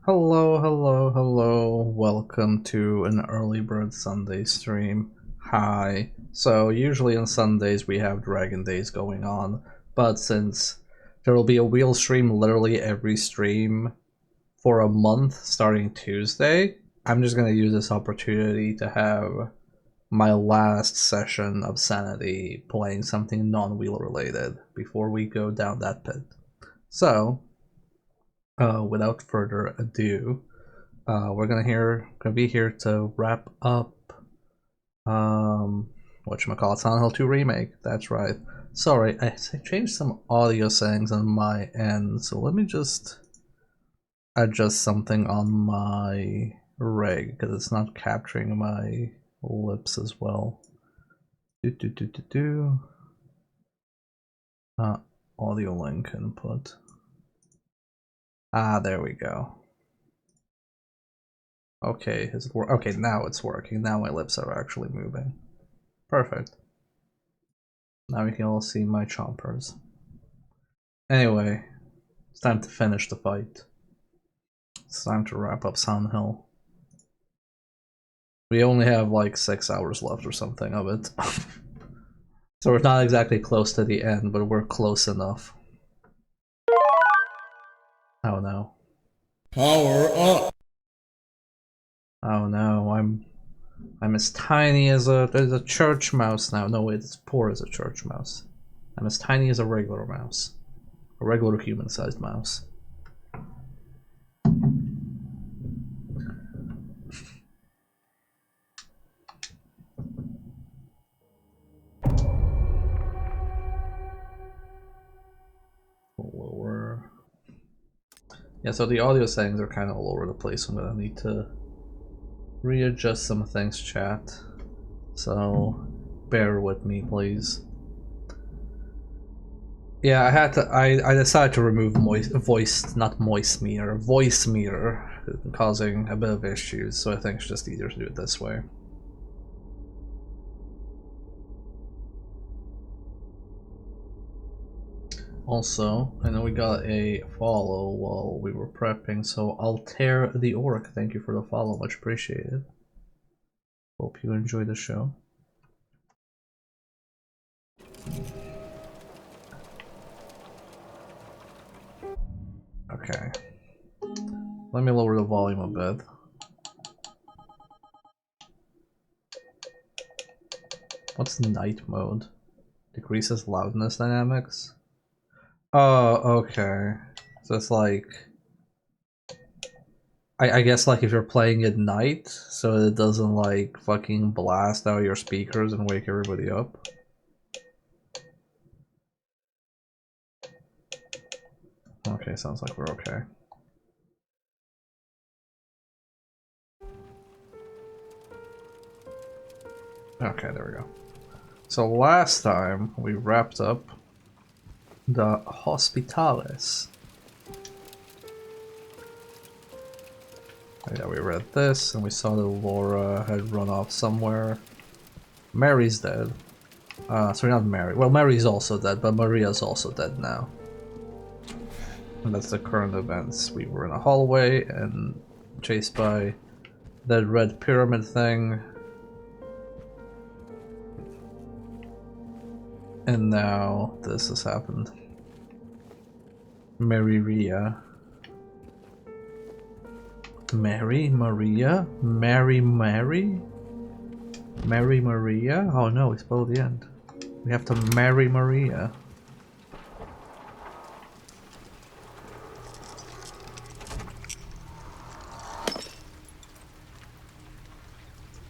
Hello, hello, hello. Welcome to an early bird Sunday stream. Hi. So, usually on Sundays we have Dragon Days going on, but since there will be a wheel stream literally every stream for a month starting Tuesday, I'm just gonna use this opportunity to have my last session of Sanity playing something non-wheel related before we go down that pit. So, without further ado, we're gonna be here to wrap up whatchamacallit, Silent Hill 2 Remake. That's right. Sorry, I changed some audio settings on my end, so let me just adjust something on my rig because it's not capturing my lips as well. Audio link input. There we go. Okay, is it okay, now it's working. Now my lips are actually moving. Perfect. Now we can all see my chompers. Anyway, it's time to finish the fight. It's time to wrap up Silent Hill. We only have like 6 hours left or something of it. So we're not exactly close to the end, but we're close enough. Oh no. Power up! Oh no, I'm as tiny as a church mouse now. No wait, it's poor as a church mouse. I'm as tiny as a regular mouse. A regular human-sized mouse. Lower. Yeah, so the audio settings are kind of all over the place. I'm gonna need to readjust some things, chat. So bear with me, please. Yeah, I decided to remove voice meter, causing a bit of issues. So I think it's just easier to do it this way. Also, I know we got a follow while we were prepping, so Altair the Orc, thank you for the follow, much appreciated. Hope you enjoy the show. Okay. Let me lower the volume a bit. What's night mode? Decreases loudness dynamics? Oh, okay. So it's like... I guess like if you're playing at night, so it doesn't like fucking blast out your speakers and wake everybody up. Okay, sounds like we're okay. Okay, there we go. So last time we wrapped up the Hospitalis. Yeah, we read this and we saw that Laura had run off somewhere. Mary's dead. Sorry, not Mary. Well, Mary's also dead, but Maria's also dead now. And that's the current events. We were in a hallway and chased by that red pyramid thing. And now this has happened. Maria. Mary? Maria? Mary? Mary Maria? Oh no, we spoiled the end. We have to marry Maria.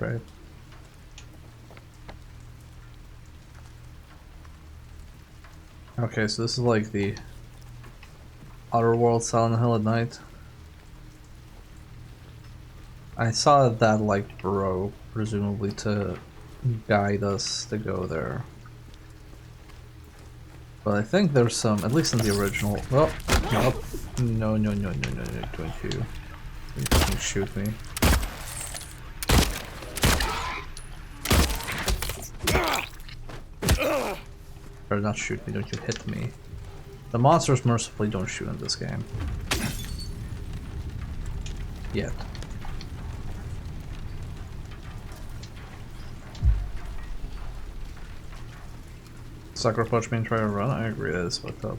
Right. Okay, so this is like the Outer World Silent Hill at night. I saw that like broke, presumably to guide us to go there. But I think there's some, at least in the original. Oh, nope. No, don't you fucking shoot me. Better not shoot me, don't you hit me. The monsters mercifully don't shoot in this game. yet. Sucker punch me and try to run? I agree, that is fucked up.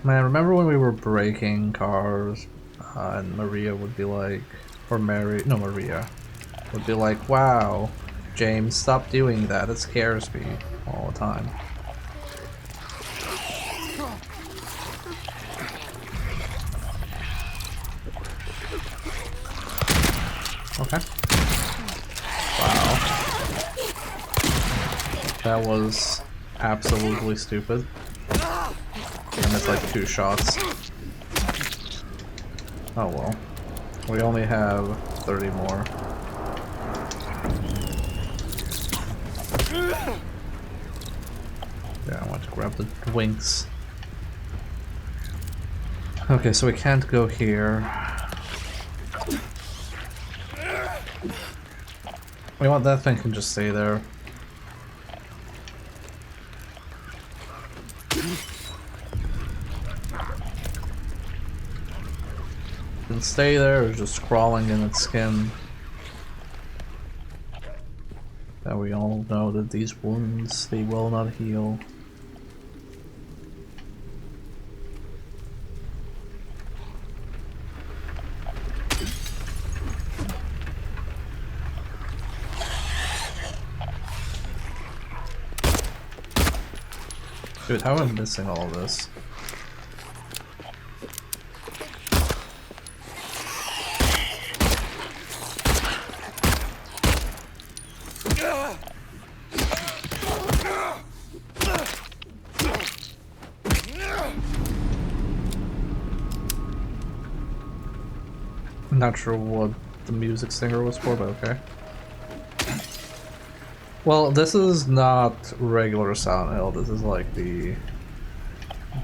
Man, remember when we were breaking cars and Maria would be like, or Mary, no, Maria would be like, wow, James, stop doing that, it scares me all the time. Okay. Wow. That was absolutely stupid. And it's like 2 shots. Oh well. We only have 30 more. Yeah, I want to grab the wings. Okay, so we can't go here. We want that thing can just stay there. Can stay there or just crawling in its skin. That we all know that these wounds, they will not heal. Dude, how am I missing all this? I'm not sure what the music singer was for, but okay. Well, this is not regular Silent Hill, this is like the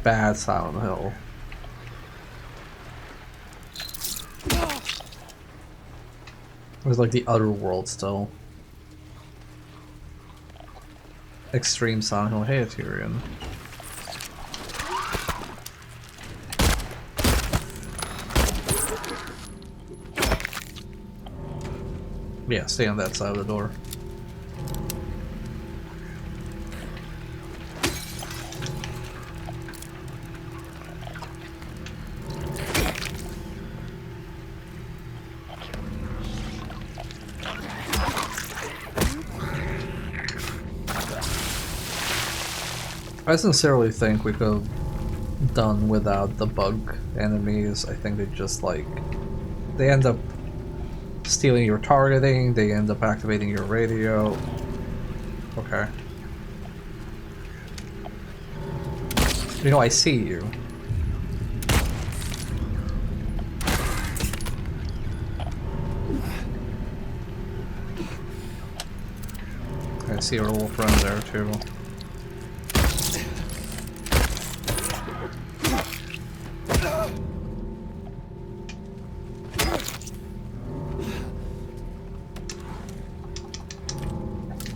bad Silent Hill. It was like the other world still. Extreme Silent Hill. Hey, Tyrion. Yeah, stay on that side of the door. I sincerely think we could have done without the bug enemies. I think they just like... they end up stealing your targeting, they end up activating your radio. Okay. You know, I see you. I see your little friend there too.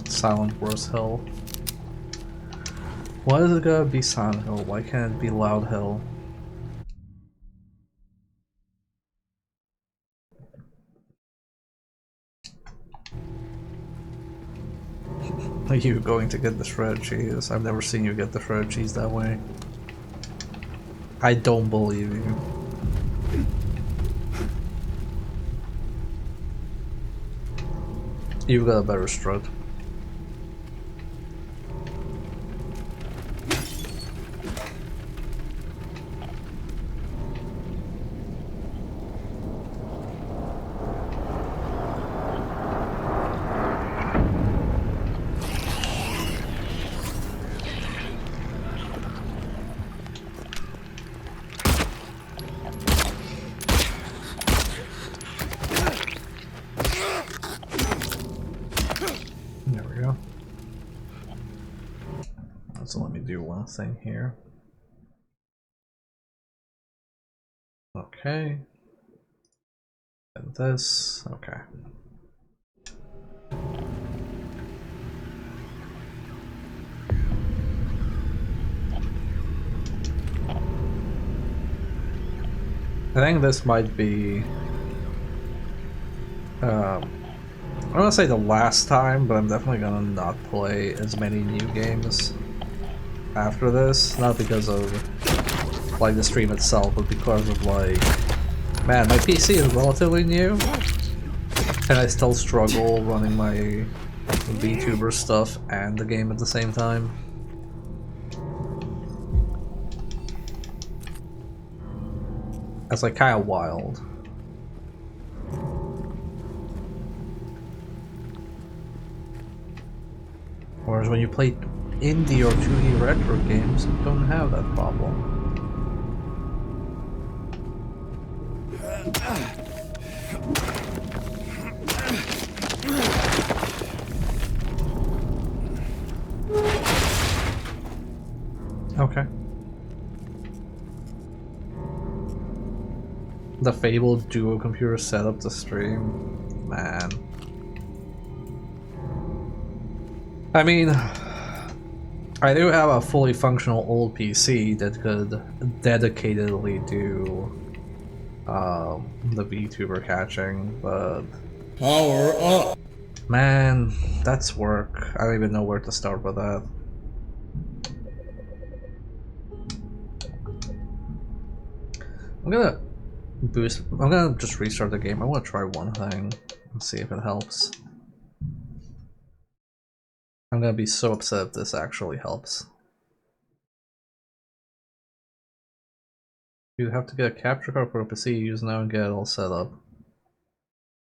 Silent Wars Hill. Why is it gotta be Silent Hill? Why can't it be Loud Hill? Are you going to get the shredded cheese? I've never seen you get the shredded cheese that way. I don't believe you. You've got a better strut. There we go. So let me do one thing here. Okay. And this. Okay. I think this might be, I don't want to say the last time, but I'm definitely gonna not play as many new games after this. Not because of like the stream itself, but because of like, man, my PC is relatively new, and I still struggle running my VTuber stuff and the game at the same time. That's like kind of wild. Whereas when you play indie or 2D retro games, you don't have that problem. Okay. The fabled duo computer setup to stream. Man. I mean, I do have a fully functional old PC that could dedicatedly do the VTuber catching, but Power up. man, that's work. I don't even know where to start with that. I'm gonna just restart the game. I want to try one thing and see if it helps. I'm gonna be so upset if this actually helps. You have to get a capture card for a PC you use now and get it all set up.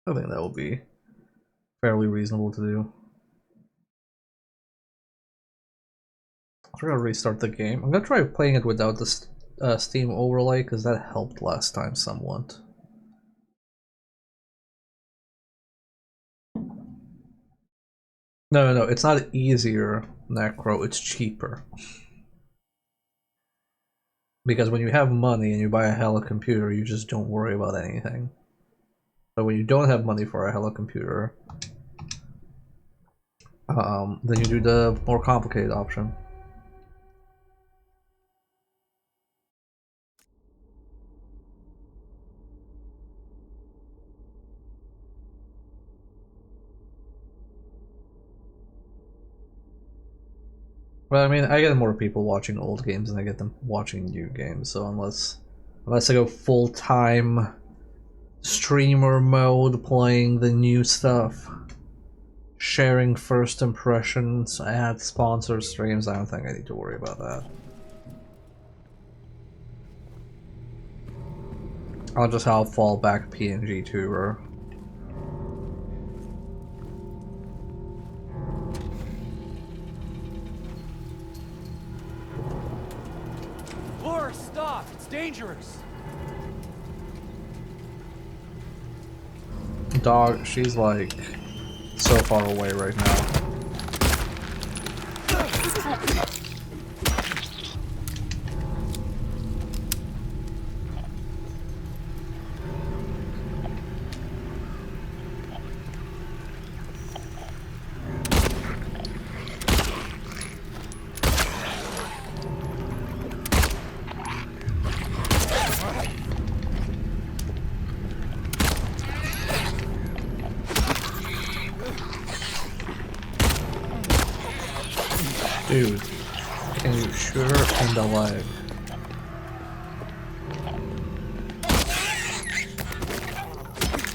I think that would be fairly reasonable to do. I'm gonna restart the game. I'm gonna try playing it without the Steam overlay because that helped last time somewhat. No, it's not easier, Necro, it's cheaper. Because when you have money and you buy a hella computer, you just don't worry about anything. But when you don't have money for a hella computer, then you do the more complicated option. Well, I mean, I get more people watching old games than I get them watching new games, so unless I go full-time streamer mode playing the new stuff, sharing first impressions, add sponsor streams, I don't think I need to worry about that. I'll just have fallback PNG tuber. Laura, stop! It's dangerous! Dog, she's like so far away right now. Dude, can you shoot her in the leg?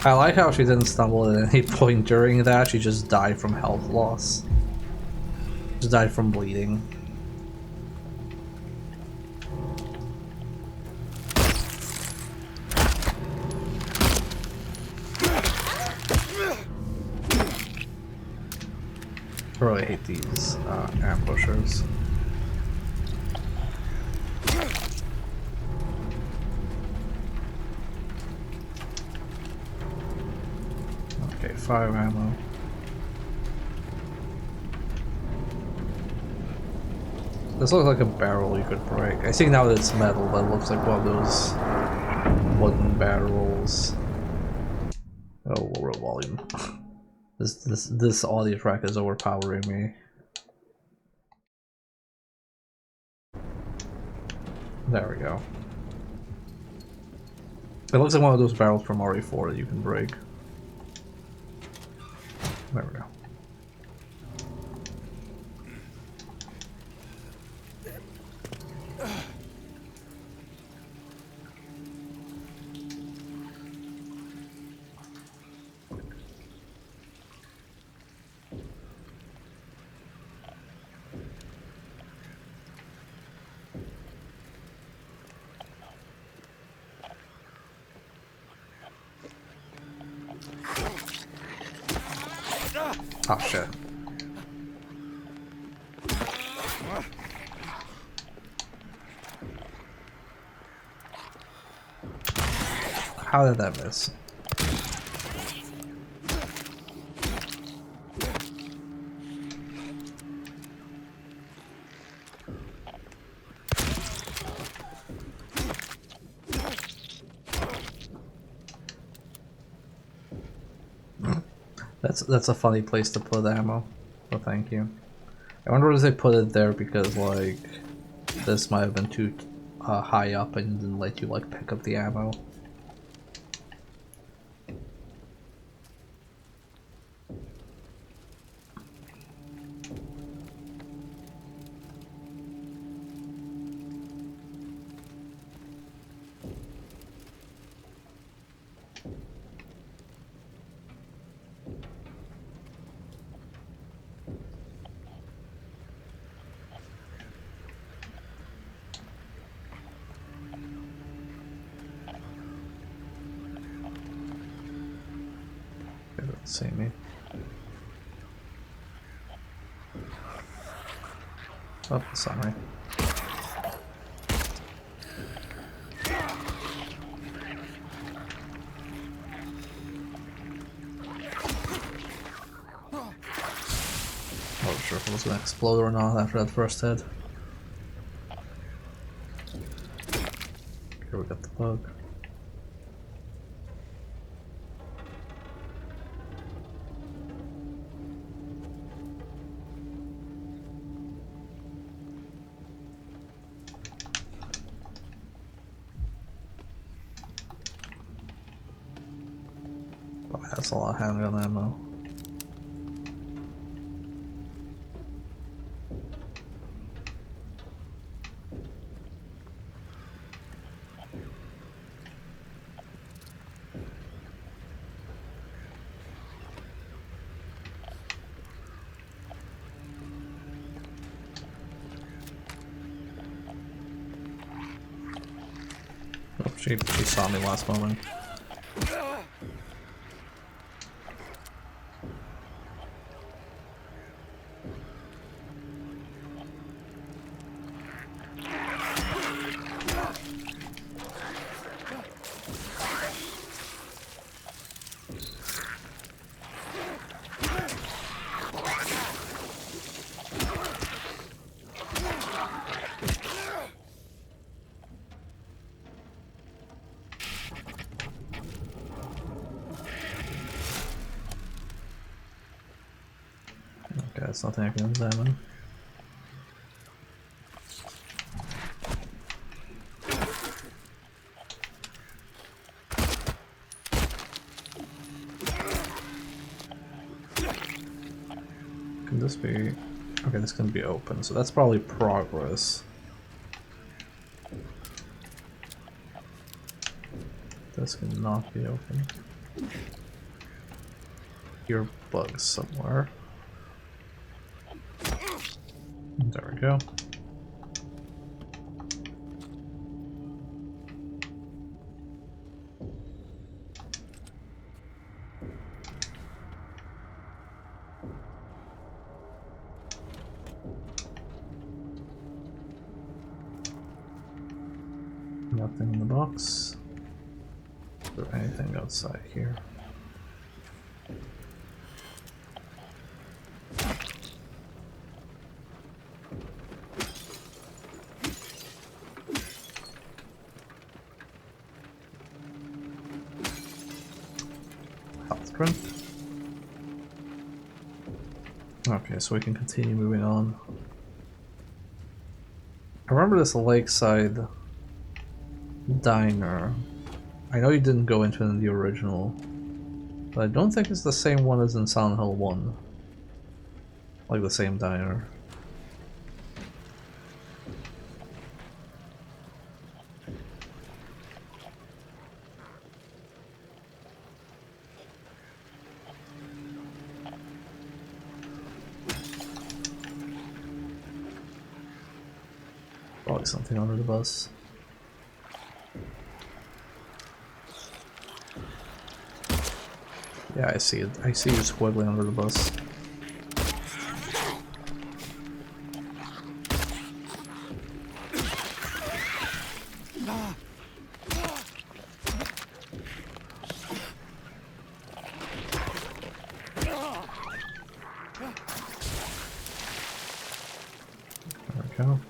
I like how she didn't stumble at any point during that, she just died from health loss. Just died from bleeding. I really hate these ambushers. Okay, 5 ammo. This looks like a barrel you could break. I see now that it's metal, but it looks like one of those wooden barrels. Oh, lower volume. This audio track is overpowering me. There we go. It looks like one of those barrels from RE4 that you can break. There we go. Oh shit. How did that miss? That's a funny place to put ammo. Well, thank you. I wonder if they put it there because like this might have been too high up and didn't let you like pick up the ammo. They don't see me. Oh, sorry. Not sure if it was gonna explode or not after that first hit. Here we got the bug. Oh, that's a lot of handgun ammo. Oh, she saw me last moment. Okay, that's nothing I can examine. Can this be... Okay, this can be open, so that's probably progress. This cannot be open. Here, bugs somewhere. There we go. Nothing in the box. Is there anything outside here? Health print. Okay, so we can continue moving on. I remember this lakeside diner. I know you didn't go into it in the original, but I don't think it's the same one as in Silent Hill 1. Like the same diner. Probably something under the bus. Yeah, I see it. I see you squiggling under the bus. There we go.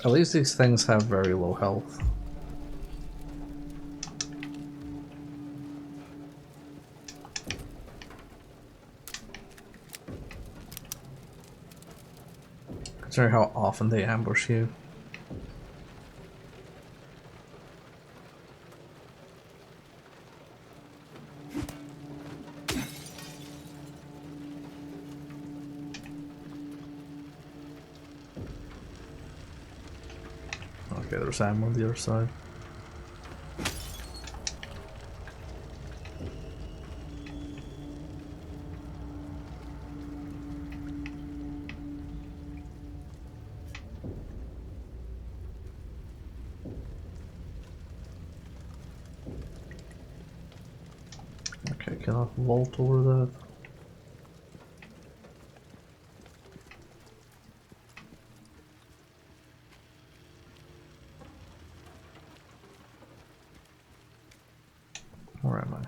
At least these things have very low health. Considering how often they ambush you. Okay, there's ammo on the other side. Okay, cannot vault over that. Where am I?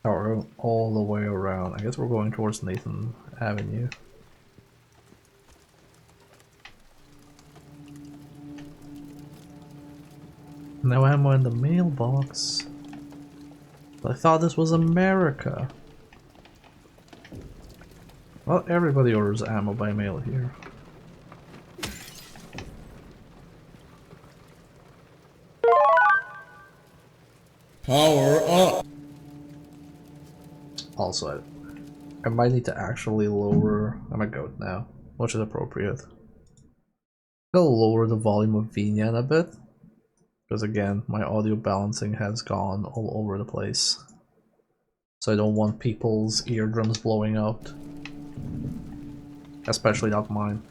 Oh, we're going all the way around. I guess we're going towards Nathan Avenue. No ammo in the mailbox. I thought this was America. Well, everybody orders ammo by mail here. Power up. Also, I might need to actually lower. I'm a goat now, which is appropriate. I'll lower the volume of VNyan a bit, because again, my audio balancing has gone all over the place. So I don't want people's eardrums blowing out. Especially not mine.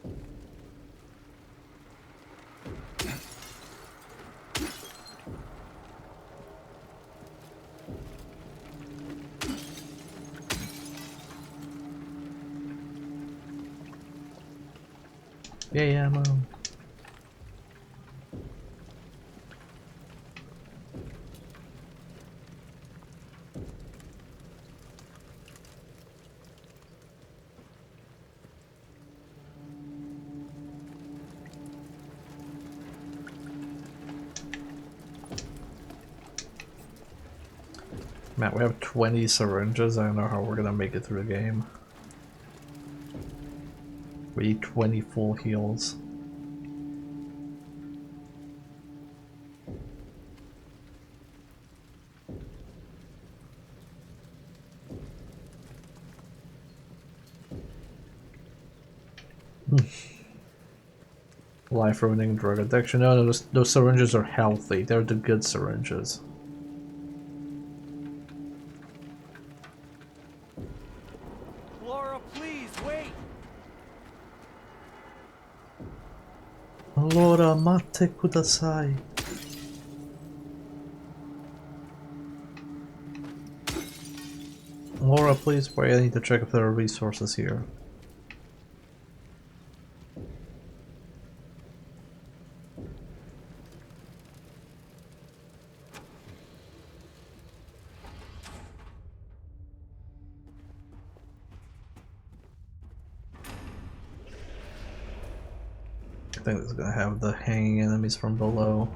Yeah, ammo. Man, we have 20 syringes. I don't know how we're gonna make it through the game. We need 20 full heals. Life-ruining drug addiction. No, those syringes are healthy. They're the good syringes. Laura, please, wait! Allora, mate kudasai. Laura, please wait. I need to check if there are resources here. I think this is gonna have the hanging enemies from below.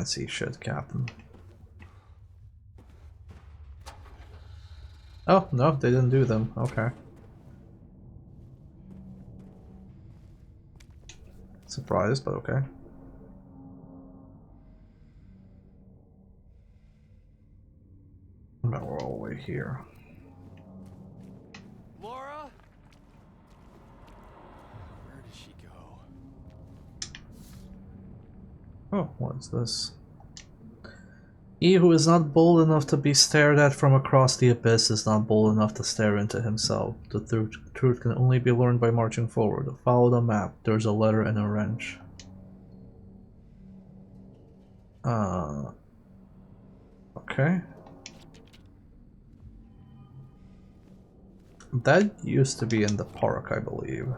can't see shit, Captain. Oh, no, they didn't do them. Okay. Surprised, but okay. No, we're all the way here. Laura? Where did she go? Oh, what's this? He who is not bold enough to be stared at from across the abyss is not bold enough to stare into himself. The truth can only be learned by marching forward. Follow the map. There's a letter and a wrench. Okay. That used to be in the park, I believe.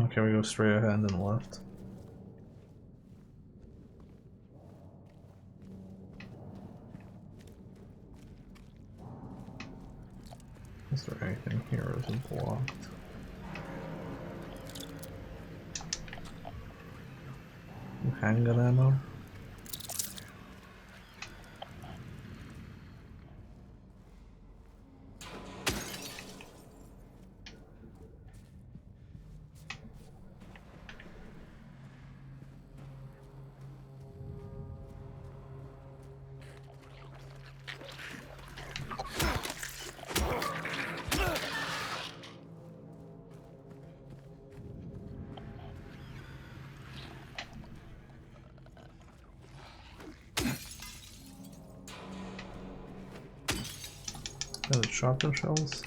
Okay, we go straight ahead and then left. Is there anything here that isn't blocked? Handgun ammo? Oh, shotgun shells?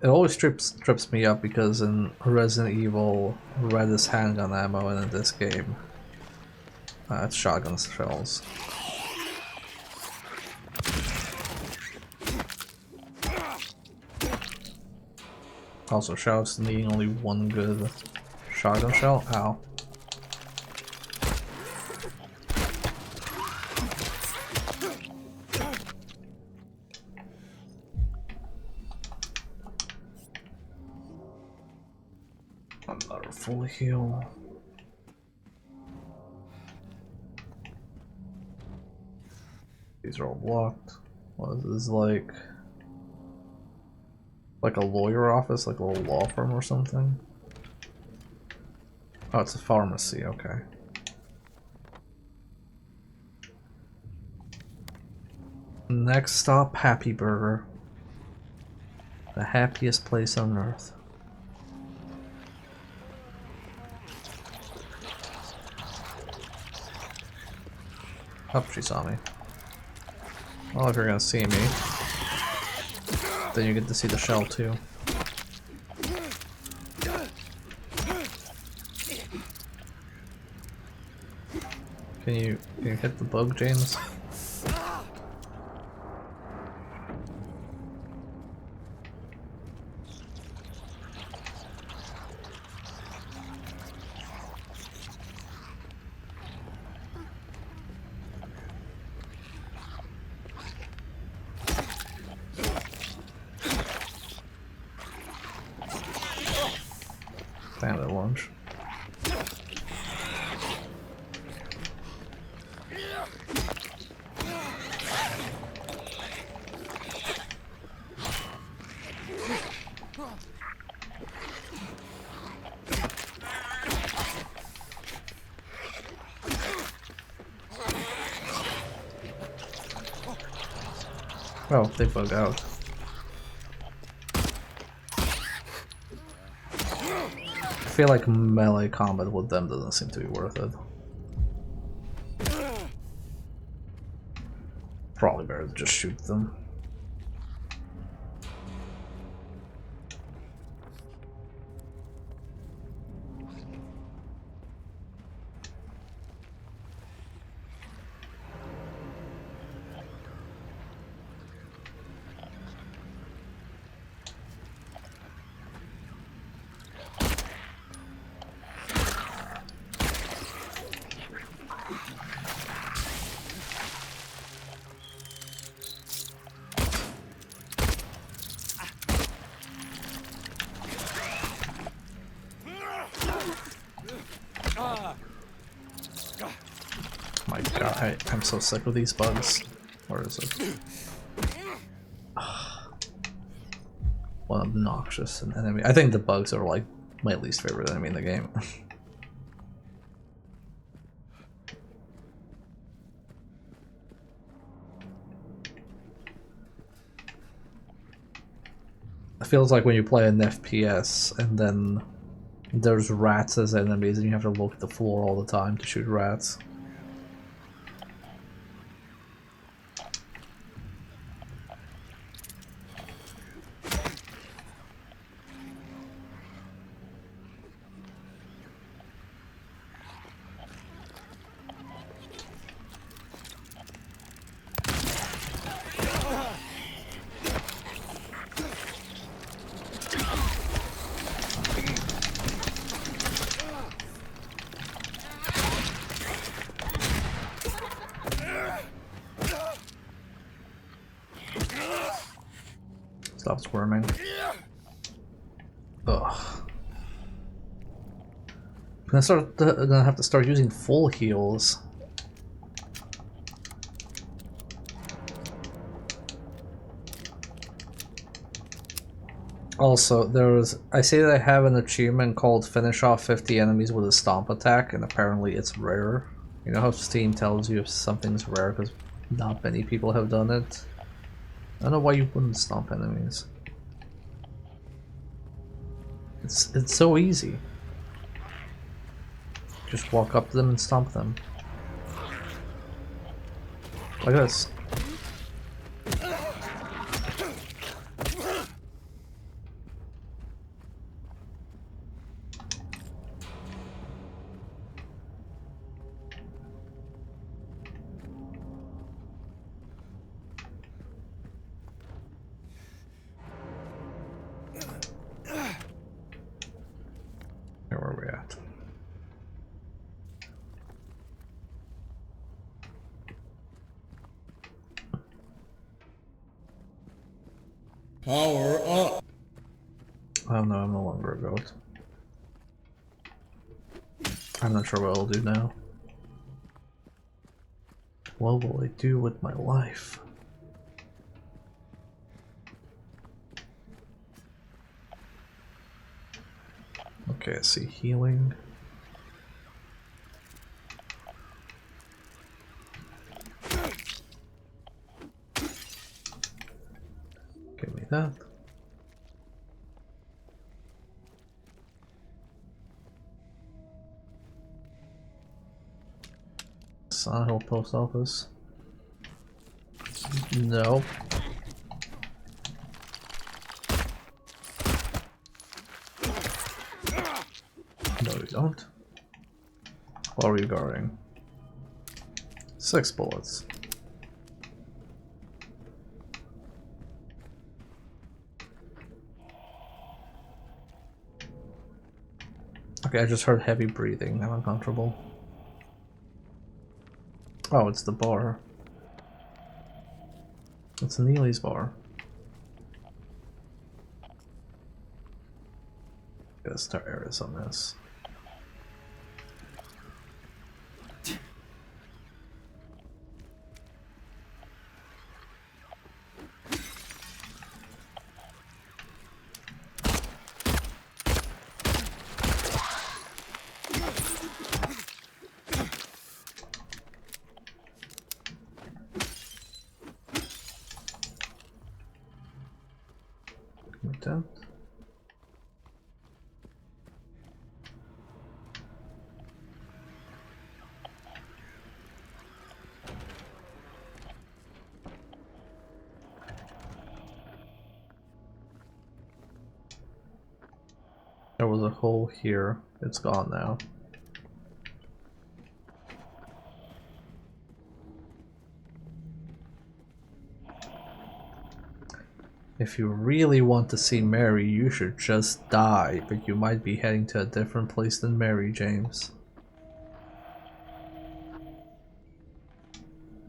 It always trips me up because in Resident Evil, red is handgun ammo, and in this game, it's shotgun shells. Also, shouts to needing only one good shotgun shell. Ow. Another full heal. These are all blocked. What is this, like a lawyer office, like a little law firm or something? Oh, it's a pharmacy, okay. Next stop, Happy Burger. The happiest place on earth. Oh, she saw me. Well, if you're gonna see me, then you get to see the shell too. Can you hit the bug, James? Damn it, lunch. Oh, they bug out. I feel like melee combat with them doesn't seem to be worth it. Probably better to just shoot them. I'm so sick of these bugs. Where is it? What obnoxious an enemy. I think the bugs are like my least favorite enemy in the game. It feels like when you play an FPS and then there's rats as enemies and you have to look at the floor all the time to shoot rats. Stop squirming. Ugh. Gonna have to start using full heals. Also, I see that I have an achievement called finish off 50 enemies with a stomp attack, and apparently it's rare. You know how Steam tells you if something's rare because not many people have done it? I don't know why you wouldn't stomp enemies. It's so easy. Just walk up to them and stomp them. Like this. Here, where are we at? Power up. Oh no, I'm no longer a goat. I'm not sure what I'll do now. What will I do with my life? Okay, I see healing. Give me that. Silent Hill Post Office. No. No, you don't. What are you guarding? 6 bullets. Okay, I just heard heavy breathing. I'm uncomfortable. Oh, it's the bar. It's Neely's bar. Gotta start areas on this. Like that. There was a hole here. It's gone now. If you really want to see Mary, you should just die, but you might be heading to a different place than Mary, James.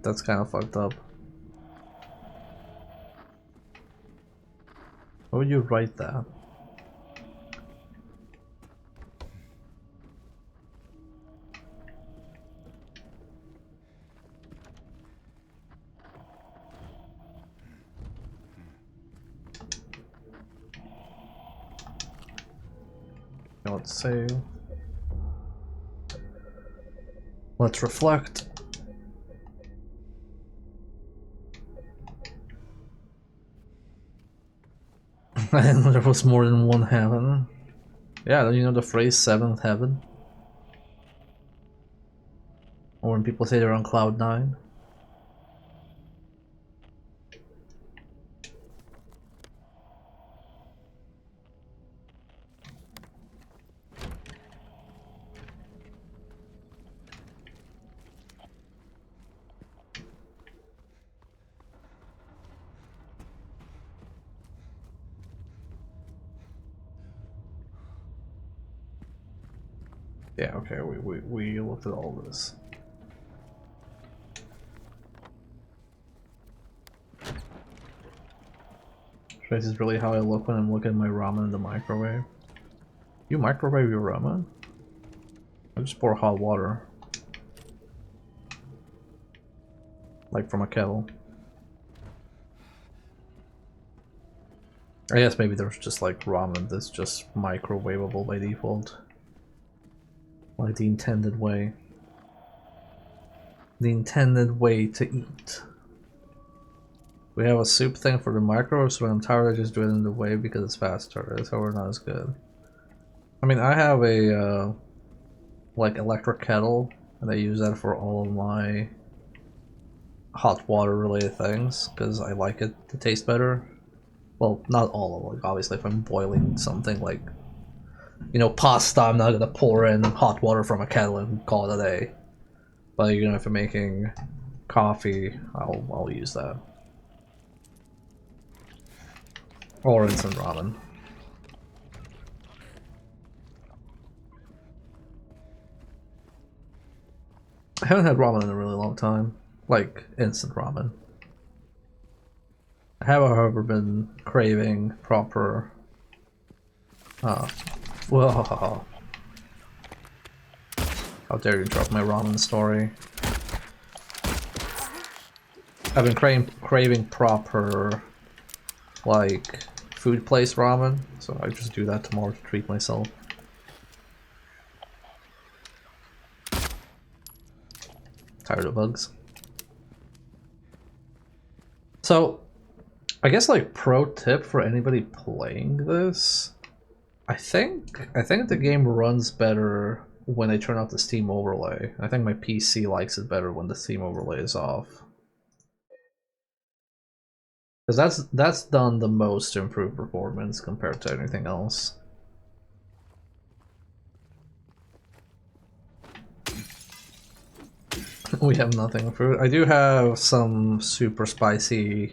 That's kind of fucked up. Why would you write that? Let's save. Let's reflect. And there was more than one heaven. Yeah, don't you know the phrase seventh heaven? Or when people say they're on cloud 9? Yeah, okay, we looked at all this. This is really how I look when I'm looking at my ramen in the microwave. You microwave your ramen? I just pour hot water. Like from a kettle. I guess maybe there's just like ramen that's just microwavable by default. Like the intended way. The intended way to eat. We have a soup thing for the microwave, so when I'm tired I just do it in the way because it's faster, so we're not as good. I mean, I have a like electric kettle, and I use that for all of my hot water related things, because I like it to taste better. Well, not all of it, like obviously if I'm boiling something like, you know, pasta, I'm not gonna pour in hot water from a kettle and call it a day. But you know, if I'm making coffee, I'll use that. Or instant ramen. I haven't had ramen in a really long time. Like, instant ramen. I have, however, been craving proper... Whoa. How dare you interrupt my ramen story. I've been craving proper, like, food place ramen, so I just do that tomorrow to treat myself. Tired of bugs. So, I guess like pro tip for anybody playing this, I think the game runs better when I turn off the Steam overlay. I think my PC likes it better when the Steam overlay is off. Because that's done the most to improve performance compared to anything else. We have nothing for. I do have some super spicy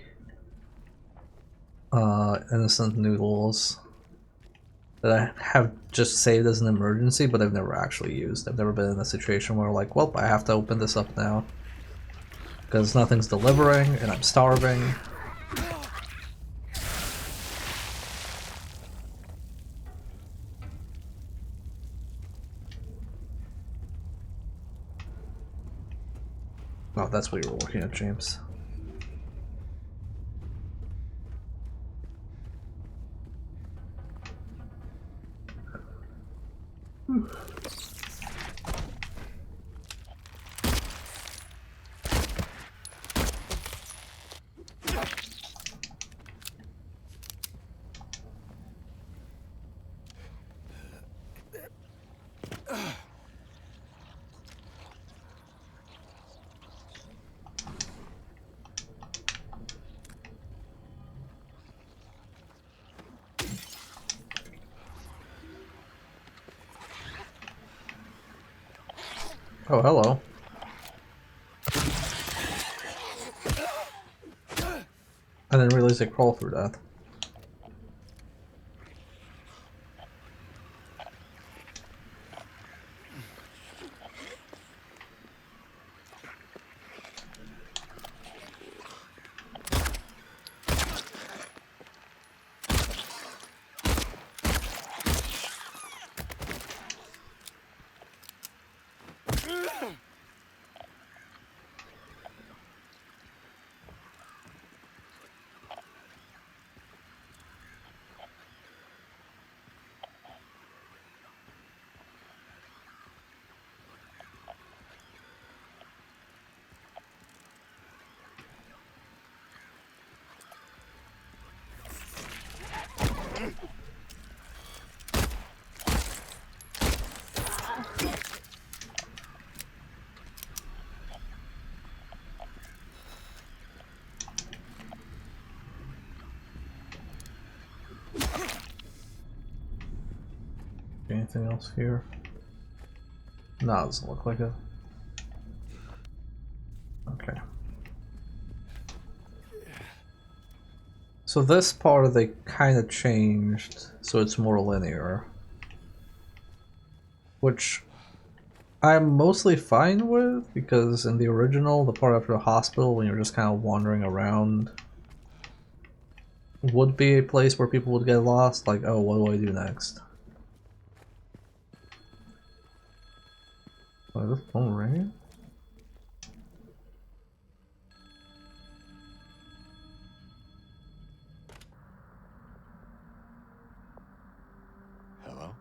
innocent noodles that I have just saved as an emergency, but I've never actually used. I've never been in a situation where like, well, I have to open this up now because nothing's delivering and I'm starving. Oh, that's what you were looking at, James. Oh, hello. I didn't realize they crawl through that. anything else here? No, it doesn't look like it. Okay. So this part they kind of changed, so it's more linear. Which I'm mostly fine with, because in the original, the part after the hospital, when you're just kind of wandering around, would be a place where people would get lost, like, oh, what do I do next? Oh, is this phone ringing? Hello?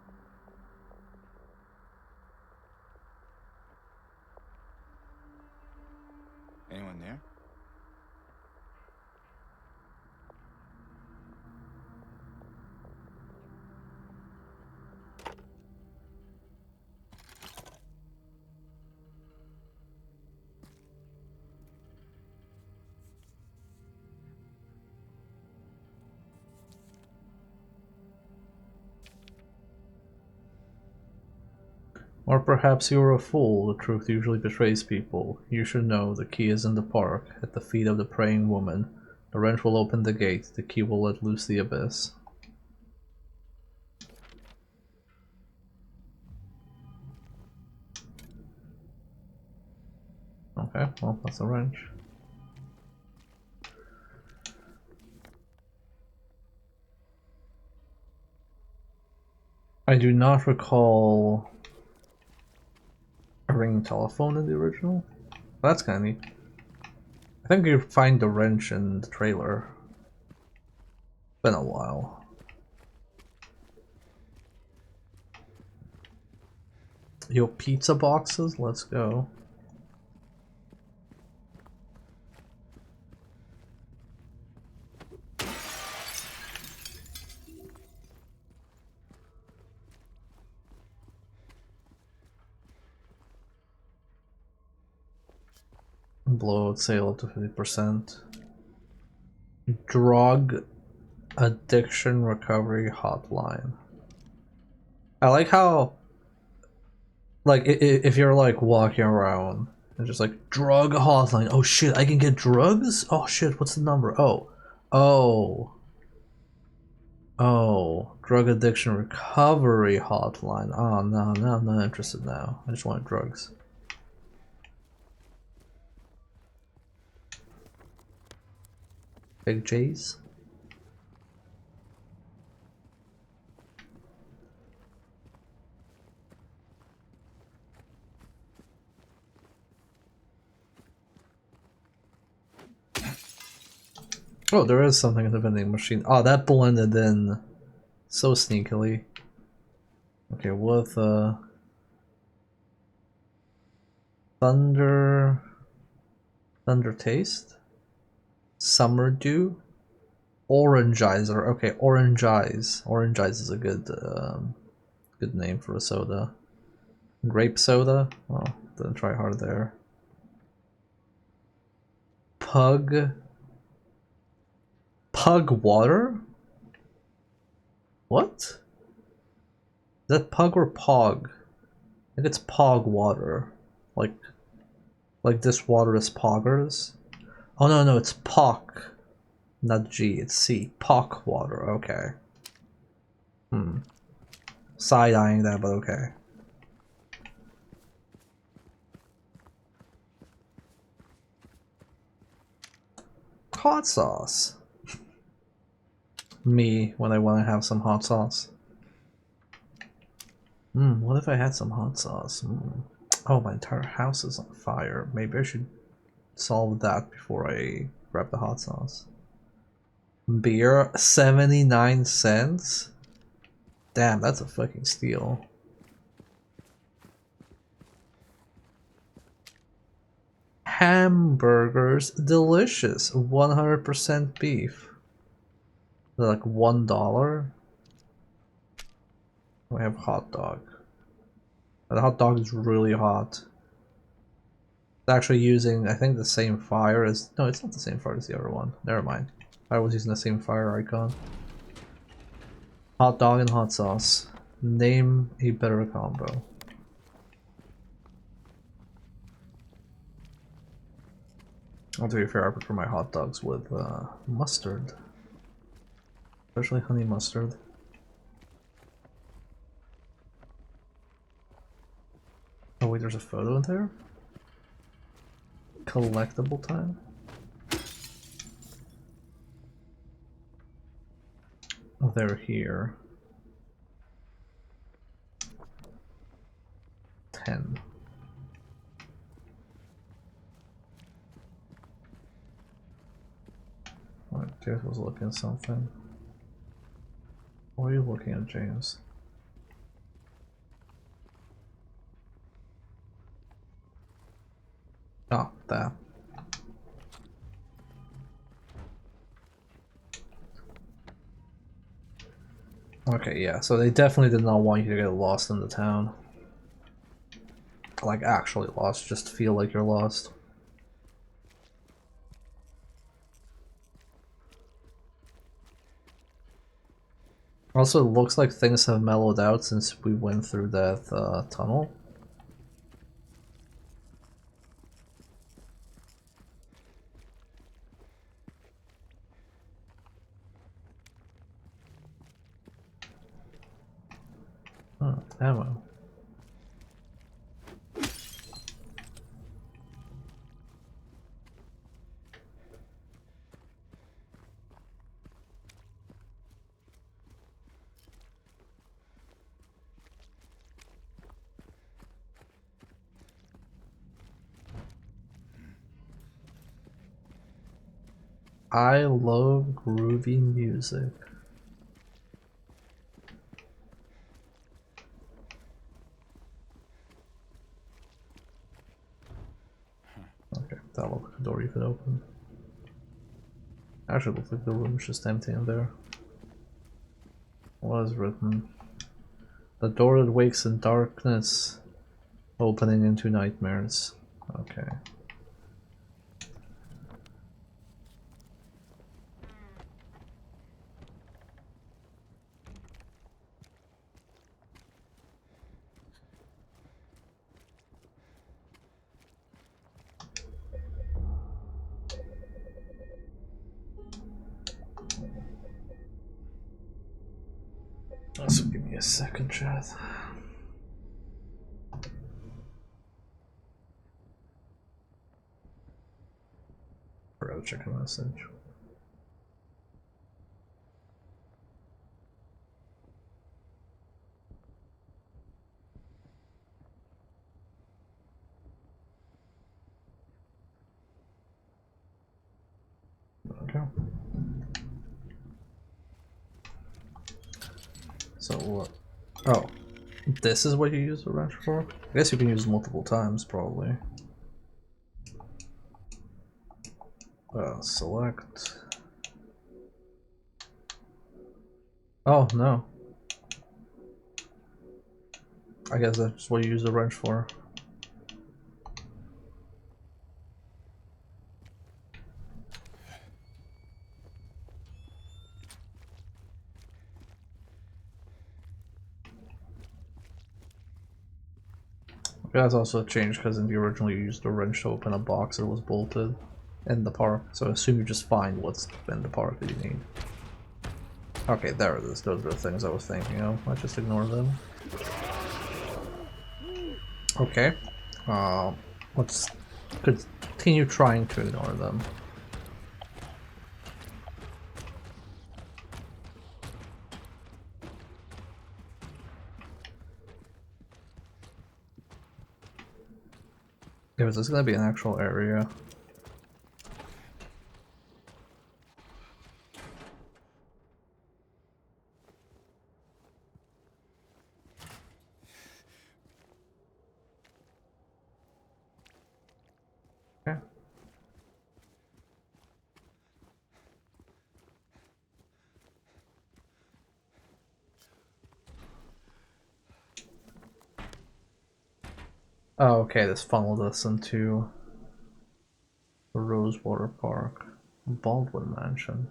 Anyone there? Or perhaps you are a fool, the truth usually betrays people. You should know, the key is in the park, at the feet of the praying woman. The wrench will open the gate, the key will let loose the abyss. Okay, well, that's a wrench. I do not recall a ringing telephone in the original. That's kind of neat. I think you find the wrench in the trailer. Been a while. Yo, pizza boxes? Let's go. Blowout sale up to 50%. Drug addiction recovery hotline. I like how, like, if you're like walking around and just like drug hotline. Oh shit, I can get drugs? Oh shit, what's the number? Oh, drug addiction recovery hotline. Oh no, I'm not interested now. I just want drugs. Big J's. Oh, there is something in the vending machine. Oh, that blended in so sneakily. Okay, with Thunder Taste? Summer Dew? Orangizer. Okay, Orange Eyes. Orange Eyes is a good name for a soda. Grape soda? Oh, didn't try hard there. Pug water? What? Is that pug or pog? I think it's pog water. Like this water is poggers? Oh no, it's pock. Not G, it's C. Pock water, okay. Side-eyeing that, but okay. Hot sauce. Me, when I want to have some hot sauce. What if I had some hot sauce? Oh, my entire house is on fire. Maybe I should solve that before I grab the hot sauce. Beer, 79 cents? Damn, that's a fucking steal. Hamburgers, delicious. 100% beef. They're like $1. We have hot dog. The hot dog is really hot. It's actually using, I think, the same fire as... No, it's not the same fire as the other one. Never mind. I was using the same fire icon. Hot dog and hot sauce. Name a better combo. Well, to be fair, I prefer my hot dogs with mustard. Especially honey mustard. Oh wait, there's a photo in there? Collectible time? Oh, they're here. 10. What, James was looking at something. What are you looking at, James? Oh, that. Okay, yeah, so they definitely did not want you to get lost in the town. Like, actually lost, just feel like you're lost. Also, it looks like things have mellowed out since we went through that tunnel. Oh, ammo. I love groovy music. Okay, that looks like a door you could open. Actually, looks like the room's just empty in there. What is written? The door that wakes in darkness, opening into nightmares. Okay. So give me a second, chat. Bro, check a message. Okay. So what? Oh, this is what you use the wrench for? I guess you can use it multiple times, probably. Select. Oh, no. I guess that's what you use the wrench for. That's also changed because in the original you used the wrench to open a box that was bolted in the park. So I assume you just find what's in the park that you need. Okay, there it is. Those are the things I was thinking of. I just ignore them. Okay. Let's continue trying to ignore them. Yeah, is this gonna be an actual area? Okay. Oh, okay, this funneled us into the Rosewater Park. Baldwin Mansion.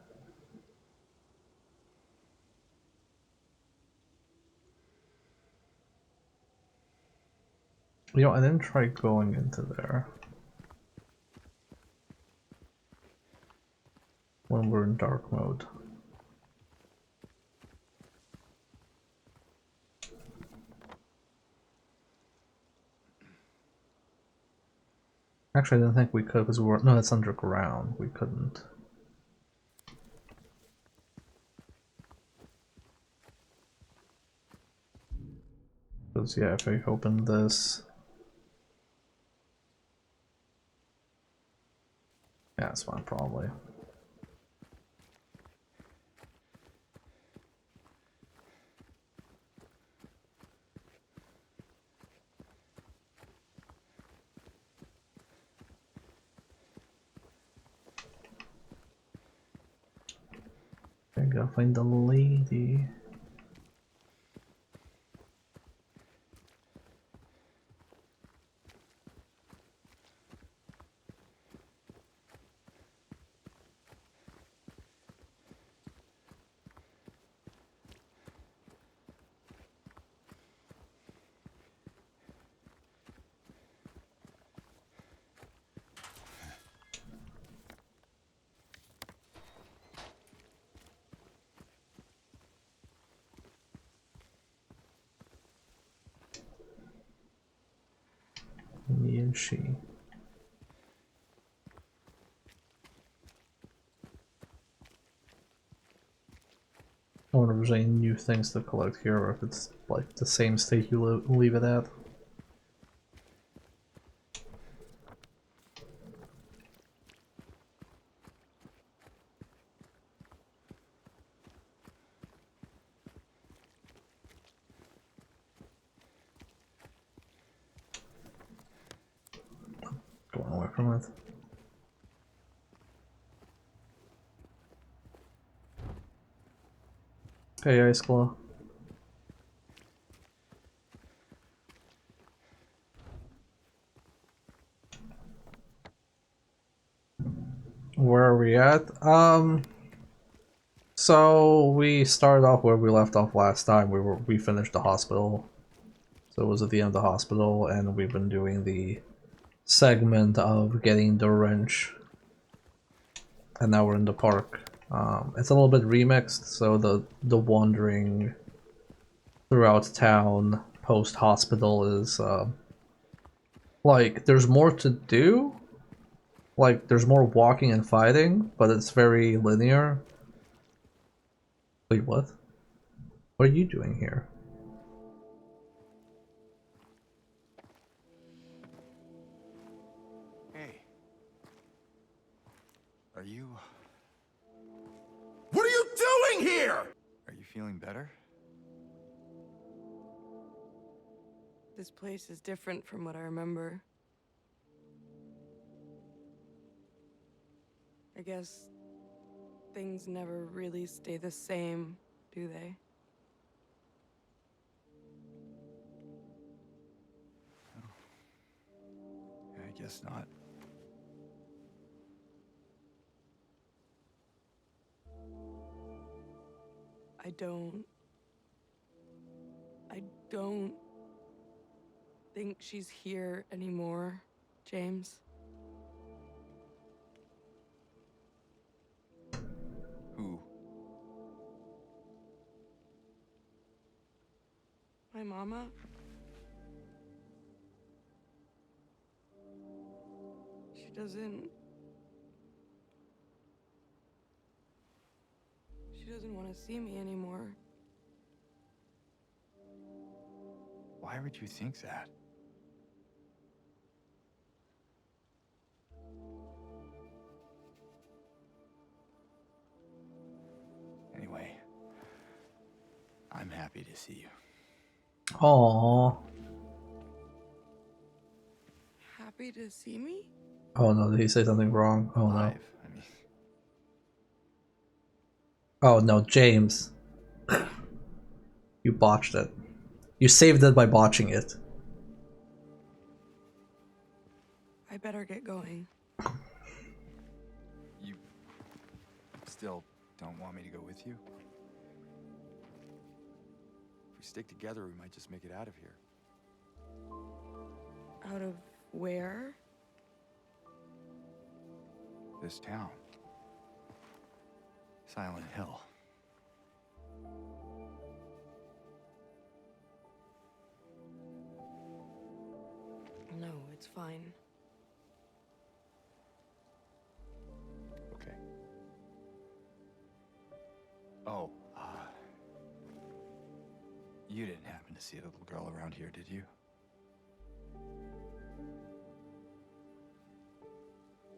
You know, I didn't try going into there when we're in dark mode. Actually, I didn't think we could because we were. No, it's underground. We couldn't. Because, yeah, if I open this. Yeah, it's fine, probably. I gotta find the lady. Me and she. I wonder if there's any new things to collect here, or if it's like the same state you leave it at. Going away from it. Hey, Ice Claw. Where are we at? So we started off where we left off last time. We finished the hospital. So it was at the end of the hospital, and we've been doing the segment of getting the wrench, and now we're in the park. It's a little bit remixed, so the wandering throughout town post hospital is like there's more to do. Like there's more walking and fighting, but it's very linear. Wait, what? What are you doing here? Hey. Are you... What are you doing here? Are you feeling better? This place is different from what I remember. I guess things never really stay the same, do they? I guess not. I don't... I don't think she's here anymore, James. Who? My mama? She doesn't... She doesn't want to see me anymore. Why would you think that? Anyway, I'm happy to see you. Aww. Happy to see me? Oh no, did he say something wrong? Oh no. Alive. I mean, Oh no, James. You botched it. You saved it by botching it. I better get going. you still don't want me to go with you? If we stick together, we might just make it out of here. Out of where? This town. Silent Hill. No, it's fine. Okay. Oh, you didn't happen to see a little girl around here, did you?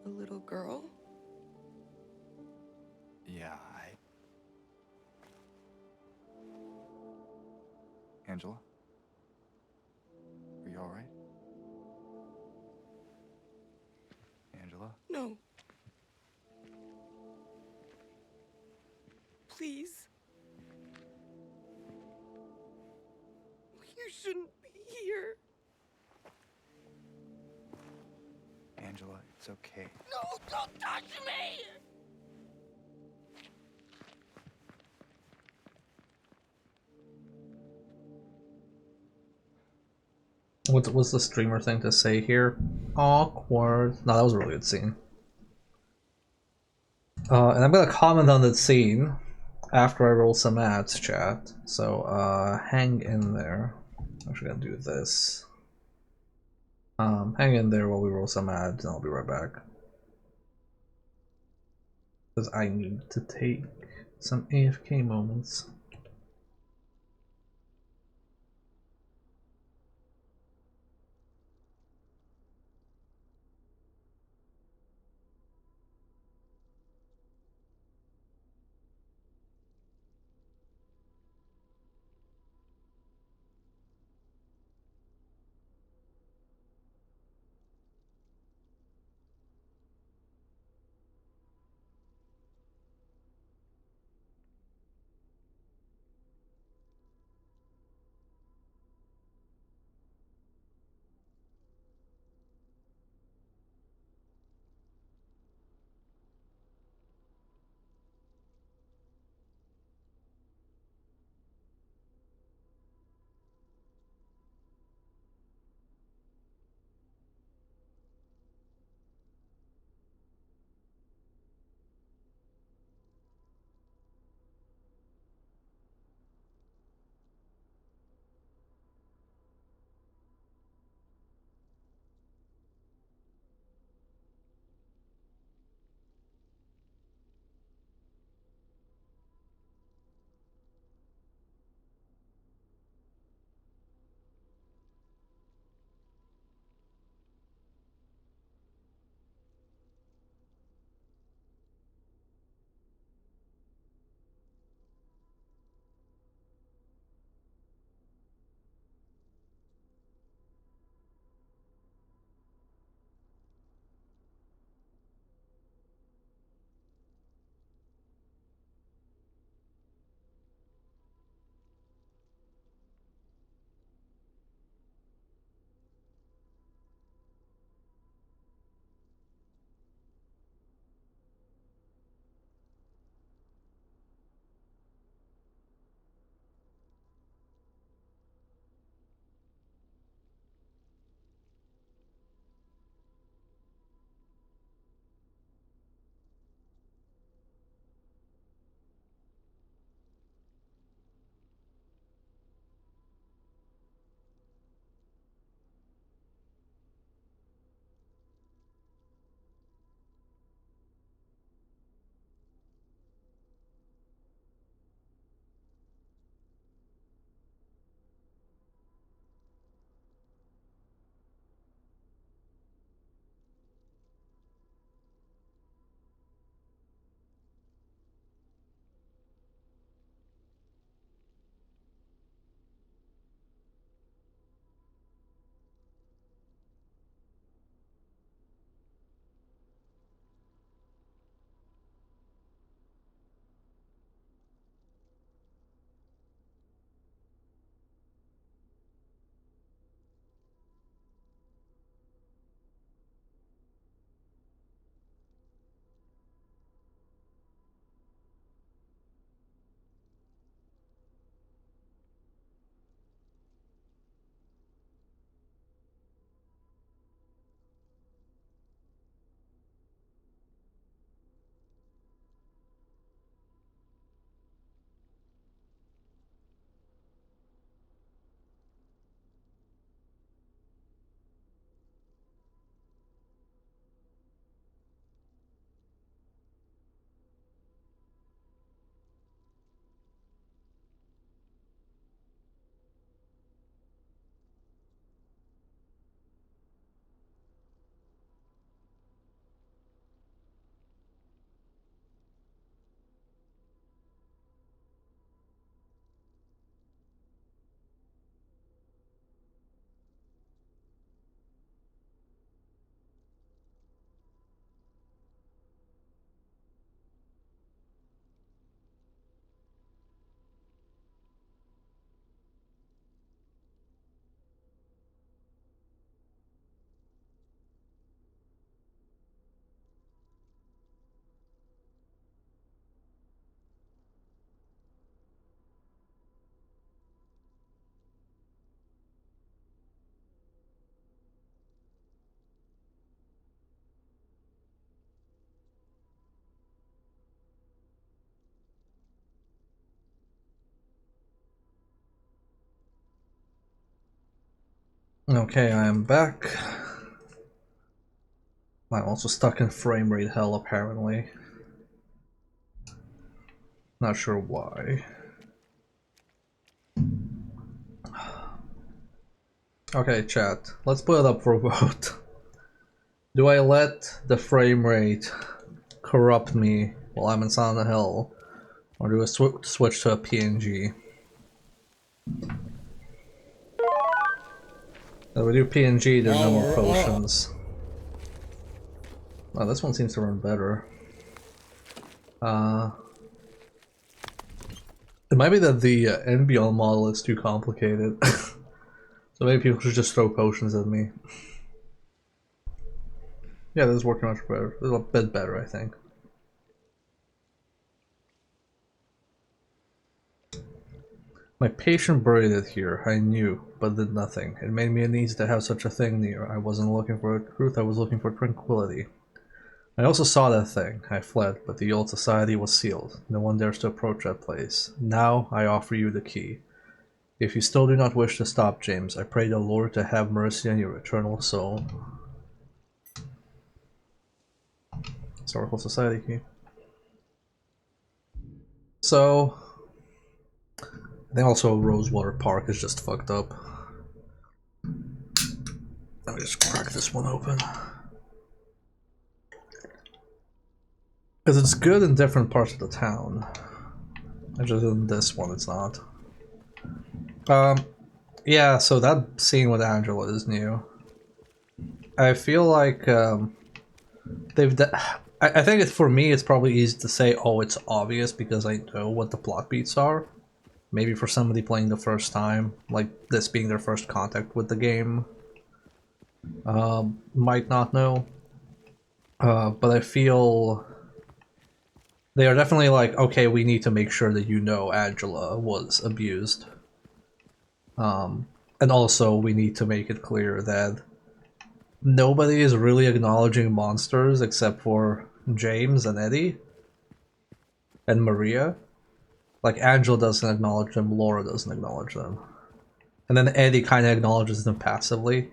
A little girl? Yeah, Angela? Are you alright? Angela? No. Please. You shouldn't be here. Angela, it's okay. No, don't touch me! What's the streamer thing to say here? Awkward. No, that was a really good scene. And I'm gonna comment on that scene after I roll some ads, chat. So hang in there. I'm actually gonna do this. Hang in there while we roll some ads, and I'll be right back. Because I need to take some AFK moments. Okay, I am back. I'm also stuck in frame rate hell apparently. Not sure why. Okay, chat. Let's put it up for a vote. Do I let the frame rate corrupt me while I'm in Silent Hill, or do I switch to a PNG? If we do PNG, there are no more Power up. potions. Oh, this one seems to run better. It might be that the NBL model is too complicated. So maybe people should just throw potions at me. Yeah, this is working much better. A bit better, I think. My patient buried it here. I knew, but did nothing. It made me uneasy to have such a thing near. I wasn't looking for truth, I was looking for tranquility. I also saw that thing. I fled, but the old society was sealed. No one dares to approach that place. Now I offer you the key. If you still do not wish to stop, James, I pray the Lord to have mercy on your eternal soul. Historical Society key. So, I think also Rosewater Park is just fucked up. Let me just crack this one open. Because it's good in different parts of the town. And just in this one it's not. Yeah, so that scene with Angela is new. I feel like they've I think it's, for me it's probably easy to say, oh, it's obvious because I know what the plot beats are. Maybe for somebody playing the first time, like this being their first contact with the game, might not know. But I feel they are definitely like, okay, we need to make sure that you know Angela was abused. And also we need to make it clear that nobody is really acknowledging monsters except for James and Eddie and Maria. Like, Angela doesn't acknowledge them, Laura doesn't acknowledge them. And then Eddie kind of acknowledges them passively.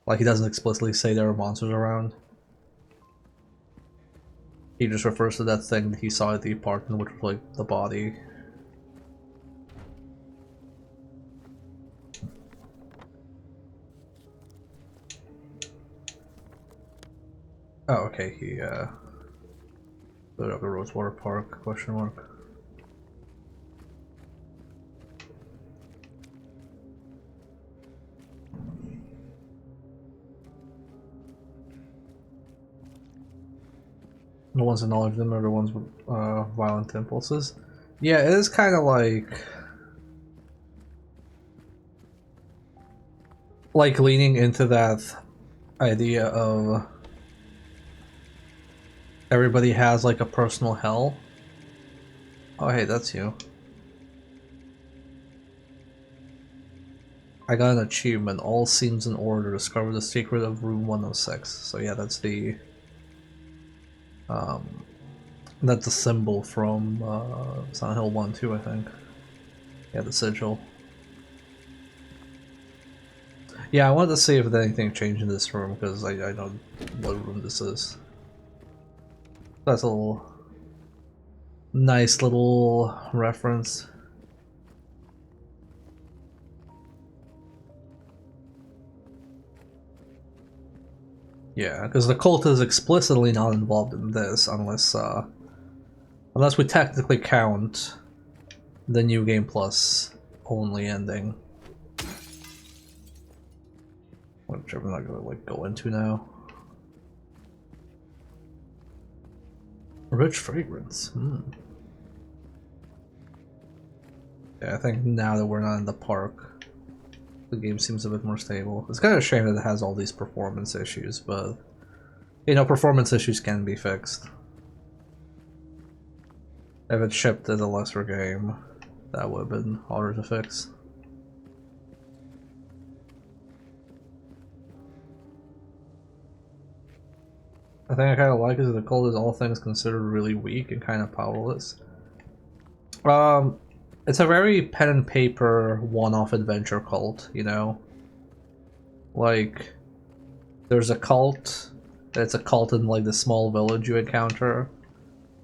Like, he doesn't explicitly say there are monsters around. He just refers to that thing that he saw at the apartment, which was like the body. Oh, okay, he put up the Rosewater Park, question mark. The ones acknowledge them are the ones with violent impulses. Yeah, it is kind of like leaning into that idea of everybody has like a personal hell. Oh, hey, that's you. I got an achievement. All seems in order. Discover the secret of room 106. So yeah, that's the symbol from Silent Hill 1 2, I think. Yeah, the sigil. Yeah, I wanted to see if anything changed in this room, because I know what room this is. That's a little nice little reference. Yeah, because the cult is explicitly not involved in this unless we technically count the New Game Plus only ending. Which I'm not gonna like go into now. Rich fragrance. Yeah, I think now that we're not in the park, the game seems a bit more stable. It's kind of a shame that it has all these performance issues, but you know, performance issues can be fixed. If it shipped as a lesser game, that would have been harder to fix. I think I kind of like is that the cult is all things considered really weak and kind of powerless. It's a very pen and paper one-off adventure cult, you know? Like, there's a cult. It's a cult in like the small village you encounter.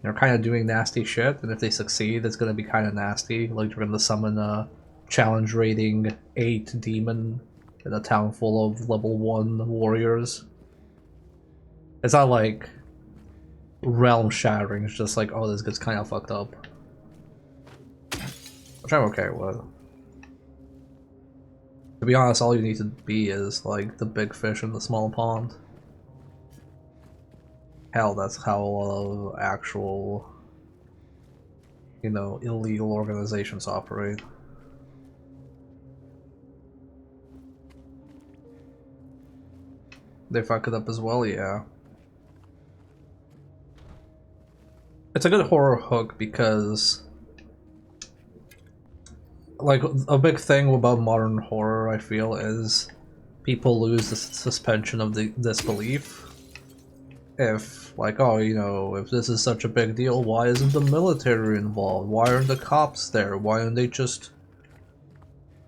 They're kind of doing nasty shit, and if they succeed, it's gonna be kind of nasty. Like you're gonna summon a challenge rating 8 demon in a town full of level 1 warriors. It's not like realm shattering. It's just like, oh, this gets kind of fucked up, which I'm okay with. To be honest, all you need to be is like the big fish in the small pond. Hell, that's how a lot of actual, you know, illegal organizations operate. They fuck it up as well, yeah. It's a good horror hook because, like, a big thing about modern horror, I feel, is people lose the suspension of the disbelief. If, like, oh, you know, if this is such a big deal, why isn't the military involved? Why aren't the cops there? Why don't they just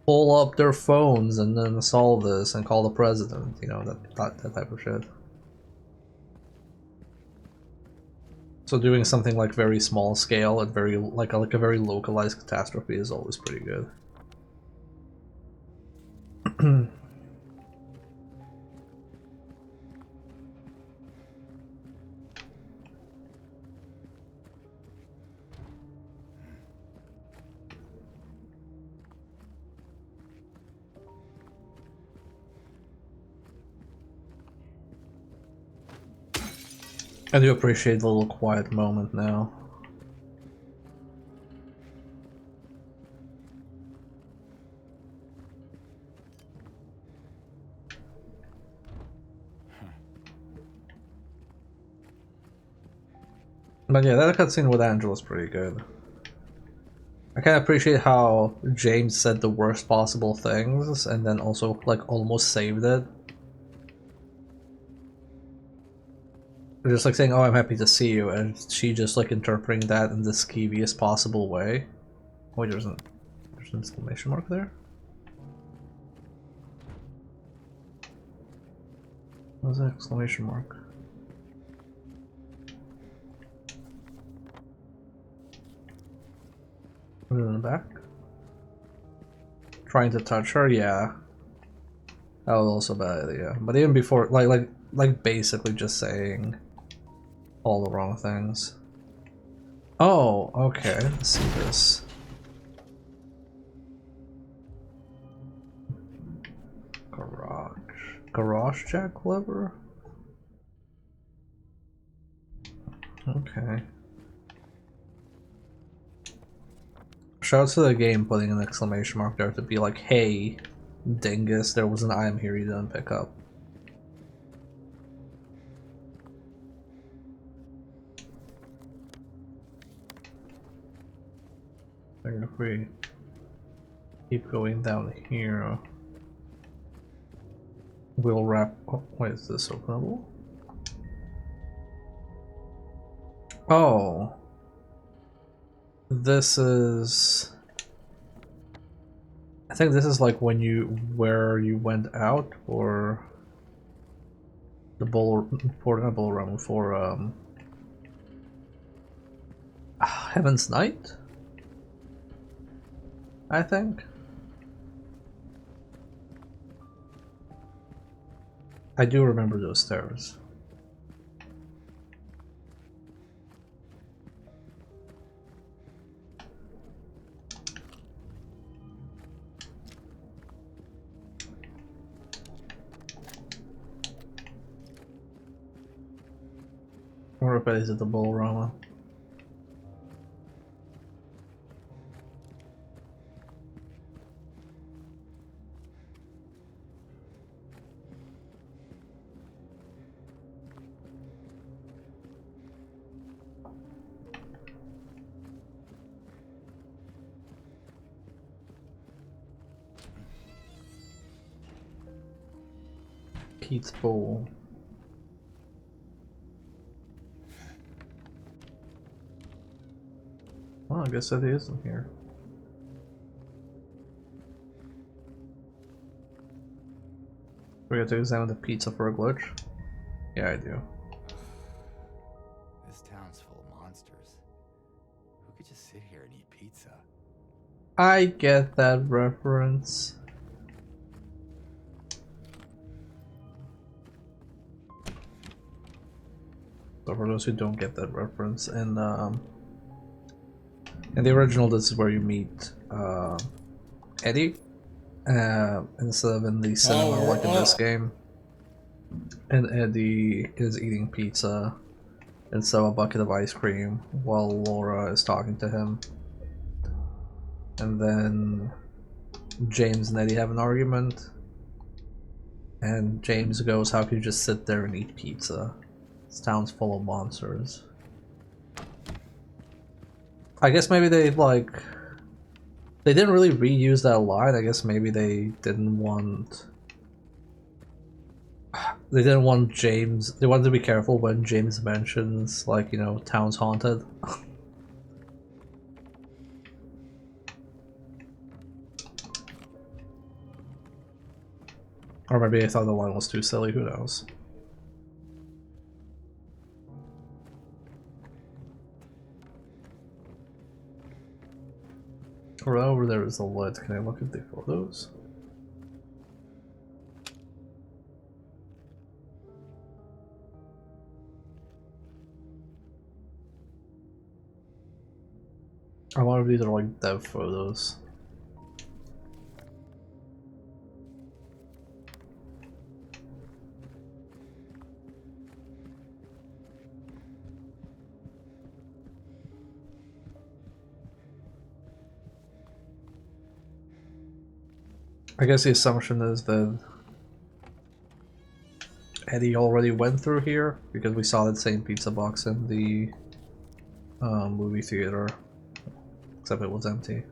pull up their phones and then solve this and call the president? You know, that type of shit. So doing something like very small scale and very like a very localized catastrophe is always pretty good. I do appreciate the little quiet moment now. But yeah, that cutscene with Angela's pretty good. I kind of appreciate how James said the worst possible things and then also like almost saved it. Just like saying, "Oh, I'm happy to see you," and she just like interpreting that in the skeeviest possible way. Wait, there's an exclamation mark there. What's that exclamation mark? Put it in the back. Trying to touch her, yeah. That was also a bad idea. But even before, like basically just saying all the wrong things. Oh, okay. Let's see this. Garage jack lever? Okay. Shout out to the game putting an exclamation mark there to be like, hey, dingus, there was an item here you didn't pick up. And if we keep going down here, we'll wrap. Oh, wait, is this openable? Oh, this is. I think this is like when where you went out for the ballroom for Heaven's Knight, I think. I do remember those stairs. Or if it is at the ballroom. Keats Bowl. Well, I guess that isn't here. forget to examine the pizza for a glitch? Yeah, I do. This town's full of monsters. Who could just sit here and eat pizza? I get that reference. So for those who don't get that reference, in the original, this is where you meet Eddie, instead of in the cinema Power like in this up. game. And Eddie is eating pizza and so a bucket of ice cream while Laura is talking to him. And then James and Eddie have an argument. And James goes, "How can you just sit there and eat pizza? This town's full of monsters." I guess maybe they didn't really reuse that line. I guess maybe they didn't want James, they wanted to be careful when James mentions, like, you know, town's haunted. Or maybe I thought the line was too silly, who knows. Right over there is the lid. Can I look at the photos? A lot of these are like dev photos. I guess the assumption is that Eddie already went through here because we saw that same pizza box in the movie theater, except it was empty.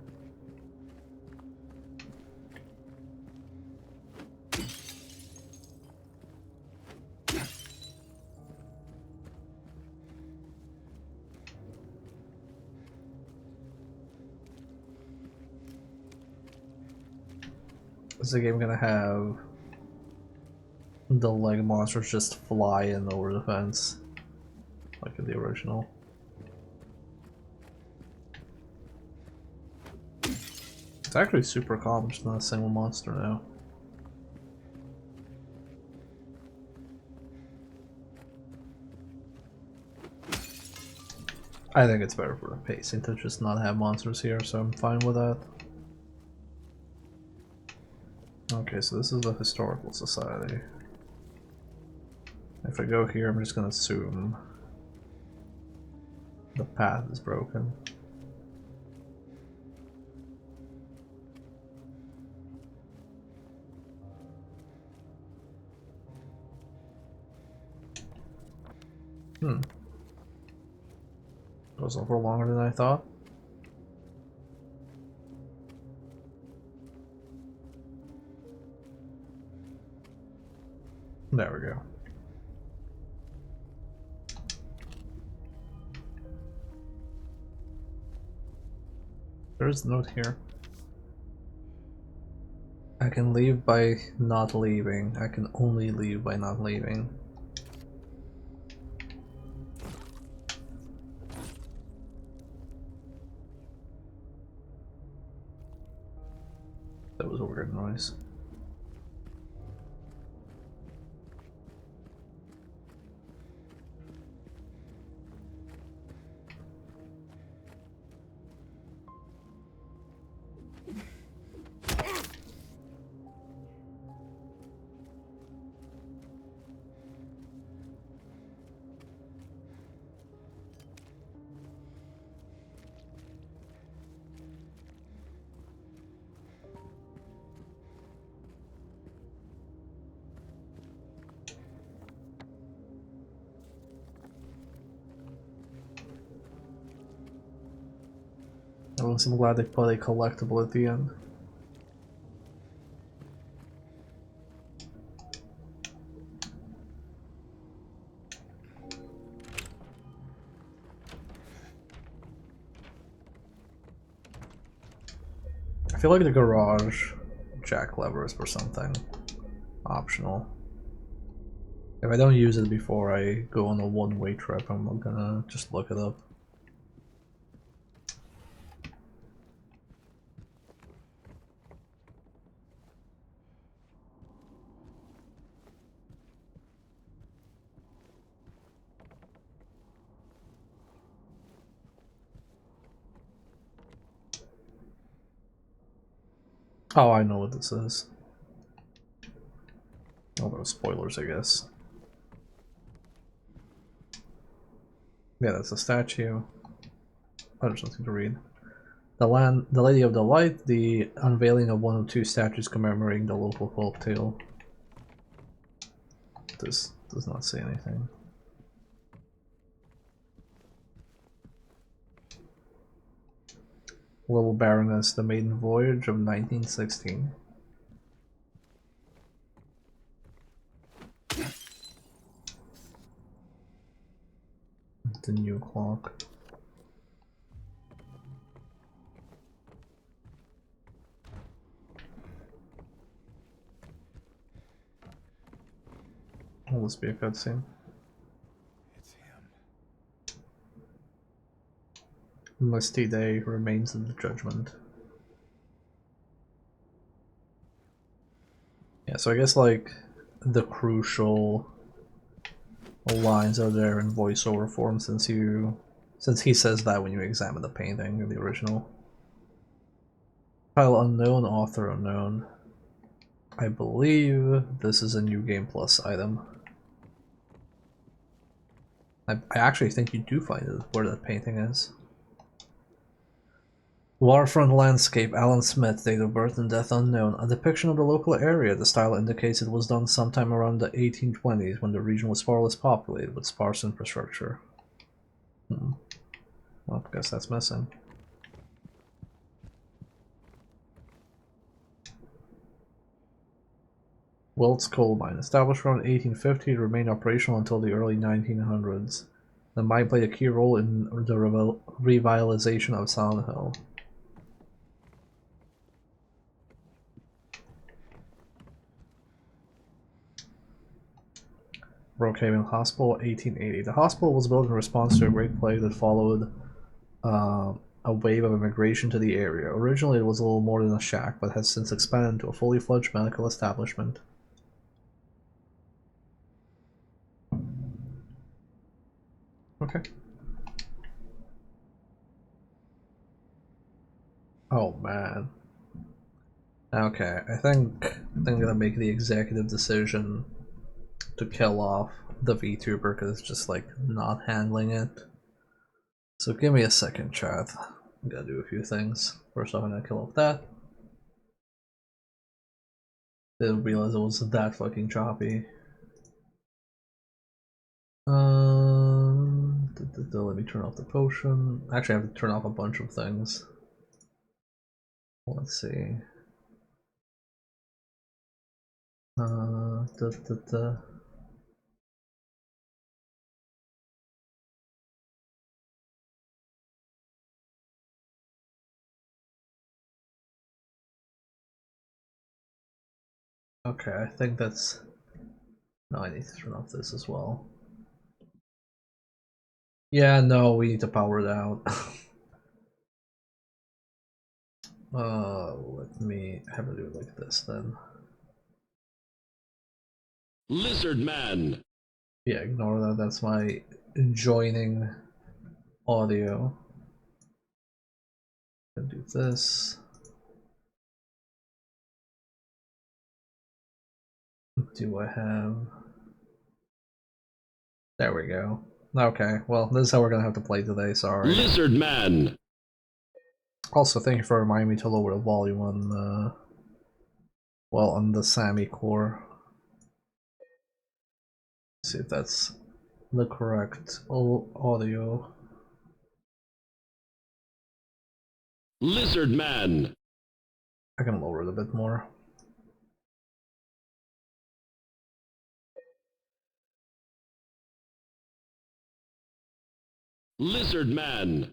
Is the game gonna have the leg monsters just fly in over the fence like in the original? It's actually super calm, just not a single monster now. I think it's better for the pacing to just not have monsters here, so I'm fine with that. Okay, so this is the Historical Society. If I go here, I'm just gonna assume the path is broken. Goes on for longer than I thought. There we go. There's a note here. I can leave by not leaving. I can only leave by not leaving. That was a weird noise. I'm glad they put a collectible at the end. I feel like the garage jack levers were something optional. If I don't use it before I go on a one-way trip, I'm not gonna just look it up. Oh, I know what this is. Oh, those spoilers, I guess. Yeah, that's a statue. Oh, there's nothing to read. The Lady of the Light, the unveiling of one of two statues commemorating the local folktale. This does not say anything. Little Baroness, the Maiden Voyage of 1916. The new clock. Will this be a cutscene? It's him. Misty Day remains in the judgment. Yeah, so I guess like the crucial lines are there in voiceover form since he says that when you examine the painting in the original. Title unknown, author unknown. I believe this is a new game plus item. I actually think you do find it where that painting is. Waterfront landscape, Alan Smith, date of birth and death unknown. A depiction of the local area. The style indicates it was done sometime around the 1820s when the region was far less populated with sparse infrastructure. Well, I guess that's missing. Wilts Coal Mine. Established around 1850, it remained operational until the early 1900s. The mine played a key role in the revitalization of Silent Hill. Brookhaven Hospital, 1880. The hospital was built in response to a Great Plague that followed a wave of immigration to the area. Originally, it was a little more than a shack, but has since expanded into a fully fledged medical establishment. Okay. Oh man. Okay, I think I'm gonna make the executive decision to kill off the VTuber because it's just like not handling it. So give me a second, chat. I gotta do a few things. First off, I'm gonna kill off that. Didn't realize it was that fucking choppy. Let me turn off the potion. Actually, I have to turn off a bunch of things. Let's see. Uh, da, da, da. Okay, I think that's... No, I need to turn off this as well. Yeah, no, we need to power it out. Let me have it do it like this then. Lizard Man. Yeah, ignore that. That's my joining audio. And do this. Do I have... There we go. Okay, well, this is how we're gonna have to play today, sorry. Lizard Man. Also, thank you for reminding me to lower the volume on, well, on the Sammy core. See if that's the correct audio. Lizard Man. I can lower it a bit more. Lizard Man.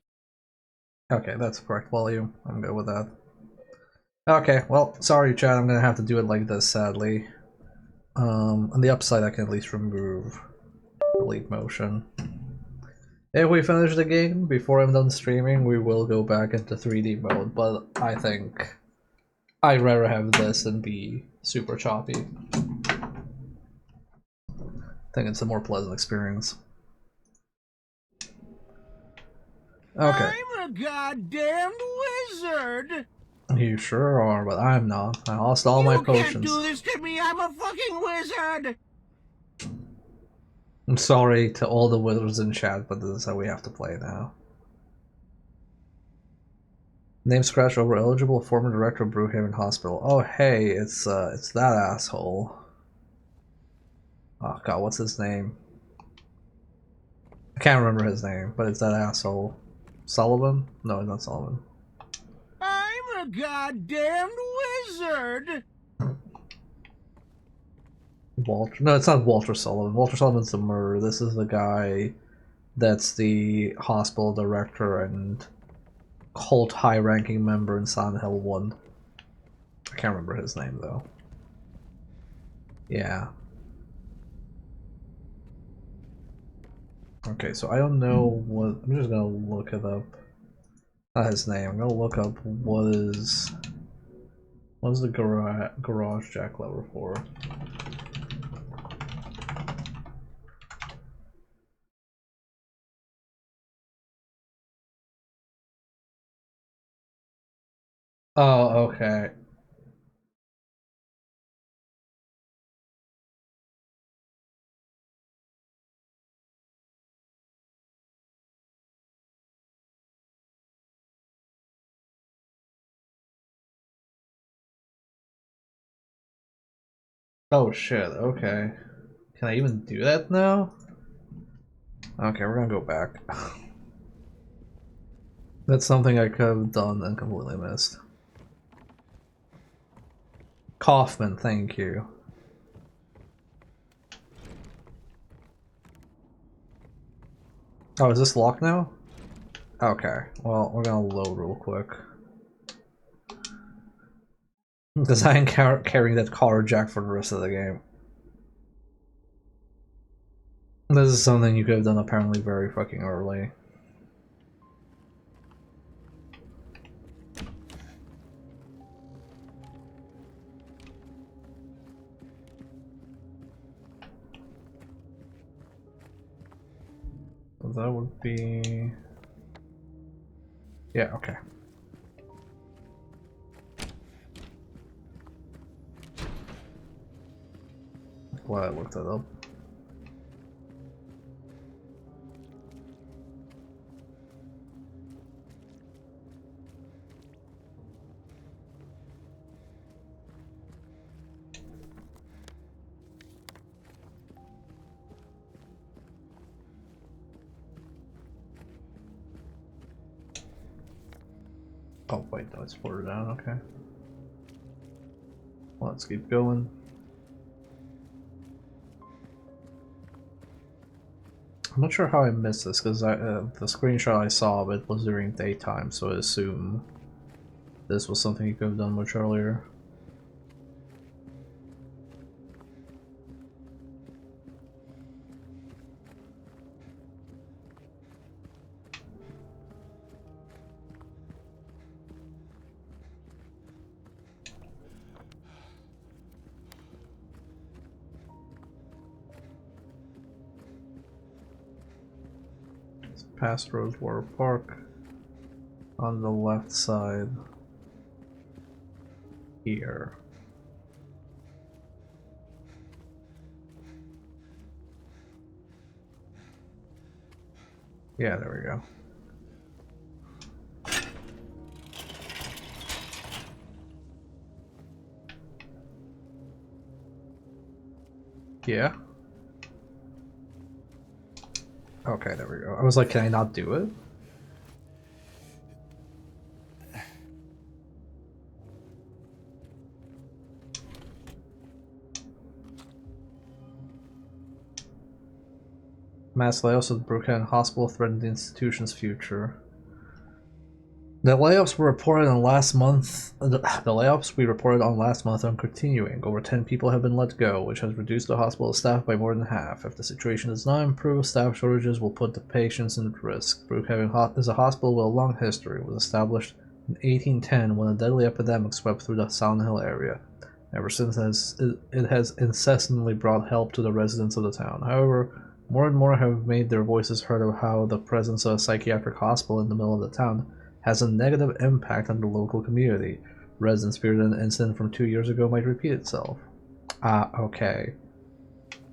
Okay, that's the correct volume. I'm good with that. Okay, well, sorry chat, I'm gonna have to do it like this, sadly. On the upside, I can at least remove delete motion. If we finish the game before I'm done streaming, we will go back into 3D mode, but I think I'd rather have this than be super choppy. I think it's a more pleasant experience. Okay. I'm a goddamned wizard! You sure are, but I'm not. I lost all my You can't potions. do this to me, I'm a fucking wizard! I'm sorry to all the wizards in chat, but this is how we have to play now. Name scratch over eligible former director of Brewhaven Hospital. Oh hey, it's that asshole. Oh god, what's his name? I can't remember his name, but it's that asshole. Sullivan? No, it's not Sullivan. I'm a goddamned wizard! Walter? No, it's not Walter Sullivan. Walter Sullivan's the murderer. This is the guy that's the hospital director and cult high-ranking member in Silent Hill 1. I can't remember his name though. Yeah. Okay, so I don't know what. I'm just gonna look it up. Not his name. I'm gonna look up what is the garage jack lever for. Oh, okay. Oh shit, okay. Can I even do that now? Okay, we're gonna go back. That's something I could have done and completely missed. Kaufman, thank you. Oh, is this locked now? Okay, well, we're gonna load real quick. Because I ain't carrying that car jack for the rest of the game. This is something you could have done apparently very fucking early. So that would be... Yeah, okay. Glad I looked that up. Oh wait, no, it's further down, okay. Let's keep going. I'm not sure how I missed this, because the screenshot I saw of it was during daytime, so I assume this was something you could have done much earlier. It's past Rosewater Park on the left side here. Yeah, there we go. Yeah. Okay, there we go. I was like, can I not do it? Mass layoffs at Brookhaven Hospital threaten the institution's future. The layoffs were reported on last month. The layoffs we reported on last month are continuing. Over 10 people have been let go, which has reduced the hospital staff by more than half. If the situation does not improve, staff shortages will put the patients at risk. Brookhaven is a hospital with a long history. It was established in 1810 when a deadly epidemic swept through the Silent Hill area. Ever since, it has incessantly brought help to the residents of the town. However, more and more have made their voices heard of how the presence of a psychiatric hospital in the middle of the town has a negative impact on the local community. Residents fear that an incident from 2 years ago might repeat itself. Ah, okay.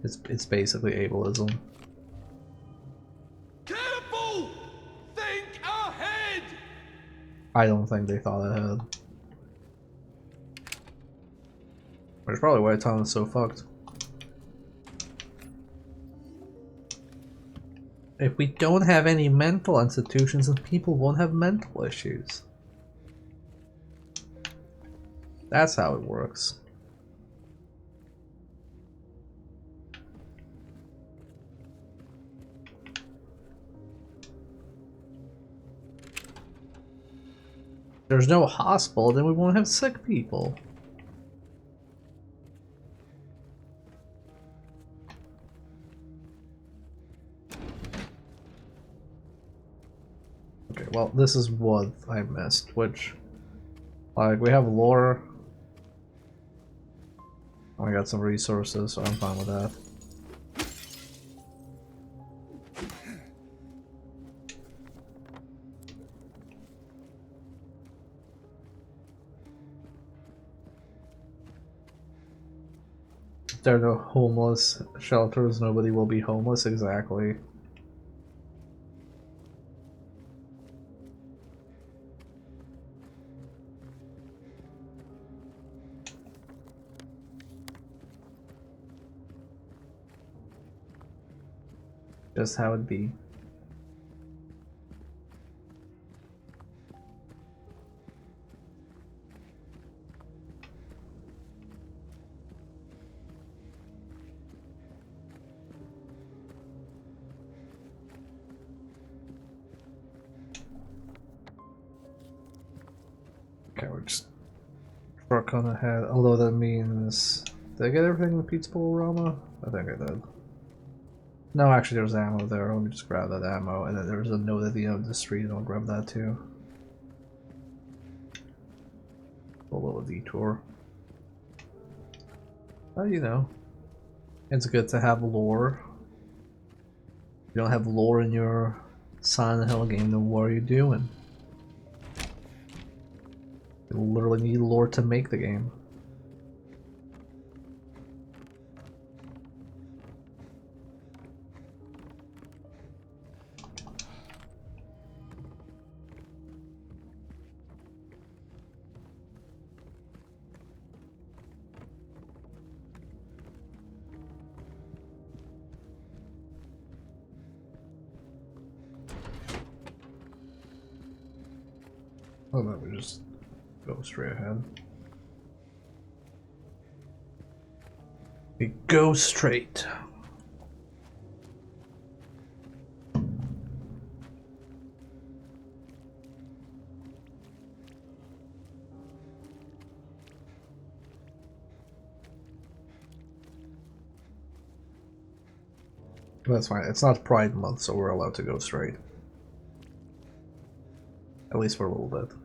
It's basically ableism. Careful! Think ahead! I don't think they thought ahead. Which is probably why town is so fucked. If we don't have any mental institutions, then people won't have mental issues. That's how it works. If there's no hospital, then we won't have sick people. Okay, well, this is what I missed, which, like, we have lore. I got some resources, so I'm fine with that. If there are no homeless shelters, nobody will be homeless, exactly. Just how it be. Okay, we're just truck on ahead, although that means... Did I get everything in the Pizza Bowl-rama? I think I did. No, actually there's ammo there. Let me just grab that ammo, and then there's a note at the end of the street, and I'll grab that too. A little detour. Well, you know, it's good to have lore. If you don't have lore in your Silent Hill game, then what are you doing? You literally need lore to make the game. Oh no, we just go straight ahead. We go straight. That's fine. It's not Pride Month, so we're allowed to go straight. At least for a little bit.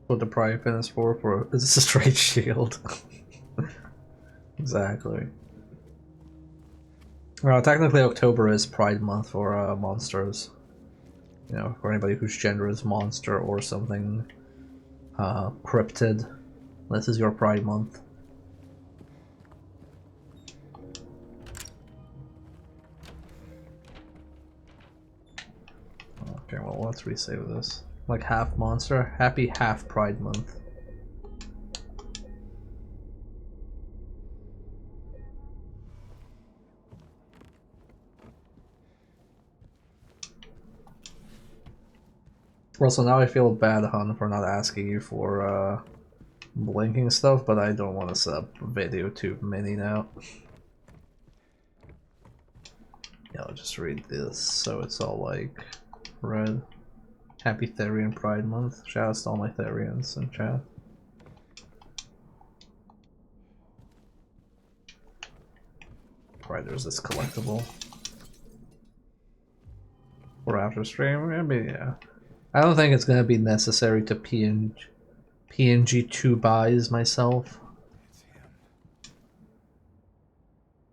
What the Pride pin is for it's a straight shield. Exactly. Well, technically October is Pride Month for monsters. You know, for anybody whose gender is monster or something cryptid. This is your Pride Month. Okay, well, let's resave this. Like half monster. Happy half Pride Month. Also, now I feel bad, hun, for not asking you for blinking stuff, but I don't want to set up VideoTube Mini now. Yeah, I'll just read this so it's all like red. Happy Therian Pride Month. Shoutouts to all my Therians in chat. Right, there's this collectible. For after stream, I mean, yeah. I don't think it's gonna be necessary to PNG 2 buys myself.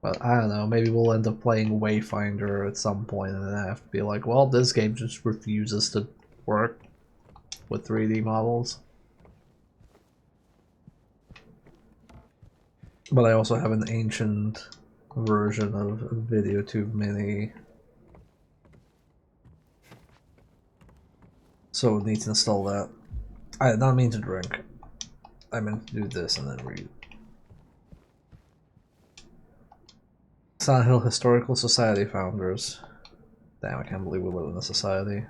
But I don't know, maybe we'll end up playing Wayfinder at some point and then I have to be like, well, this game just refuses to work with 3D models. But I also have an ancient version of VideoTube Mini. So we need to install that. I did not mean to drink. I meant to do this and then read. Silent Hill Historical Society founders. Damn, I can't believe we live in a society.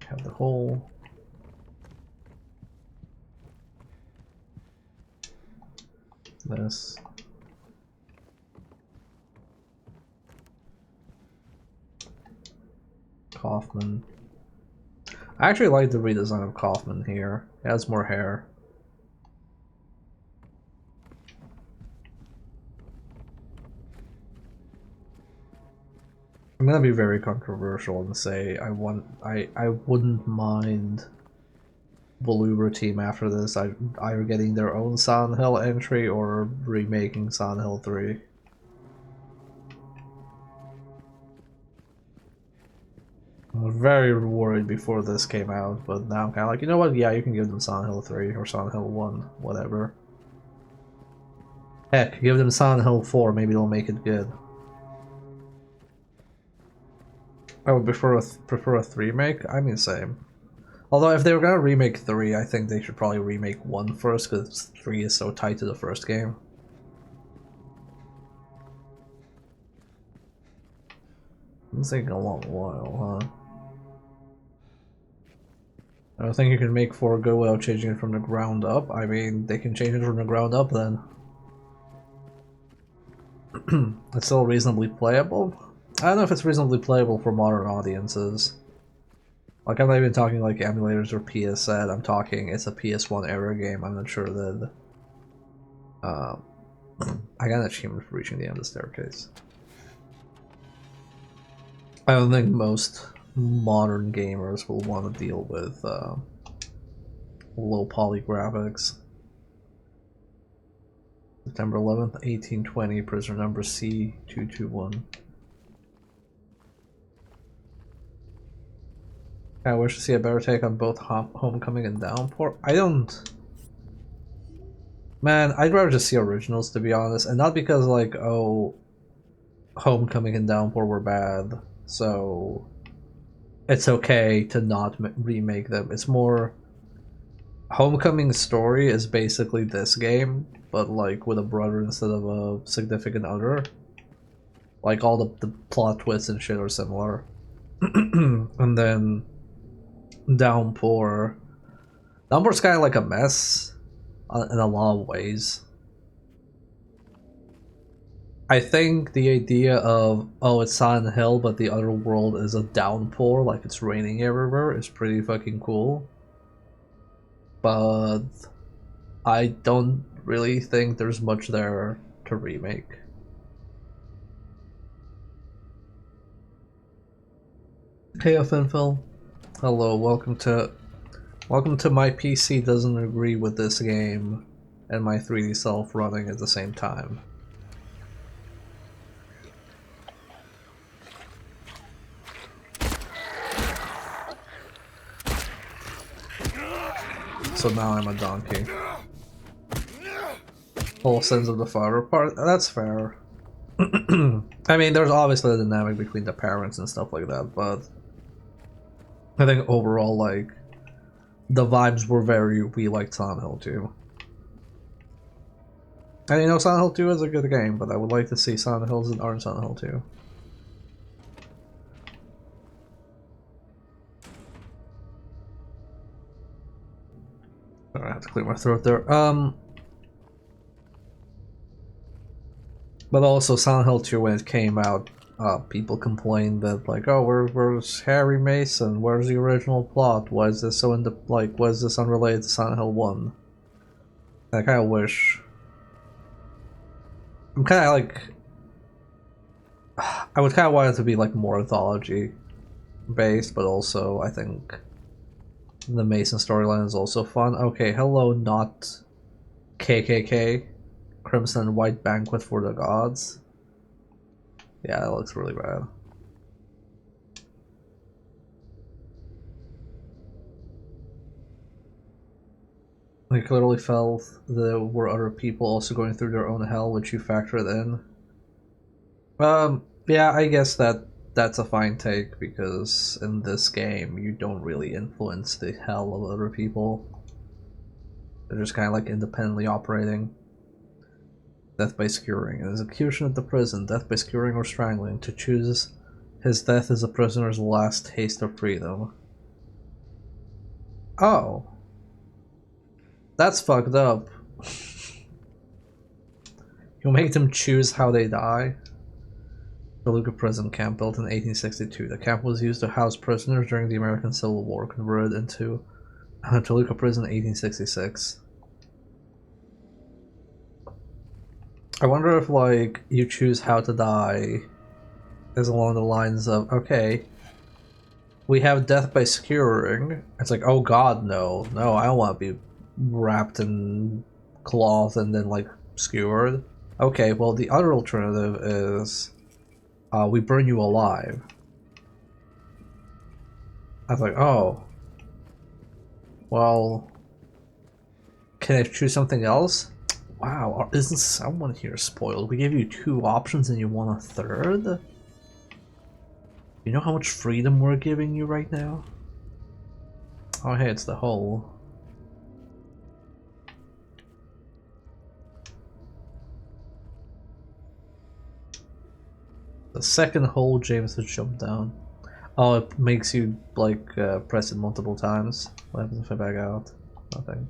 Have the hole. This. Kaufman. I actually like the redesign of Kaufman here. He has more hair. I'm gonna be very controversial and say I wouldn't mind Voluber team after this. Either getting their own Silent Hill entry or remaking Silent Hill 3. I was very worried before this came out, but now I'm kind of like, you know what? Yeah, you can give them Silent Hill 3 or Silent Hill 1, whatever. Heck, give them Silent Hill 4, maybe they'll make it good. I would prefer a 3 make. I mean, same. Although if they were gonna remake 3, I think they should probably remake 1 first, because 3 is so tied to the first game. It's taking a long while, huh? I don't think you can make 4 go without changing it from the ground up. I mean, they can change it from the ground up then. It's still reasonably playable. I don't know if it's reasonably playable for modern audiences. Like, I'm not even talking like emulators or PSN, I'm talking it's a PS1 era game. I'm not sure that... I got an achievement for reaching the end of the staircase. I don't think most modern gamers will want to deal with low poly graphics. September 11th, 1820, prisoner number C221. I wish to see a better take on both Homecoming and Downpour. I don't... Man, I'd rather just see originals, to be honest, and not because, like, oh, Homecoming and Downpour were bad, so it's okay to not remake them. It's more... Homecoming's story is basically this game, but, like, with a brother instead of a significant other. Like, all the plot twists and shit are similar. And then... Downpour's kind of like a mess in a lot of ways. I think the idea of, oh, it's Silent Hill, but the other world is a downpour, like it's raining everywhere, is pretty fucking cool. But I don't really think there's much there to remake. Hey, Finfil. Hello, welcome to my PC doesn't agree with this game and my 3D self running at the same time. So now I'm a donkey. Whole Sins of the Father part, that's fair. I mean, there's obviously a dynamic between the parents and stuff like that, but I think overall, like, the vibes were very, we liked Silent Hill 2. And you know, Silent Hill 2 is a good game, but I would like to see Silent Hills that aren't Silent Hill 2. I have to clear my throat there. But also Silent Hill 2, when it came out, people complained that, like, oh, where's Harry Mason? Where's the original plot? Why is this so why is this unrelated to Silent Hill 1? I kind of wish. I'm kind of like. I would kind of want it to be like more anthology based, but also I think the Mason storyline is also fun. Okay, hello, not KKK, Crimson and White Banquet for the Gods. Yeah, that looks really bad. I clearly felt there were other people also going through their own hell, which you factored in. Yeah, I guess that's a fine take, because in this game you don't really influence the hell of other people. They're just kind of like independently operating. Death by skewering. An execution at the prison. Death by skewering or strangling. To choose his death is a prisoner's last taste of freedom. Oh. That's fucked up. You make them choose how they die. Toluca prison camp, built in 1862. The camp was used to house prisoners during the American Civil War, converted into Toluca prison in 1866. I wonder if, like, you choose how to die is along the lines of, okay, we have death by skewering. It's like, oh god, no. No, I don't want to be wrapped in cloth and then, like, skewered. Okay, well, the other alternative is we burn you alive. I was like, oh. Well, can I choose something else? Wow, isn't someone here spoiled? We gave you 2 options and you want a third? You know how much freedom we're giving you right now? Oh hey, it's the hole. The second hole James has jumped down. Oh, it makes you, like, press it multiple times. What happens if I back out? Nothing.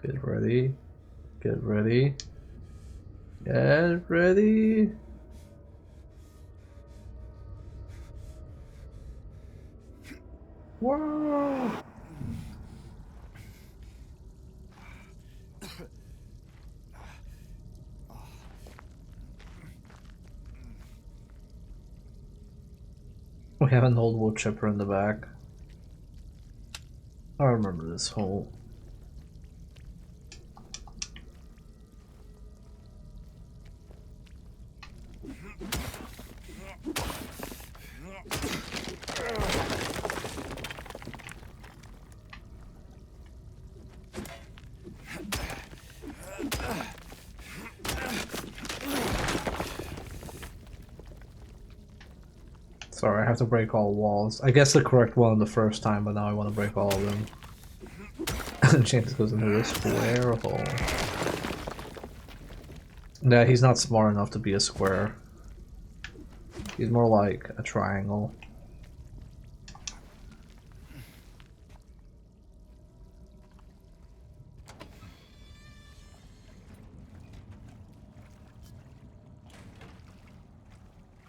Get ready. Get ready. Get ready. Whoa! We have an old wood chipper in the back. I remember this hole. Sorry, I have to break all walls. I guess the correct one the first time, but now I want to break all of them. James goes into the square hole. Yeah, he's not smart enough to be a square. He's more like a triangle.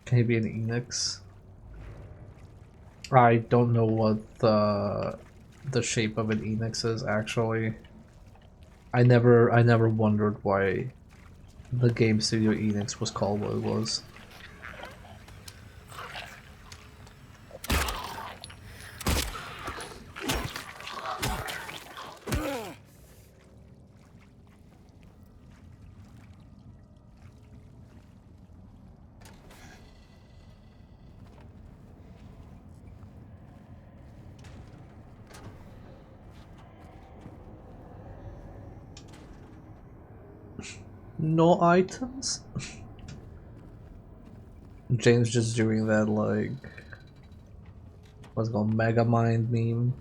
Can he be an Enix? I don't know what the shape of an Enix is actually. I never wondered why the game studio Enix was called what it was. No items? James just doing that like What's it called? Mega Mind meme.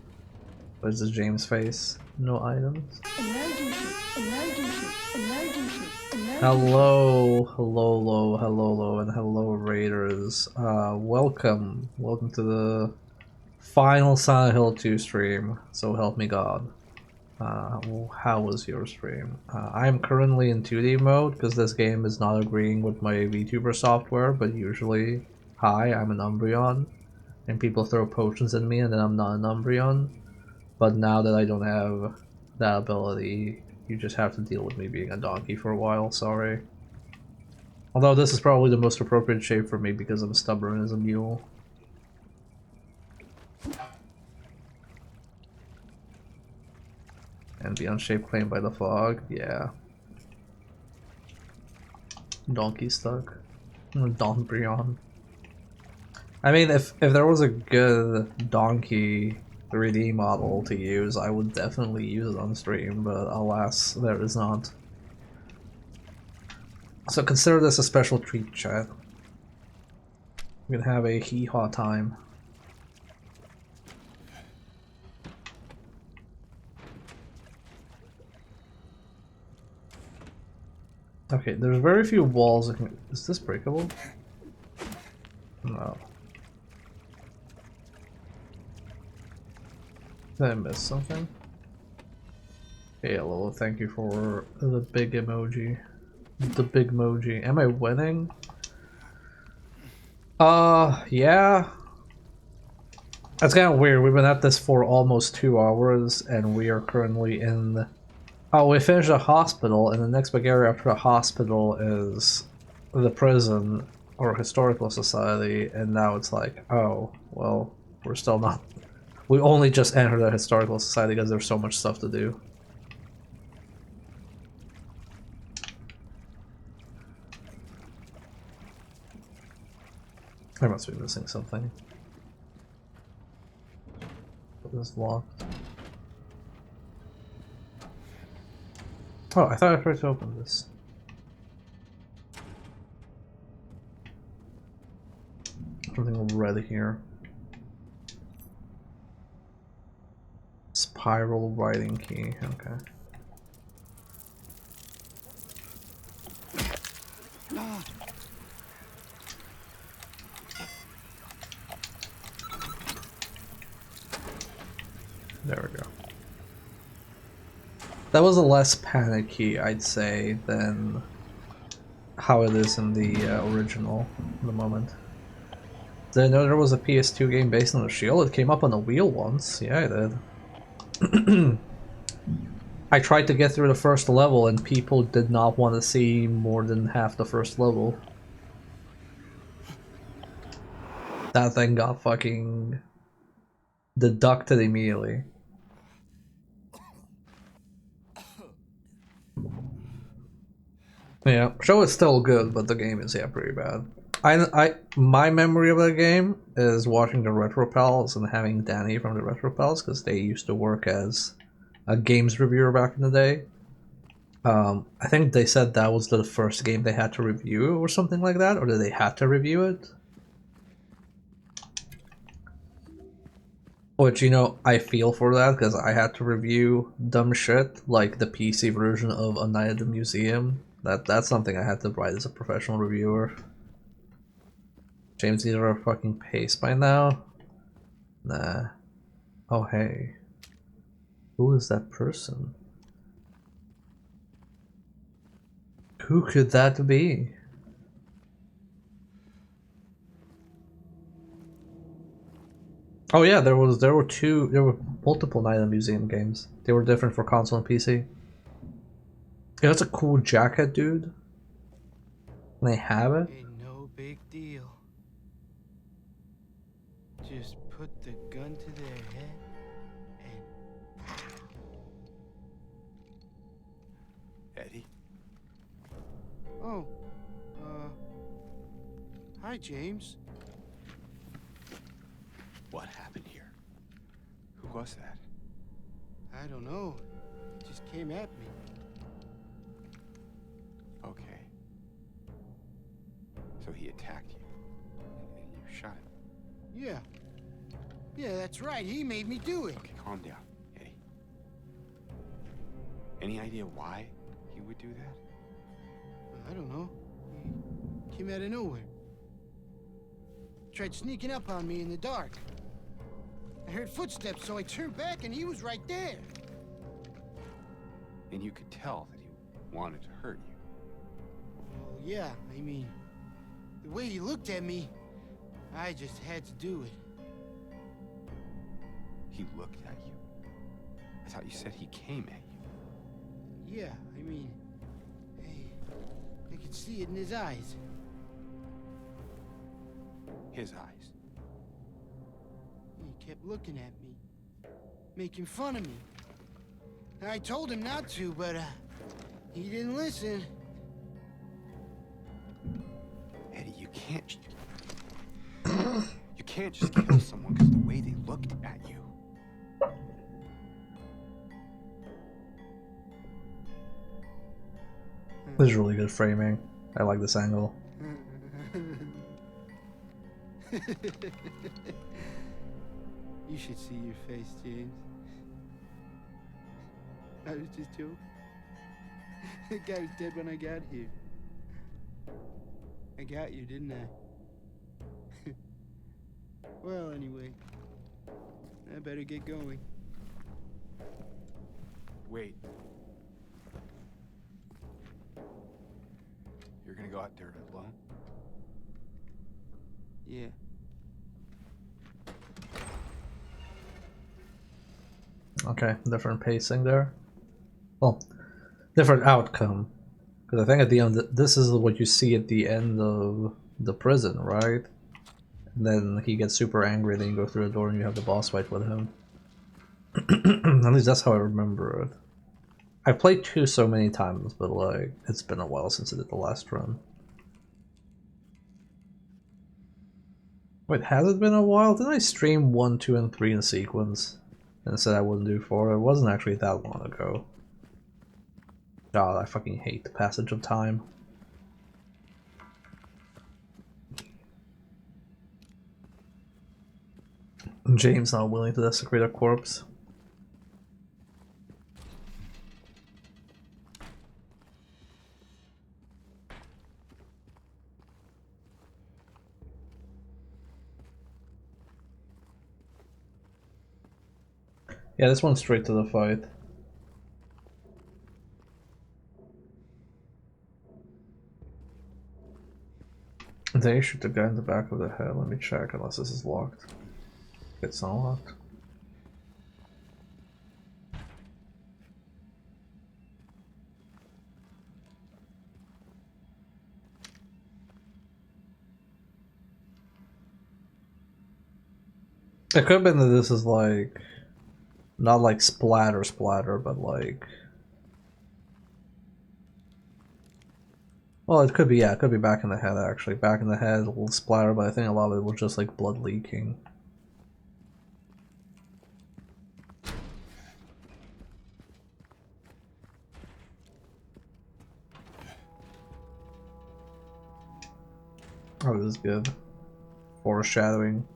Where's this James face? No items. Hello, hello, and hello, Raiders. Welcome to the final Silent Hill 2 stream. So help me God. How was your stream? I am currently in 2D mode because this game is not agreeing with my VTuber software, but usually, hi, I'm an Umbreon, and people throw potions at me and then I'm not an Umbreon. But now that I don't have that ability, you just have to deal with me being a donkey for a while, sorry. Although this is probably the most appropriate shape for me because I'm stubborn as a mule. And be unshaped claimed by the fog, yeah. Donkey stuck. Donbreon. I mean, if there was a good donkey 3D model to use, I would definitely use it on stream, but alas, there is not. So consider this a special treat, chat. We're gonna have a hee-haw time. Okay, there's very few walls. Is this breakable? No. Did I miss something? Hey, hello, thank you for the big emoji. The big emoji. Am I winning? Yeah. That's kind of weird. We've been at this for almost 2 hours, and we are currently in... Oh, we finished the hospital, and the next big area after the hospital is the prison, or historical society, and now it's like, oh, well, we're still not... We only just entered the historical society because there's so much stuff to do. I must be missing something. It is locked. Oh, I thought I tried to open this. Something red here. Spiral writing key, okay. There we go. That was a less panicky, I'd say, than how it is in the original at the moment. Did I know there was a PS2 game based on a shield? It came up on a wheel once. Yeah, I did. I tried to get through the first level and people did not want to see more than half the first level. That thing got fucking deducted immediately. Yeah, show is still good, but the game is, yeah, pretty bad. My memory of that game is watching the Retro Pals and having Danny from the Retro Pals, because they used to work as a games reviewer back in the day. I think they said that was the first game they had to review or something like that, or that they had to review it. Which, you know, I feel for that, because I had to review dumb shit, like the PC version of A Night at the Museum. That's something I had to write as a professional reviewer. James, these are a fucking pace by now? Nah. Oh, hey. Who is that person? Who could that be? Oh yeah, there were multiple Night at the Museum games. They were different for console and PC. Yeah, that's a cool jacket, dude. And they have it? Ain't no big deal. Just put the gun to their head and... Eddie? Oh, hi, James. What happened here? Who was that? I don't know. It just came at me. Okay. So he attacked you, and you shot him. Yeah. Yeah, that's right. He made me do it. Okay, calm down, Eddie. Any idea why he would do that? I don't know. He came out of nowhere. Tried sneaking up on me in the dark. I heard footsteps, so I turned back and he was right there. And you could tell that he wanted to hurt you. Well, yeah, I mean, the way he looked at me, I just had to do it. He looked at you. I thought you said he came at you. Yeah, I mean, I could see it in his eyes. His eyes. He kept looking at me, making fun of me. I told him not to, but he didn't listen. Eddie, you can't. You can't just kill someone because the way they looked at you. This is really good framing. I like this angle. You should see your face, James. I was just joking. The guy was dead when I got here. I got you, didn't I? Well, anyway, I better get going. Wait. You're gonna go out there alone? Yeah. Okay, different pacing there. Well, different outcome. Because I think at the end, this is what you see at the end of the prison, right? And then he gets super angry, then you go through the door and you have the boss fight with him. At least that's how I remember it. I've played 2 so many times, but like, it's been a while since I did the last run. Wait, has it been a while? Didn't I stream 1, 2, and 3 in sequence? And said I wouldn't do 4? It wasn't actually that long ago. God, I fucking hate the passage of time. James not willing to desecrate a corpse. Yeah, this one's straight to the fight. They shoot the guy in the back of the head. Let me check, unless this is locked. It's unlocked. It could have been that this is like, not like splatter, but like, well, it could be, yeah, it could be back in the head actually. Back in the head, a little splatter, but I think a lot of it was just like blood leaking. Oh, this is good. Foreshadowing.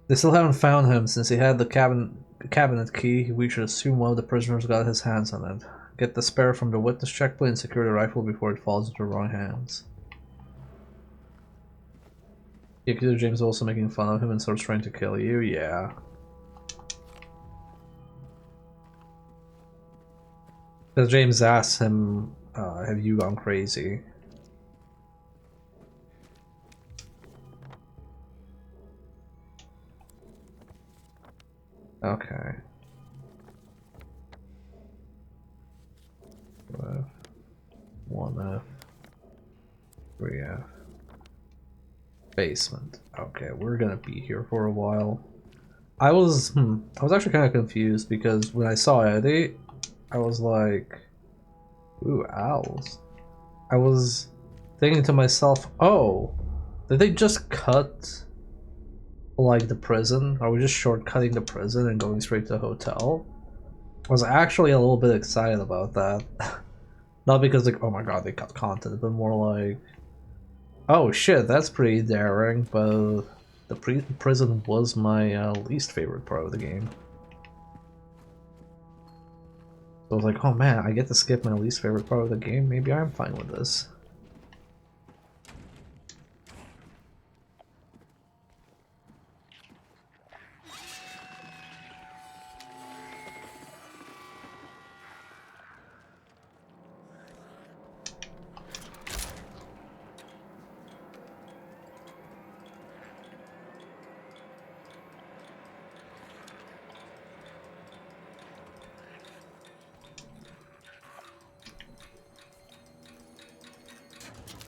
They still haven't found him since he had the cabinet key. We should assume one of the prisoners got his hands on it. Get the spare from the witness checkpoint and secure the rifle before it falls into the wrong hands. Yeah, because James is also making fun of him and starts trying to kill you. Yeah. Because James asks him, have you gone crazy? Okay. 2F, 1F, 3F. Basement. Okay, we're gonna be here for a while. I was actually kind of confused because when I saw Eddie, I was like, ooh, owls. I was thinking to myself, oh, did they just cut like the prison? Are we just shortcutting the prison and going straight to the hotel? I was actually a little bit excited about that. Not because like, oh my god, they cut content, but more like, oh shit, that's pretty daring, but the prison was my least favorite part of the game. So I was like, oh man, I get to skip my least favorite part of the game. Maybe I'm fine with this.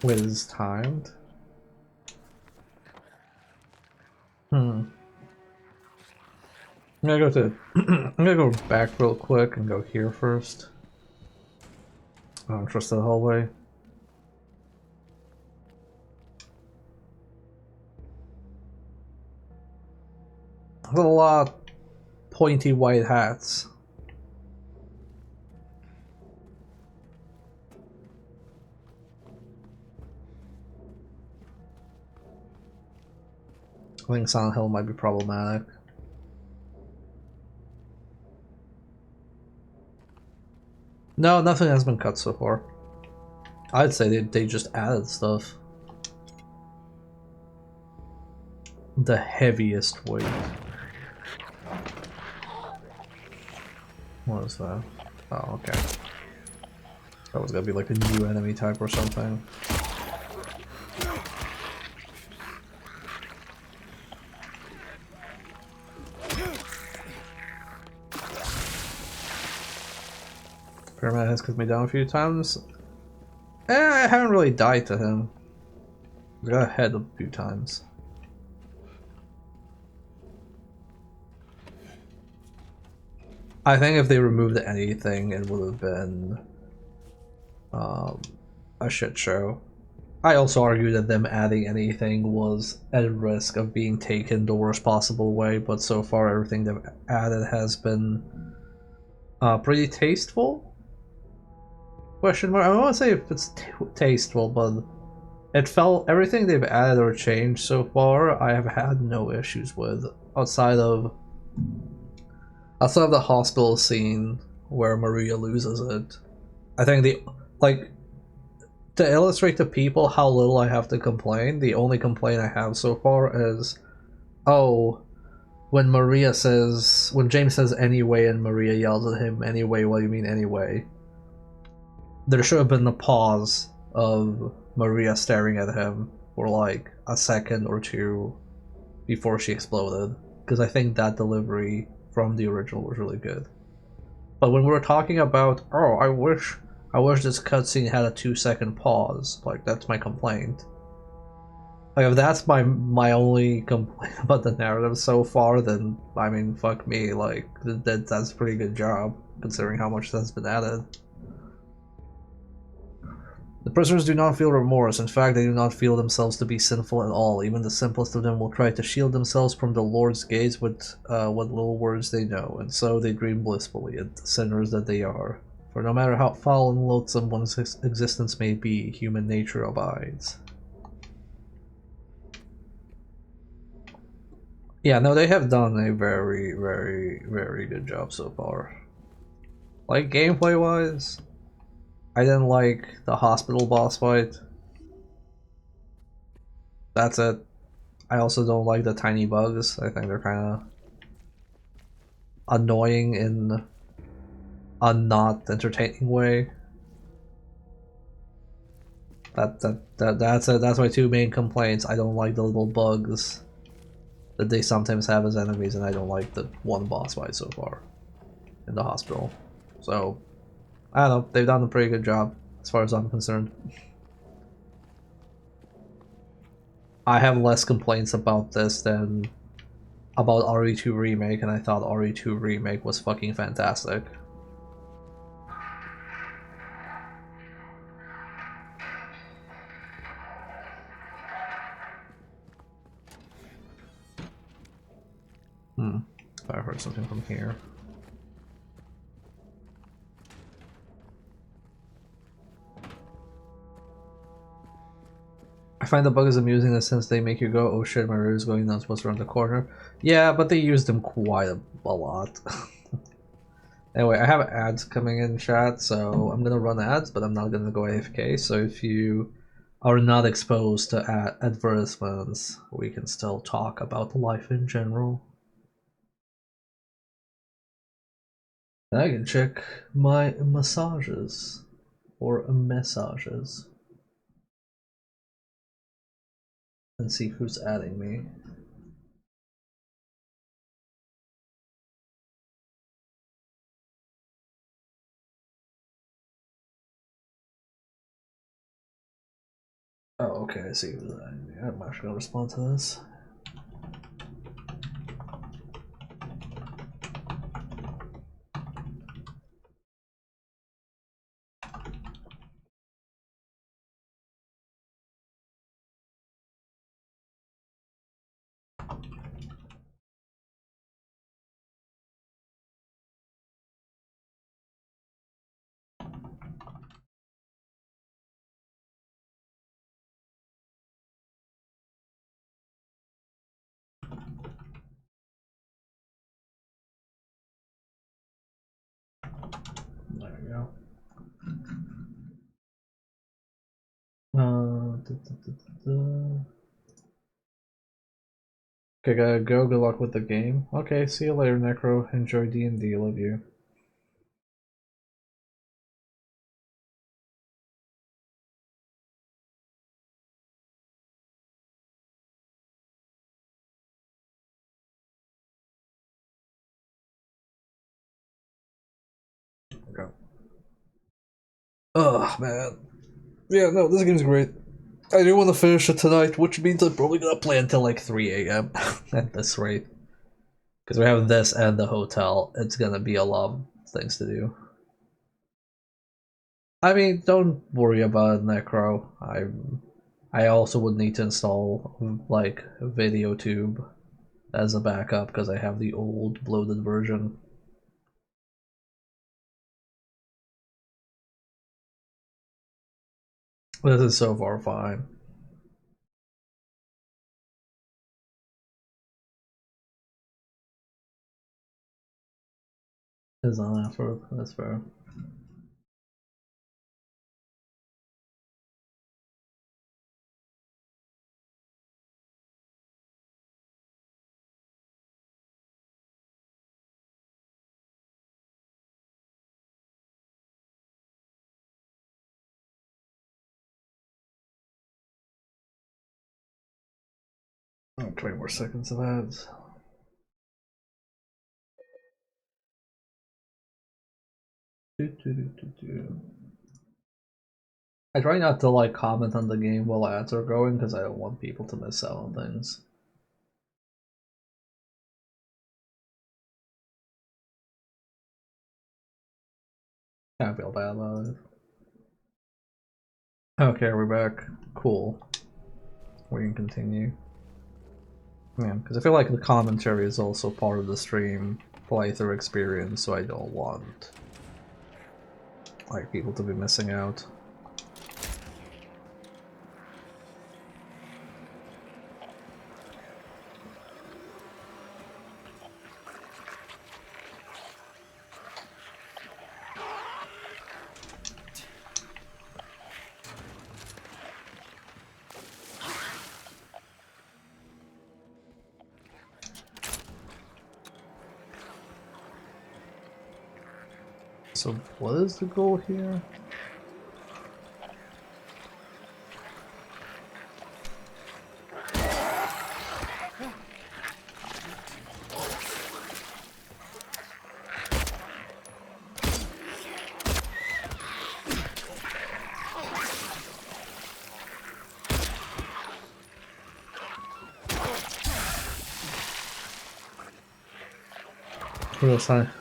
Wait, is timed? I'm gonna go to I'm gonna go back real quick and go here first. I don't trust the hallway. There's a lot of pointy white hats. I think Silent Hill might be problematic. No, nothing has been cut so far. I'd say they just added stuff. The heaviest weight. What is that? Oh, okay. That was gonna be like a new enemy type or something. Pyramid has cut me down a few times. I haven't really died to him. I got ahead a few times. I think if they removed anything, it would have been a shit show. I also argue that them adding anything was at risk of being taken the worst possible way, but so far everything they've added has been pretty tasteful. Question mark. I don't want to say if it's tasteful, but it felt everything they've added or changed so far. I have had no issues with outside of the hospital scene where Maria loses it. I think to illustrate to people how little I have to complain, the only complaint I have so far is, oh, when James says anyway and Maria yells at him, anyway, what do you mean anyway? There should have been a pause of Maria staring at him for like a second or two before she exploded, because I think that delivery from the original was really good. But when we're talking about, oh, I wish this cutscene had a 2-second pause, like that's my complaint. Like if that's my only complaint about the narrative so far, then I mean, fuck me. Like that's a pretty good job considering how much that's been added. The prisoners do not feel remorse. In fact, they do not feel themselves to be sinful at all. Even the simplest of them will try to shield themselves from the Lord's gaze with what little words they know, and so they dream blissfully at the sinners that they are. For no matter how foul and loathsome one's existence may be, human nature abides. Yeah, no, they have done a very, very, very good job so far. Like, gameplay-wise, I didn't like the hospital boss fight. That's it. I also don't like the tiny bugs. I think they're kind of annoying in a not entertaining way. That's it. That's my two main complaints. I don't like the little bugs that they sometimes have as enemies, and I don't like the one boss fight so far in the hospital. So I don't know. They've done a pretty good job as far as I'm concerned. I have less complaints about this than about RE2 Remake, and I thought RE2 Remake was fucking fantastic. I heard something from here. I find the bugs amusing in the sense they make you go, oh shit, my road is going nuts, what's around the corner? Yeah, but they use them quite a lot. Anyway, I have ads coming in chat, so I'm gonna run ads, but I'm not gonna go AFK, so if you are not exposed to advertisements, we can still talk about life in general. I can check my massages, or messages, and see who's adding me. Oh, okay, I see who's adding me. I'm actually gonna respond to this. There we go. Okay, gotta go. Good luck with the game. Okay, see you later, Necro. Enjoy D&D. Love you. Go. Oh man. Yeah, no, this game's great. I do want to finish it tonight, which means I'm probably gonna play until like 3 a.m. at this rate. Because we have this and the hotel. It's gonna be a lot of things to do. I mean, don't worry about it, Necro. I also would need to install like VideoTube as a backup because I have the old bloated version. This is so far fine. It's not effort, that's fair. Oh, 20 more seconds of ads. I try not to like comment on the game while ads are going because I don't want people to miss out on things. I feel bad about it. Okay, we're back. Cool. We can continue. Yeah, because I feel like the commentary is also part of the stream playthrough experience, so I don't want like people to be missing out. So what is the goal here?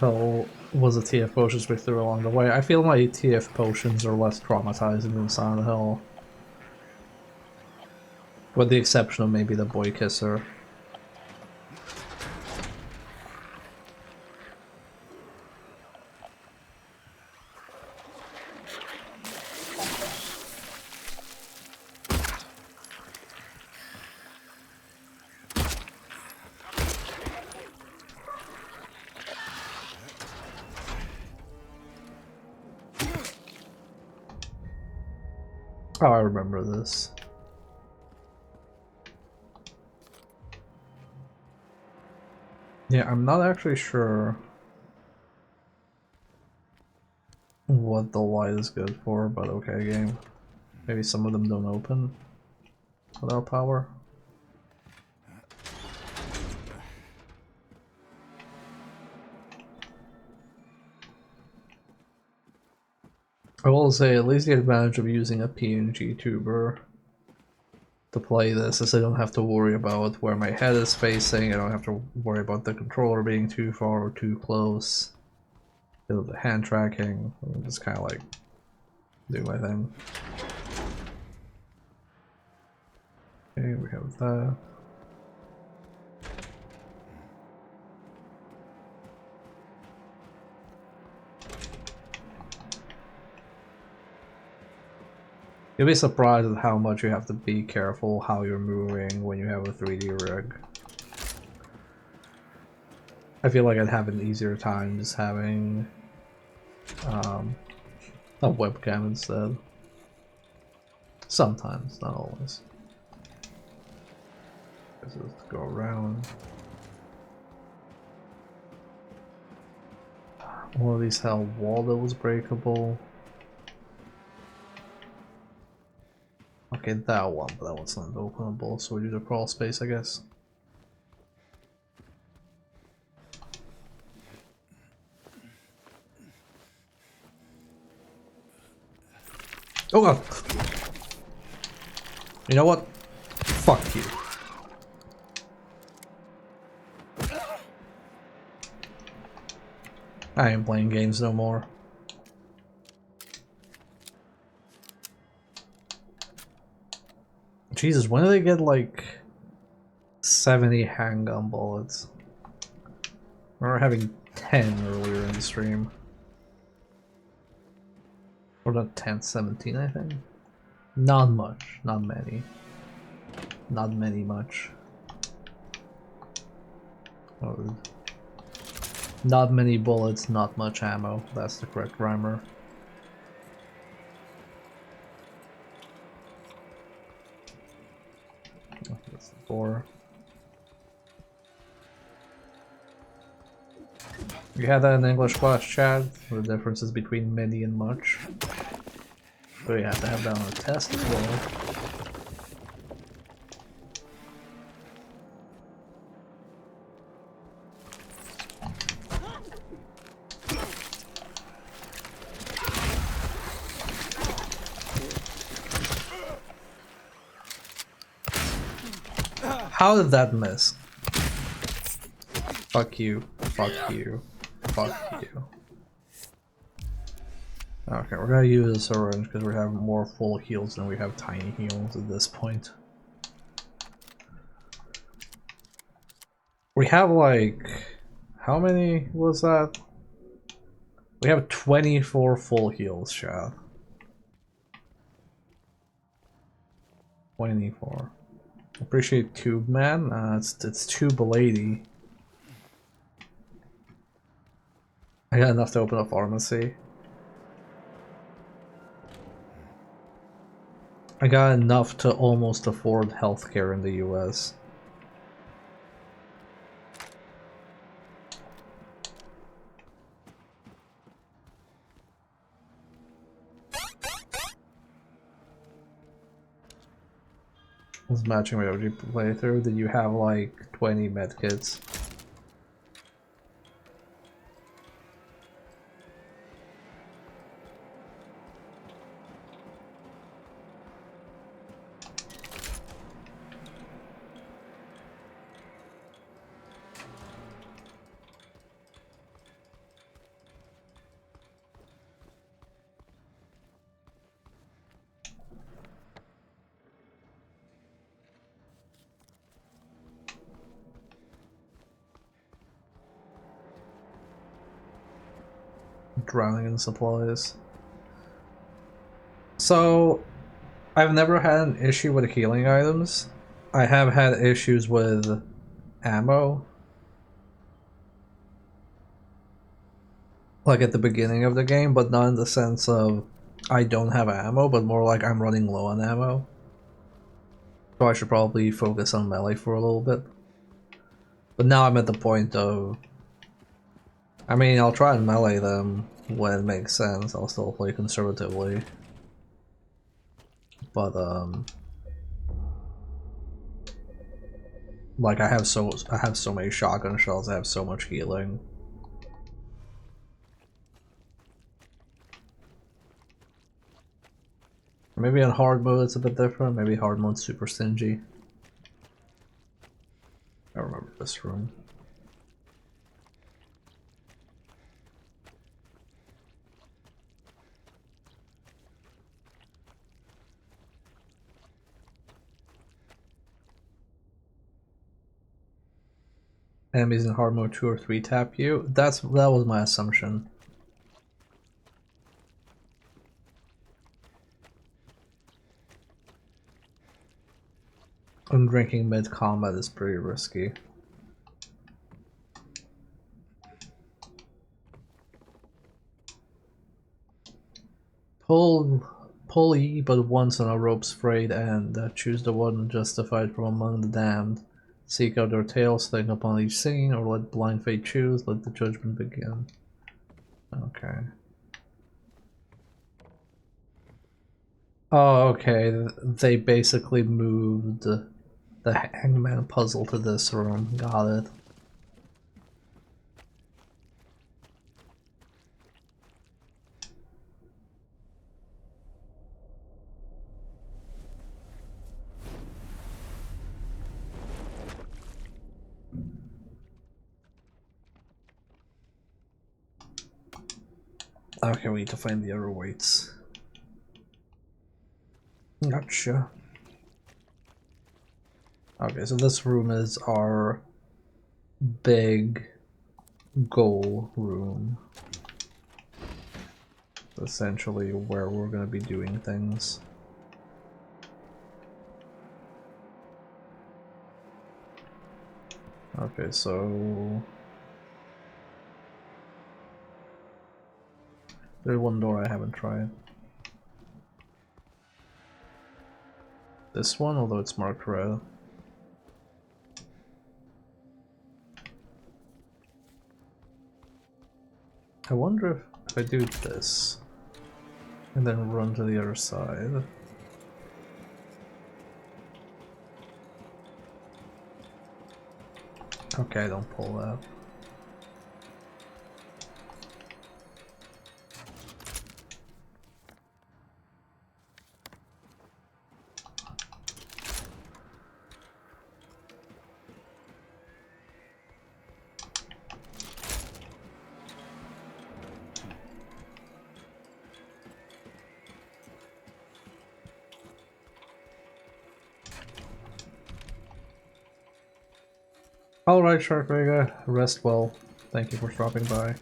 How was the TF potions we threw along the way? I feel my TF potions are less traumatizing than Silent Hill. With the exception of maybe the Boy Kisser. Oh, I remember this. Yeah, I'm not actually sure what the light is good for, but okay, game. Maybe some of them don't open without power. I will say, at least the advantage of using a PNG tuber to play this is I don't have to worry about where my head is facing, I don't have to worry about the controller being too far or too close. The hand tracking, I can just kind of like do my thing. Okay, we have that. You'll be surprised at how much you have to be careful how you're moving when you have a 3D rig. I feel like I'd have an easier time just having a webcam instead. Sometimes, not always. Let's just go around. One of these hell Waldo's breakable. Okay, that one, but that one's not openable, so we do the crawl space, I guess. Oh god! You know what? Fuck you. I ain't playing games no more. Jesus, when do they get like 70 handgun bullets? We were having 10 earlier in the stream. Or not 10, 17 I think. Not much, not many. Not many much. Oh, not many bullets, not much ammo. That's the correct rhymer. Oh, that's the 4. You had that in English class, Chad? The differences between many and much. But you have to have that on a test as well. How did that miss? Fuck you, fuck you, fuck you. Okay, we're gonna use a syringe because we have more full heals than we have tiny heals at this point. We have like... how many was that? We have 24 full heals, chat. 24. Appreciate Tube Man. It's Tube Lady. I got enough to open a pharmacy. I got enough to almost afford healthcare in the US. Was matching my OG playthrough. Did you have like 20 medkits? Drowning in supplies. So, I've never had an issue with healing items. I have had issues with ammo. Like at the beginning of the game, but not in the sense of I don't have ammo, but more like I'm running low on ammo. So I should probably focus on melee for a little bit. But now I'm at the point of... I mean, I'll try and melee them when it makes sense. I'll still play conservatively. But, like I have so many shotgun shells, I have so much healing. Maybe on hard mode it's a bit different, maybe hard mode's super stingy. I remember this room. Enemies in hard mode 2 or 3 tap you. That was my assumption. And drinking mid-combat is pretty risky. Pull E but once on a rope's frayed end. Choose the one justified from among the damned. Seek out their tails, think upon each scene, or let blind fate choose, let the judgment begin. Okay. Oh, okay. They basically moved the hangman puzzle to this room. Got it. Okay, we need to find the other weights. Gotcha. Okay, so this room is our big goal room. Essentially where we're going to be doing things. Okay, so there's one door I haven't tried. This one, although it's marked red. I wonder if I do this and then run to the other side. Okay, don't pull that. Alright, Sharkvega, rest well. Thank you for dropping by.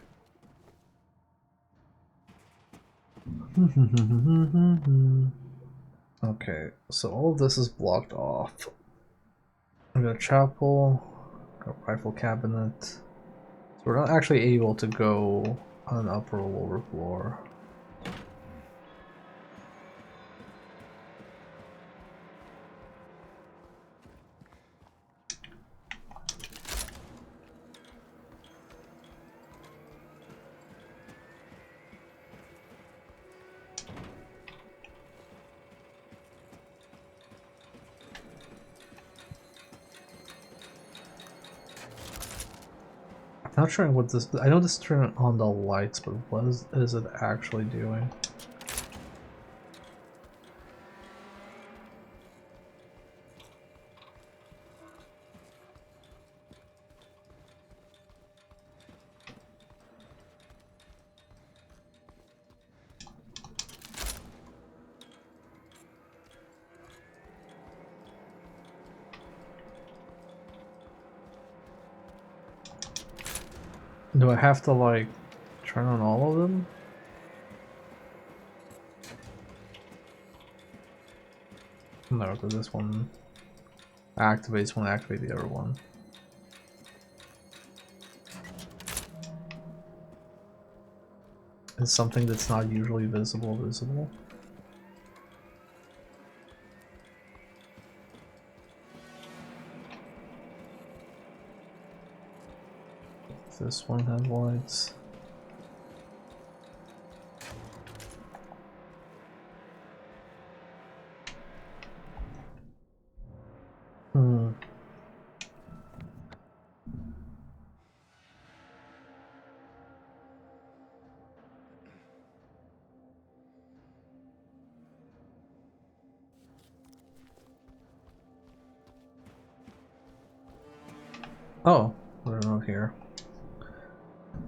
Okay, so all of this is blocked off. We got a chapel, got a rifle cabinet. So we're not actually able to go on an upper or lower floor. I'm not sure what this. I know this turned on the lights, but what is it actually doing? Do I have to like turn on all of them? No, because this one activates when I activate the other one. Is something that's not usually visible visible? This one has lights. Hmm. Oh, we're not here.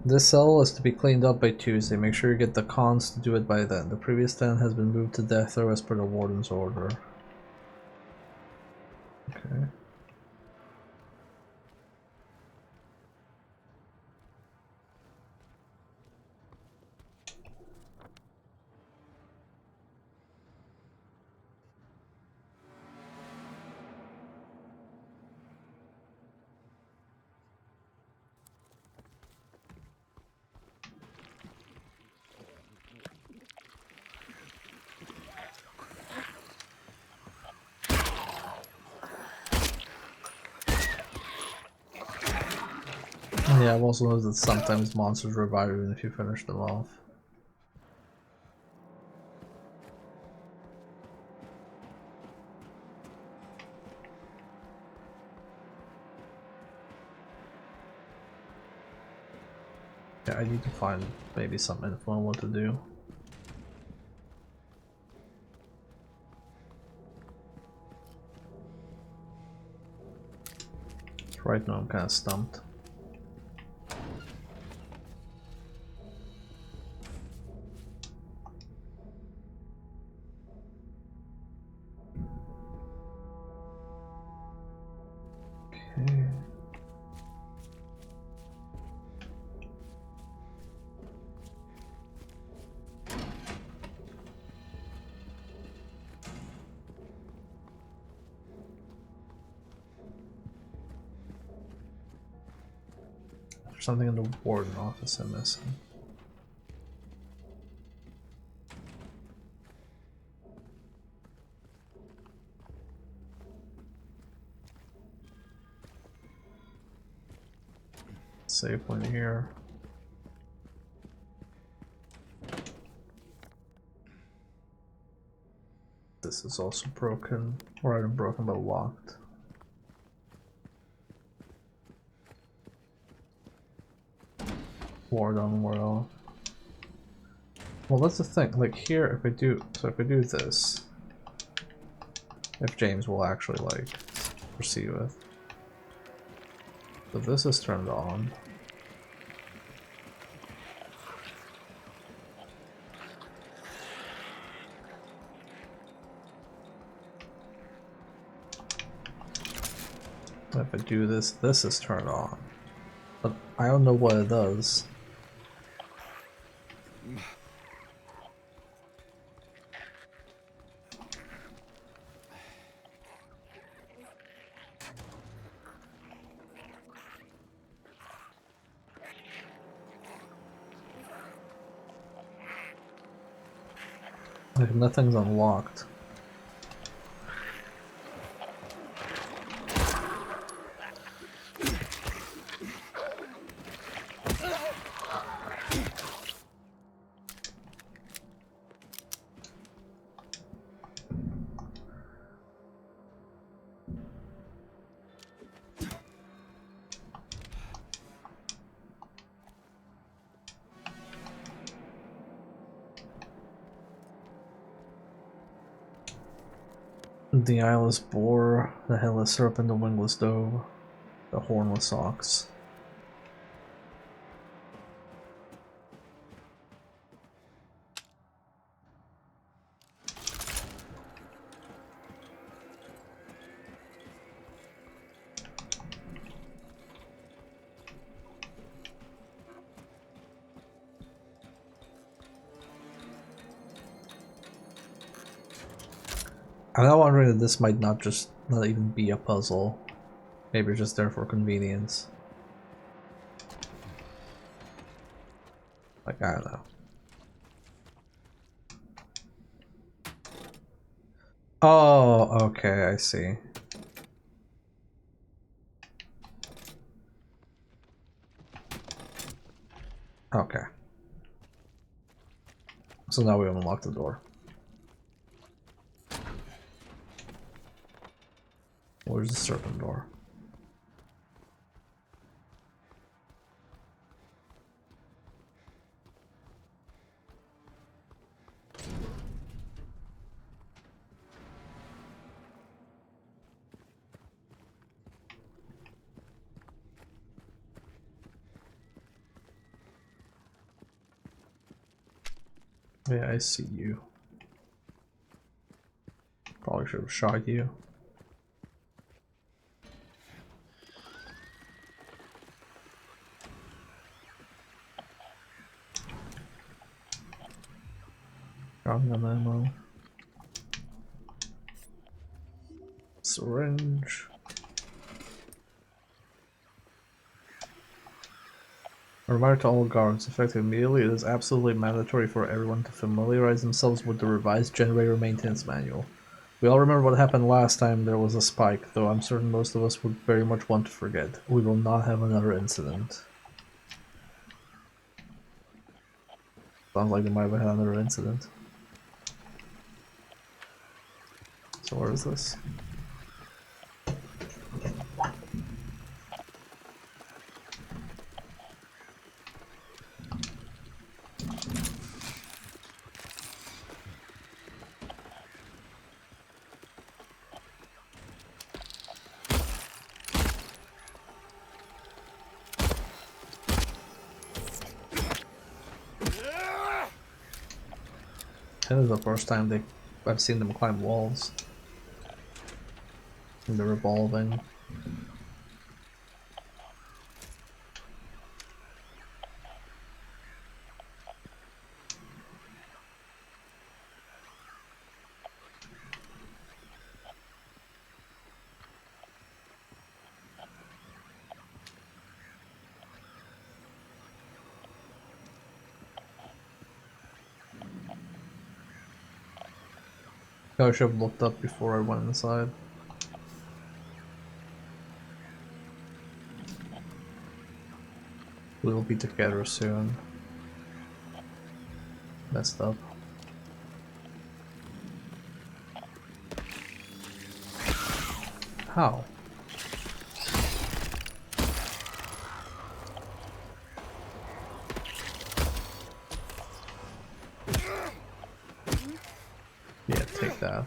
This cell is to be cleaned up by Tuesday. Make sure you get the cons to do it by then. The previous tenant has been moved to death row as per the warden's order. Okay. Yeah, I've also noticed that sometimes monsters revive even if you finish them off. Yeah, I need to find maybe some info on what to do. Right now I'm kinda stumped. Okay. There's something in the warden office I'm missing. Save point here. This is also broken. Or either broken but locked. Ward on ward off. Well, that's the thing. Like here, if I do this, if James will actually like proceed with. So this is turned on. If I do this, this is turned on. But I don't know what it does. Like nothing's unlocked. The eyeless boar, the headless serpent, the wingless dove, the hornless ox. I'm now wondering if this might not even be a puzzle. Maybe it's just there for convenience. Like, I don't know. Oh, okay, I see. Okay. So now we unlock the door. Where's the serpent door? Yeah, I see you. Probably should have shot you. Shotgun ammo. Syringe. A reminder to all guards, effective immediately, it is absolutely mandatory for everyone to familiarize themselves with the revised generator maintenance manual. We all remember what happened last time there was a spike, though I'm certain most of us would very much want to forget. We will not have another incident. Sounds like they might have had another incident. So where is this? This is the first time I've seen them climb walls. And they're revolving. I should have looked up before I went inside. We'll be together soon. Messed up. How? Yeah, take that.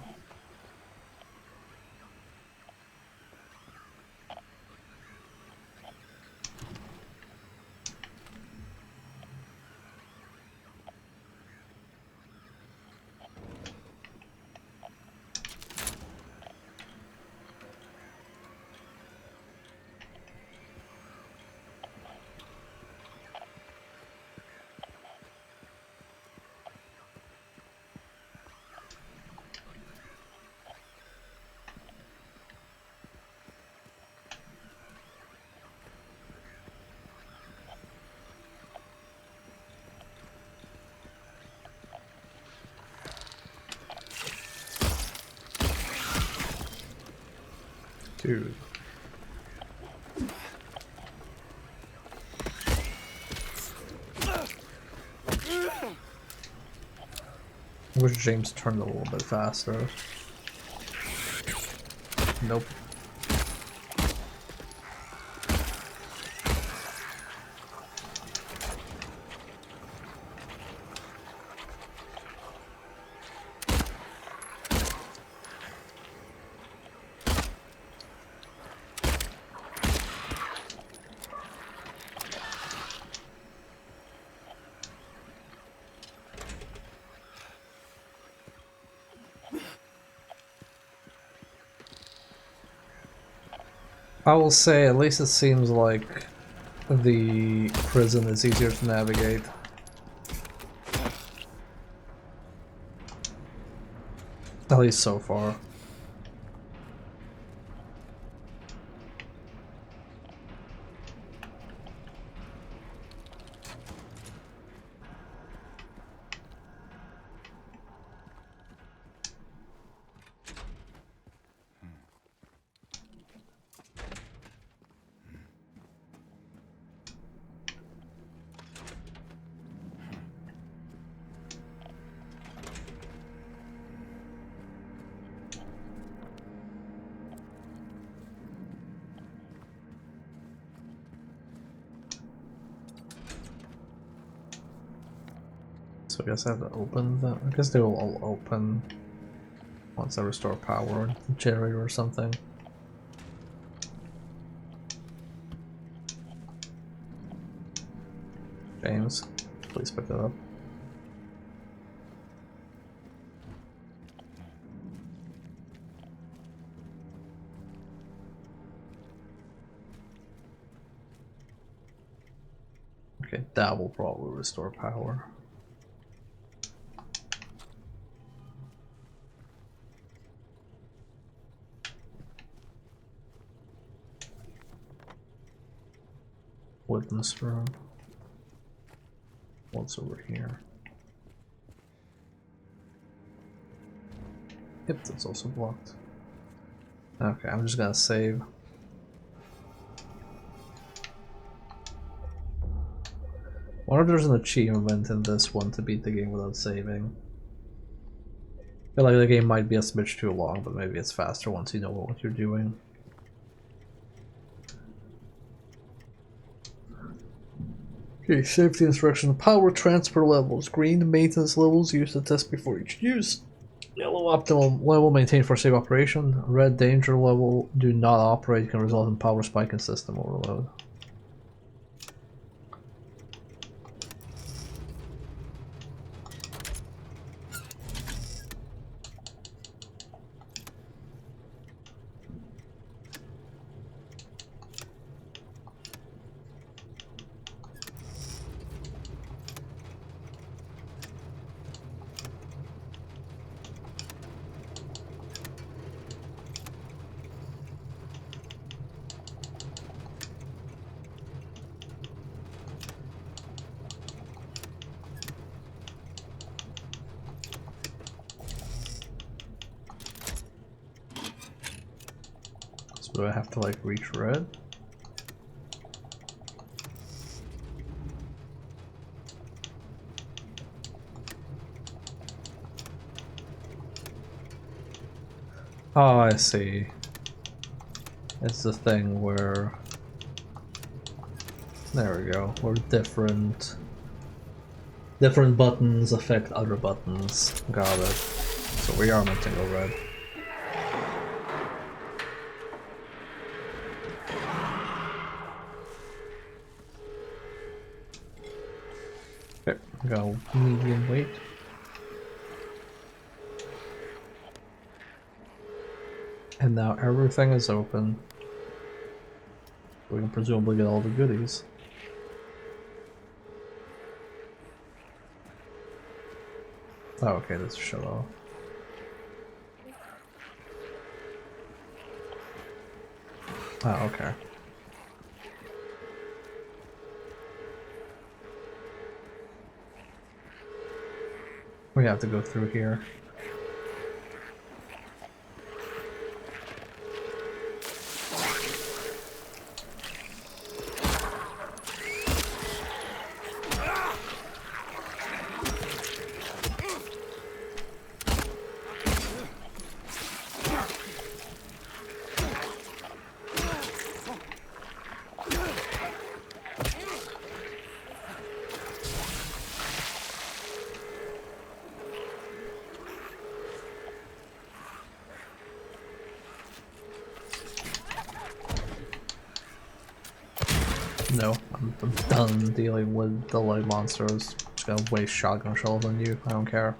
Dude. I wish James turned a little bit faster. Nope. I will say, at least it seems like the prison is easier to navigate. At least so far. So I guess I have to open them. I guess they will all open once I restore power generator or something. James, please pick that up. Okay, that will probably restore power. Witness room. What's over here? Yep, that's also blocked. Okay, I'm just gonna save. Wonder if there's an achievement in this one to beat the game without saving. I feel like the game might be a smidge too long, but maybe it's faster once you know what you're doing. Okay, safety instruction. Power transfer levels. Green maintenance levels used to test before each use. Yellow optimal level maintained for safe operation. Red danger level do not operate, can result in power spike and system overload. So do I have to like reach red? Oh, I see. It's the thing where... There we go. Where different buttons affect other buttons. Got it. So we are meant to go red. Okay, go medium weight. And now everything is open. We can presumably get all the goodies. Oh, okay, let's shut off. Oh, okay. We have to go through here. No, I'm done dealing with the light monsters. Just gonna waste shotgun shells on you. I don't care.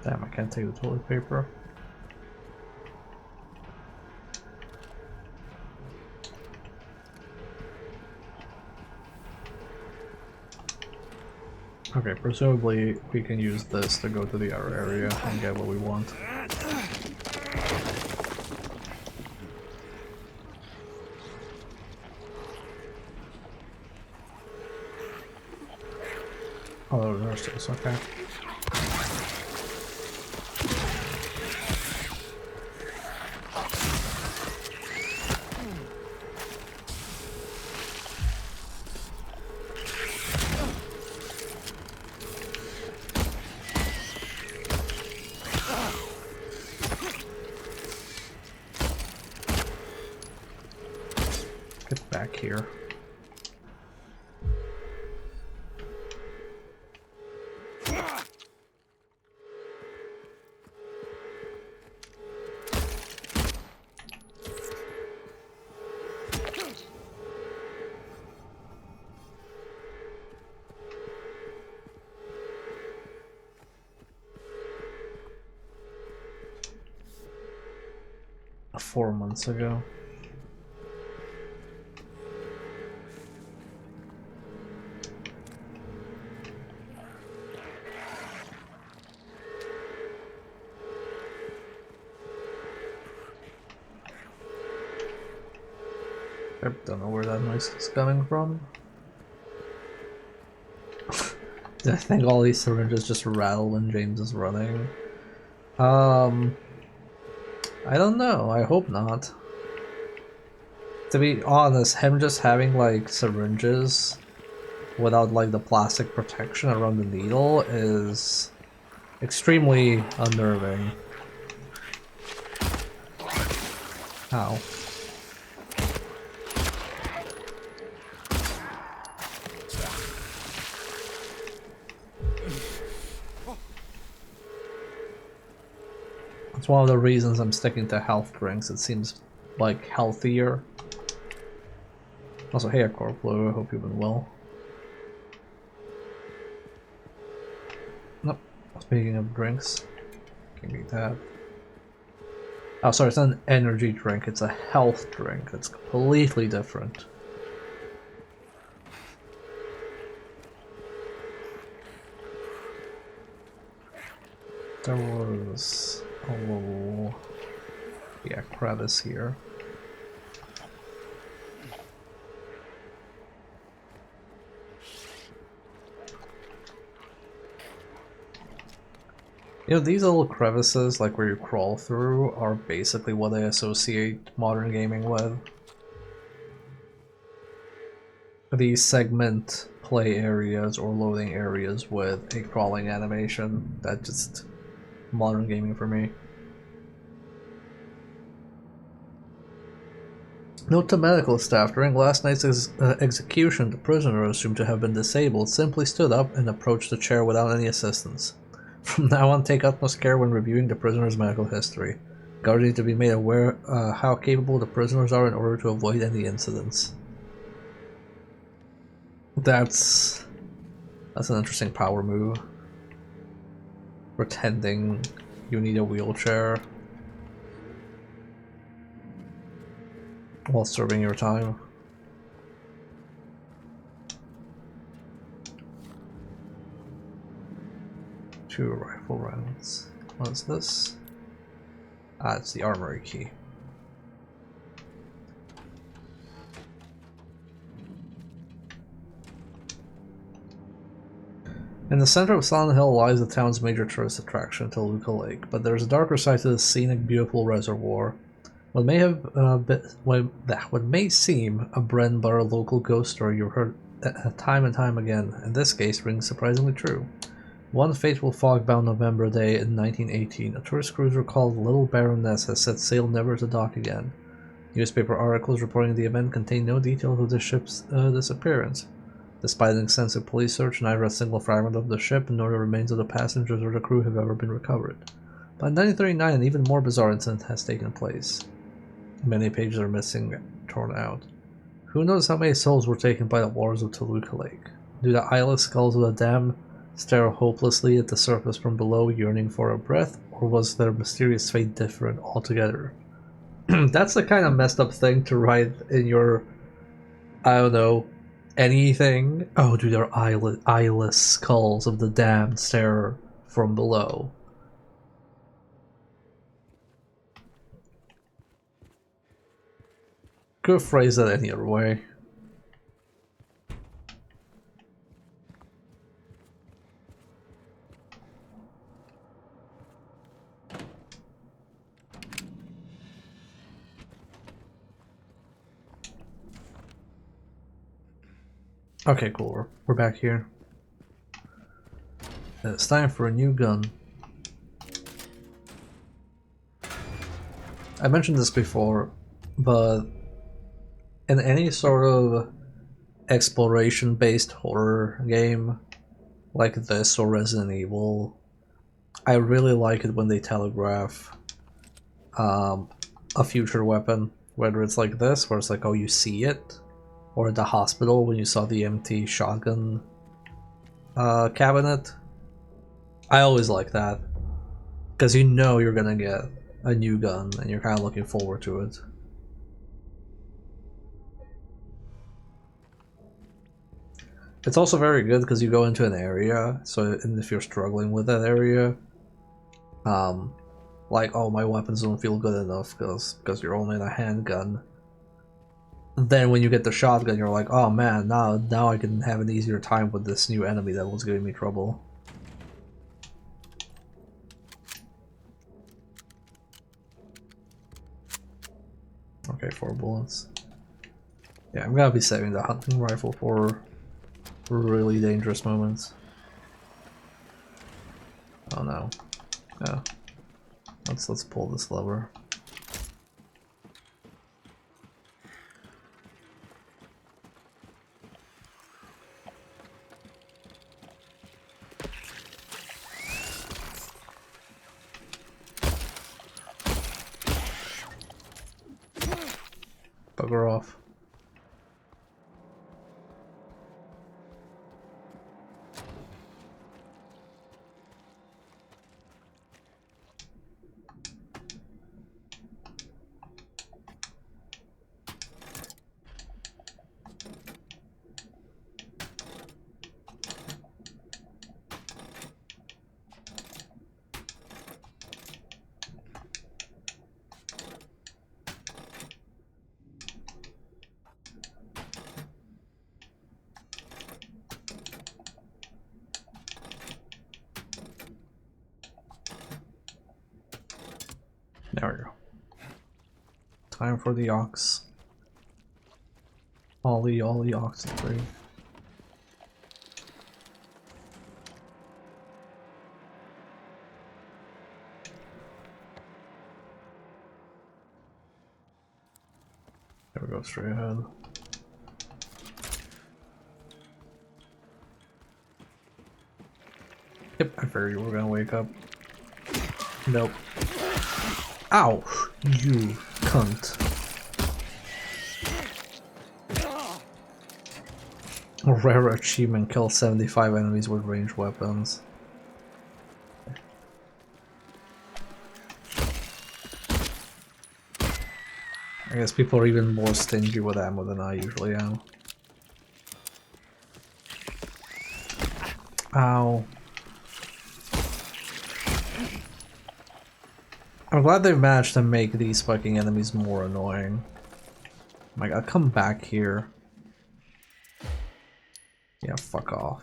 Damn, I can't take the toilet paper. Okay, presumably we can use this to go to the other area and get what we want. Oh, nurses, okay. Get back here. Four months ago. I don't know where that noise is coming from. I think all these syringes just rattle when James is running. I don't know. I hope not. To be honest, him just having like syringes without like the plastic protection around the needle is extremely unnerving. Ow. It's one of the reasons I'm sticking to health drinks. It seems like healthier. Also, hey, Corplo, I hope you've been well. Nope. Speaking of drinks, give me that. Oh, sorry, it's not an energy drink, it's a health drink. It's completely different. There was a little, yeah, crevice here. You know, these little crevices, like where you crawl through, are basically what I associate modern gaming with. These segment play areas or loading areas with a crawling animation. That's just modern gaming for me. Note to medical staff, during last night's execution, the prisoner, assumed to have been disabled, simply stood up and approached the chair without any assistance. From now on, take utmost care when reviewing the prisoner's medical history. Guards need to be made aware how capable the prisoners are in order to avoid any incidents. That's an interesting power move. Pretending you need a wheelchair while serving your time. Two rifle rounds. What is this? Ah, it's the armory key. In the center of Silent Hill lies the town's major tourist attraction, Toluca Lake, but there is a darker side to the scenic, beautiful reservoir. What may seem a bread and butter local ghost story you've heard time and time again, in this case rings surprisingly true. One fateful fog-bound November day in 1918, a tourist cruiser called Little Baroness has set sail never to dock again. Newspaper articles reporting the event contain no details of the ship's disappearance. Despite an extensive police search, neither a single fragment of the ship nor the remains of the passengers or the crew have ever been recovered. By 1939, an even more bizarre incident has taken place. Many pages are missing, torn out. Who knows how many souls were taken by the waters of Toluca Lake? Do the eyeless skulls of the damned stare hopelessly at the surface from below, yearning for a breath, or was their mysterious fate different altogether? That's the kind of messed up thing to write in your, I don't know, anything. Oh, dude, they're eyeless skulls of the damned stare from below. Could phrase that any other way. Okay, cool. We're back here. It's time for a new gun. I mentioned this before, but in any sort of exploration-based horror game like this or Resident Evil, I really like it when they telegraph a future weapon. Whether it's like this, where it's like, oh, you see it, or at the hospital when you saw the empty shotgun cabinet. I always like that, because you know you're gonna get a new gun and you're kind of looking forward to it. It's also very good because you go into an area, so and if you're struggling with that area, like, oh, my weapons don't feel good enough because you're only in a handgun. Then when you get the shotgun, you're like, oh man, now I can have an easier time with this new enemy that was giving me trouble. Okay, 4 bullets. Yeah, I'm gonna be saving the hunting rifle for really dangerous moments. Oh no. Yeah. Let's pull this lever. Bugger off. There we go. Time for the ox. Ollie, ox free. There we go, straight ahead. Yep, I figured you were gonna wake up. Nope. Ow! You cunt. A rare achievement, kill 75 enemies with ranged weapons. I guess people are even more stingy with ammo than I usually am. Ow. I'm glad they've managed to make these fucking enemies more annoying. My god, come back here. Yeah, fuck off.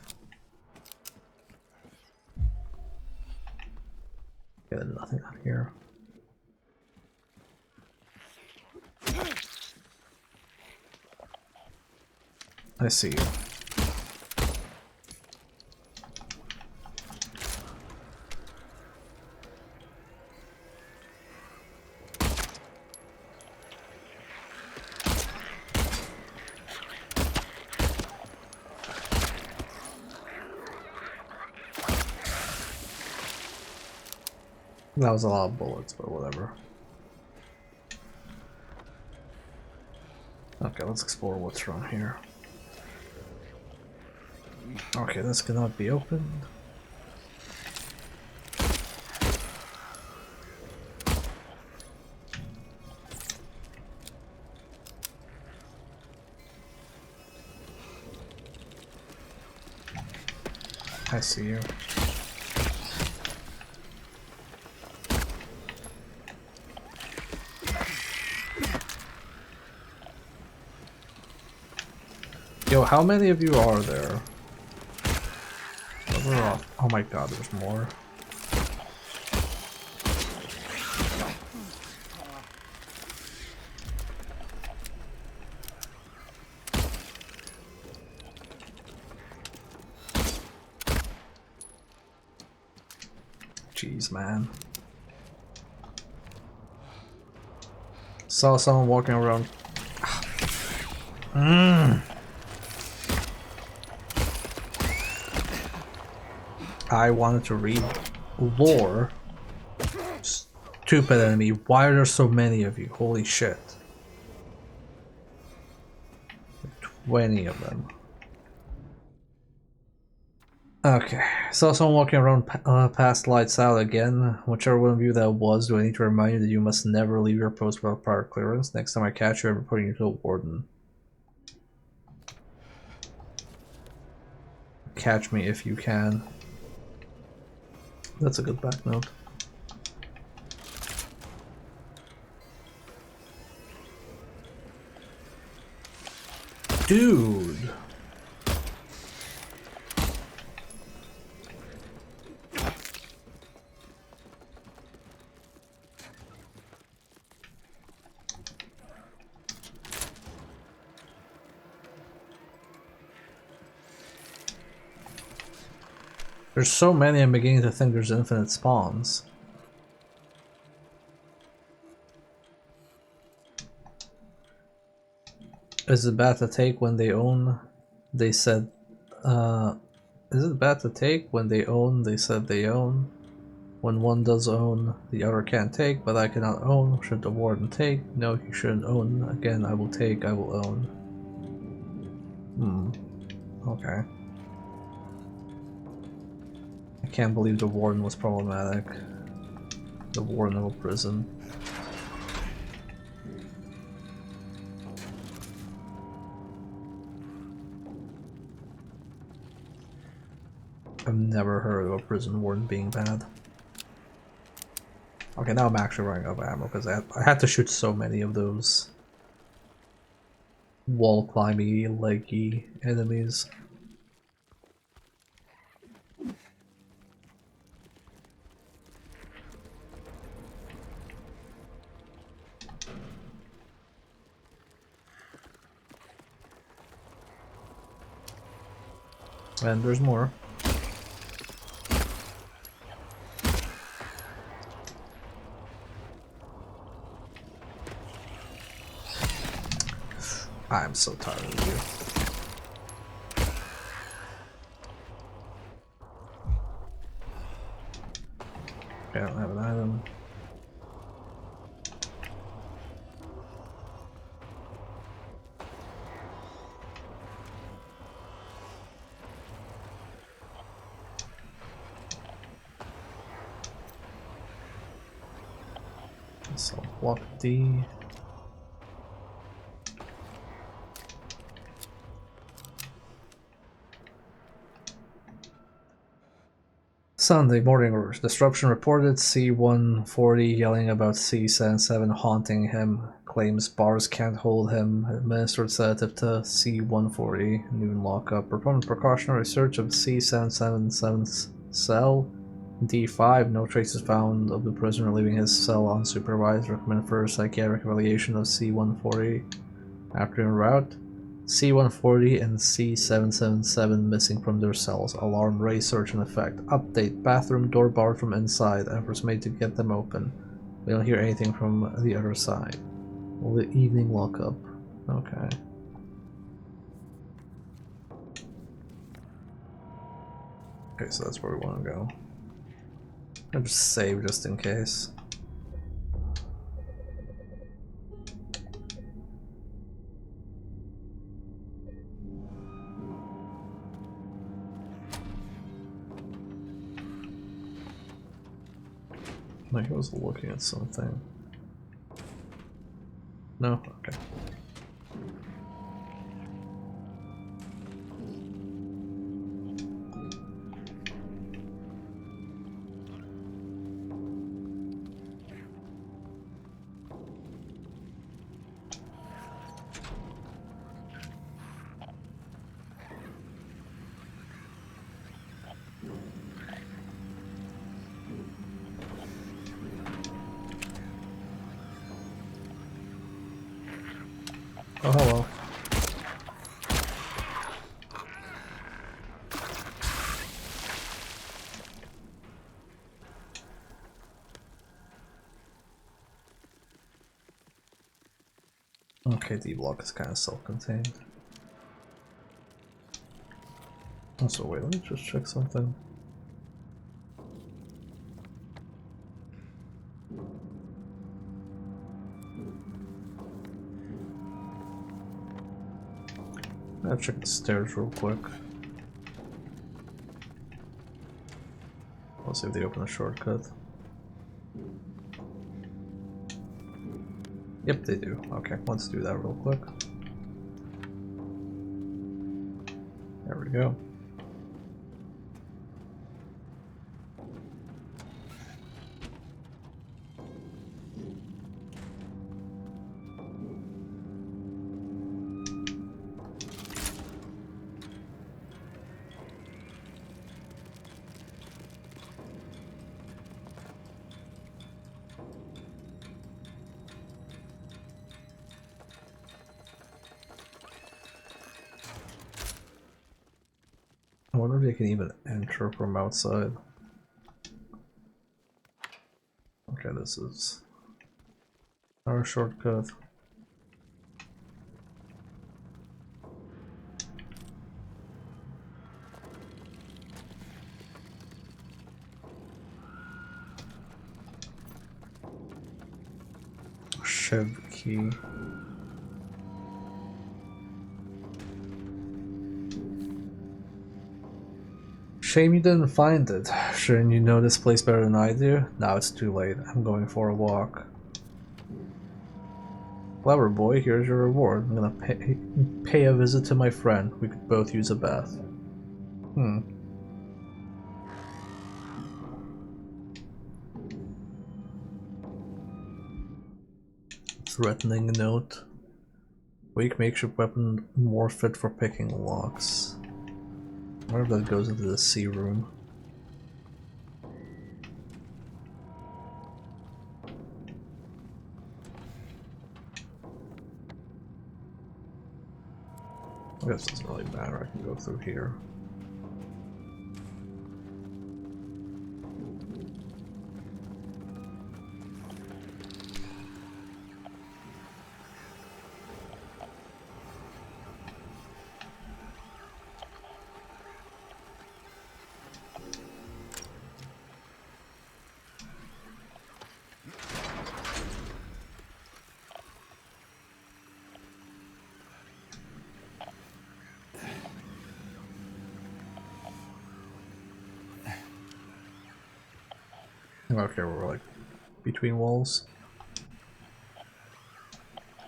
Yeah, nothing out here. I see you. That was a lot of bullets, but whatever. Okay, let's explore what's around here. Okay, this cannot be opened. I see you. Yo, how many of you are there? Oh my god, there's more. Jeez, man. Saw someone walking around. I wanted to read lore. Stupid enemy. Why are there so many of you? Holy shit. 20 of them. Okay, saw someone walking around past lights out again. Whichever one of you that was, do I need to remind you that you must never leave your post without prior clearance? Next time I catch you, I'm reporting you to a warden. Catch me if you can. That's a good back note. Dude! There's so many, I'm beginning to think there's infinite spawns. Is it bad to take when they own? They said, is it bad to take when they own? They said they own. When one does own, the other can't take, but I cannot own. Should the warden take? No, you shouldn't own. Again, I will take, I will own. Okay. I can't believe the warden was problematic. The warden of a prison. I've never heard of a prison warden being bad. Okay, now I'm actually running out of ammo because I had to shoot so many of those wall climby, leggy enemies. And there's more. I'm so tired of you. Okay, I don't have an item. So block D. Sunday morning orders. Disruption reported. C-140 yelling about C-77 haunting him. Claims bars can't hold him. Administered sedative to C-140. Noon lockup. Performed precautionary search of C-777's cell. D5. No traces found of the prisoner leaving his cell unsupervised. Recommend for psychiatric evaluation of C-140. After en route. C-140 and C-777 missing from their cells. Alarm raised, search in effect. Update. Bathroom door barred from inside. Efforts made to get them open. We don't hear anything from the other side. Well, the evening lockup. Okay. Okay, so that's where we want to go. I'll just save just in case. Like I was looking at something. No? Okay. Oh, hello. Okay, D-block is kind of self-contained. Also, wait, let me just check something. I'll check the stairs real quick. I'll see if they open a shortcut. Yep, they do. Okay, let's do that real quick. There we go. I wonder if they can even enter from outside. Okay, this is our shortcut. Chev key. Shame you didn't find it. Shouldn't you know this place better than I do? Now it's too late. I'm going for a walk. Clever boy, here's your reward. I'm gonna pay a visit to my friend. We could both use a bath. Threatening note. Weak makeshift weapon more fit for picking locks. I wonder if that goes into the C room. I guess it doesn't really matter, I can go through here. Okay, we're like between walls.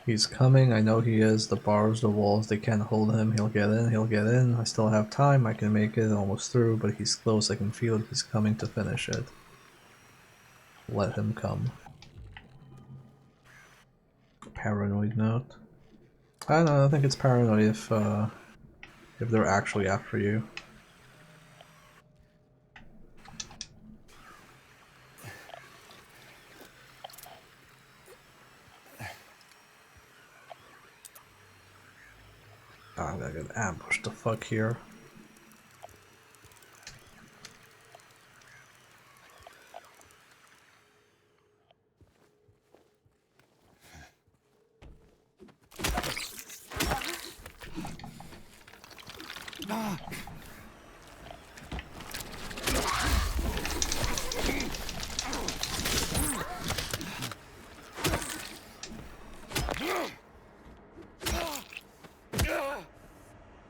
He's coming, I know he is. The bars, the walls, they can't hold him. He'll get in, he'll get in. I still have time, I can make it almost through, but he's close, I can feel it. He's coming to finish it. Let him come. Paranoid note. I don't know, I think it's paranoid if they're actually after you. Oh, I'm gonna get ambushed the fuck here.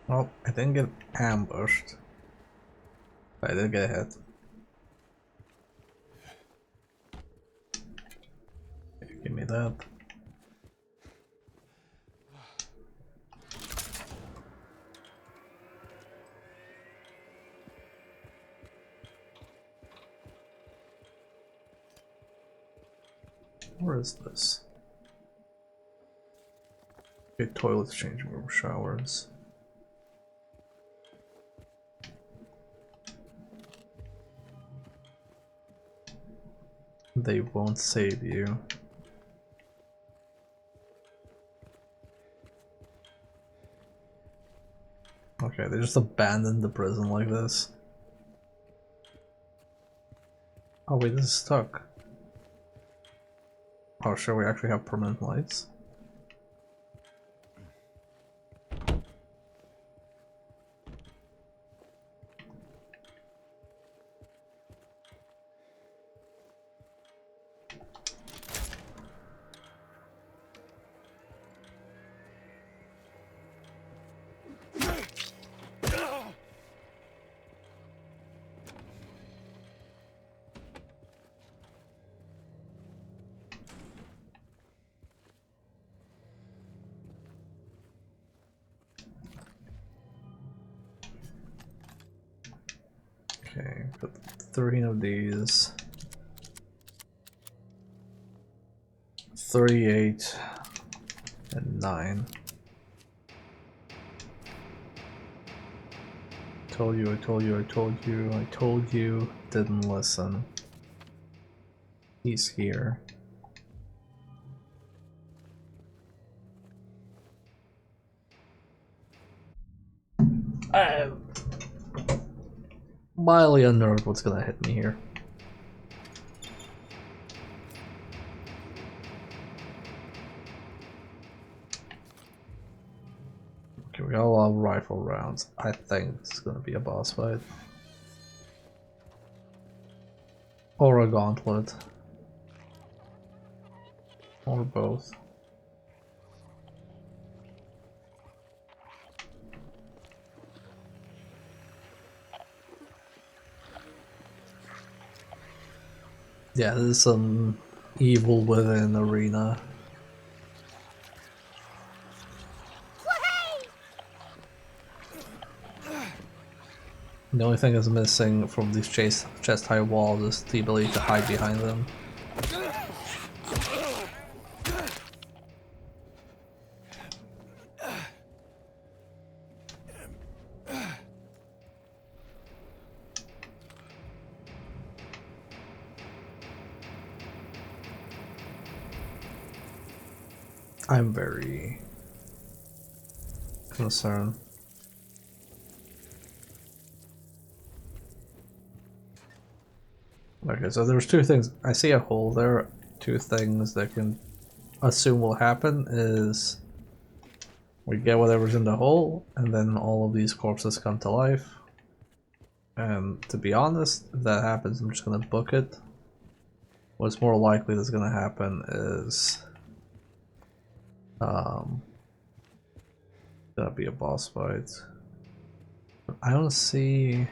Well, I didn't get ambushed. But I did get hit. Give me that. Where is this? Okay, toilets, changing room, showers. They won't save you. Okay, they just abandoned the prison like this. Oh wait, this is stuck. Oh sure, we actually have permanent lights. Okay, put 3 of these. 38 and 9. Told you, I told you, I told you, I told you, didn't listen. He's here. I'm mildly unnerved what's gonna hit me here. Okay, we got a lot of rifle rounds. I think this is gonna be a boss fight. Or a gauntlet. Or both. Yeah, this is some evil within arena. The only thing that's missing from these chest high walls is the ability to hide behind them. I'm very concerned. Okay, so there's 2 things. I see a hole there. 2 things that can assume will happen is we get whatever's in the hole, and then all of these corpses come to life. And to be honest, if that happens, I'm just gonna book it. What's more likely that's gonna happen is gonna be a boss fight. I don't see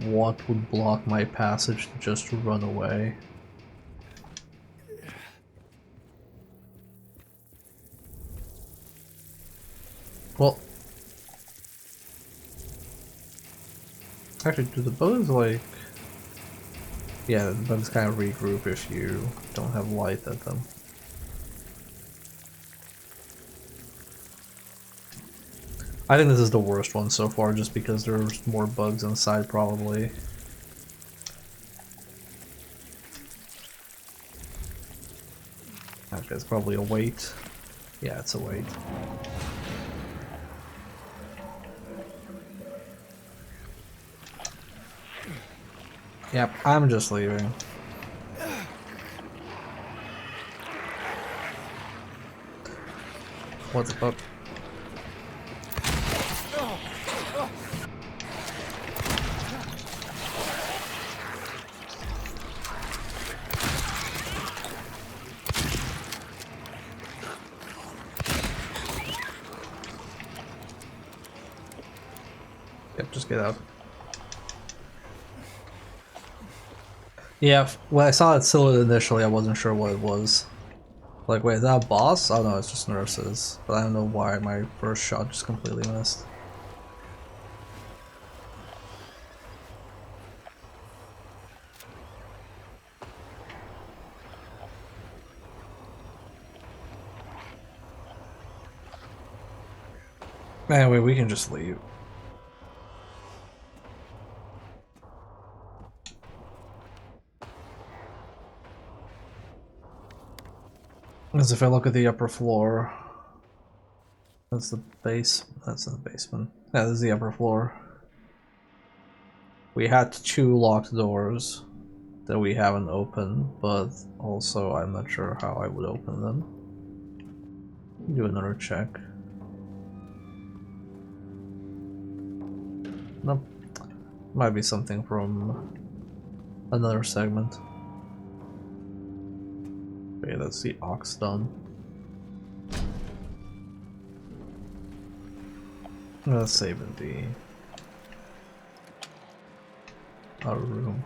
what would block my passage to just run away. Well, actually, do the bugs like... Yeah, the bugs kind of regroup if you don't have light at them. I think this is the worst one so far, just because there's more bugs inside, probably. Okay, it's probably a wait. Yeah, it's a wait. Yep, I'm just leaving. What the fuck? Yep, just get out. Yeah, when I saw it silhouetted initially, I wasn't sure what it was. Like, wait, is that a boss? Oh no, it's just nurses. But I don't know why my first shot just completely missed. Anyway, we can just leave. As if I look at the upper floor, That's the base. That's in the basement. Yeah, this is the upper floor. We had 2 locked doors that we haven't opened, but also I'm not sure how I would open them. Do another check. Nope. Might be something from another segment. Okay, that's the ox done. Let's save in the other room.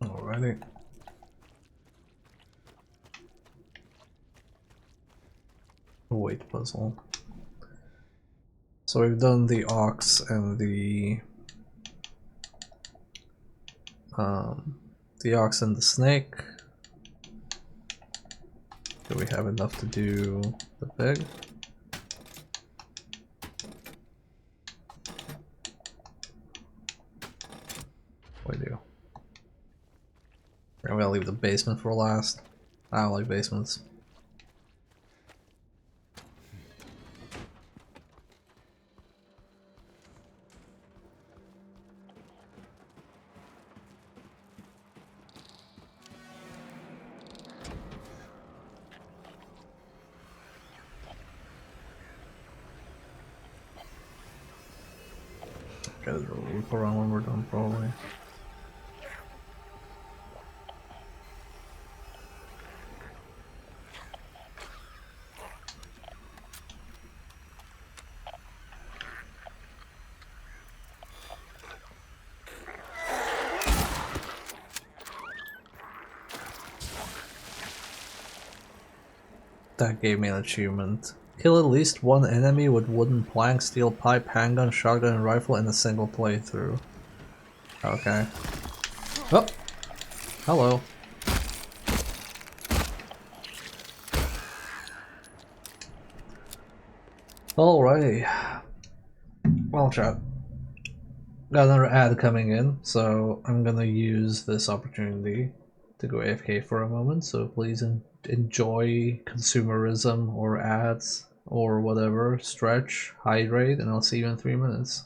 Alrighty. Wait puzzle. So we've done the ox and the ox and the snake. Do we have enough to do the pig? We do. I'm gonna leave the basement for last. I don't like basements. Gotta look around when we're done, probably. That gave me an achievement. Kill at least one enemy with wooden plank, steel pipe, handgun, shotgun, and rifle in a single playthrough. Okay. Oh! Hello. Alrighty. Well, chat. Got another ad coming in, so I'm gonna use this opportunity to go AFK for a moment, so please enjoy consumerism or ads or whatever, stretch, hydrate, and I'll see you in 3 minutes.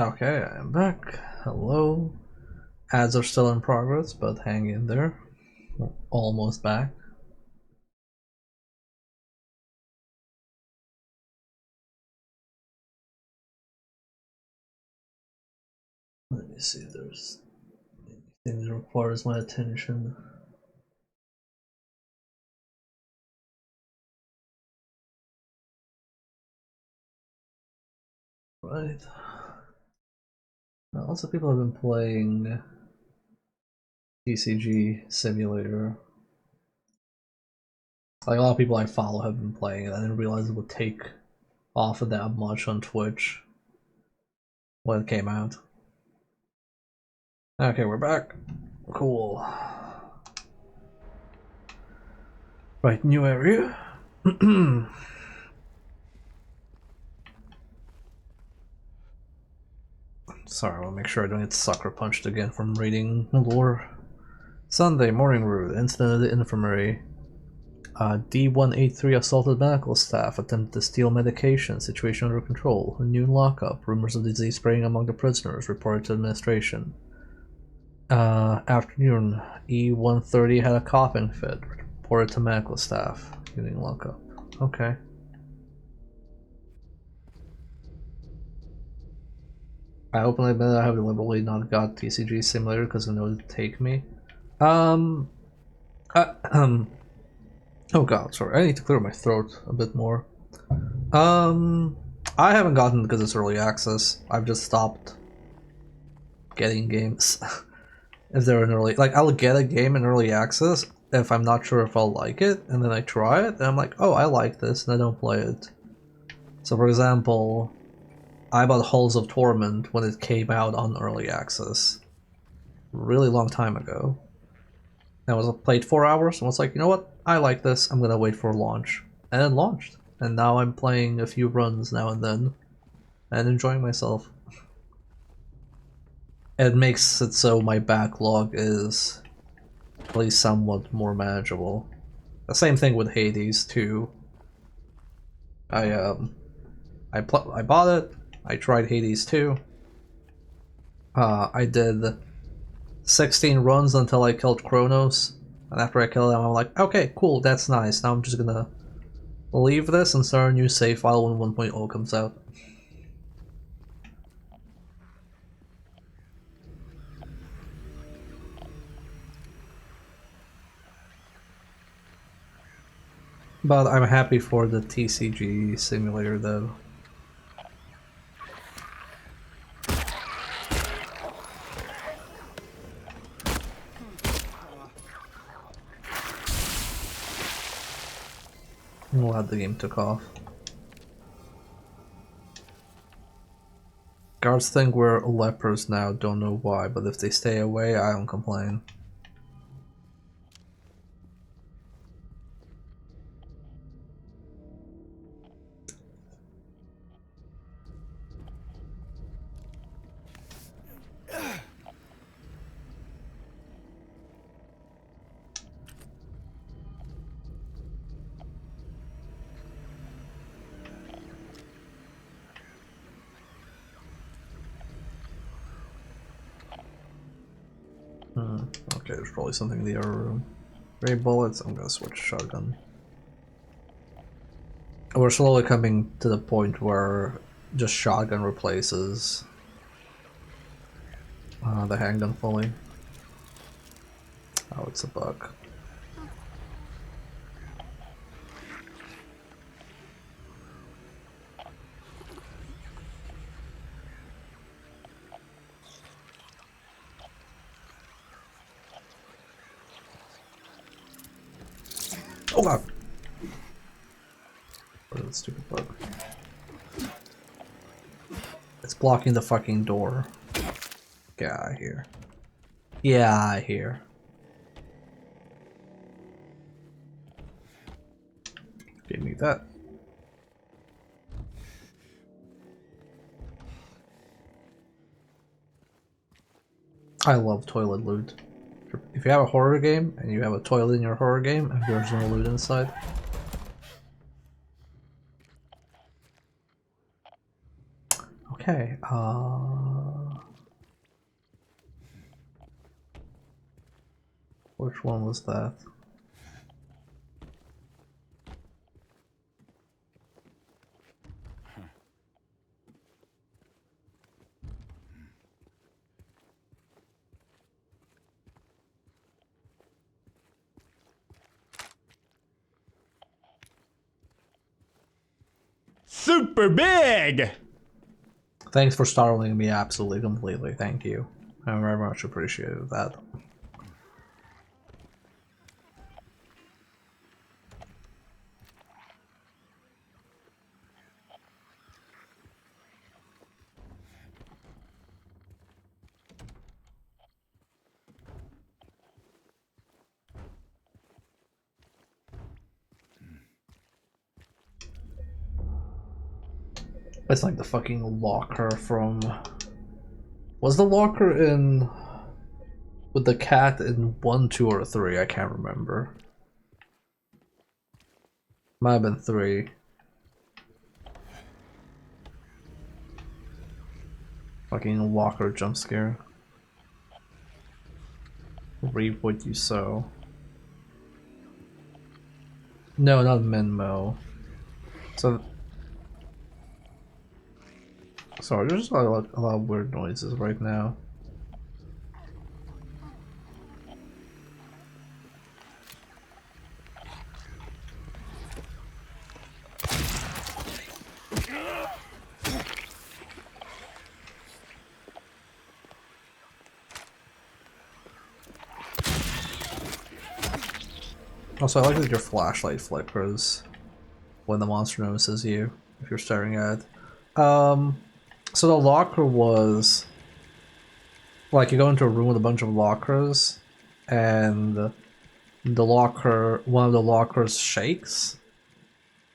Okay, I'm back. Hello. Ads are still in progress, but hang in there. We're almost back. Let me see if there's anything that requires my attention. Right. Lots of people have been playing TCG Simulator. Like a lot of people I follow have been playing it. I didn't realize it would take off that much on Twitch when it came out. Okay, we're back. Cool. Right, new area. Sorry, I'll make sure I don't get sucker punched again from reading lore. Sunday, morning route, incident at the infirmary. D183 assaulted medical staff, attempted to steal medication, situation under control. Noon lockup, rumors of disease spreading among the prisoners, reported to administration. Afternoon, E130 had a coughing fit, reported to medical staff. Evening lockup. Okay. I openly admit I have deliberately not got TCG Simulator because I know it would take me. Oh god, sorry. I need to clear my throat a bit more. I haven't gotten it because it's early access. I've just stopped getting games if they're in early. Like, I'll get a game in early access if I'm not sure if I'll like it, and then I try it, and I'm like, oh, I like this, and I don't play it. So, for example, I bought Halls of Torment when it came out on early access, really long time ago. I was played 4 hours and was like, you know what? I like this. I'm gonna wait for launch, and it launched. And now I'm playing a few runs now and then, and enjoying myself. It makes it so my backlog is at least somewhat more manageable. The same thing with Hades too. I bought it. I tried Hades too. I did 16 runs until I killed Kronos, and after I killed him, I'm like, okay, cool, that's nice. Now I'm just gonna leave this and start a new save file when 1.0 comes out. But I'm happy for the TCG simulator though. I'm glad the game took off. Guards think we're lepers now, don't know why, but if they stay away, I don't complain. Okay, there's probably something in the other room. 3 bullets, I'm gonna switch shotgun. We're slowly coming to the point where just shotgun replaces the handgun fully. Oh, it's a bug. Oh god! What is that stupid bug? It's blocking the fucking door. Get out of here. Yeah, I hear. Give me that. I love toilet loot. If you have a horror game and you have a toilet in your horror game and there's no loot inside. Okay, Which one was that? Super big! Thanks for startling me absolutely completely. Thank you. I very much appreciated that. It's like the fucking locker from... Was the locker in... with the cat in 1, 2, or 3? I can't remember. Might have been 3. Fucking locker jump scare. Reap what you sow. No, not Minmo. So... Sorry, there's a lot of weird noises right now. Also, I like that your flashlight flickers when the monster notices you, if you're staring at it. So the locker was... like, you go into a room with a bunch of lockers, and the locker, one of the lockers shakes,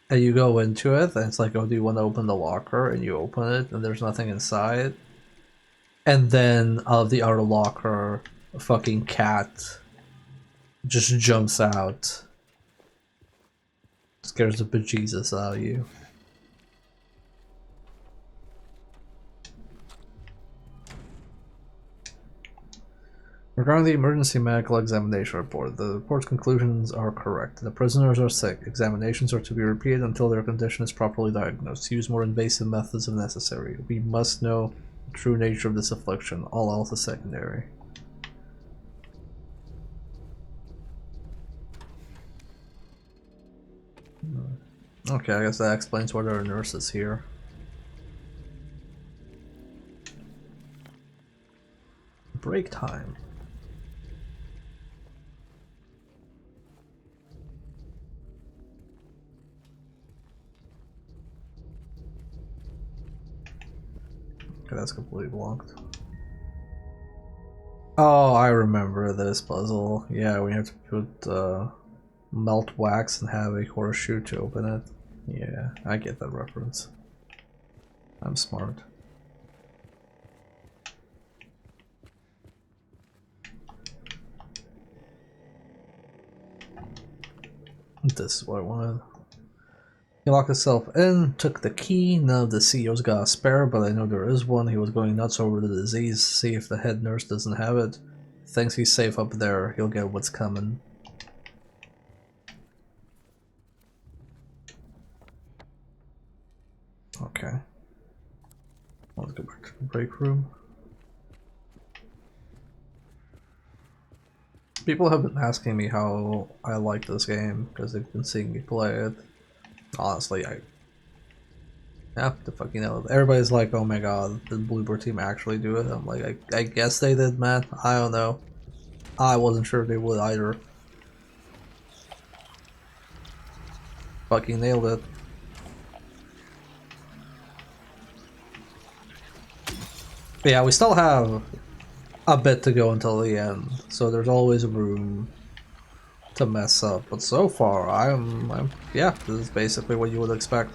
and you go into it, and it's like, oh, do you want to open the locker? And you open it, and there's nothing inside. And then out of the other locker, a fucking cat just jumps out. Scares the bejesus out of you. Regarding the emergency medical examination report, the report's conclusions are correct. The prisoners are sick. Examinations are to be repeated until their condition is properly diagnosed. Use more invasive methods if necessary. We must know the true nature of this affliction. All else is secondary. Okay, I guess that explains why there are nurses here. Break time. Okay, that's completely blocked. Oh, I remember this puzzle. Yeah, we have to put melt wax and have a horseshoe to open it. Yeah, I get that reference. I'm smart. This is what I wanted. He locked himself in, took the key. None of the CEOs got a spare, but I know there is one. He was going nuts over the disease, see if the head nurse doesn't have it. Thinks he's safe up there, he'll get what's coming. Okay. Let's go back to the break room. People have been asking me how I like this game, because they've been seeing me play it. Honestly, I have to fucking know. Everybody's like, oh my god, did Bloober team actually do it? I'm like, I guess they did, man. I don't know. I wasn't sure they would either. Fucking nailed it. But yeah, we still have a bit to go until the end, so there's always room to mess up. But so far, I'm yeah, this is basically what you would expect.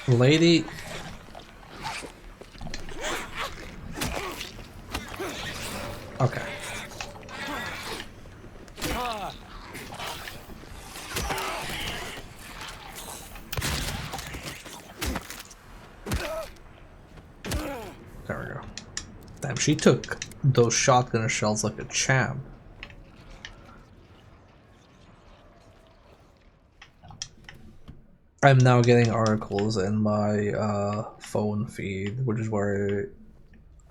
Lady. Okay. Damn, she took those shotgun shells like a champ. I'm now getting articles in my phone feed, which is where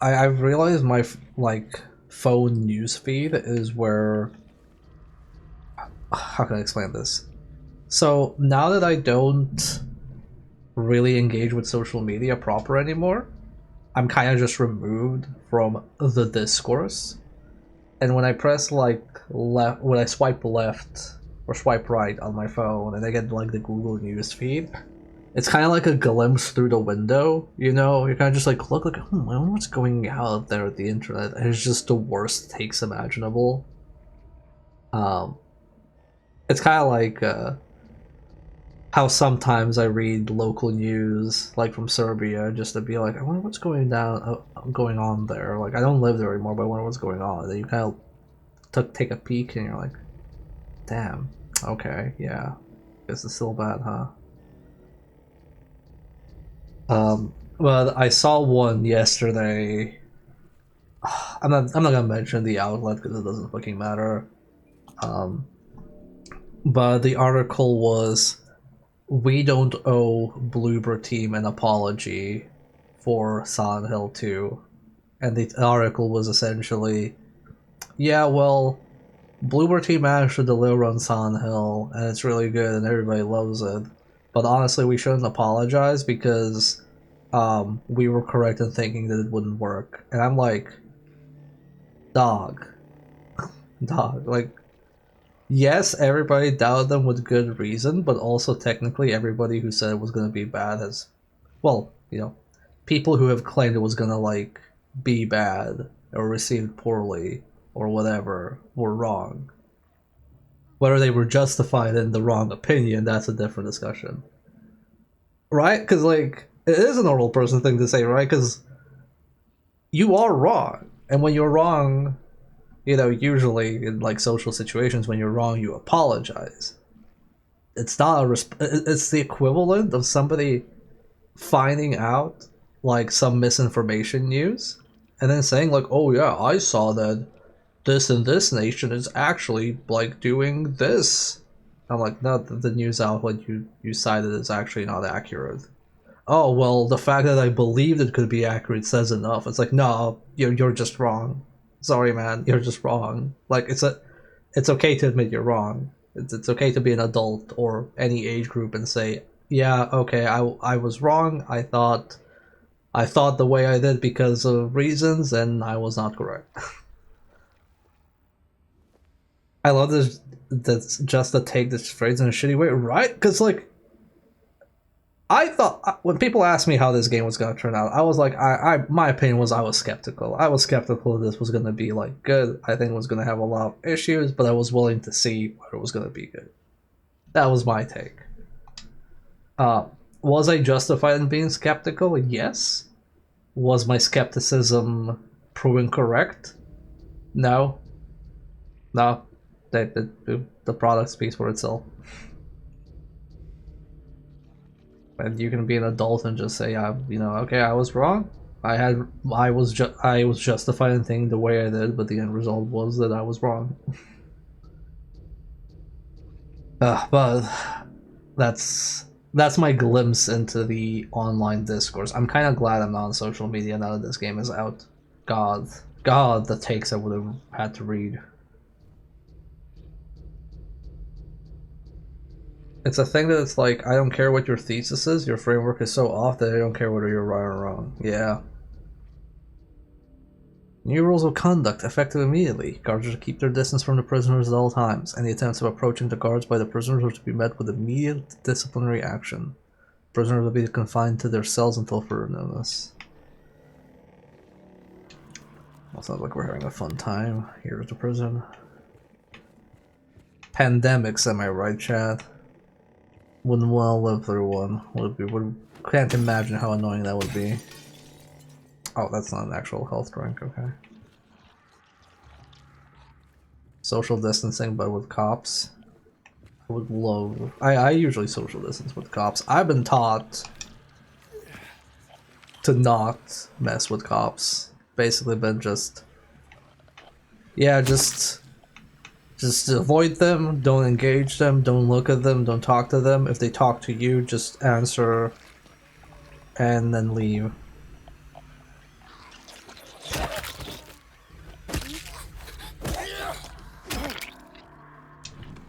I've realized my like phone news feed is where. How can I explain this? So now that I don't really engage with social media proper anymore, I'm kind of just removed from the discourse. And when I press like left, when I swipe left or swipe right on my phone, and I get like the Google News feed, it's kind of like a glimpse through the window. You know, you're kind of just like look like, I wonder what's going out there at the internet. And it's just the worst takes imaginable. It's kind of like how sometimes I read local news, like from Serbia, just to be like, I wonder what's going on there. Like, I don't live there anymore, but I wonder what's going on. And then you kind of take a peek, and you're like, damn, okay, yeah, guess it's still bad, huh? But I saw one yesterday. I'm not gonna mention the outlet because it doesn't fucking matter. But the article was, we don't owe Bloober Team an apology for Silent Hill 2. And the article was essentially, yeah, well, Bloober Team managed to deliver on Silent Hill, and it's really good, and everybody loves it. But honestly, we shouldn't apologize because we were correct in thinking that it wouldn't work. And I'm like, dog. Like, yes, everybody doubted them with good reason, but also technically everybody who said it was going to be bad has, well, you know, people who have claimed it was going to, like, be bad or received poorly or whatever were wrong. Whether they were justified in the wrong opinion, that's a different discussion. Right? Because, like, it is a normal person thing to say, right? Because you are wrong. And when you're wrong, you know, usually in like social situations, when you're wrong, you apologize. It's not a it's the equivalent of somebody finding out like some misinformation news and then saying like, "Oh yeah, I saw that this and this nation is actually like doing this." I'm like, no, the news outlet you cited is actually not accurate. Oh well, the fact that I believed it could be accurate says enough. It's like, no, you're just wrong. Sorry, man, you're just wrong. Like it's okay to admit you're wrong. It's okay to be an adult or any age group and say, yeah, okay, I was wrong. I thought the way I did because of reasons, and I was not correct. I love this. That's just to take this phrase in a shitty way, right? Because like I thought when people asked me how this game was going to turn out, I was like, my opinion was I was skeptical. I was skeptical this was going to be like good. I think it was going to have a lot of issues, but I was willing to see whether it was going to be good. That was my take. Was I justified in being skeptical? Yes. Was my skepticism proven correct? No. No. The product speaks for itself. And you can be an adult and just say, you know, okay, I was wrong. I was justified in thinking the way I did, but the end result was that I was wrong. But that's my glimpse into the online discourse. I'm kind of glad I'm not on social media now that this game is out. God, the takes I would have had to read. It's a thing that it's like, I don't care what your thesis is, your framework is so off that I don't care whether you're right or wrong. Yeah. New rules of conduct, effective immediately. Guards are to keep their distance from the prisoners at all times. Any attempts of approaching the guards by the prisoners are to be met with immediate disciplinary action. Prisoners will be confined to their cells until further notice. Well, sounds like we're having a fun time. Here's the prison. Pandemics, am I right, chat? Wouldn't want to live through one. Can't imagine how annoying that would be. Oh, that's not an actual health drink, okay. Social distancing, but with cops. I would love... I usually social distance with cops. I've been taught to not mess with cops. basically been just, yeah, just avoid them, don't engage them, don't look at them, don't talk to them. If they talk to you, just answer and then leave.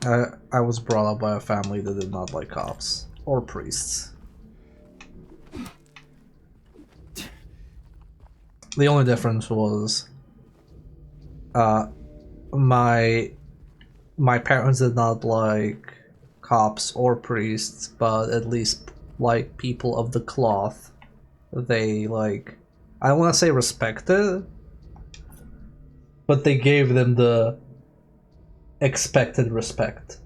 I was brought up by a family that did not like cops or priests. The only difference was my my parents did not like cops or priests, but at least like people of the cloth. They like, I don't want to say respected, but they gave them the expected respect.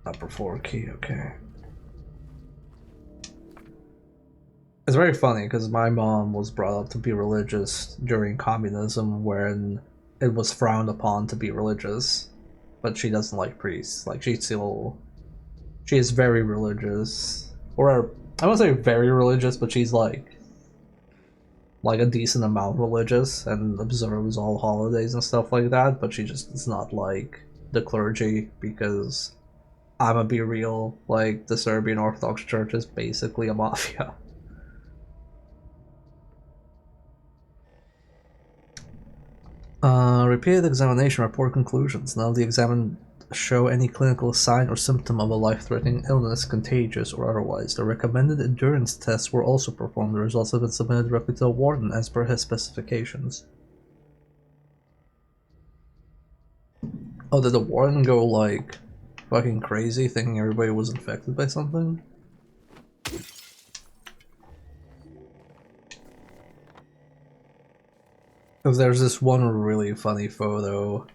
Upper 4 key, okay. It's very funny because my mom was brought up to be religious during communism when it was frowned upon to be religious, but she doesn't like priests. Like, she is very religious, or I won't say very religious, but she's like a decent amount religious and observes all holidays and stuff like that, but she just is not like the clergy because I'ma be real, like the Serbian Orthodox Church is basically a mafia. Repeated examination report conclusions. None of the examined show any clinical sign or symptom of a life-threatening illness, contagious or otherwise. The recommended endurance tests were also performed. The results have been submitted directly to the warden as per his specifications. Oh, did the warden go like fucking crazy thinking everybody was infected by something? Because there's this one really funny photo,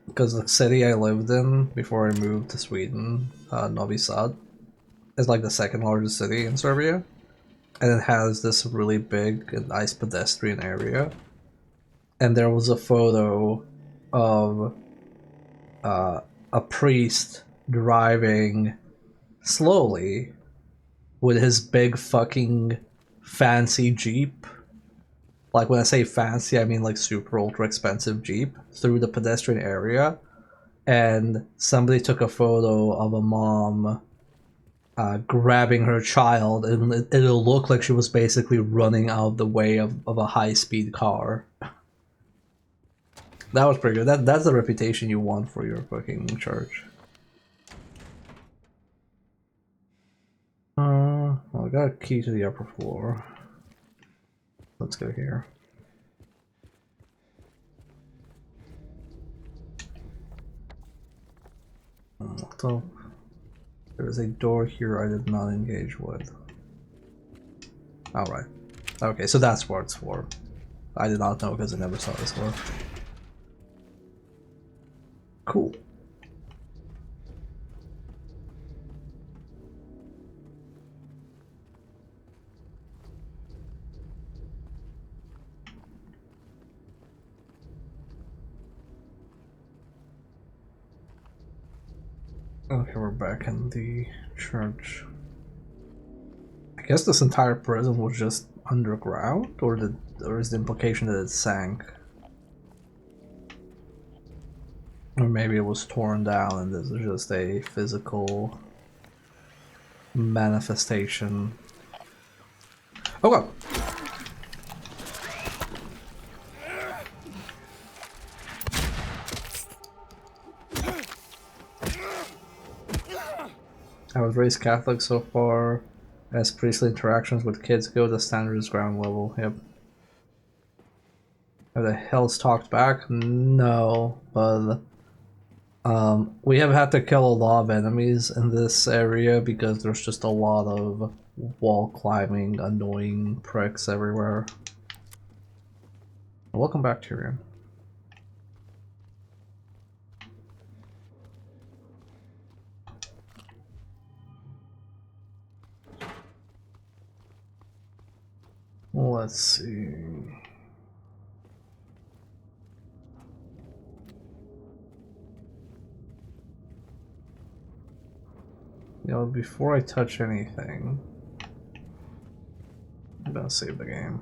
because the city I lived in before I moved to Sweden, Novi Sad, is like the second largest city in Serbia, and it has this really big and nice pedestrian area. And there was a photo of a priest driving slowly with his big fucking fancy Jeep. Like, when I say fancy, I mean like super ultra expensive Jeep through the pedestrian area. And somebody took a photo of a mom grabbing her child, and it'll look like she was basically running out of the way of a high-speed car. That was pretty good. That's the reputation you want for your fucking church. Well, I got a key to the upper floor. Let's go here. So, there is a door here I did not engage with. Alright. Okay, so that's what it's for. I did not know because I never saw this door. Cool. Okay, we're back in the church. I guess this entire prison was just underground, or is the implication that it sank? Or maybe it was torn down and this is just a physical manifestation. Oh god! I was raised Catholic so far. As priestly interactions with kids go, the standard is ground level. Yep. Have the hells talked back? No, but we have had to kill a lot of enemies in this area because there's just a lot of wall climbing, annoying pricks everywhere. Welcome back, Tyrion. Let's see. You know, before I touch anything, I'm gonna save the game.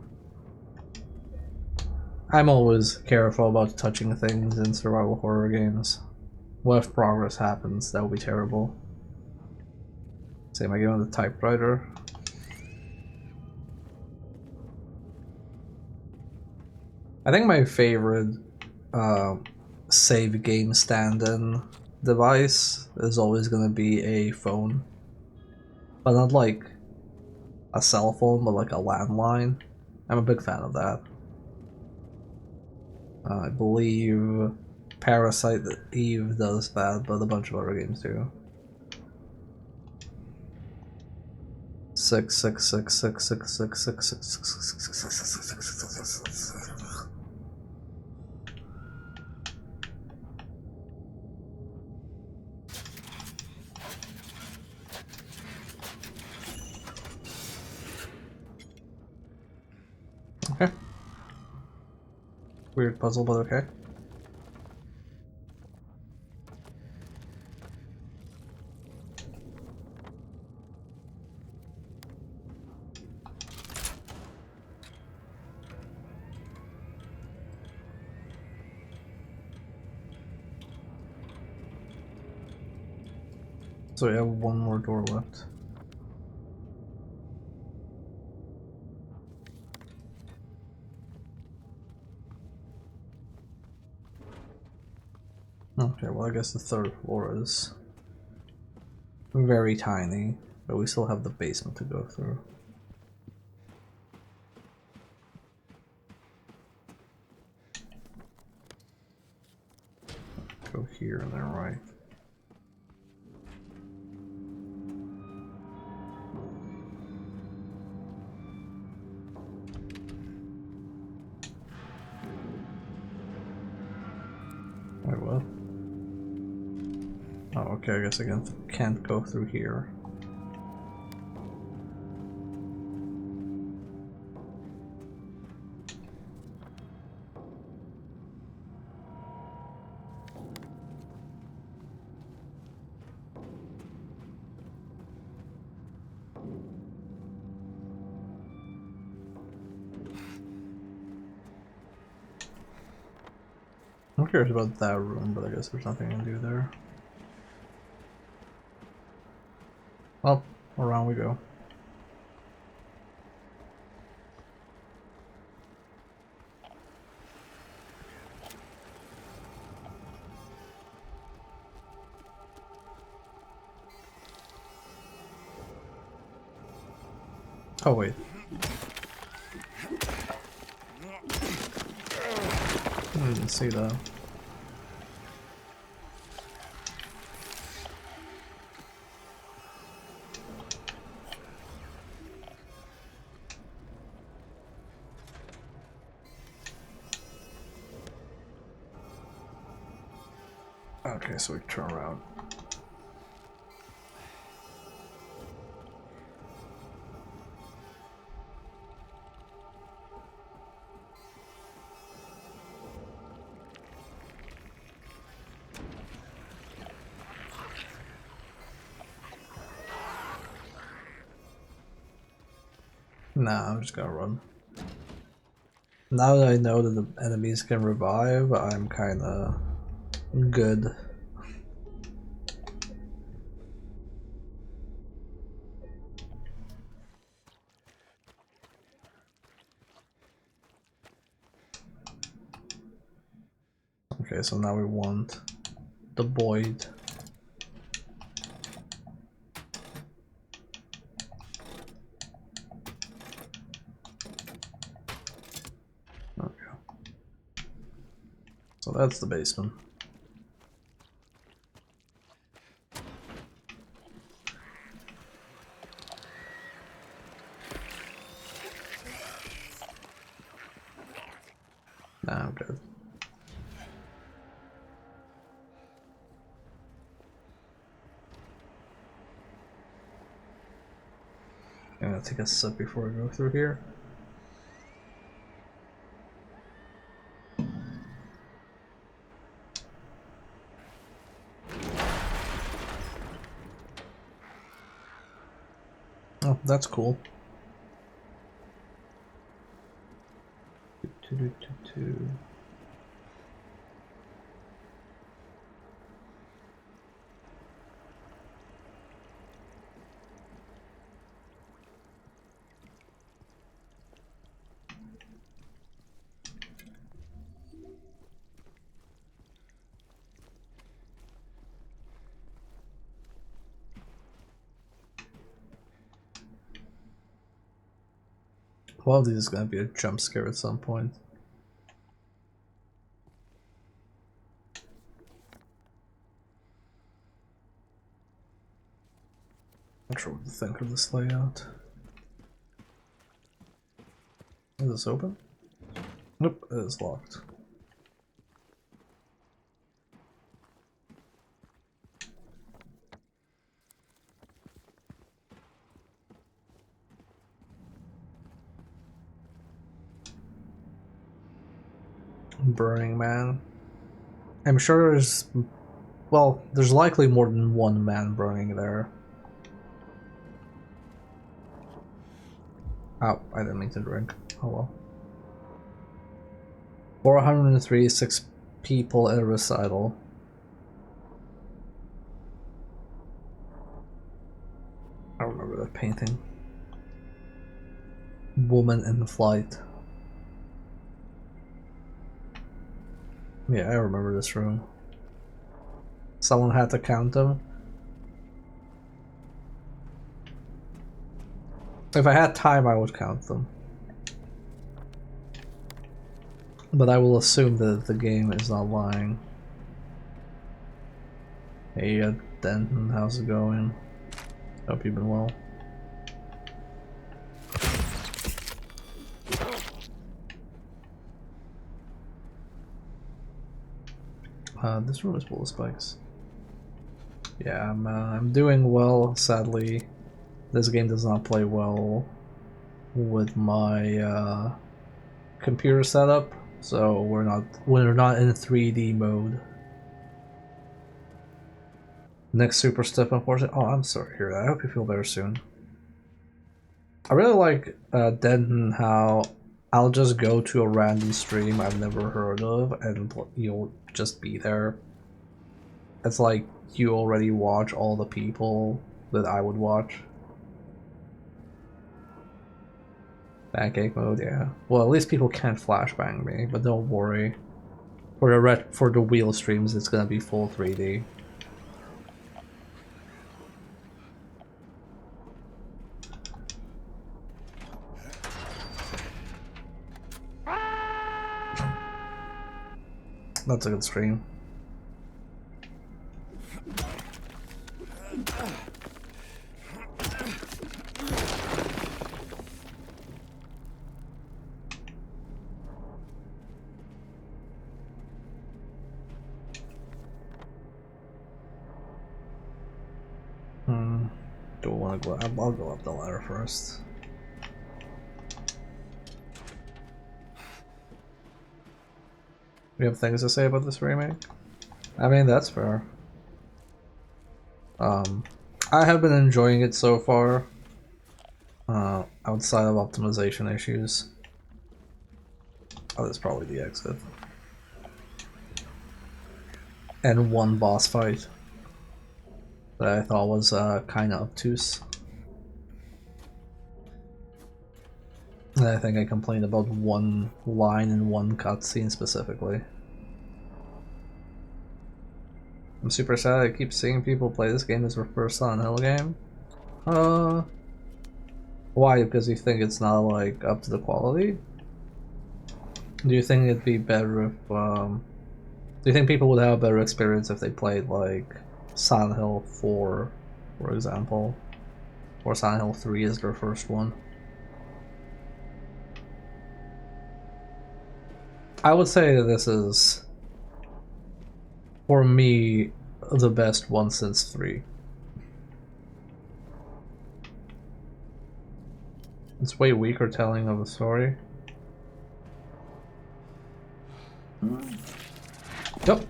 I'm always careful about touching things in survival horror games. What if progress happens? That would be terrible. Same again with the typewriter. I think my favorite save game stand-in device is always gonna be a phone. But not like a cell phone, but like a landline. I'm a big fan of that. I believe Parasite Eve does that, but a bunch of other games do. 6666666666666666666. Okay. Weird puzzle, but okay. So we have one more door left. Okay, well I guess the third floor is very tiny, but we still have the basement to go through. Go here and then right. Wait, what? Oh, okay, I guess I can't go through here. I'm curious about that room, but I guess there's nothing to do there. Well, around we go. Oh wait. I didn't see that. Okay, so we turn around. Nah, I'm just gonna run. Now that I know that the enemies can revive, I'm kinda good. Okay, so now we want the void. Okay. So that's the basement. Nah, I'm good. I'm gonna take a sip before I go through here. Oh, that's cool. Well, this is gonna be a jump scare at some point. Not sure what to think of this layout. Is this open? Nope, it is locked. Burning Man. I'm sure there's... well, there's likely more than one man burning there. Oh, I didn't mean to drink. Oh well. 436 people at a recital. I remember that painting. Woman in flight. Yeah, I remember this room. Someone had to count them. If I had time, I would count them. But I will assume that the game is not lying. Hey, Denton, how's it going? Hope you've been well. This room is full of spikes. Yeah, I'm doing well. Sadly, this game does not play well with my computer setup, so we're not in 3D mode. Next super step, unfortunately. Oh, I'm sorry to hear that. I hope you feel better soon. I really like Denton, how I'll just go to a random stream I've never heard of and you'll just be there. It's like you already watch all the people that I would watch. Pancake mode, yeah. Well, at least people can't flashbang me, but don't worry. For the wheel streams, it's gonna be full 3D. That's a good stream. Do I want to go? I'll go up the ladder first. We have things to say about this remake? I mean, that's fair. I have been enjoying it so far. Outside of optimization issues. Oh, that's probably the exit. And one boss fight that I thought was kind of obtuse. And I think I complained about one line in one cutscene specifically. I'm super sad I keep seeing people play this game as their first Silent Hill game. Why? Because you think it's not like up to the quality? Do you think it'd be better if do you think people would have a better experience if they played like Silent Hill 4, for example? Or Silent Hill 3 is their first one? I would say that this is, for me, the best one since 3. It's way weaker telling of the story. Yep.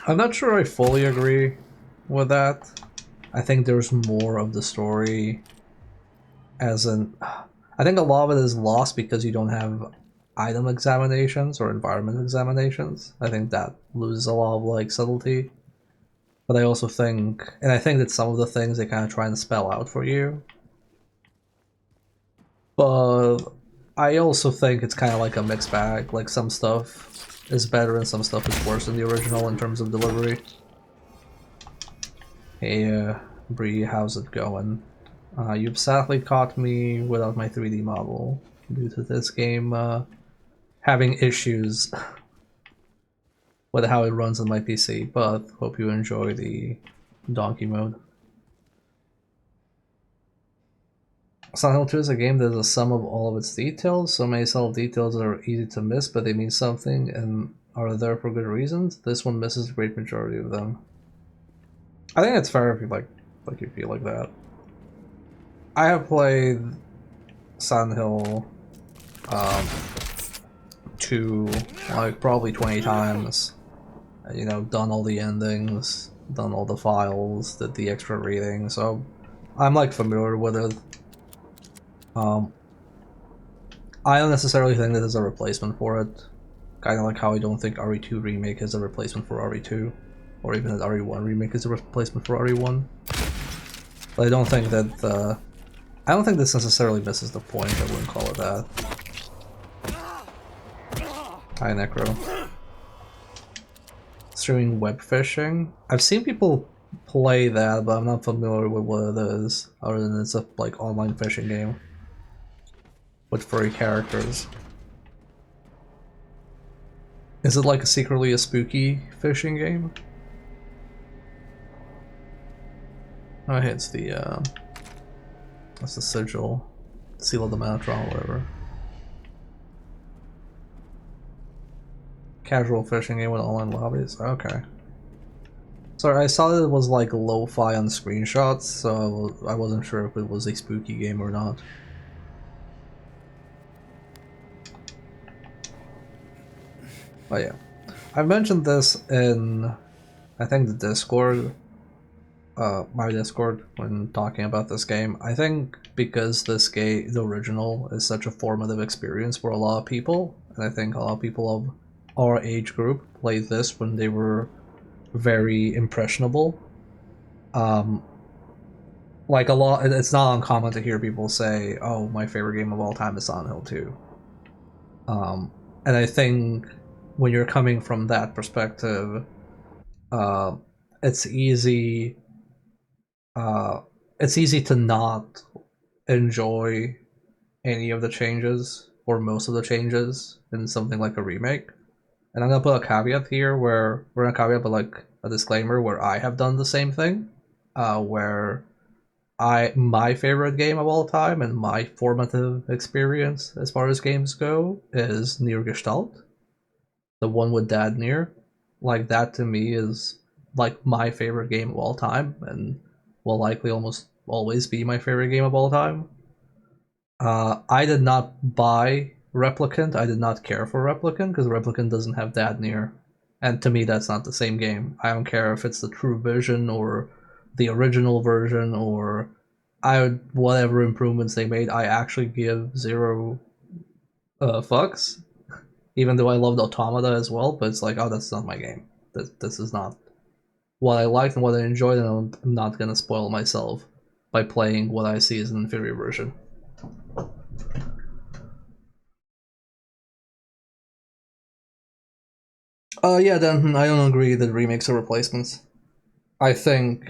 I'm not sure I fully agree with that. I think there's more of the story, as in, I think a lot of it is lost because you don't have item examinations or environment examinations. I think that loses a lot of like subtlety. But I also think, and I think that some of the things they kind of try and spell out for you. But I also think it's kind of like a mixed bag. Like some stuff is better and some stuff is worse than the original in terms of delivery. Hey, Bree, how's it going? You've sadly caught me without my 3D model due to this game having issues with how it runs on my PC, but hope you enjoy the donkey mode. Silent Hill 2 is a game that is a sum of all of its details. So many subtle details that are easy to miss, but they mean something and are there for good reasons. This one misses a great majority of them. I think it's fair if you like you feel like that. I have played Silent Hill 2 like probably 20 times. You know, done all the endings, done all the files, did the extra reading, so I'm like familiar with it. I don't necessarily think that is a replacement for it. Kind of like how I don't think RE2 Remake is a replacement for RE2, or even that RE1 Remake is a replacement for RE1. But I don't think that I don't think this necessarily misses the point. I wouldn't call it that. Hi, Necro. Streaming web fishing. I've seen people play that, but I'm not familiar with what it is, other than it's a like online fishing game with furry characters. Is it like secretly a spooky fishing game? Oh, hey, it's the that's the sigil, seal of the Manatron, whatever. Casual fishing game with online lobbies. Okay. Sorry, I saw that it was like lo-fi on screenshots, so I wasn't sure if it was a spooky game or not. But yeah, I mentioned this in, I think, the Discord, my Discord, when talking about this game. I think because this game, the original, is such a formative experience for a lot of people, and I think a lot of people of our age group played this when they were very impressionable. Like a lot, it's not uncommon to hear people say, "Oh, my favorite game of all time is Silent Hill 2." And I think when you're coming from that perspective, uh, it's easy. It's easy to not enjoy any of the changes or most of the changes in something like a remake. And I'm gonna put a caveat here where we're gonna caveat, but like a disclaimer where I have done the same thing, where my favorite game of all time and my formative experience as far as games go is Near Gestalt, the one with Dad Near. Like that to me is like my favorite game of all time and will likely almost always be my favorite game of all time. I did not buy Replicant. I did not care for Replicant because Replicant doesn't have Dad Near, and to me that's not the same game. I don't care if it's the true version or the original version or whatever improvements they made. I actually give zero fucks, even though I loved Automata as well. But it's like, oh, that's not my game. This is not what I liked and what I enjoyed, and I'm not gonna spoil myself by playing what I see as an inferior version. Yeah, then I don't agree that remakes are replacements. I think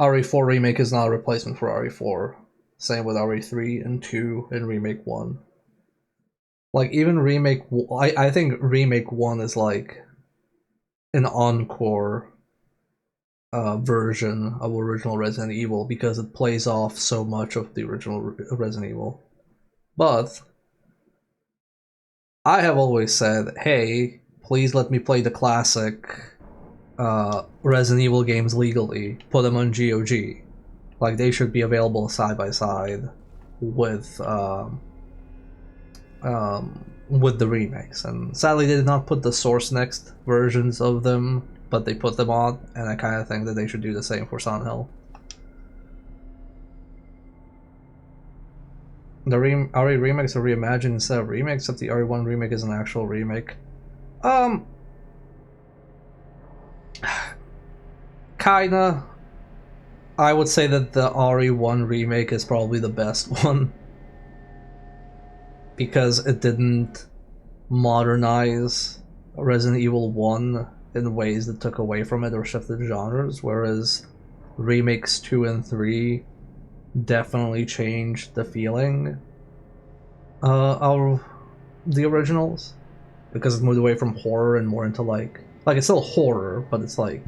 RE4 Remake is not a replacement for RE4. Same with RE3 and 2 and Remake 1. Like, even Remake... I think Remake 1 is like an encore version of original Resident Evil because it plays off so much of the original Resident Evil. But I have always said, hey, please let me play the classic Resident Evil games legally. Put them on GOG. Like, they should be available side by side with the remakes. And sadly, they did not put the Source Next versions of them but they put them on, and I kind of think that they should do the same for Silent Hill. The RE remakes are reimagined instead of remakes, except the RE1 remake is an actual remake. Kinda. I would say that the RE1 remake is probably the best one. Because it didn't modernize Resident Evil 1 in ways that took away from it or shifted genres, whereas remakes 2 and 3 definitely changed the feeling of the originals, because it moved away from horror and more into like it's still horror, but it's like,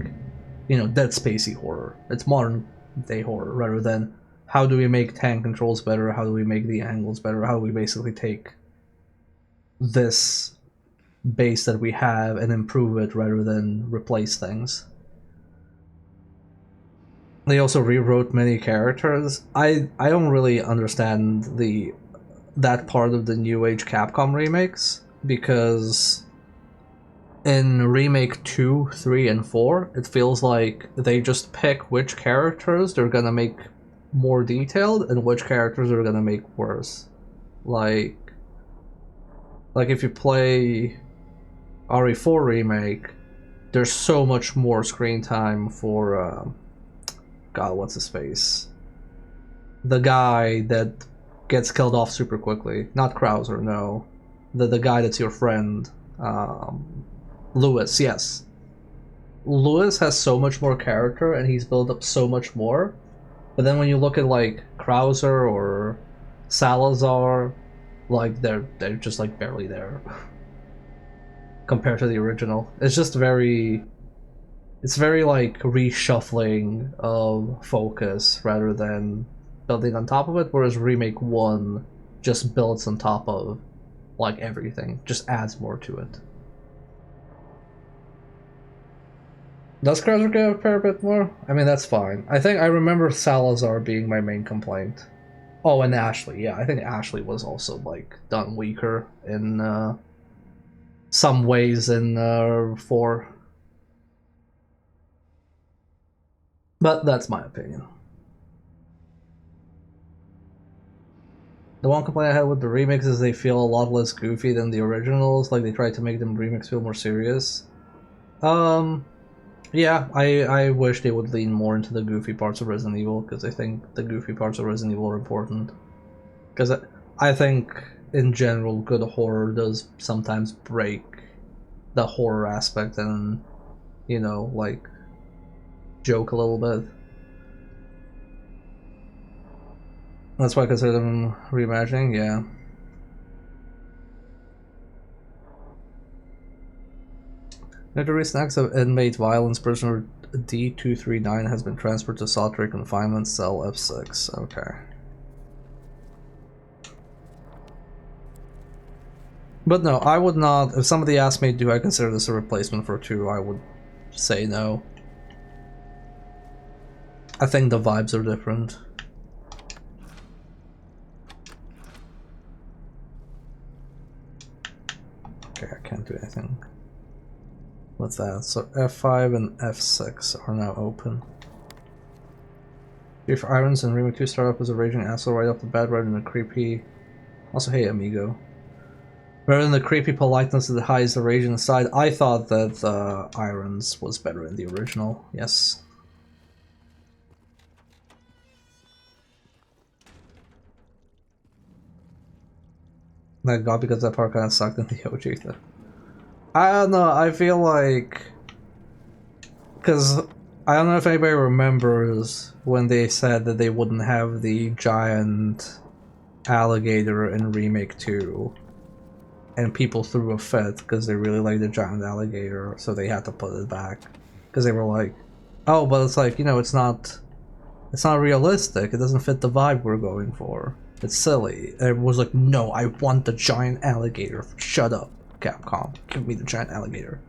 you know, Dead Spacey horror. It's modern day horror rather than how do we make tank controls better, how do we make the angles better, how do we basically take this base that we have and improve it rather than replace things. They also rewrote many characters. I don't really understand that part of the New Age Capcom remakes, because in Remake 2, 3, and 4, it feels like they just pick which characters they're gonna make more detailed and which characters they're gonna make worse. Like if you play RE4 Remake, there's so much more screen time for God, what's his face? The guy that gets killed off super quickly. Not Krauser, no. The guy that's your friend. Lewis, yes. Lewis has so much more character and he's built up so much more. But then when you look at like Krauser or Salazar, like they're just like barely there compared to the original. It's just very like reshuffling of focus rather than building on top of it, whereas Remake 1 just builds on top of like everything, just adds more to it. Does Krauser get a fair bit more? I mean, that's fine. I think I remember Salazar being my main complaint. Oh, and Ashley, yeah, I think Ashley was also like done weaker in some ways in 4. But that's my opinion. The one complaint I had with the remakes is they feel a lot less goofy than the originals, like they tried to make them remakes feel more serious. Yeah, I wish they would lean more into the goofy parts of Resident Evil, because I think the goofy parts of Resident Evil are important. Because I think, in general, good horror does sometimes break the horror aspect and, you know, like, joke a little bit. That's why I consider them reimagining, yeah. Due to recent acts of inmate violence, prisoner D239 has been transferred to solitary confinement cell F6. Okay. But no, I would not. If somebody asked me, do I consider this a replacement for 2, I would say no. I think the vibes are different. Okay, I can't do anything with that. So F5 and F6 are now open. Chief Irons and Remake 2 start off as a raging asshole right off the bat rather than a creepy... Also, hey amigo. Rather than the creepy politeness that hides the rage inside, I thought that Irons was better in the original, yes. That got because that part kind of sucked in the OG though. I don't know, I feel like... Because I don't know if anybody remembers when they said that they wouldn't have the giant alligator in Remake 2. And people threw a fit because they really liked the giant alligator, so they had to put it back. Because they were like, oh, but it's like, you know, it's not realistic, it doesn't fit the vibe we're going for. It's silly. And it was like, no, I want the giant alligator. Shut up, Capcom. Give me the giant alligator.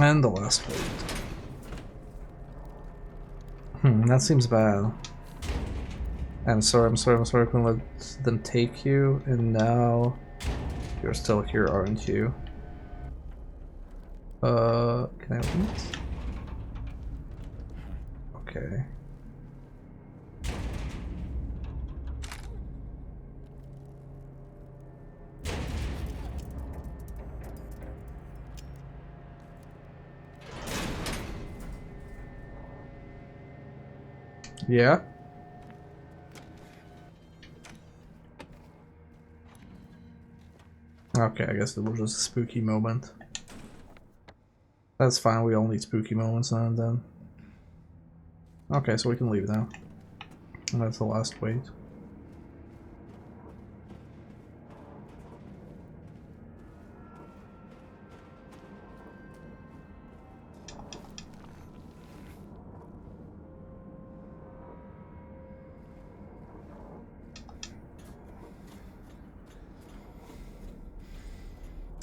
And the last plate. That seems bad. I'm sorry, I couldn't let them take you, and now you're still here, aren't you? Can I open it? Okay. Yeah? Okay, I guess it was just a spooky moment. That's fine, we all need spooky moments now and then. Okay, so we can leave now. And that's the last wait.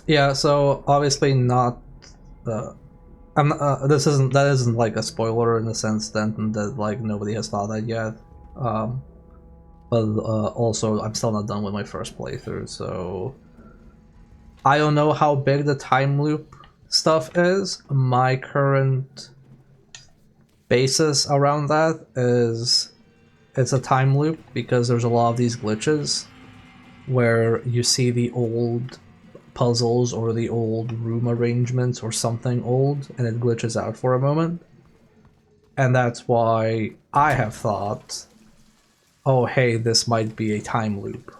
Yeah, so obviously not. That isn't like a spoiler in the sense that like nobody has thought that yet. Um, but also I'm still not done with my first playthrough, so I don't know how big the time loop stuff is. My current basis around that is it's a time loop because there's a lot of these glitches where you see the old puzzles or the old room arrangements or something old and it glitches out for a moment. And that's why I have thought, oh hey, this might be a time loop.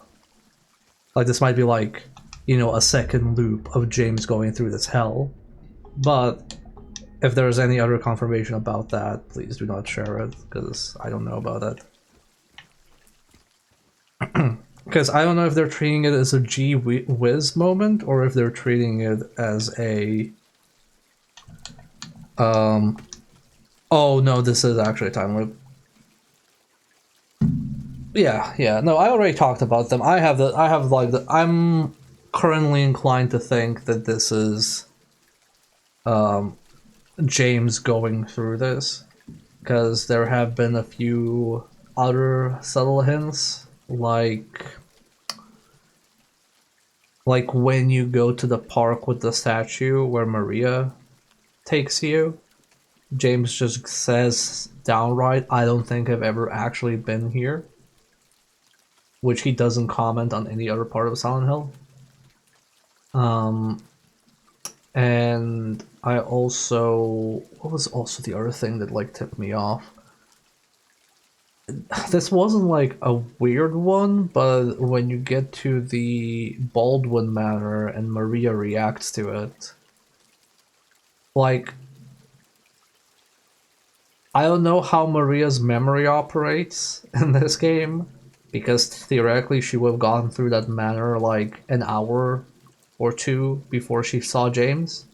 Like this might be like, you know, a second loop of James going through this hell. But if there's any other confirmation about that, please do not share it, because I don't know about it. Because I don't know if they're treating it as a gee whiz moment or if they're treating it as a oh no, this is actually a time loop. Yeah, no, I already talked about them. I'm currently inclined to think that this is James going through this, because there have been a few other subtle hints, like when you go to the park with the statue where Maria takes you, James just says downright, I don't think I've ever actually been here, which he doesn't comment on any other part of Silent Hill. And I also, what was also the other thing that like tipped me off? This wasn't like a weird one, but when you get to the Baldwin Manor and Maria reacts to it, like, I don't know how Maria's memory operates in this game, because theoretically she would have gone through that manor like an hour or two before she saw James.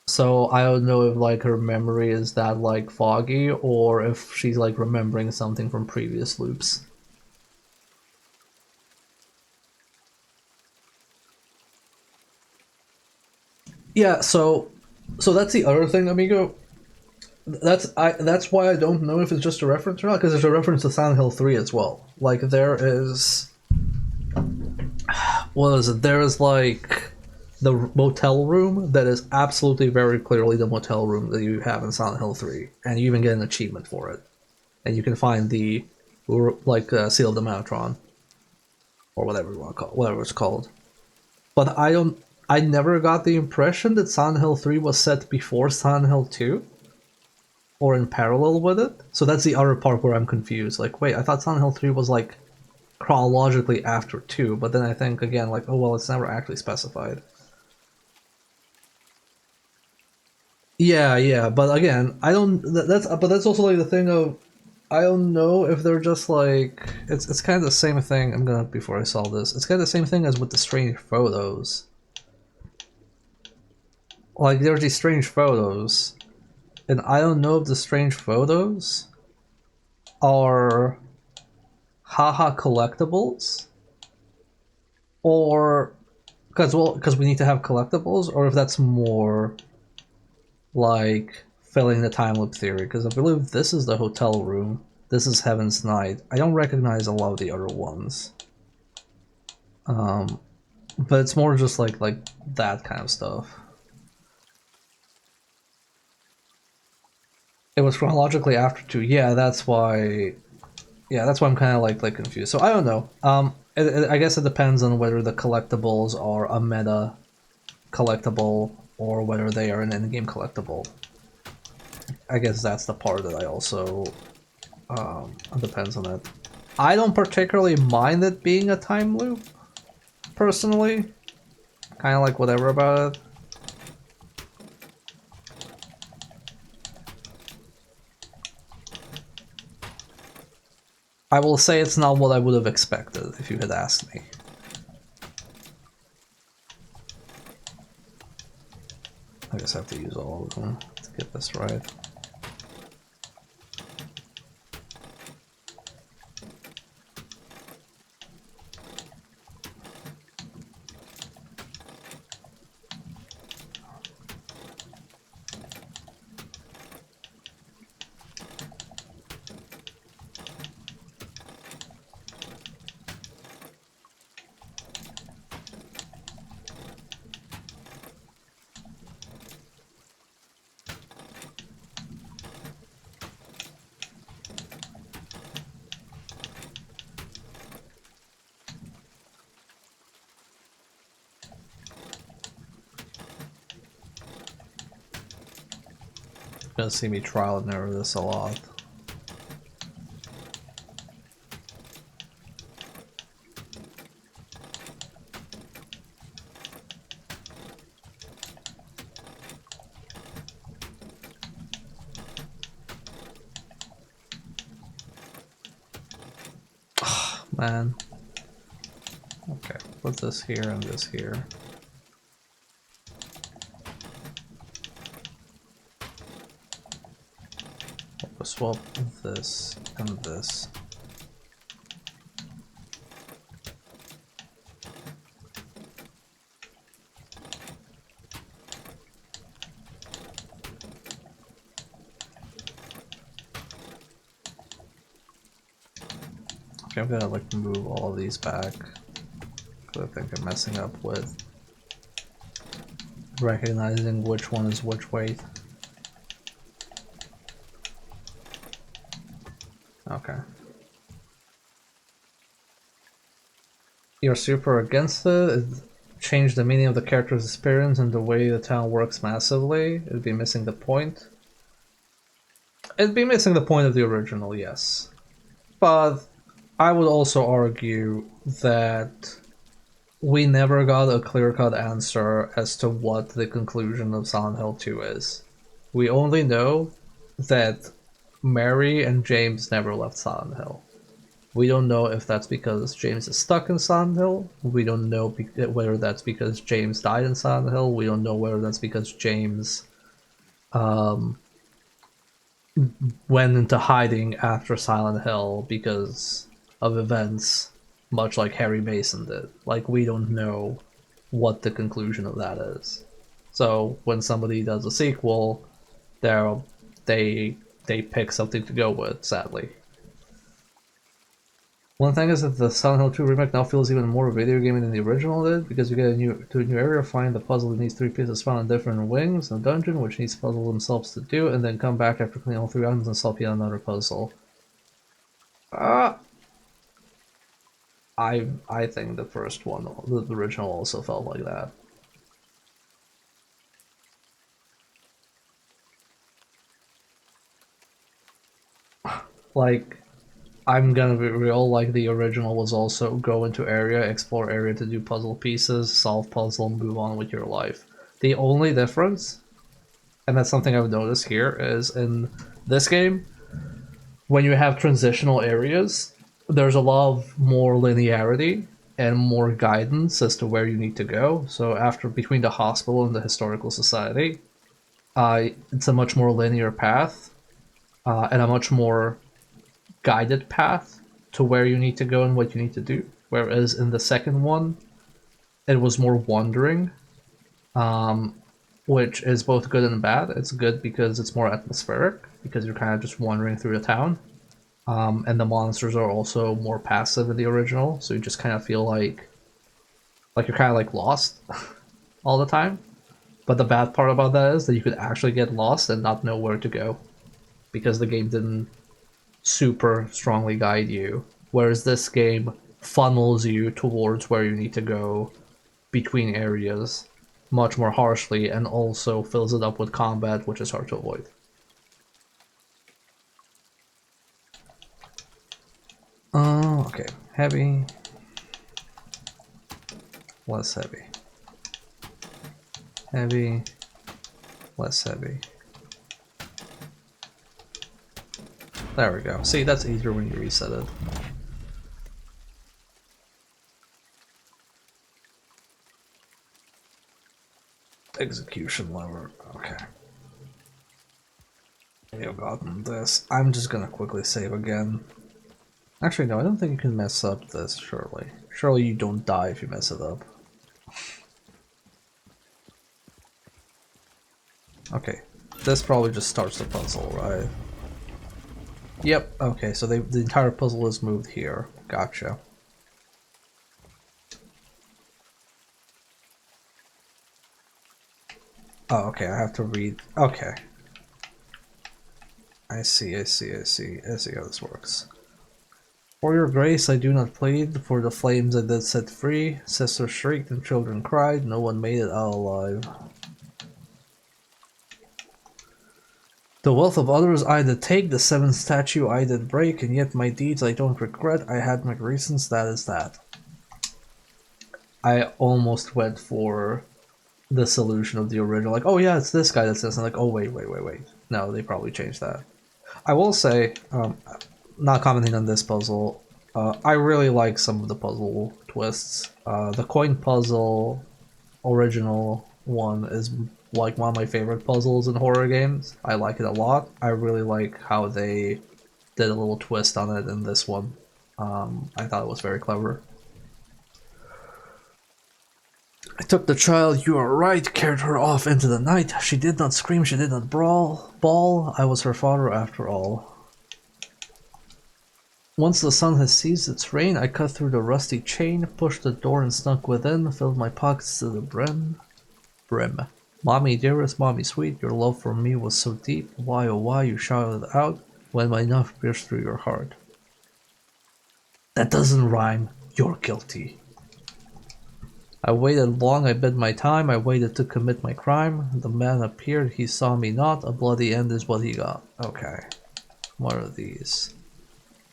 So I don't know if like her memory is that like foggy or if she's like remembering something from previous loops. Yeah, so that's the other thing, amigo. That's why I don't know if it's just a reference or not, because there's a reference to Silent Hill 3 as well. Like there is, what is it? There is like the motel room that is absolutely very clearly the motel room that you have in Silent Hill 3, and you even get an achievement for it. And you can find the like Seal of the Manatron, or whatever you want to call whatever it's called. But I never got the impression that Silent Hill 3 was set before Silent Hill 2 or in parallel with it. So that's the other part where I'm confused. Like, wait, I thought Silent Hill 3 was like chronologically after 2, but then I think again like, oh well, it's never actually specified. Yeah, but again, I don't. That's also like the thing of, I don't know if they're just like it's kind of the same thing. I'm gonna before I solve this, it's kind of the same thing as with the strange photos. Like there's these strange photos, and I don't know if the strange photos are haha collectibles, or because we need to have collectibles, or if that's more like filling the time loop theory, because I believe this is the hotel room This is Heaven's Night. I don't recognize a lot of the other ones. But it's more just like that kind of stuff. It was chronologically after 2. Yeah, that's why. Yeah, that's why I'm kind of like confused. So I don't know. I guess it depends on whether the collectibles are a meta collectible or whether they are an in-game collectible. I guess that's the part that I also depends on it. I don't particularly mind it being a time loop, personally. Kind of like whatever about it. I will say it's not what I would have expected if you had asked me. I guess I have to use all of them to get this right. You're gonna see me trial and error this a lot. Man. Okay, put this here and this here. We'll swap this and this. Okay, I'm gonna like move all of these back. I think I'm messing up with recognizing which one is which weight. Okay. You're super against it? It changed the meaning of the character's experience and the way the town works massively? It'd be missing the point? It'd be missing the point of the original, yes. But I would also argue that we never got a clear-cut answer as to what the conclusion of Silent Hill 2 is. We only know that Mary and James never left Silent Hill. We don't know if that's because James is stuck in Silent Hill. We don't know whether that's because James died in Silent Hill. We don't know whether that's because James went into hiding after Silent Hill because of events, much like Harry Mason did. Like, we don't know what the conclusion of that is. So when somebody does a sequel, they pick something to go with, sadly. One thing is that the Silent Hill 2 remake now feels even more video gamey than the original did, because you get to a new area, find the puzzle that needs 3 pieces found in different wings in a dungeon, which needs puzzle themselves to do, and then come back after cleaning all 3 items and solve yet another puzzle. I think the first one, the original, also felt like that. Like, I'm gonna be real, like the original was also go into area, explore area to do puzzle pieces, solve puzzle, move on with your life. The only difference, and that's something I've noticed here, is in this game, when you have transitional areas, there's a lot of more linearity and more guidance as to where you need to go. So between the hospital and the historical society, it's a much more linear path and a much more guided path to where you need to go and what you need to do. Whereas in the second one, it was more wandering, which is both good and bad. It's good because it's more atmospheric, because you're kind of just wandering through the town. And the monsters are also more passive in the original, so you just kind of feel like you're kind of like lost all the time. But the bad part about that is that you could actually get lost and not know where to go because the game didn't super strongly guide you. Whereas this game funnels you towards where you need to go between areas much more harshly and also fills it up with combat, which is hard to avoid. Okay. Heavy. Less heavy. Heavy. Less heavy. There we go. See, that's easier when you reset it. Execution lever. Okay. We have gotten this. I'm just gonna quickly save again. Actually, no, I don't think you can mess up this, surely. Surely you don't die if you mess it up. Okay. This probably just starts the puzzle, right? Yep, okay, so the entire puzzle is moved here. Gotcha. Oh, okay, I have to read. Okay. I see how this works. For your grace I do not plead, for the flames I did set free. Sisters shrieked and children cried, no one made it out alive. The wealth of others I did take, the seventh statue I did break, and yet my deeds I don't regret, I had my reasons, that is that. I almost went for the solution of the original, like, oh yeah, it's this guy that says, and like, oh wait. No, they probably changed that. I will say, not commenting on this puzzle, I really like some of the puzzle twists. The coin puzzle original one is like one of my favorite puzzles in horror games. I like it a lot. I really like how they did a little twist on it in this one. I thought it was very clever. I took the child, you are right, carried her off into the night. She did not scream, she did not bawl. I was her father after all. Once the sun has ceased its rain, I cut through the rusty chain, pushed the door and snuck within, filled my pockets to the brim. Mommy dearest, mommy sweet, your love for me was so deep. Why, oh why, you shouted out when my knife pierced through your heart. That doesn't rhyme. You're guilty. I waited long, I bid my time, I waited to commit my crime. The man appeared, he saw me not, a bloody end is what he got. Okay. What are these?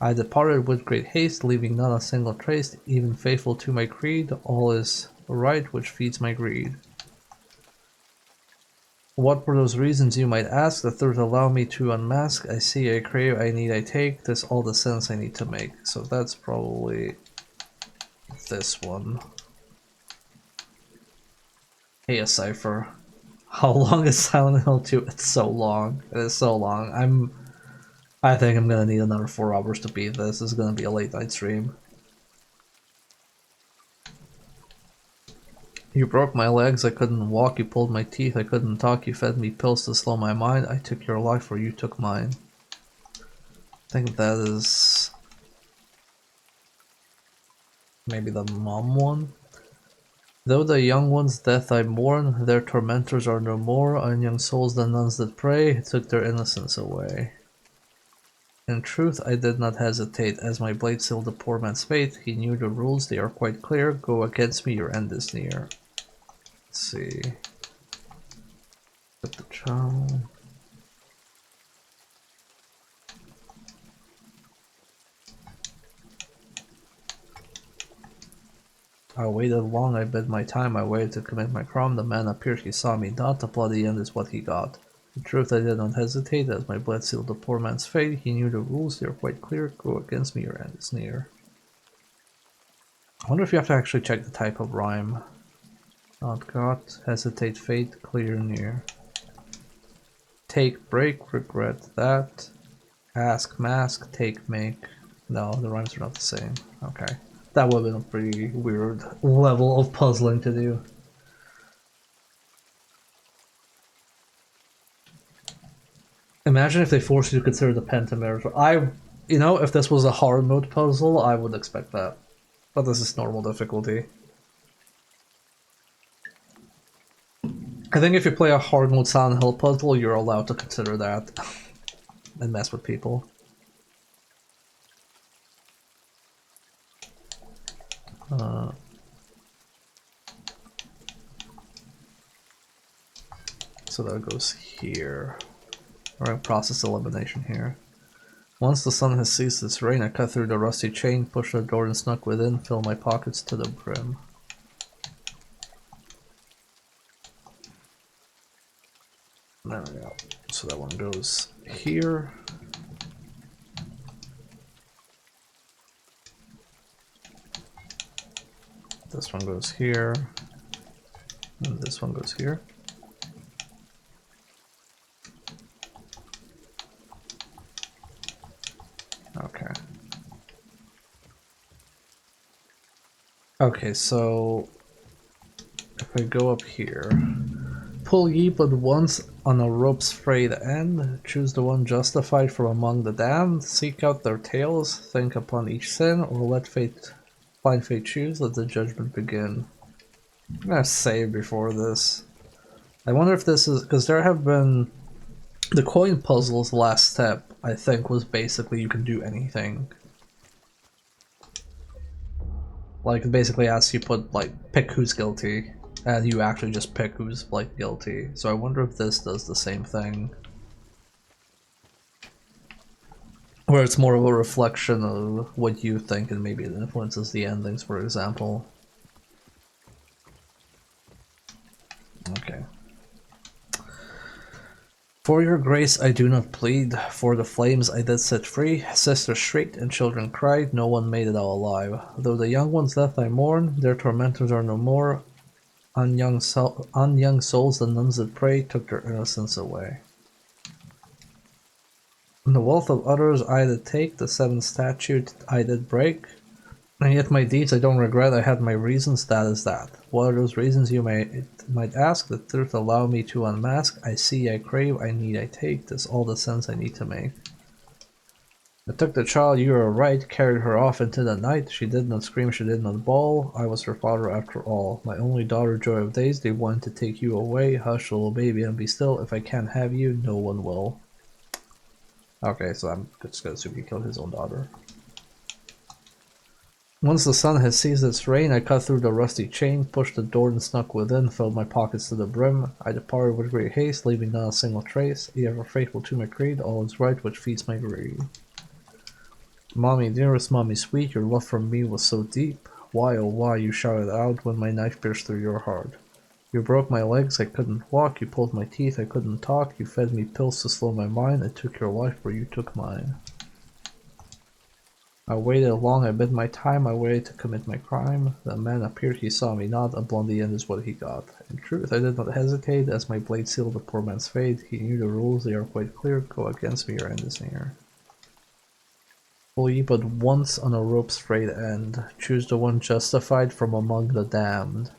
I departed with great haste, leaving not a single trace, even faithful to my creed. All is right which feeds my greed. What were those reasons, you might ask? The third allow me to unmask. I see, I crave, I need, I take. This all the sense I need to make. So that's probably this one. Hey, a cipher. How long is Silent Hill 2? It's so long. It is so long. I think I'm gonna need another 4 hours to beat this. This is gonna be a late night stream. You broke my legs, I couldn't walk, you pulled my teeth, I couldn't talk, you fed me pills to slow my mind, I took your life or you took mine. I think that is maybe the mom one. Though the young one's death I mourn, their tormentors are no more, on young souls the nuns that pray, took their innocence away. In truth, I did not hesitate, as my blade sealed the poor man's fate, he knew the rules, they are quite clear, go against me, your end is near. Let's see. Put the child. I waited long, I bid my time, I waited to commit my crime, the man appeared, he saw me not, the bloody end is what he got. In truth, I did not hesitate, as my blood sealed the poor man's fate, he knew the rules, they are quite clear, go against me, your end is near. I wonder if you have to actually check the type of rhyme. Not got, hesitate, fate, clear, near. Take, break, regret that. Ask, mask, take, make. No, the rhymes are not the same. Okay. That would have been a pretty weird level of puzzling to do. Imagine if they forced you to consider the pentameter. You know, if this was a hard mode puzzle, I would expect that. But this is normal difficulty. I think if you play a hard mode Silent Hill puzzle, you're allowed to consider that and mess with people. So that goes here. Alright, process elimination here. Once the sun has ceased its rain, I cut through the rusty chain, pushed the door and snuck within, filled my pockets to the brim. There we go. So that one goes here. This one goes here. And this one goes here. Okay. Okay, so if I go up here, pull ye but once on a rope's frayed end, choose the one justified from among the damned, seek out their tales, think upon each sin, or let fate, blind fate choose, let the judgment begin. I'm gonna save before this. I wonder if this is, because there have been, the coin puzzle's last step, I think, was basically you can do anything. Like, it basically asks you put, like, pick who's guilty, and you actually just pick who's, like, guilty. So I wonder if this does the same thing. Where it's more of a reflection of what you think, and maybe it influences the endings, for example. Okay. For your grace I do not plead, for the flames I did set free, sisters shrieked and children cried, no one made it out alive. Though the young ones left I mourn, their tormentors are no more, on young souls the nuns that pray took their innocence away. In the wealth of others I did take, the seventh statute I did break, and yet my deeds I don't regret, I had my reasons, that is that. What are those reasons you might ask? The truth allow me to unmask. I see, I crave, I need, I take. This all the sense I need to make. I took the child, you are right, carried her off into the night. She did not scream, she did not bawl. I was her father after all. My only daughter, joy of days, they want to take you away. Hush, little baby, and be still. If I can't have you, no one will. Okay, so I'm just gonna assume he killed his own daughter. Once the sun had ceased its rain, I cut through the rusty chain, pushed the door and snuck within, filled my pockets to the brim. I departed with great haste, leaving not a single trace. Ever faithful to my creed, all is right which feeds my greed. Mommy dearest, mommy sweet, your love for me was so deep. Why, oh why, you shouted out when my knife pierced through your heart. You broke my legs, I couldn't walk, you pulled my teeth, I couldn't talk, you fed me pills to slow my mind, I took your life where you took mine. I waited long, I bid my time, I waited to commit my crime. The man appeared, he saw me not, a blondie end is what he got. In truth, I did not hesitate, as my blade sealed the poor man's fate. He knew the rules, they are quite clear, go against me, your end is near. Pull ye but once on a rope's frayed end, choose the one justified from among the damned.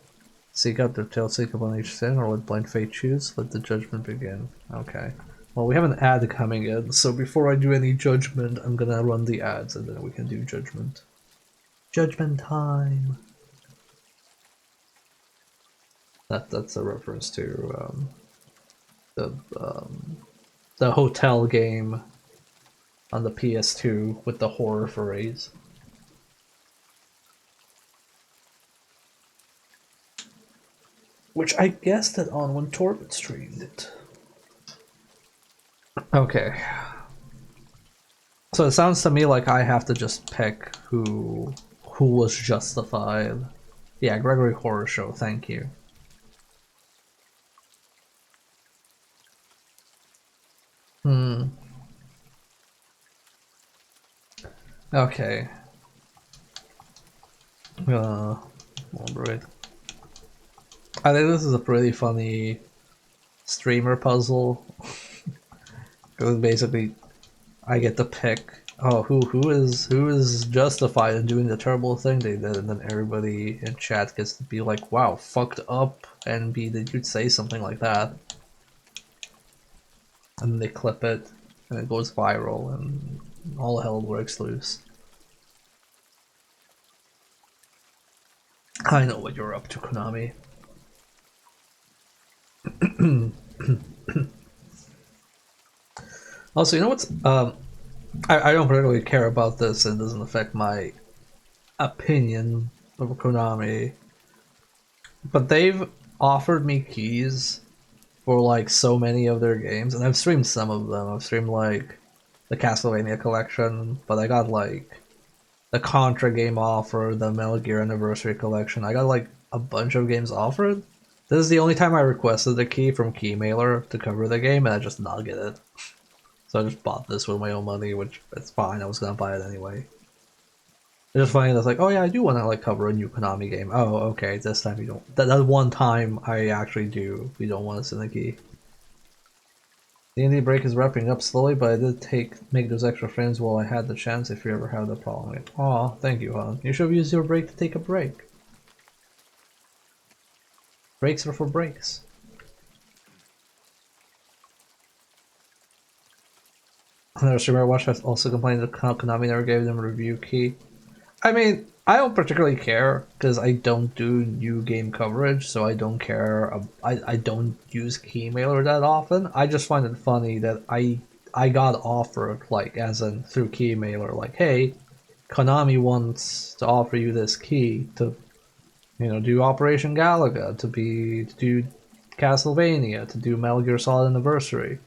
Seek out their tale, seek upon each sin, or let blind fate choose, let the judgment begin. Okay. Well, we have an ad coming in, so before I do any judgment, I'm gonna run the ads and then we can do judgment. Judgment time! That's a reference to the hotel game on the PS2 with the horror phrase. Which I guessed it on when Torben streamed it. Okay. So it sounds to me like I have to just pick who was justified. Yeah, Gregory Horror Show, thank you. Okay. Right. I think this is a pretty funny streamer puzzle. Because basically I get to pick who is justified in doing the terrible thing they did, and then everybody in chat gets to be like, wow, fucked up, and did you say something like that? And they clip it and it goes viral, and All hell breaks loose. I know what you're up to, Konami. Also, you know what's I don't particularly care about this, and it doesn't affect my opinion of Konami, but they've offered me keys for like so many of their games, and I've streamed some of them. I've streamed like the Castlevania collection, but I got like the Contra game offer, the Metal Gear Anniversary collection. I got like a bunch of games offered. This is the only time I requested a key from Keymailer to cover the game, and I just not get it. So I just bought this with my own money, which it's fine. I was gonna buy it anyway. It's just funny that's like, oh yeah, I do want to like cover a new Konami game. Oh, okay, this time you don't. That one time I actually do. You don't want to send a key. The indie break is wrapping up slowly, but I did make those extra frames while I had the chance. If you ever have the problem, aw, thank you, hon. You should have used your break to take a break. Breaks are for breaks. Another streamer I watched has also complained that Konami never gave them a review key. I mean, I don't particularly care because I don't do new game coverage, so I don't care. I don't use Keymailer that often. I just find it funny that I got offered, like, as in through Keymailer, like, hey, Konami wants to offer you this key to, you know, do Operation Galaga, to do Castlevania, to do Metal Gear Solid Anniversary.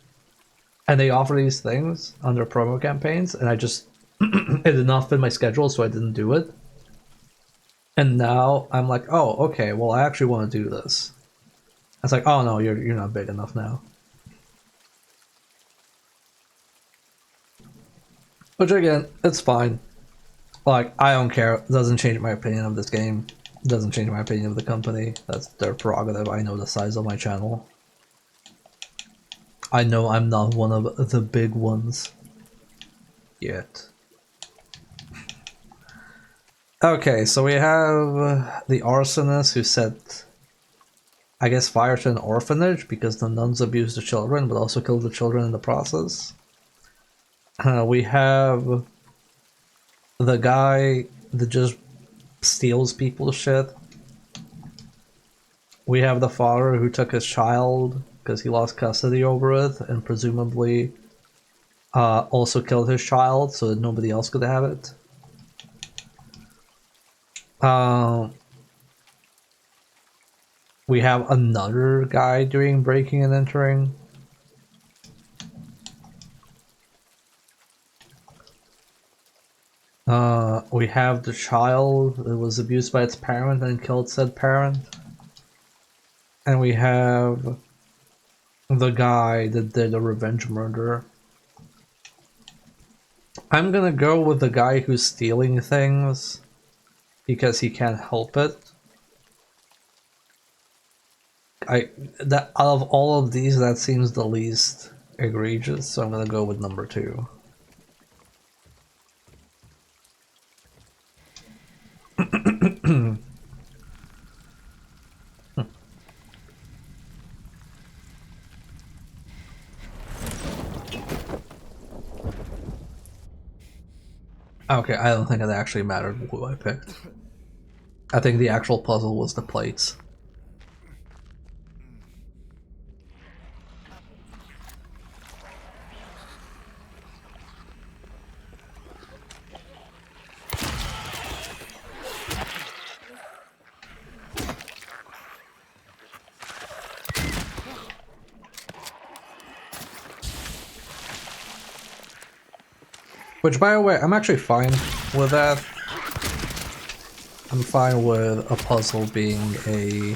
And they offer these things under promo campaigns, and I just it did not fit my schedule, so I didn't do it. And now I'm like, oh, okay, well, I actually want to do this. It's like, oh no, you're not big enough now. Which again, it's fine. Like, I don't care. It doesn't change my opinion of this game. It doesn't change my opinion of the company. That's their prerogative. I know the size of my channel. I know I'm not one of the big ones. Yet. Okay, so we have the arsonist who set, I guess, fire to an orphanage because the nuns abused the children, but also killed the children in the process. We have the guy that just steals people's shit. We have the father who took his child because he lost custody over it, and presumably also killed his child so that nobody else could have it. We have another guy doing breaking and entering. We have the child that was abused by its parent and killed said parent. And we have the guy that did a revenge murder. I'm gonna go with the guy who's stealing things because he can't help it. That out of all of these, that seems the least egregious, so I'm gonna go with number 2. Okay, I don't think it actually mattered who I picked. I think the actual puzzle was the plates. Which, by the way, I'm actually fine with that. I'm fine with a puzzle being a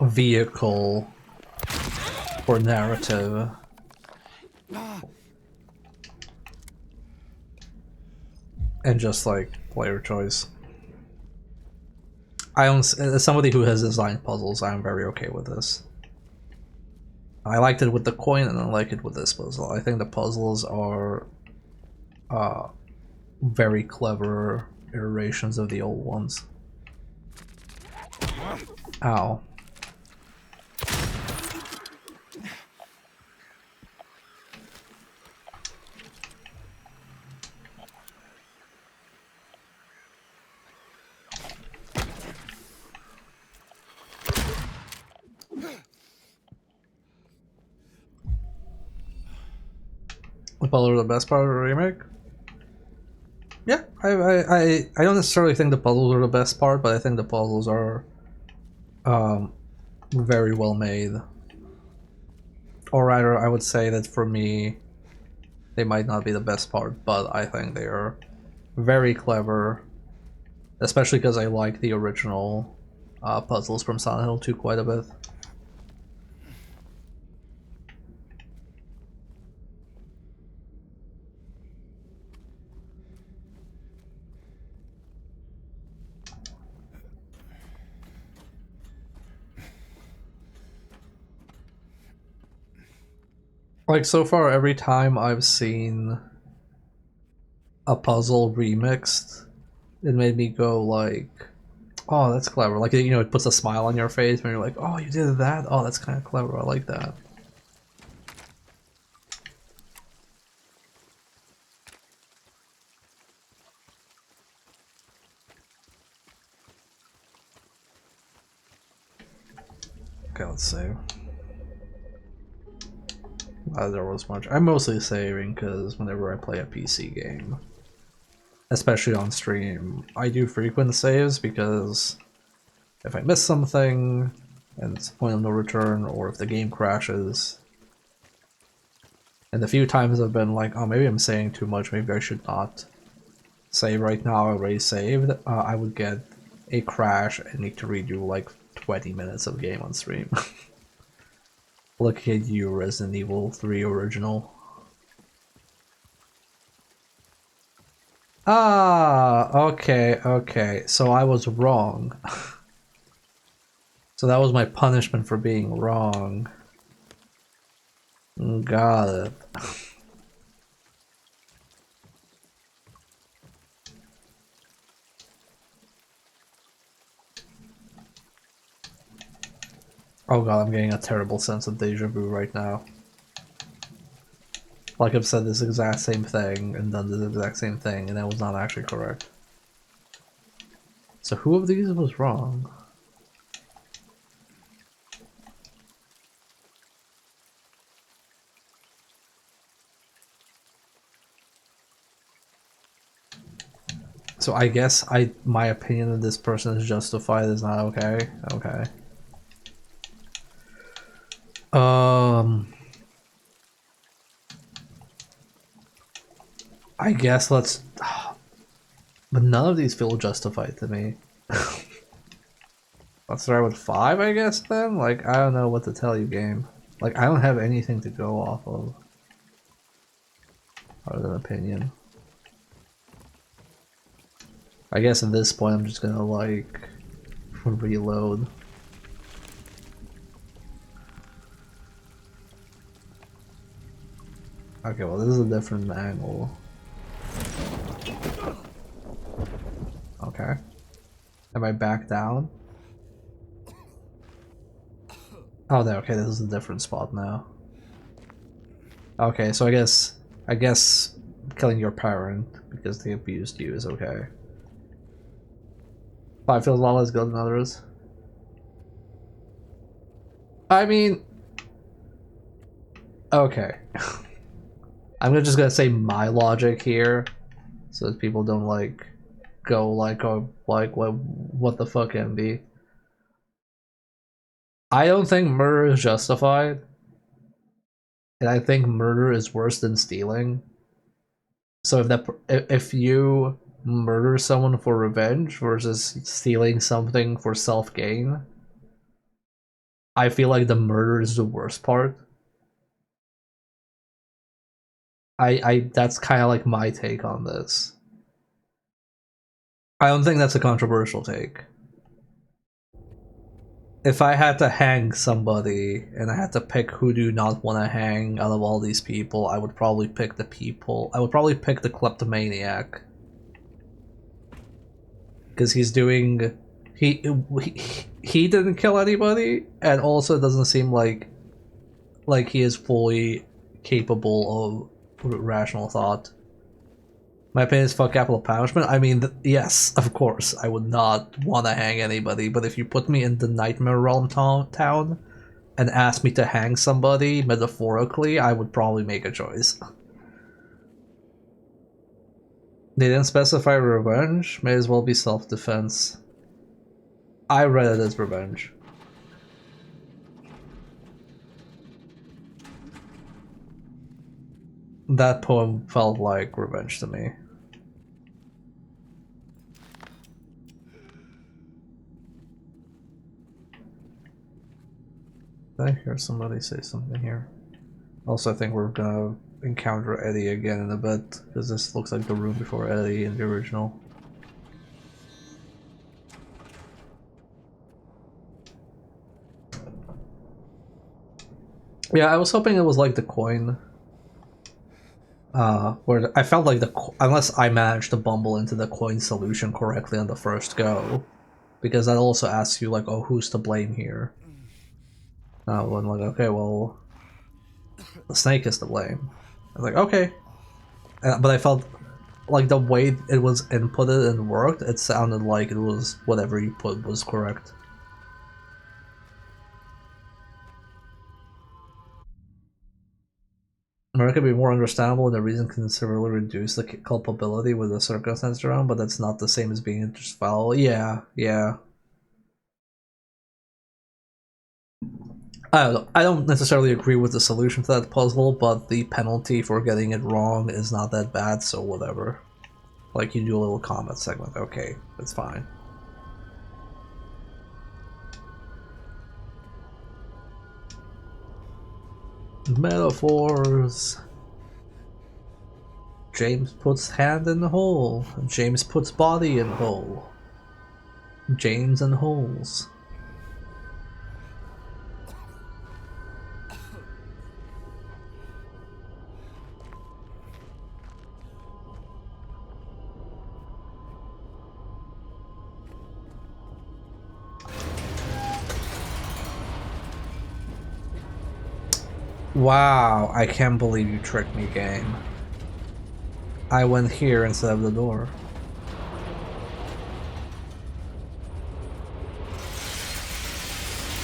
vehicle for narrative. And just like player choice. As somebody who has designed puzzles, I'm very okay with this. I liked it with the coin, and I like it with this puzzle. I think the puzzles are very clever iterations of the old ones. Ow. The puzzles are the best part of the remake. Yeah, I don't necessarily think the puzzles are the best part, but I think the puzzles are very well made. Or rather, I would say that for me, they might not be the best part, but I think they are very clever, especially because I like the original puzzles from Silent Hill 2 quite a bit. Like, so far, every time I've seen a puzzle remixed, it made me go like, oh, that's clever. Like, you know, it puts a smile on your face when you're like, oh, you did that? Oh, that's kind of clever. I like that. Okay, let's save. There was much. I'm mostly saving because whenever I play a PC game, especially on stream, I do frequent saves because if I miss something and it's a point of no return, or if the game crashes, and the few times I've been like, oh, maybe I'm saying too much, maybe I should not save right now, I already saved, I would get a crash and need to redo like 20 minutes of game on stream. Look at you, Resident Evil 3 original. Ah, okay, okay. So I was wrong. So that was my punishment for being wrong. Got it. Oh god, I'm getting a terrible sense of deja vu right now. Like I've said this exact same thing and done this exact same thing, and that was not actually correct. So who of these was wrong? So I guess my opinion that this person is justified is not okay. Okay. I guess let's. But none of these feel justified to me. Let's start with 5, I guess, then? Like, I don't know what to tell you, game. Like, I don't have anything to go off of. Other than opinion. I guess at this point I'm just gonna, like, reload. Okay, well, this is a different angle. Okay. Am I back down? Oh, there. Okay, this is a different spot now. Okay, so I guess killing your parent because they abused you is okay. 5 feels a lot less good than others. I mean, okay. I'm just gonna say my logic here, so that people don't like go like, oh, like what the fuck, MB. I don't think murder is justified, and I think murder is worse than stealing. So if you murder someone for revenge versus stealing something for self gain, I feel like the murder is the worst part. I that's kind of like my take on this. I don't think that's a controversial take. If I had to hang somebody and I had to pick who do not want to hang out of all these people, I would probably pick the kleptomaniac. Because he's doing he didn't kill anybody, and also it doesn't seem like he is fully capable of rational thought. My opinion is fuck capital punishment. I mean, yes, of course, I would not want to hang anybody, but if you put me in the Nightmare Realm town and ask me to hang somebody, metaphorically, I would probably make a choice. They didn't specify revenge. May as well be self-defense. I read it as revenge. That poem felt like revenge to me. Did I hear somebody say something here? Also, I think we're gonna encounter Eddie again in a bit, because this looks like the room before Eddie in the original. Yeah, I was hoping it was like the coin. Where I felt like unless I managed to bumble into the coin solution correctly on the first go, because that also asks you like, oh, who's to blame here? I'm like, okay, well, the snake is to blame. I was like, okay, but I felt like the way it was inputted and worked, it sounded like it was whatever you put was correct. America be more understandable and the reason can considerably reduce the culpability with the circumstance around, but that's not the same as being just foul. Yeah, yeah. I don't necessarily agree with the solution to that puzzle, but the penalty for getting it wrong is not that bad, so whatever. Like, you do a little comment segment, okay, it's fine. Metaphors. James puts hand in the hole. James puts body in hole. James and holes. Wow, I can't believe you tricked me, game. I went here instead of the door.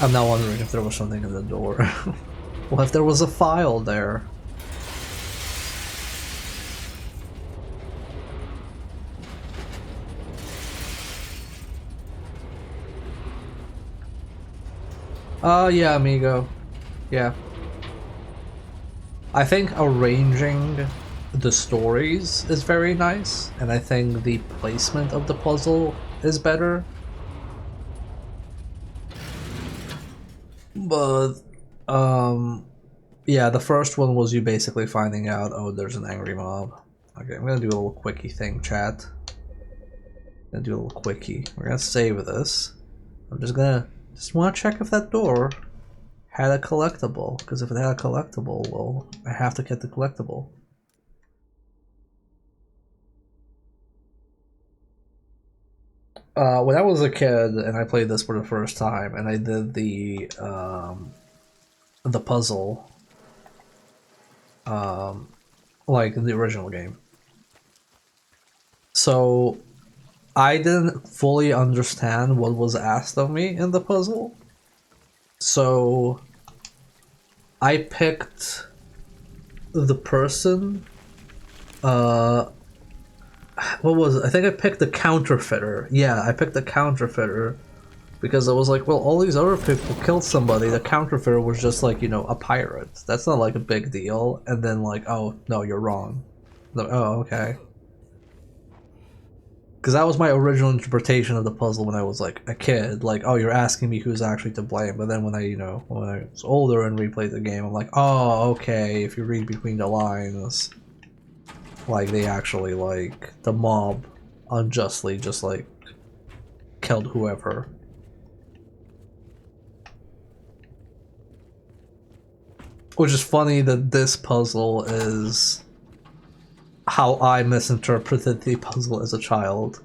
I'm now wondering if there was something in the door. What if there was a file there? Yeah, amigo. Yeah. I think arranging the stories is very nice, and I think the placement of the puzzle is better. But, yeah, the first one was you basically finding out, oh, there's an angry mob. Okay, I'm gonna do a little quickie thing, chat. I'm gonna do a little quickie. We're gonna save this. I'm just wanna check if that door had a collectible, because if it had a collectible, well, I have to get the collectible. When I was a kid and I played this for the first time, and I did the puzzle, like in the original game. So I didn't fully understand what was asked of me in the puzzle. So I picked the person, what was it? I think I picked the counterfeiter. Yeah, I picked the counterfeiter because I was like, well, all these other people killed somebody. The counterfeiter was just like, you know, a pirate. That's not like a big deal. And then like, oh, no, you're wrong. Oh, okay. Because that was my original interpretation of the puzzle when I was like a kid. Like, oh, you're asking me who's actually to blame. But then when when I was older and replayed the game, I'm like, oh, okay. If you read between the lines, like they actually like the mob unjustly just like killed whoever. Which is funny that this puzzle is how I misinterpreted the puzzle as a child.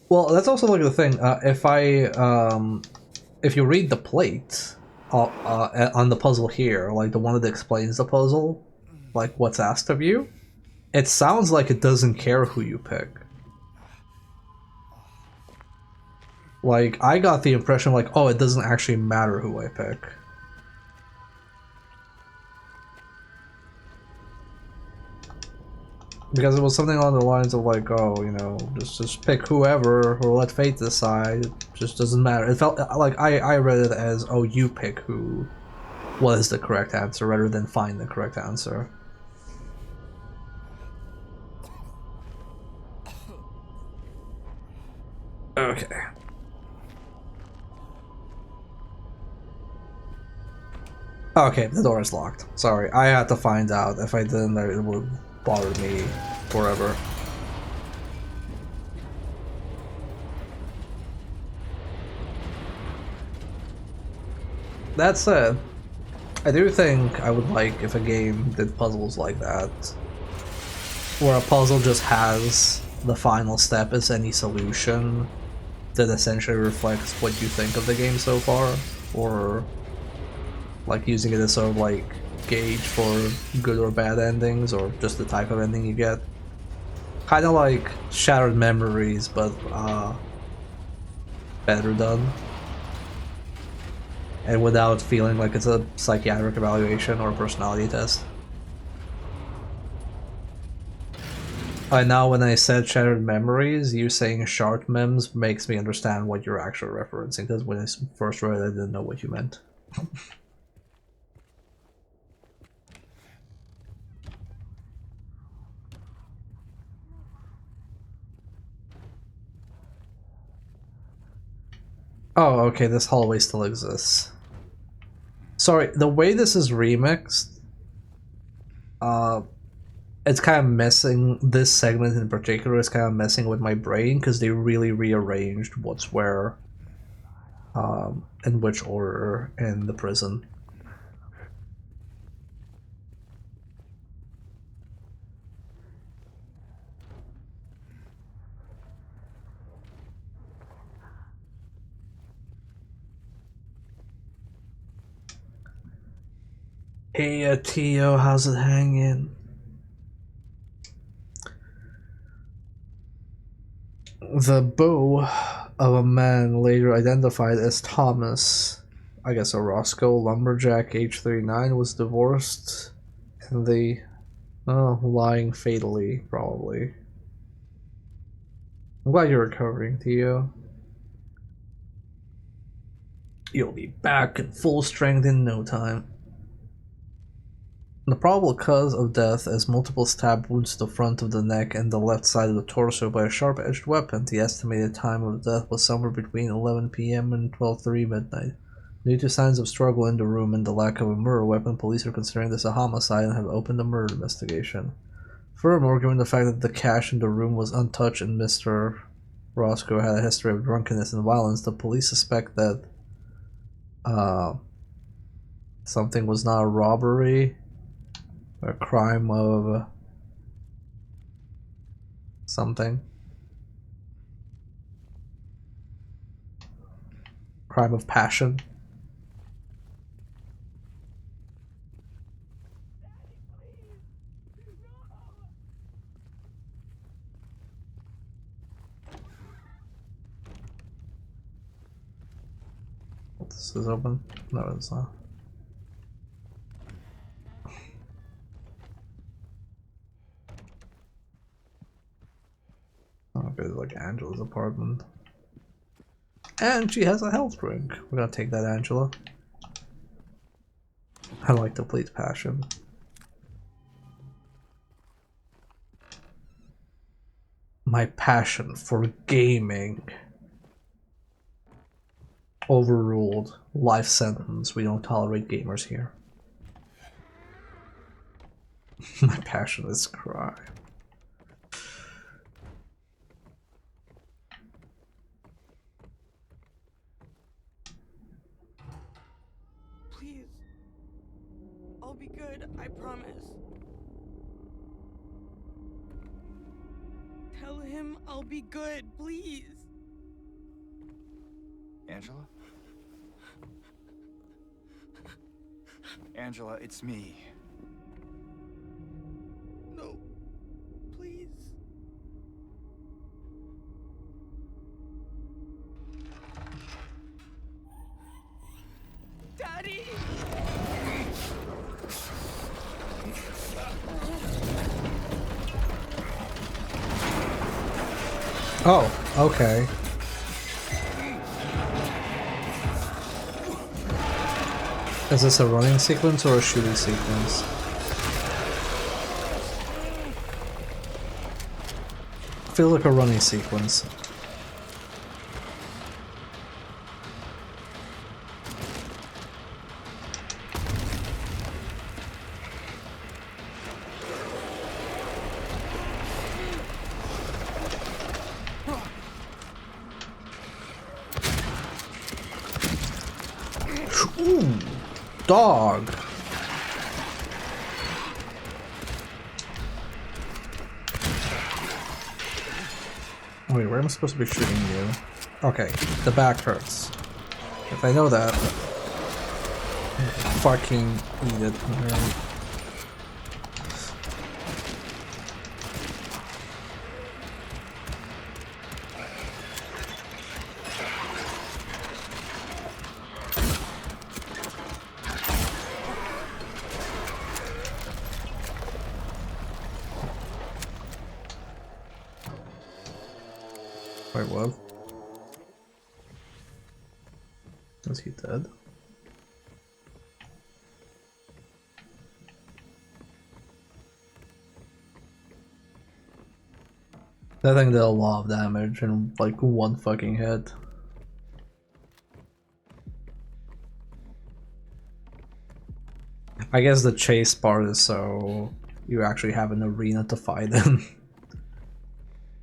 Well, that's also like the thing. If you read the plate on the puzzle here, like the one that explains the puzzle, like what's asked of you, it sounds like it doesn't care who you pick. Like, I got the impression like, oh, it doesn't actually matter who I pick. Because it was something along the lines of like, oh, you know, just pick whoever or let fate decide. It just doesn't matter. It felt like I read it as, oh, you pick who was the correct answer rather than find the correct answer. Okay. Okay, the door is locked. Sorry, I had to find out. If I didn't, it would bother me forever. That said, I do think I would like if a game did puzzles like that, where a puzzle just has the final step as any solution that essentially reflects what you think of the game so far, or like using it as sort of like gauge for good or bad endings, or just the type of ending you get. Kind of like Shattered Memories, but better done. And without feeling like it's a psychiatric evaluation or a personality test. Now when I said Shattered Memories, you saying Shard Mems makes me understand what you're actually referencing, because when I first read it, I didn't know what you meant. Oh, okay, this hallway still exists. Sorry, the way this is remixed, it's kind of messing, this segment in particular is kind of messing with my brain, because they really rearranged what's where, in which order in the prison. Hey, Tio, how's it hanging? The beau of a man later identified as Thomas, I guess a Roscoe lumberjack, age 39, was divorced, and they, lying fatally, probably. I'm glad you're recovering, Tio. You'll be back in full strength in no time. The probable cause of death is multiple stab wounds to the front of the neck and the left side of the torso by a sharp-edged weapon. The estimated time of death was somewhere between 11 p.m. and 12:30 midnight. Due to signs of struggle in the room and the lack of a murder weapon, police are considering this a homicide and have opened a murder investigation. Furthermore, given the fact that the cash in the room was untouched and Mr. Roscoe had a history of drunkenness and violence, the police suspect that something was not a robbery, a crime of something. Crime of passion. This is open? No, it's not. Okay, it's like Angela's apartment. And she has a health drink. We're gonna take that, Angela. I like to plead passion. My passion for gaming. Overruled. Life sentence. We don't tolerate gamers here. My passion is crime. Please. I'll be good, I promise. Tell him I'll be good, please. Angela? Angela, it's me. No. Please. Daddy! Oh, okay. Is this a running sequence or a shooting sequence? Feels like a running sequence. Ooh, dog. Wait, where am I supposed to be shooting you? Okay, the back hurts. If I know that, fucking eat it. Wait, what? Is he dead? That thing did a lot of damage in like one fucking hit. I guess the chase part is so you actually have an arena to fight in.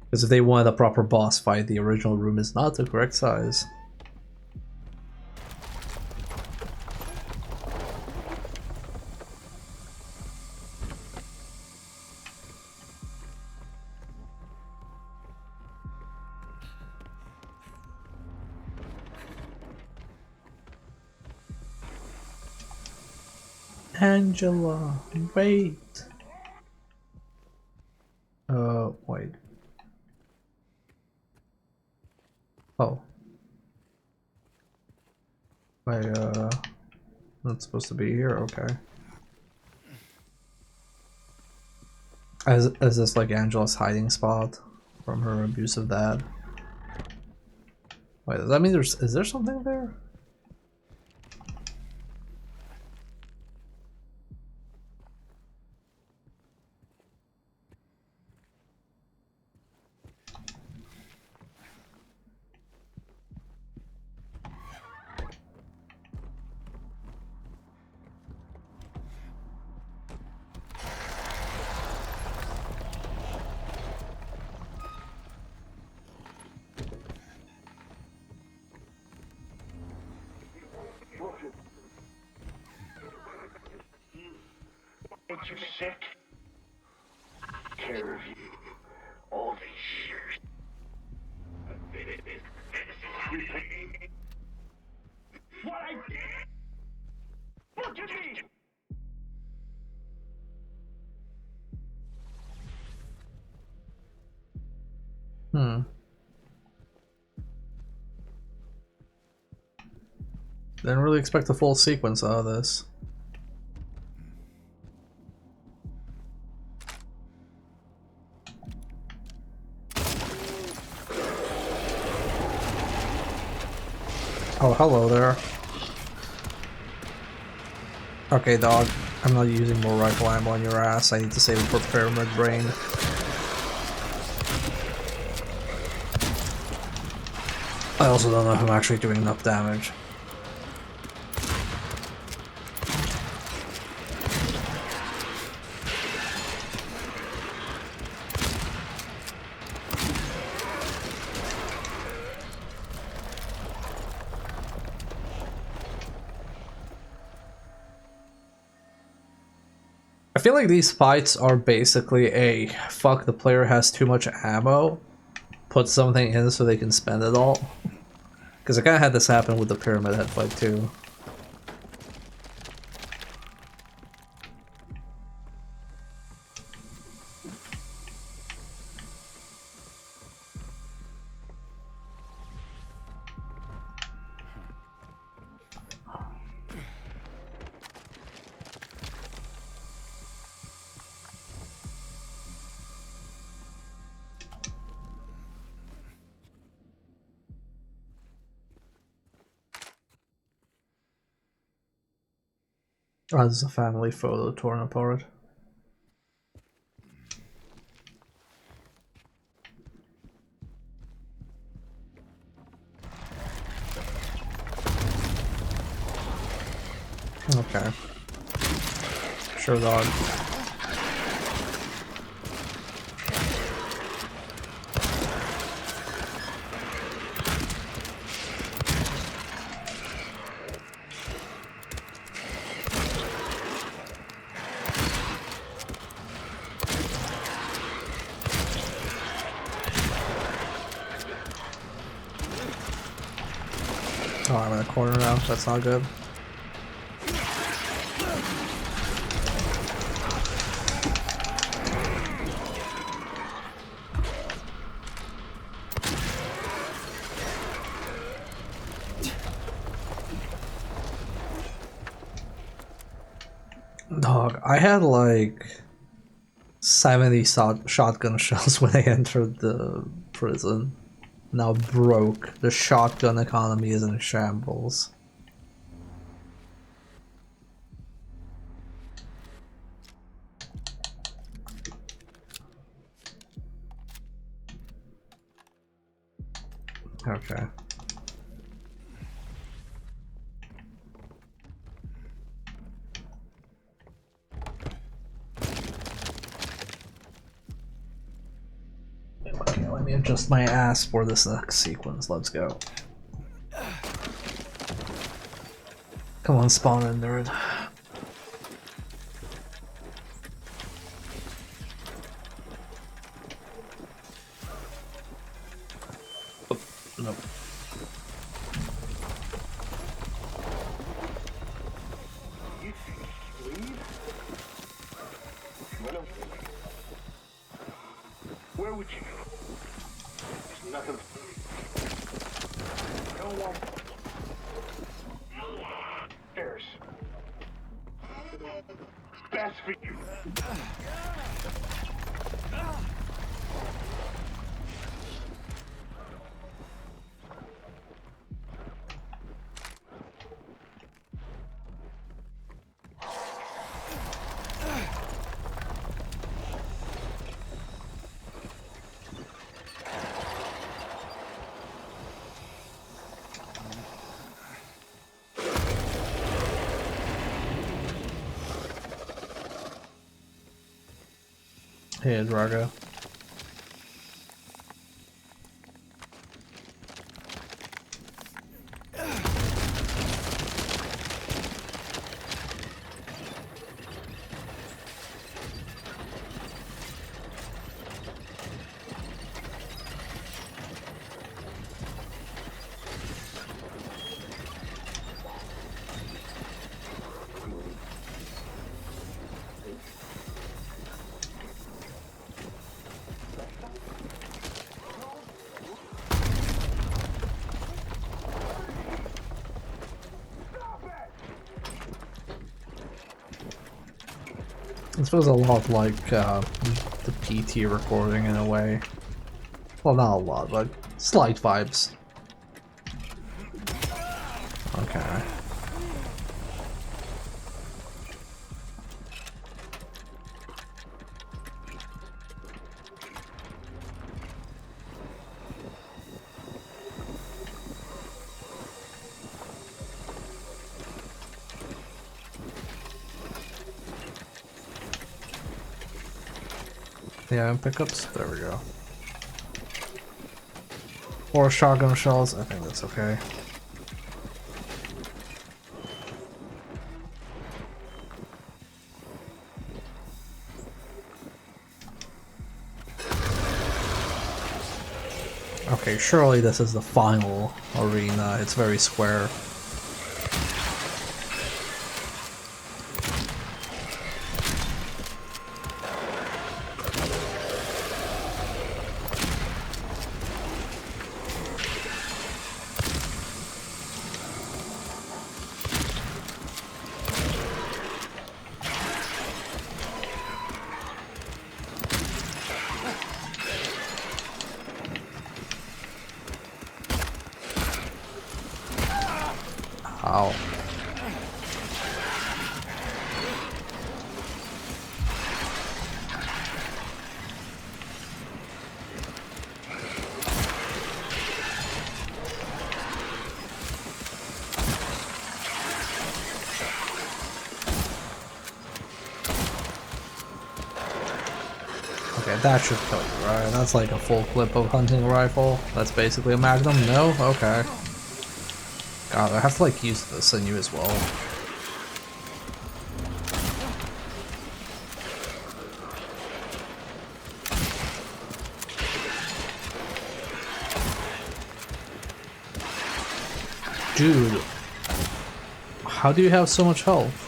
Because if they wanted a proper boss fight, the original room is not the correct size. Angela, wait. Wait. Oh. Not supposed to be here, okay. Is this like Angela's hiding spot from her abusive dad? Wait, does that mean is there something there? Made you sick? Care of you all these years. I've been in this repaying what I did. Look at me. Didn't really expect a full sequence out of this. Oh, hello there. Okay, dog. I'm not using more rifle ammo on your ass. I need to save it for Pyramid Brain. I also don't know if I'm actually doing enough damage. I feel like these fights are basically a fuck, the player has too much ammo, put something in so they can spend it all. Because I kind of had this happen with the Pyramid Head fight too. As a family photo torn apart. Okay. Sure, dog. Oh, I'm in a corner now. That's not good. Dog, I had like 70 shotgun shells when I entered the prison. Now broke. The shotgun economy is in shambles. Okay. Okay, let me adjust my ass for this next sequence. Let's go. Come on, spawn in, nerd. Oh, nope. You leave? Run away. Where would you go? There's nothing. No one. There's. Best for you. Hey, Drago. This was a lot like the PT recording in a way. Well, not a lot, but slight vibes. Okay. Yeah, and pickups. There we go. Or shotgun shells. I think that's okay. Okay, surely this is the final arena. It's very square. That should kill you, right? That's like a full clip of hunting rifle. That's basically a magnum? No? Okay. God, I have to like use the sinew as well. Dude, how do you have so much health?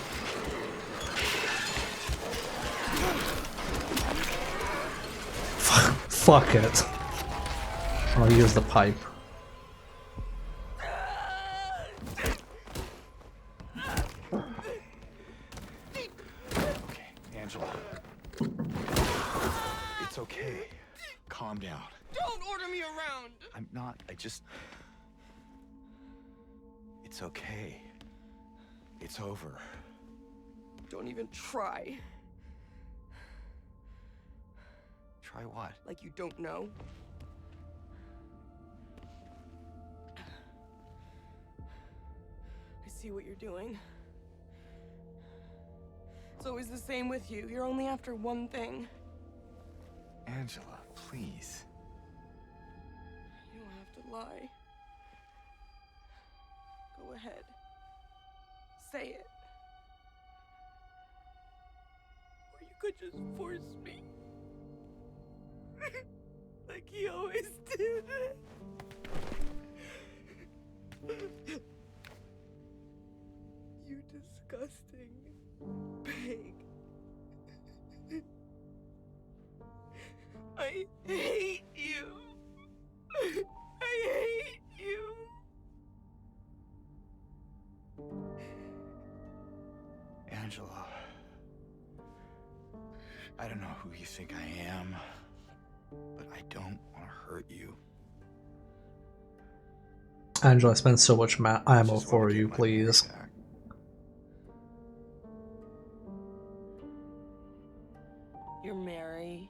Fuck it. I'll use the pipe. Okay, Angela. It's okay. Calm down. Don't order me around! I'm not. It's okay. It's over. Don't even try. Try what? Like you don't know. I see what you're doing. It's always the same with you. You're only after one thing. Angela, please. You don't have to lie. Go ahead. Say it. Or you could just force me. Like he always did. You disgusting pig. I hate you. I hate you. Angela. I don't know who you think I am, but I don't want to hurt you. Angela, I spent so much ammo Just for wanna you, get my please. boy back. You're Mary.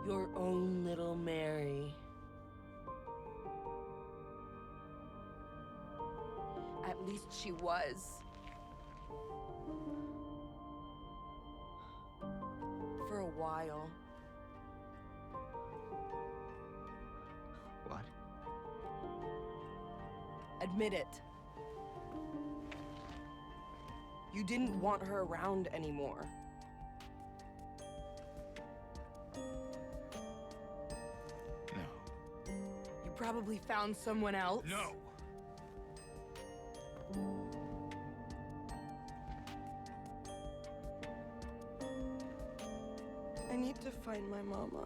Your own little Mary. At least she was. For a while. What? Admit it. You didn't want her around anymore. No. You probably found someone else. No! I need to find my mama.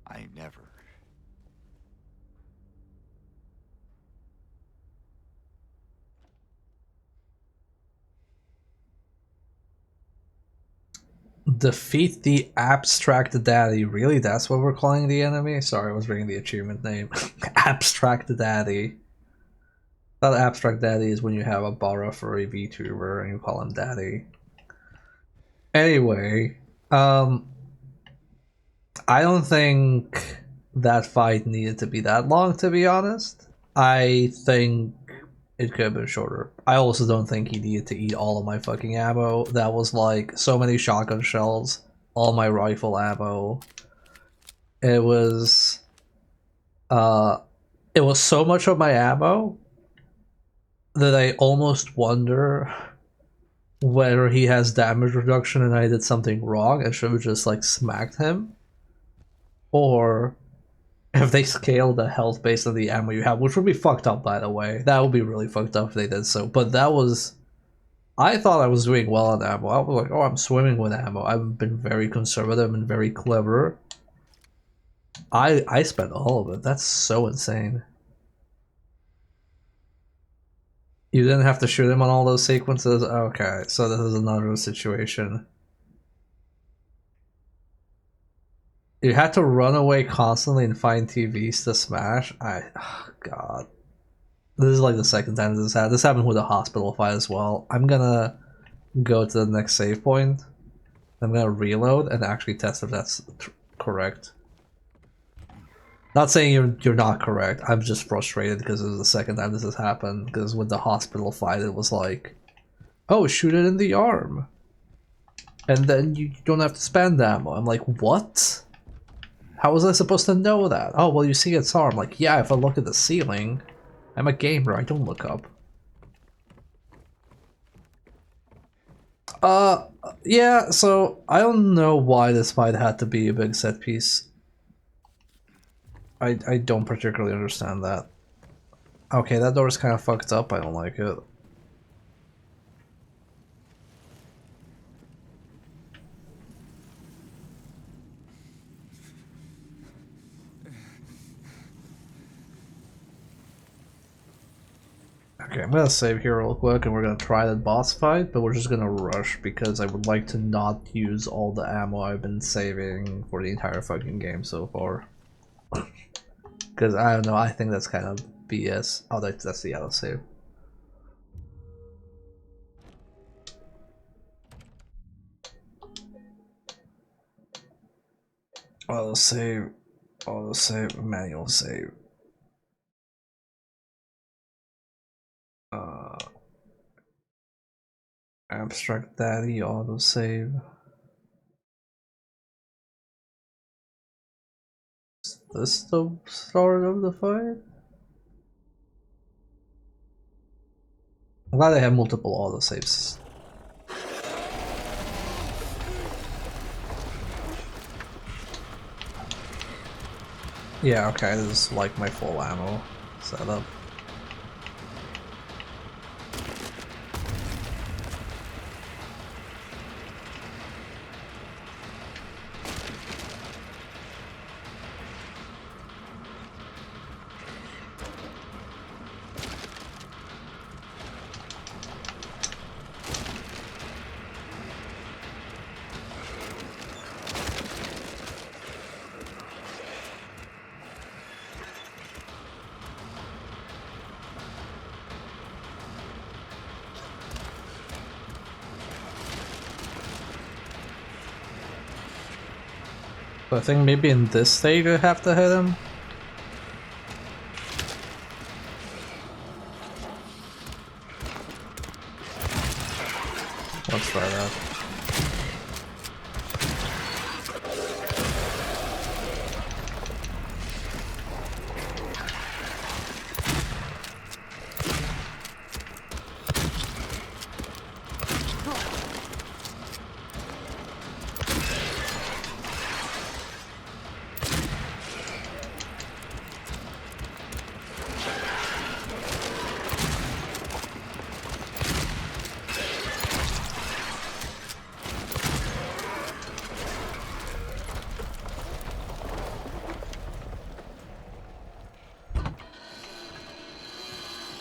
I never. Defeat the abstract daddy. Really? That's what we're calling the enemy? Sorry, I was reading the achievement name. Abstract daddy. That abstract daddy is when you have a Bara for a VTuber and you call him daddy. Anyway, I don't think that fight needed to be that long, to be honest. I think it could have been shorter. I also don't think he needed to eat all of my fucking ammo. That was like so many shotgun shells, all my rifle ammo. It was so much of my ammo that I almost wonder whether he has damage reduction and I did something wrong and should have just like smacked him, or if they scale the health based on the ammo you have, which would be fucked up, by the way. That would be really fucked up if they did so. But that was... I thought I was doing well on ammo. I was like, oh, I'm swimming with ammo. I've been very conservative and very clever. I spent all of it. That's so insane. You didn't have to shoot him on all those sequences? Okay, so this is another situation. You had to run away constantly and find TVs to smash? Oh god. This is like the second time this happened. This happened with the hospital fight as well. I'm gonna go to the next save point. I'm gonna reload and actually test if that's correct. Not saying you're not correct. I'm just frustrated because this is the second time this has happened. Because with the hospital fight, it was like, oh, shoot it in the arm, and then you don't have to spend ammo. I'm like, what? How was I supposed to know that? Oh, well, you see its arm. Like, yeah, if I look at the ceiling, I'm a gamer. I don't look up. Yeah. So I don't know why this fight had to be a big set piece. I don't particularly understand that. Okay, that door is kind of fucked up. I don't like it. Okay, I'm gonna save here real quick and we're gonna try that boss fight, but we're just gonna rush because I would like to not use all the ammo I've been saving for the entire fucking game so far. Because I don't know, I think that's kind of BS. Oh, that's the auto save. Auto save, manual save. Abstract Daddy, auto save. Is this the start of the fight? I'm glad I have multiple auto saves. Yeah, okay, this is like my full ammo setup. So I think maybe in this stage I have to hit him. Let's try that.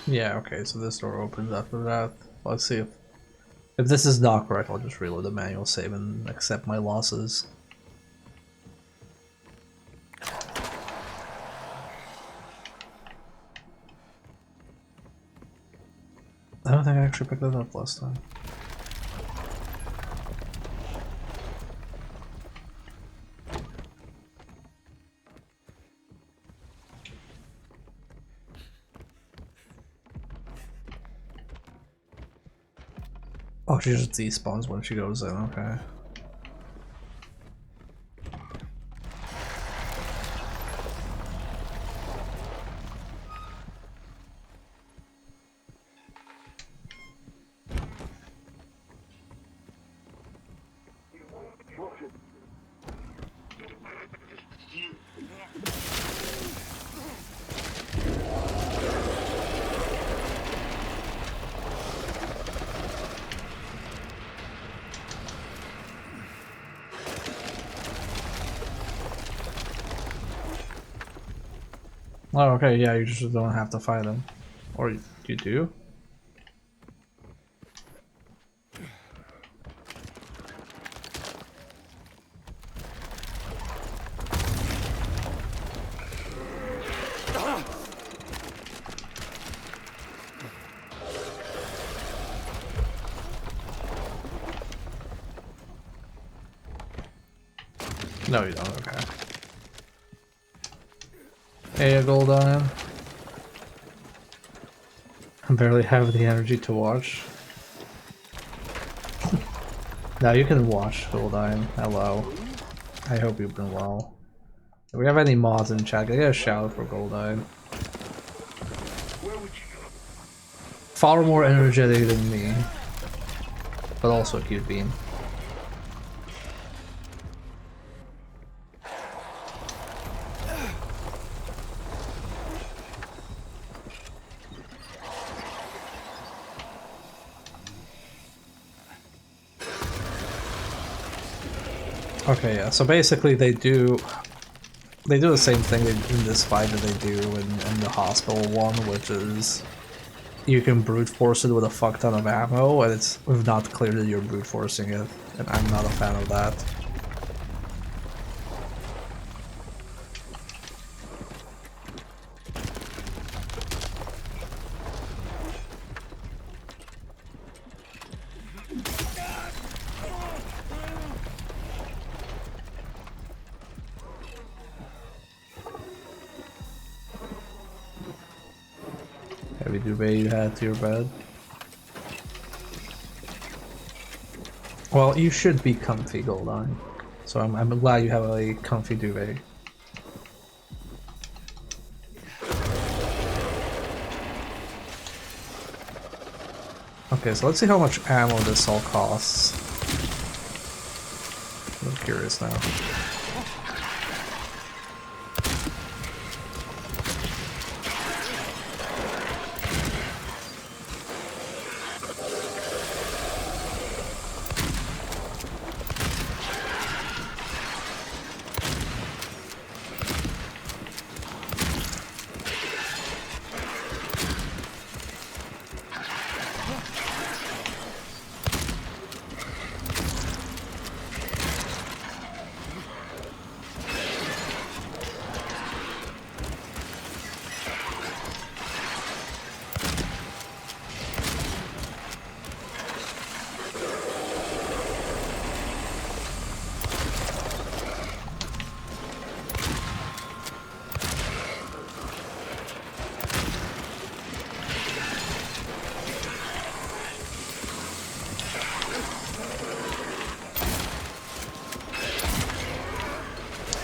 Yeah, okay, so this door opens after that. Let's see if this is not correct, I'll just reload the manual save and accept my losses. I don't think I actually picked that up last time. Oh, she just despawns when she goes in, okay. Oh, okay, yeah, you just don't have to fight him. Or you do? No, you don't. Okay. Hey, Gold Iron. I barely have the energy to watch. Now you can watch, Gold Iron. Hello. I hope you've been well. If we have any mods in chat, get a shout out for Gold Iron. Far more energetic than me, but also a cute bean. Okay, yeah, so basically they do the same thing in this fight that they do in the hospital one, which is you can brute force it with a fuck ton of ammo, and it's not clear that you're brute forcing it, and I'm not a fan of that. Heavy duvet you had to your bed. Well, you should be comfy, Goldine. So I'm glad you have a comfy duvet. Okay, so let's see how much ammo this all costs. I'm curious now.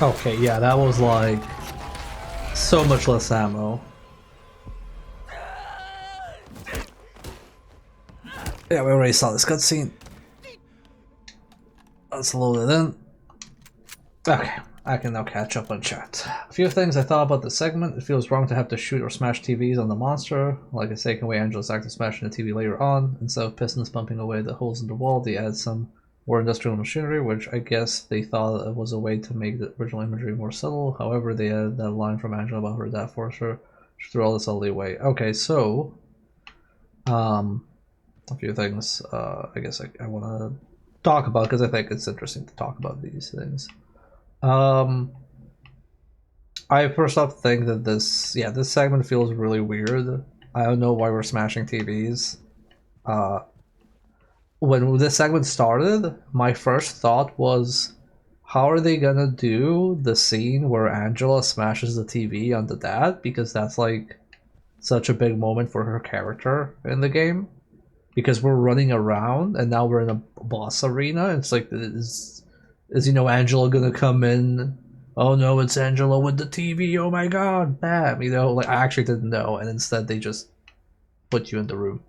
Okay, yeah, that was like so much less ammo. Yeah, we already saw this cutscene. Let's load it in. Okay, I can now catch up on chat. A few things I thought about the segment. It feels wrong to have to shoot or smash TVs on the monster. Like it's taking away Angela's act of smashing the TV later on. Instead of pistons pumping away the holes in the wall, they add some more industrial machinery, which I guess they thought it was a way to make the original imagery more subtle. However, they added that line from Angela about her dad forced her. She threw all this subtlety away. Okay, so a few things I guess I want to talk about because I think it's interesting to talk about these things. I first off think that this segment feels really weird. I don't know why we're smashing TVs. When this segment started, my first thought was, how are they gonna do the scene where Angela smashes the TV on the dad? Because that's like such a big moment for her character in the game. Because we're running around and now we're in a boss arena. It's like, is Angela gonna come in? Oh no, it's Angela with the TV. Oh my god, bam! Like I actually didn't know, and instead they just put you in the room.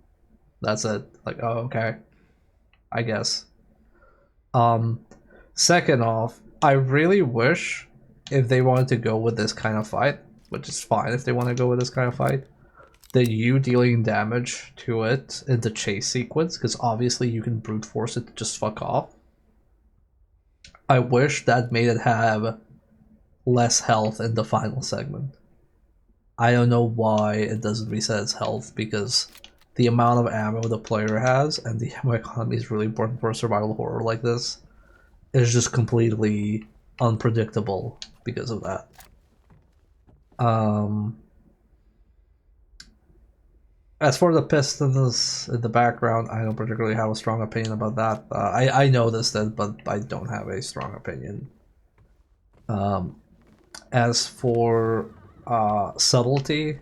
That's it. Like, oh okay, I guess. Second off, I really wish if they wanted to go with this kind of fight, which is fine if they want to go with this kind of fight, that you dealing damage to it in the chase sequence, because obviously you can brute force it to just fuck off. I wish that made it have less health in the final segment. I don't know why it doesn't reset its health, because the amount of ammo the player has and the ammo economy is really important for a survival horror like this. Is just completely unpredictable because of that. As for the pistons in the background, I don't particularly have a strong opinion about that. I noticed it, but I don't have a strong opinion. As for subtlety,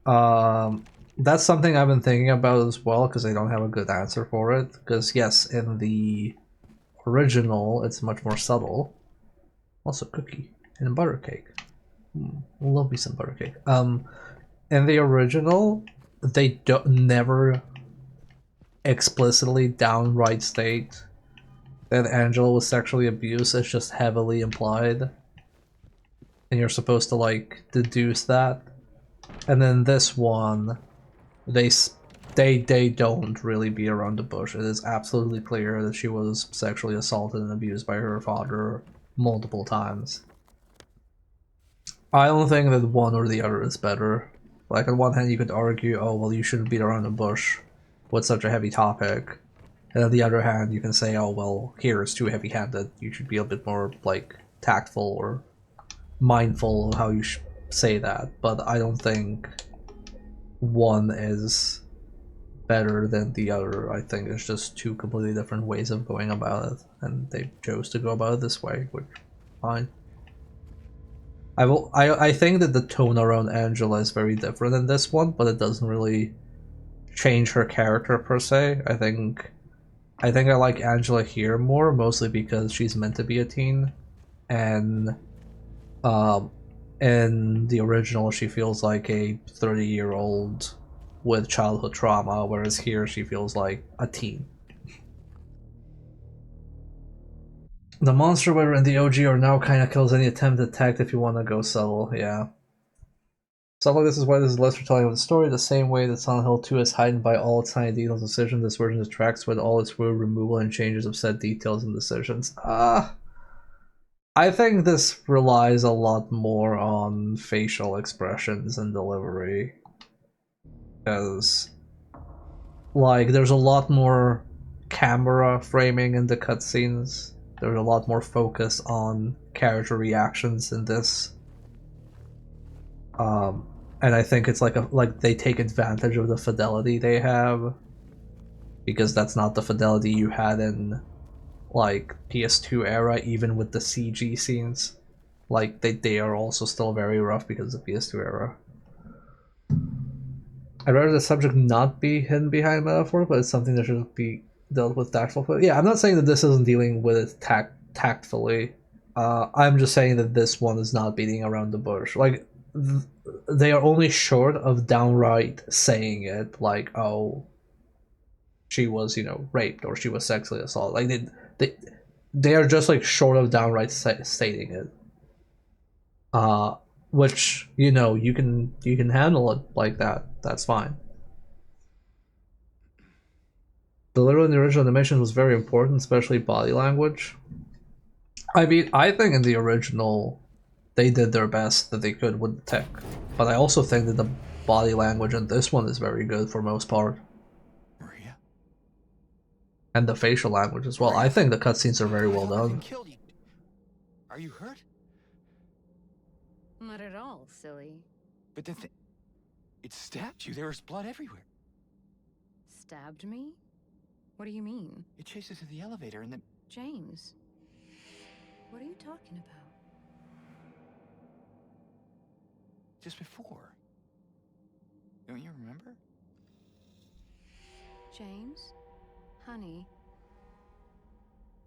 um, that's something I've been thinking about as well because I don't have a good answer for it. Because yes, in the original, it's much more subtle. Also, cookie and butter cake. Love me some butter cake. In the original, they don't never explicitly downright state that Angela was sexually abused. It's just heavily implied, and you're supposed to like deduce that. And then this one, they they don't really beat around the bush. It is absolutely clear that she was sexually assaulted and abused by her father multiple times. I don't think that one or the other is better. Like, on one hand, you could argue, oh, well, you shouldn't beat around the bush with such a heavy topic. And on the other hand, you can say, oh, well, here it's too heavy handed. You should be a bit more, like, tactful or mindful of how you say that. But I don't think one is better than the other. I think it's just two completely different ways of going about it. And they chose to go about it this way, which, fine. I think that the tone around Angela is very different in this one, but it doesn't really change her character per se. I like Angela here more, mostly because she's meant to be a teen, and um, in the original she feels like a 30-year-old with childhood trauma, whereas here she feels like a teen. The monster weaver and the OG are now kind of kills any attempt at attack if you want to go subtle, yeah. Stuff like this is why this is less retelling of the story, the same way that Silent Hill 2 is heightened by all its tiny details and decisions. This version detracts with all its weird removal and changes of said details and decisions. I think this relies a lot more on facial expressions and delivery. Because, like, there's a lot more camera framing in the cutscenes. There's a lot more focus on character reactions in this. And I think it's like they take advantage of the fidelity they have, because that's not the fidelity you had in like PS2 era, even with the CG scenes. Like they are also still very rough because of the PS2 era. I'd rather the subject not be hidden behind metaphor, but it's something that should be dealt with tactfully. Yeah, I'm not saying that this isn't dealing with it tactfully. I'm just saying that this one is not beating around the bush. Like, they are only short of downright saying it, like, oh, she was, raped or she was sexually assaulted. Like, they, they are just like short of downright stating it. Which you can handle it like that. That's fine. The literal in the original animation was very important, especially body language. I mean, I think in the original, they did their best that they could with the tech, but I also think that the body language in this one is very good for most part, Maria? and the facial language as well. I think the cutscenes are very well done. Killed you. Are you hurt? Not at all, silly. But the it stabbed you. There was blood everywhere. Stabbed me? What do you mean? It chases to the elevator and then... James, what are you talking about? Just before. Don't you remember? James? Honey?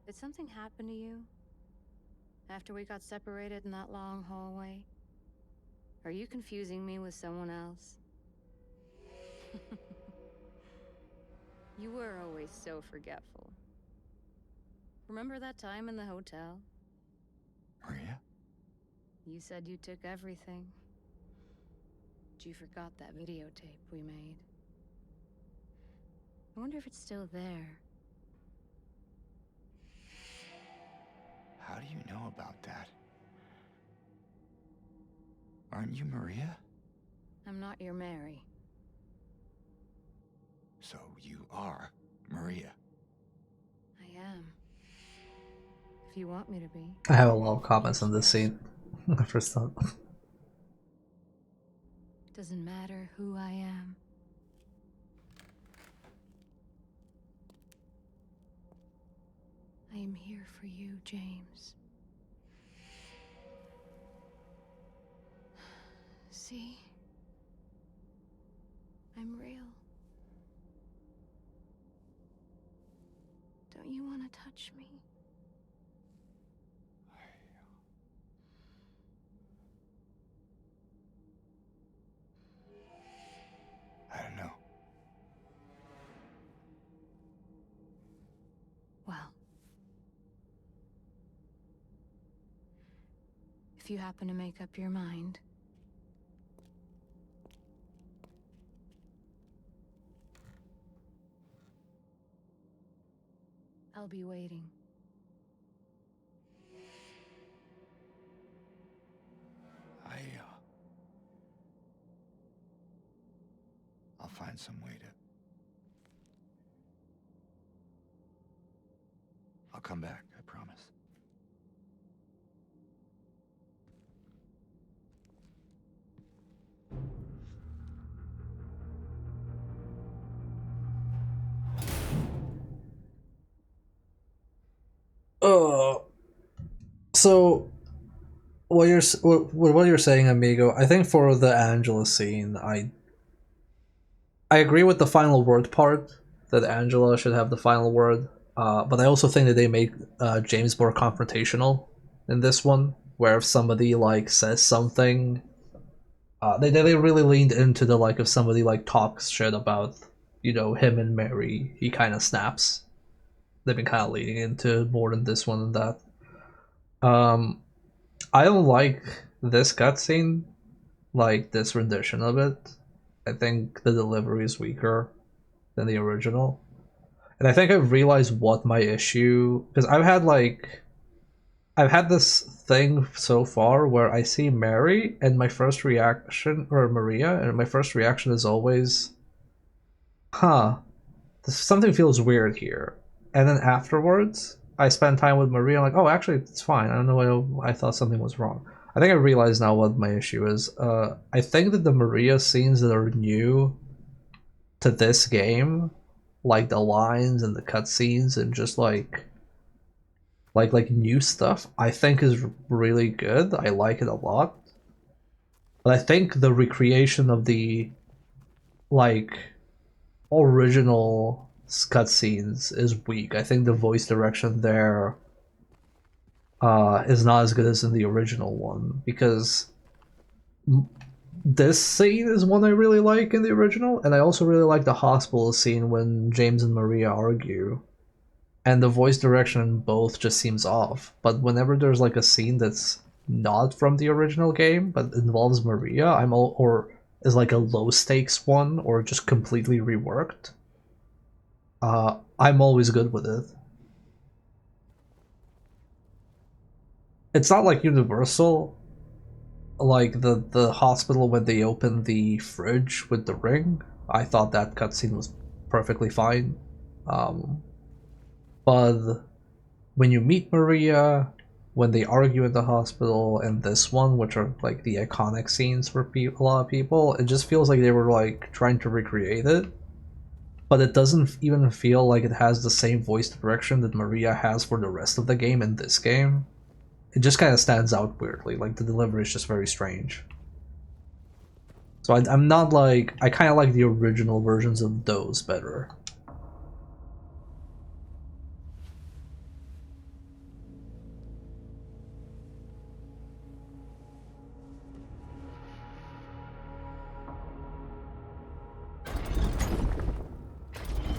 Did something happen to you? After we got separated in that long hallway? Are you confusing me with someone else? You were always so forgetful. Remember that time in the hotel? Maria? You said you took everything. But you forgot that videotape we made. I wonder if it's still there. How do you know about that? Aren't you Maria? I'm not your Mary. So you are Maria. I am. If you want me to be. I have a lot of comments on this scene. First thought. Doesn't matter who I am. I am here for you, James. see? I'm real. Don't you want to touch me? I don't know. Well, if you happen to make up your mind, I'll be waiting. I'll find some way to... I'll come back, I promise. So what you're saying, amigo, I think for the Angela scene, I agree with the final word part, that Angela should have the final word, but I also think that they make James more confrontational in this one, where if somebody like says something, they really leaned into the like if somebody like talks shit about, you know, him and Mary, he kind of snaps. They've been kind of leaning into more than this one and that. I don't like this cutscene, like this rendition of it. I think the delivery is weaker than the original. And I think I've realized what my issue, because I've had this thing so far where I see Mary and my first reaction, or Maria, and my first reaction is always, huh, something feels weird here. And then afterwards, I spend time with Maria, I'm like, oh, actually, it's fine. I don't know why I thought something was wrong. I think I realize now what my issue is. I think that the Maria scenes that are new to this game, like the lines and the cutscenes and just like new stuff, I think is really good. I like it a lot. But I think the recreation of the like original cutscenes is weak. I think the voice direction there is not as good as in the original one, because this scene is one I really like in the original, and I also really like the hospital scene when James and Maria argue. And the voice direction in both just seems off. But whenever there's like a scene that's not from the original game but involves Maria, or is like a low stakes one or just completely reworked, I'm always good with it. It's not like Universal, like the hospital when they open the fridge with the ring. I thought that cutscene was perfectly fine. But when you meet Maria, when they argue in the hospital, and this one, which are like the iconic scenes for a lot of people, it just feels like they were like trying to recreate it. But it doesn't even feel like it has the same voice direction that Maria has for the rest of the game in this game. It just kind of stands out weirdly, like the delivery is just very strange. So I'm not like, I kind of like the original versions of those better.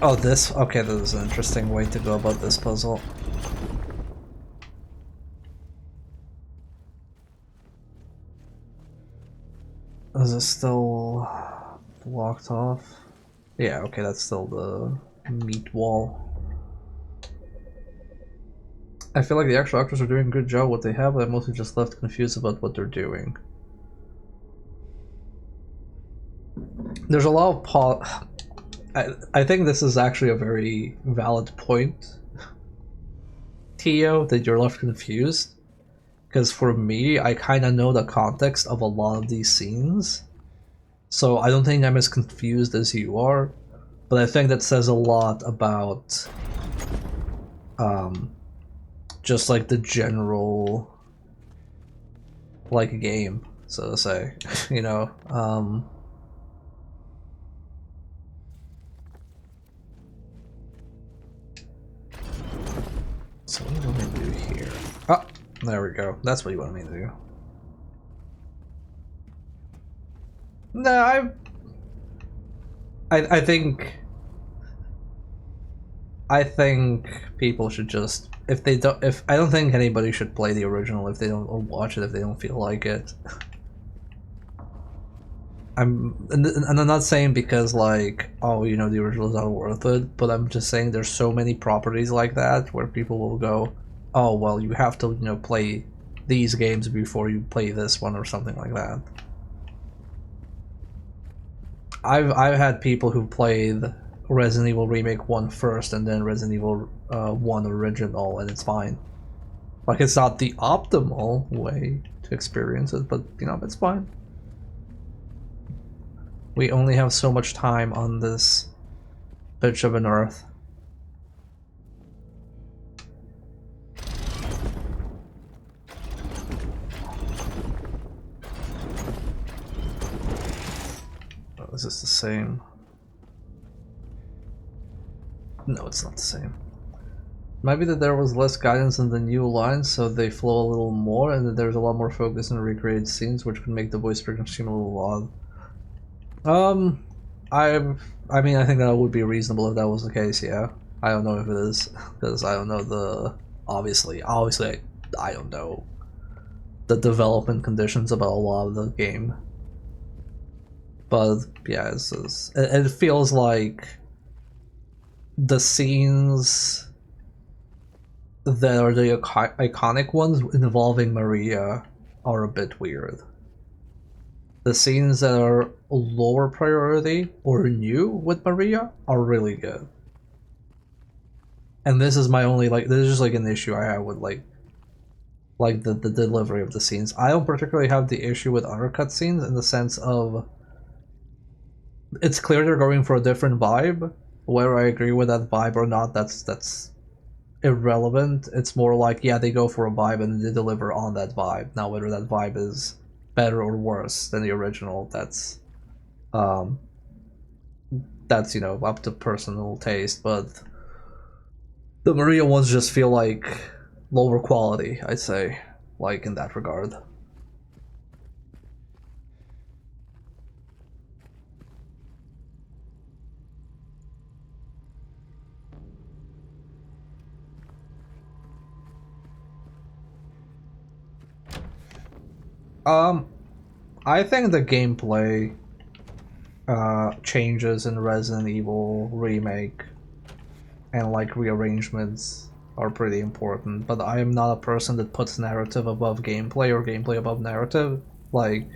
Oh, this? Okay, this is an interesting way to go about this puzzle. Is it still blocked off? Yeah, okay, that's still the meat wall. I feel like the actual actors are doing a good job what they have, but I'm mostly just left confused about what they're doing. There's a lot of I think this is actually a very valid point, Tio, that you're left confused. Because for me, I kind of know the context of a lot of these scenes. So I don't think I'm as confused as you are. But I think that says a lot about just like the general like game. so to say. You know. So what do you want me to do here? Oh, there we go. That's what you want me to do. No, I think people should just, if they don't, if I don't think anybody should play the original if they don't, or watch it if they don't feel like it. And I'm not saying because like, oh, you know, the original is not worth it, but I'm just saying there's so many properties like that where people will go, oh well, you have to, you know, play these games before you play this one or something like that. I've had people who played Resident Evil Remake 1 first and then Resident Evil 1 original, and it's fine. Like, it's not the optimal way to experience it, but you know, it's fine. We only have so much time on this bitch of an earth. Oh, is this the same? No, it's not the same. Maybe that there was less guidance in the new lines, so they flow a little more, and that there's a lot more focus on recreated scenes, which could make the voice frequency seem a little odd. I mean, I think that would be reasonable if that was the case. Yeah, I don't know if it is because I don't know the obviously I don't know the development conditions about a lot of the game, but yeah, it feels like the scenes that are the iconic ones involving Maria are a bit weird. The scenes that are lower priority or new with Maria are really good. And this is my only, like, this is just like an issue I have with like the delivery of the scenes. I don't particularly have the issue with other cutscenes in the sense of it's clear they're going for a different vibe. Whether I agree with that vibe or not, that's irrelevant. It's more like, yeah, they go for a vibe and they deliver on that vibe. Now whether that vibe is better or worse than the original, um that's, you know, up to personal taste, but the Maria ones just feel like lower quality, I'd say, like in that regard. Um, I think the gameplay changes in Resident Evil Remake and like rearrangements are pretty important, but I am not a person that puts narrative above gameplay or gameplay above narrative. Like,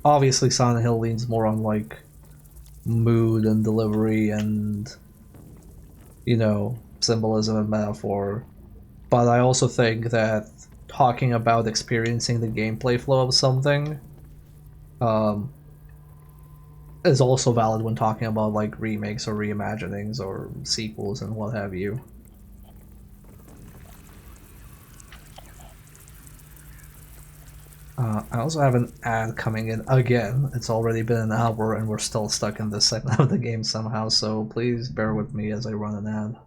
obviously Silent Hill leans more on like mood and delivery and, you know, symbolism and metaphor, but I also think that talking about experiencing the gameplay flow of something um, is also valid when talking about like remakes or reimaginings or sequels and what have you. I also have an ad coming in again. It's already been an hour and we're still stuck in this segment of the game somehow, so please bear with me as I run an ad.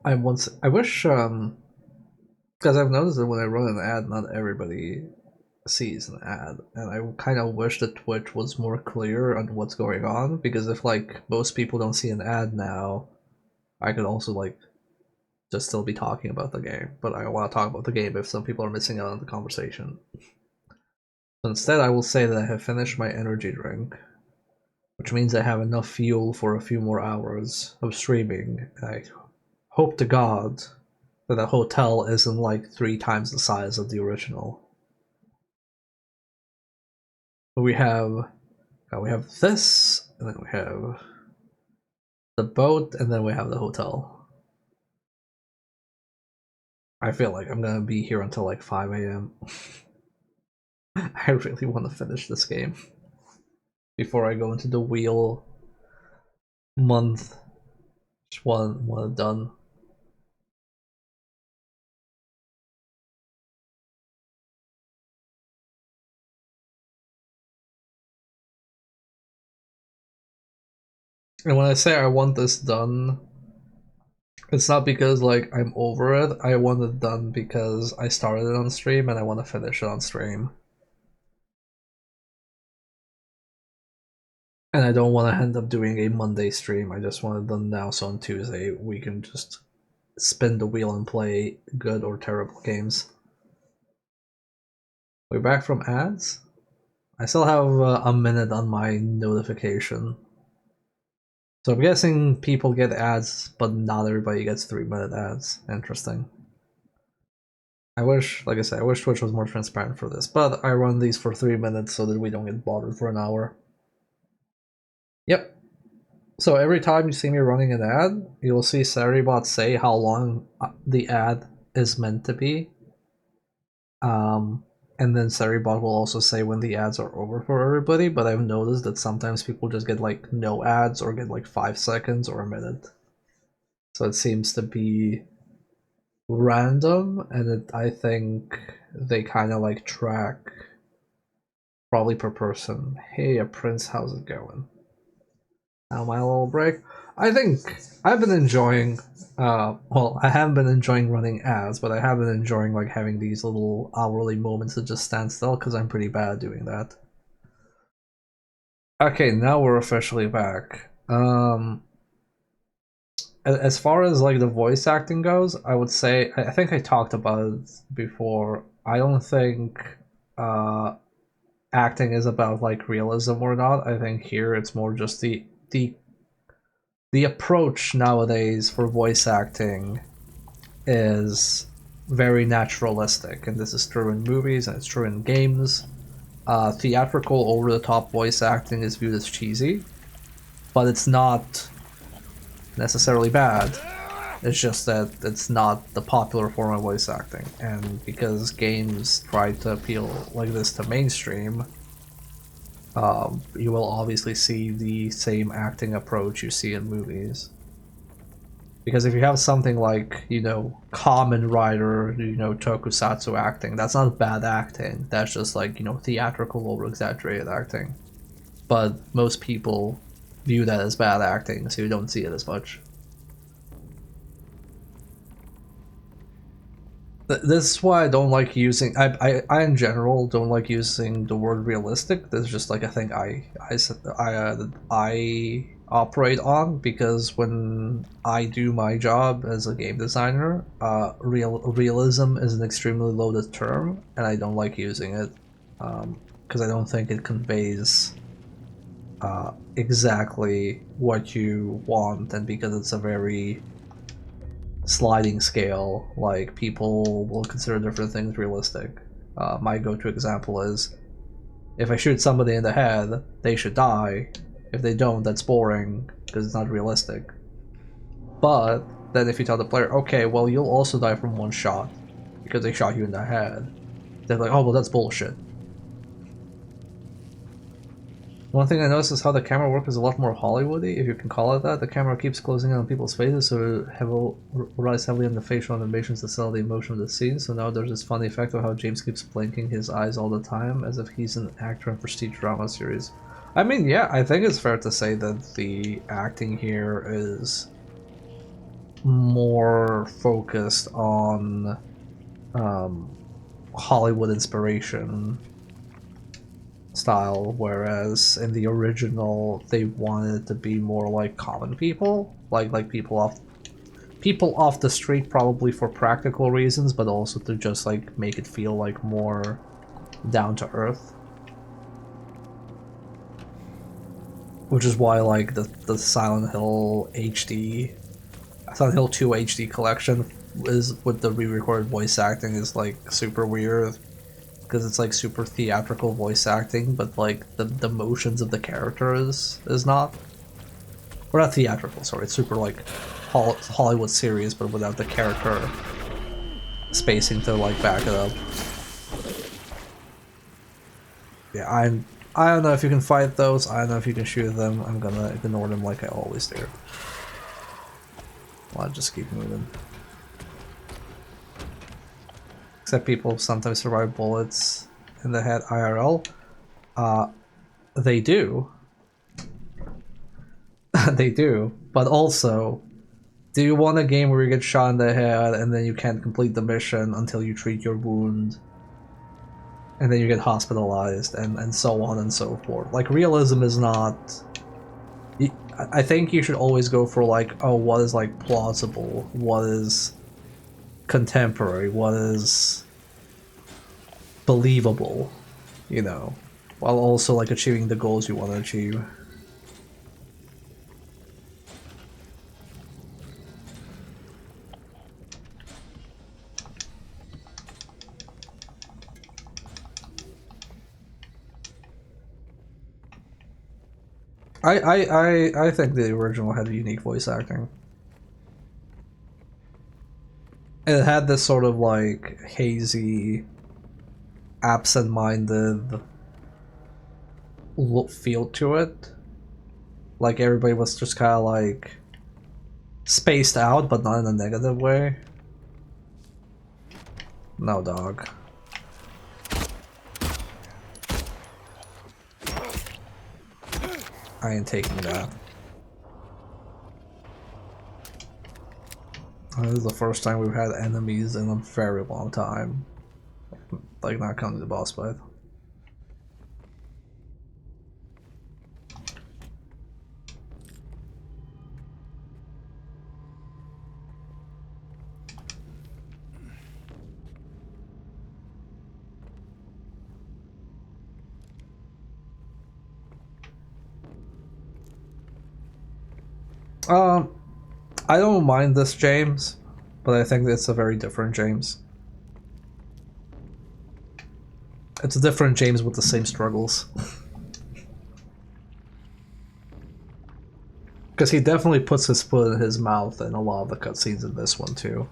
I wish because I've noticed that when I run an ad, not everybody sees an ad, and I kind of wish that Twitch was more clear on what's going on, because if like most people don't see an ad now, I could also like just still be talking about the game, but I want to talk about the game if some people are missing out on the conversation. So instead, I will say that I have finished my energy drink, which means I have enough fuel for a few more hours of streaming. I hope to God that the hotel isn't like 3 times the size of the original. We have this, and then we have the boat, and then we have the hotel. I feel like I'm gonna be here until like 5 a.m. I really want to finish this game before I go into the wheel month. Just want it done. And when I say I want this done, it's not because like I'm over it. I want it done because I started it on stream and I want to finish it on stream. And I don't want to end up doing a Monday stream. I just want it done now, so on Tuesday we can just spin the wheel and play good or terrible games. We're back from ads? I still have a minute on my notification. So I'm guessing people get ads, but not everybody gets 3-minute ads. Interesting. I wish, like I said, I wish Twitch was more transparent for this, but I run these for 3 minutes so that we don't get bothered for an hour. Yep. So every time you see me running an ad, you'll see Saribot say how long the ad is meant to be. And then Saribot will also say when the ads are over for everybody, but I've noticed that sometimes people just get like no ads or get like 5 seconds or a minute. So it seems to be random, and I think they kind of like track probably per person. Hey, Prince, how's it going? Now my little break. I think I've been enjoying, well, I haven't been enjoying running ads, but I have been enjoying like having these little hourly moments that just stand still because I'm pretty bad at doing that. Okay, now we're officially back. As far as like the voice acting goes, I would say I think I talked about it before. I don't think acting is about like realism or not. I think here it's more just the approach nowadays for voice acting is very naturalistic, and this is true in movies and it's true in games. Theatrical, over-the-top voice acting is viewed as cheesy, but it's not necessarily bad. It's just that it's not the popular form of voice acting, and because games try to appeal like this to mainstream, you will obviously see the same acting approach you see in movies. Because if you have something like, you know, Kamen Rider, you know, tokusatsu acting, that's not bad acting. That's just like, you know, theatrical over-exaggerated acting. But most people view that as bad acting, so you don't see it as much. This is why I don't like using. I in general don't like using the word realistic. This is just like a thing I operate on, because when I do my job as a game designer, realism is an extremely loaded term, and I don't like using it because I don't think it conveys exactly what you want, and because it's a very sliding scale, like people will consider different things realistic. My go-to example is if I shoot somebody in the head, they should die. If they don't, that's boring because it's not realistic. But then if you tell the player, okay, well, you'll also die from one shot because they shot you in the head, they're like, oh, well, that's bullshit. One thing I noticed is how the camera work is a lot more Hollywoody, if you can call it that. The camera keeps closing in on people's faces, so it relies heavily on the facial animations to sell the emotion of the scene. So now there's this funny effect of how James keeps blinking his eyes all the time, as if he's an actor in prestige drama series. I mean, yeah, I think it's fair to say that the acting here is more focused on Hollywood inspiration style, whereas in the original they wanted it to be more like common people, like people off the street, probably for practical reasons, but also to just like make it feel like more down to earth. Which is why like the Silent Hill 2 HD collection is with the re-recorded voice acting is like super weird. because it's like super theatrical voice acting, but like the motions of the character is not. Or not theatrical, sorry, it's super like Hollywood serious, but without the character spacing to like back it up. Yeah, I don't know if you can fight those, I don't know if you can shoot them, I'm gonna ignore them like I always do. I'll just keep moving. Except people sometimes survive bullets in the head IRL. They do. They do. But also, do you want a game where you get shot in the head and then you can't complete the mission until you treat your wound? And then you get hospitalized and so on and so forth. Like, realism is not... I think you should always go for like, oh, what is like plausible? What is contemporary? What is believable? You know, while also like achieving the goals you want to achieve. I think the original had unique voice acting. It had this sort of like hazy, absent-minded look feel to it. Like everybody was just kind of like spaced out, but not in a negative way. No, dog. I ain't taking that. This is the first time we've had enemies in a very long time. Like, not counting the boss fight. I don't mind this James, but I think it's a very different James. It's a different James with the same struggles. Because he definitely puts his foot in his mouth in a lot of the cutscenes in this one too.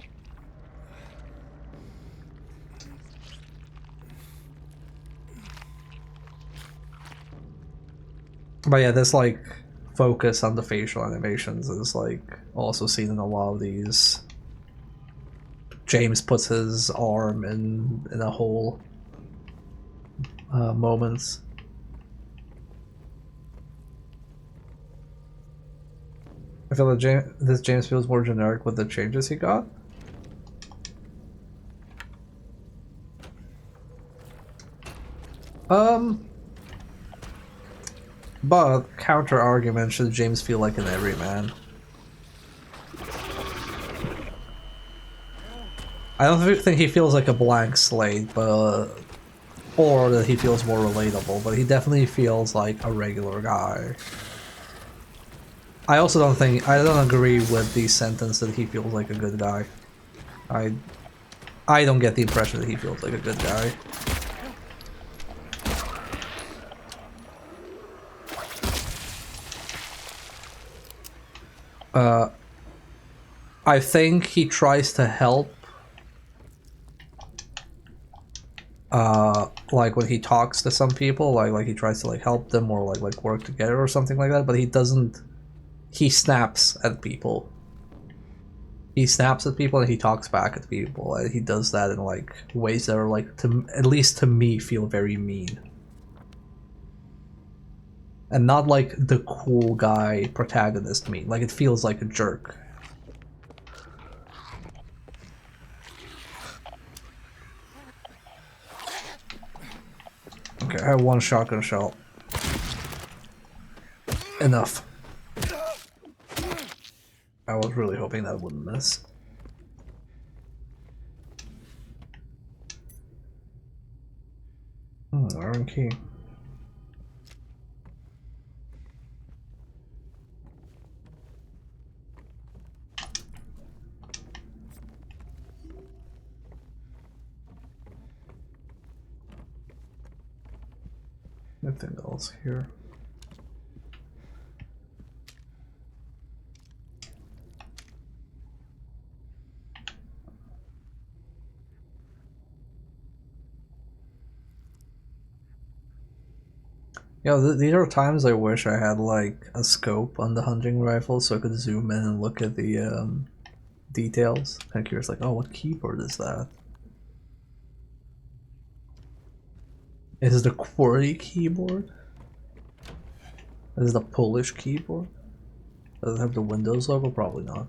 But yeah, this like focus on the facial animations is like also seen in a lot of these. James puts his arm in a hole moments. I feel that this James feels more generic with the changes he got. But counter argument, should James feel like an everyman? I don't think he feels like a blank slate, but or that he feels more relatable, but he definitely feels like a regular guy. I also don't agree with the sentence that he feels like a good guy. I don't get the impression that he feels like a good guy. I think he tries to help. Like when he talks to some people, like he tries to like help them or like work together or something like that. But he doesn't. He snaps at people. He snaps at people and he talks back at people. And he does that in like ways that are like, to at least to me, feel very mean. And not like the cool guy protagonist mean. Like it feels like a jerk. Okay, I have one shotgun shell. Enough. I was really hoping that wouldn't miss. Iron key. Anything else here? Yeah, these are times I wish I had like a scope on the hunting rifle so I could zoom in and look at the details. Kind of curious, like, oh, what keyboard is that? Is it a QWERTY keyboard? Is it a Polish keyboard? Does it have the Windows logo? Probably not.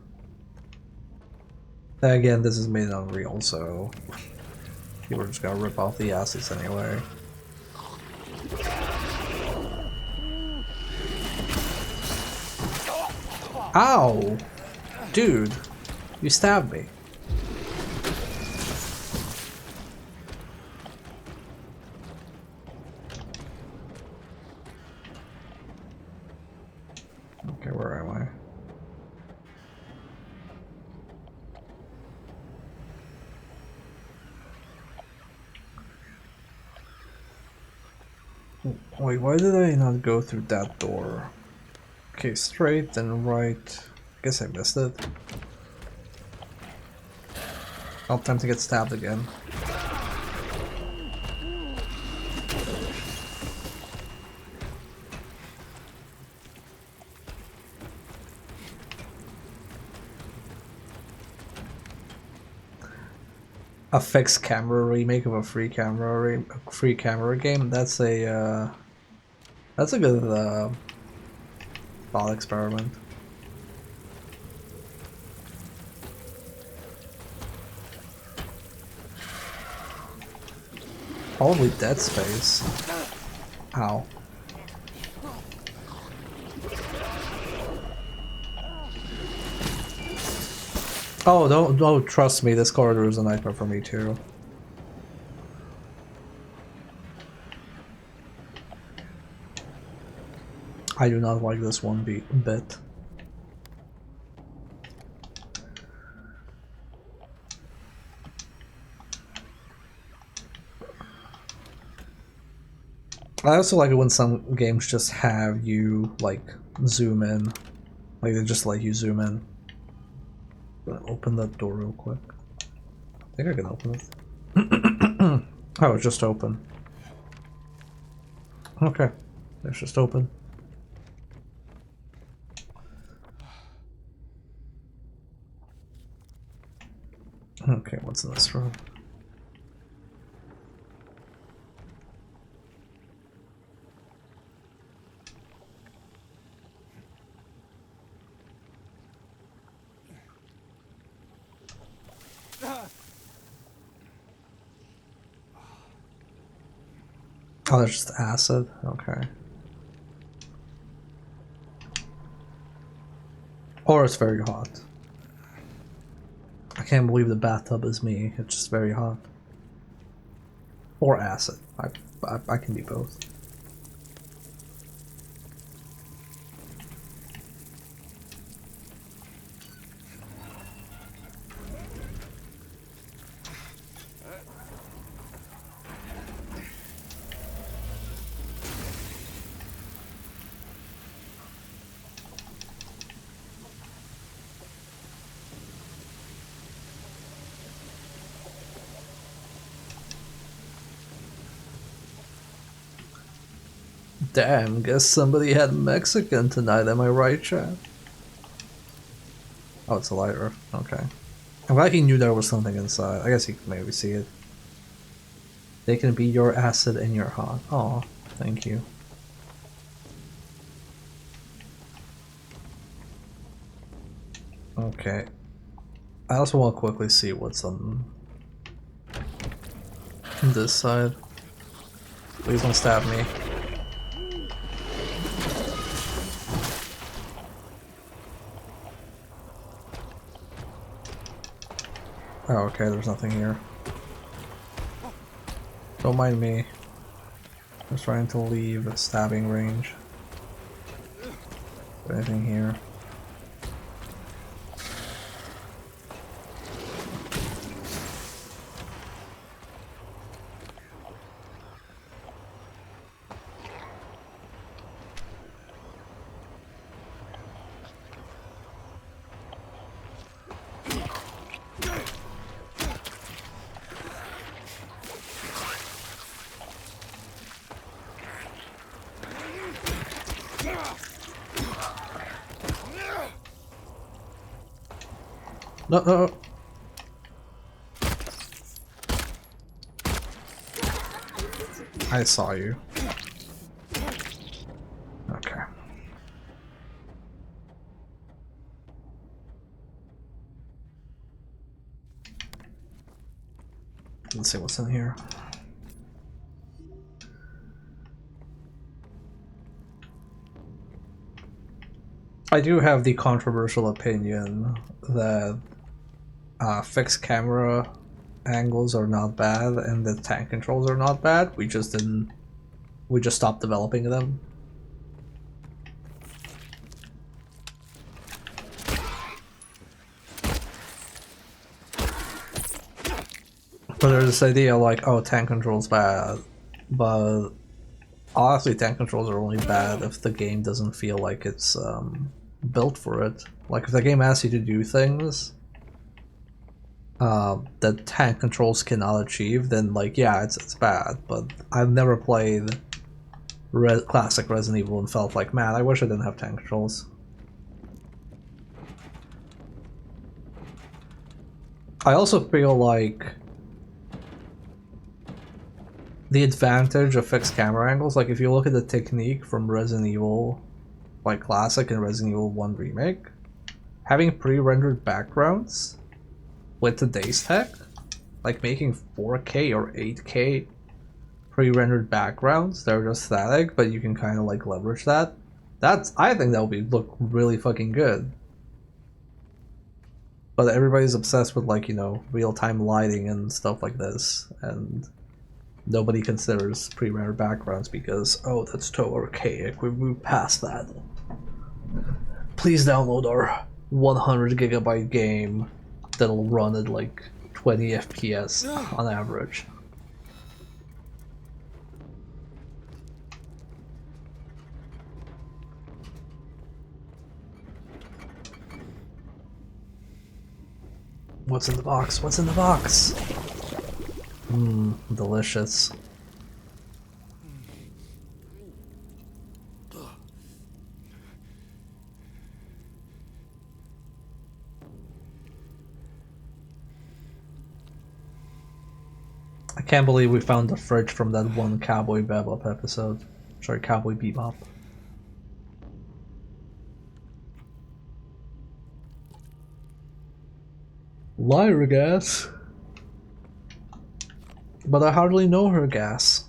Again, this is made on Unreal, so people are just gonna rip off the assets anyway. Ow! Dude, you stabbed me. Okay, where am I? Wait, why did I not go through that door? Okay, straight, then right. Guess I missed it. Oh, time to get stabbed again. A fixed camera remake of a free camera game. That's a good thought experiment. Probably Dead Space. Ow. Oh, don't trust me. This corridor is a nightmare for me too. I do not like this one bit. I also like it when some games just have you like zoom in, like they just let you zoom in. Gonna open that door real quick. I think I can open it. Oh, it's just open. Okay, it's just open. Okay, what's in this room? Oh, that's just acid? Okay. Or it's very hot. I can't believe the bathtub is me. It's just very hot. Or acid. I can be both. Damn, guess somebody had Mexican tonight, am I right, chat? Oh, it's a lighter. Okay. I'm glad he knew there was something inside. I guess he could maybe see it. They can be your acid and your hot. Aw, thank you. Okay. I also want to quickly see what's on this side. Please don't stab me. Oh, okay, there's nothing here. Don't mind me. I'm trying to leave a stabbing range. Anything here? No, no. I saw you. Okay. Let's see what's in here. I do have the controversial opinion that fixed camera angles are not bad and the tank controls are not bad. We just stopped developing them. But there's this idea like, oh, tank control's bad, but honestly, tank controls are only bad if the game doesn't feel like it's built for it. Like if the game asks you to do things that tank controls cannot achieve, then like yeah, it's bad. But I've never played classic Resident Evil and felt like, man, I wish I didn't have tank controls. I also feel like the advantage of fixed camera angles, like if you look at the technique from Resident Evil, like Classic and Resident Evil 1 Remake, having pre-rendered backgrounds with today's tech, like making 4K or 8K pre-rendered backgrounds that are just static, but you can kind of like leverage that. I think that would look really fucking good. But everybody's obsessed with like, you know, real-time lighting and stuff like this, and nobody considers pre-rendered backgrounds because, oh, that's too archaic, we've moved past that. Please download our 100 gigabyte game that'll run at like 20 FPS on average. What's in the box? What's in the box? Mmm, delicious. I can't believe we found the fridge from that one Cowboy Bebop episode. Sorry, Cowboy Bebop. Lyra gas. But I hardly know her gas.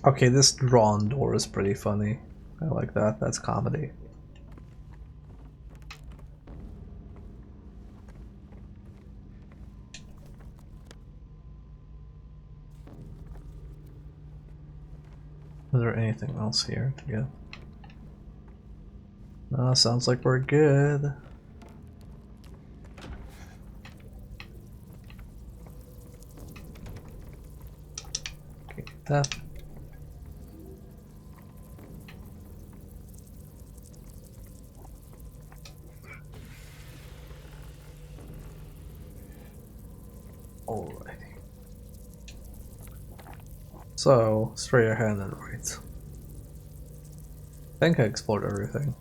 Okay, this drawn door is pretty funny. I like that. That's comedy. Is there anything else here to get? No, sounds like we're good. Okay, get that. Alrighty. So, straight ahead and right. I think I explored everything.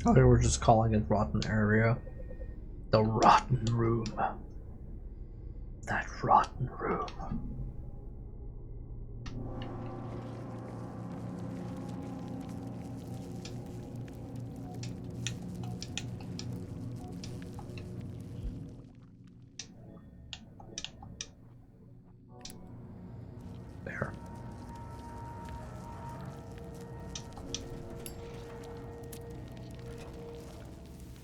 Oh, they were just calling it Rotten Area. The Rotten Room. That Rotten Room. There.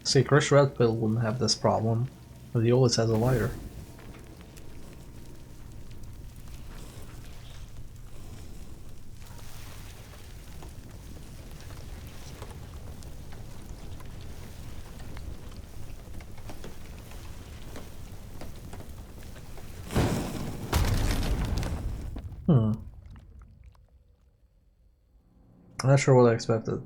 See, Chris Redfield wouldn't have this problem, but he always has a lighter. I'm not sure what I expected.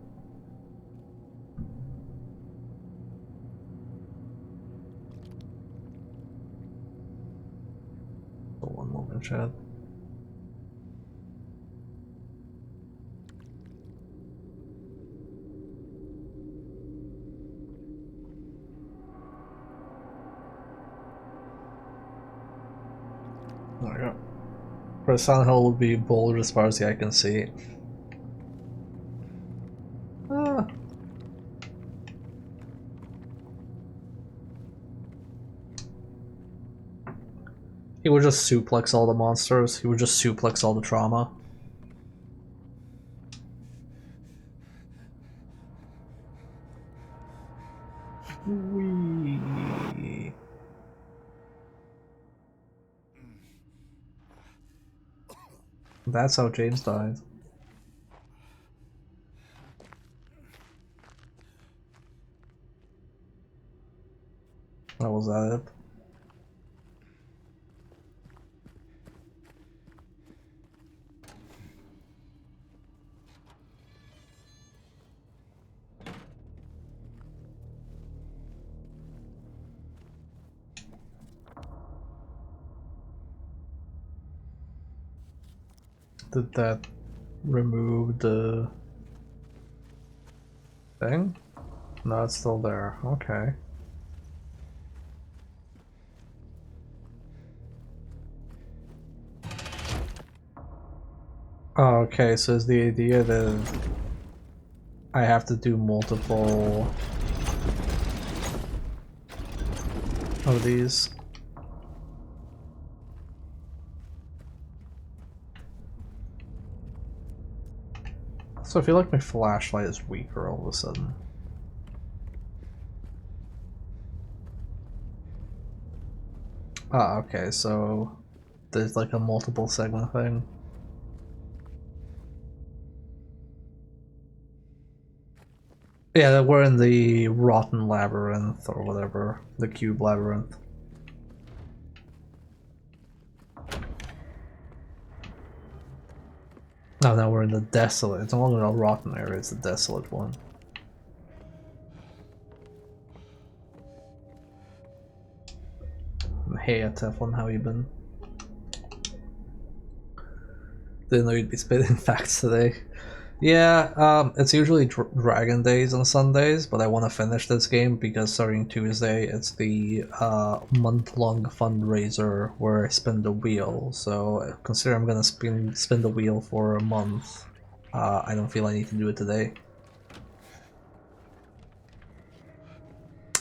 So one moment, chat. There we go. For Silent Hill would be bold as far as the eye can see. Ah. He would just suplex all the monsters. He would just suplex all the trauma. Whee. That's how James died. That was that it. Did that remove the thing? No, it's still there. Okay. Oh, okay, so is the idea that I have to do multiple of these? So I feel like my flashlight is weaker all of a sudden. Ah, okay, so there's like a multiple segment thing. Yeah, we're in the rotten labyrinth or whatever, the cube labyrinth. Oh, now we're in the desolate. It's no longer a rotten area, it's the desolate one. Hey, Teflon, how you been? Didn't know you'd be spitting facts today. Yeah, it's usually Dragon Days on Sundays, but I want to finish this game because starting Tuesday, it's the month-long fundraiser where I spin the wheel. So consider I'm gonna spin the wheel for a month. I don't feel I need to do it today.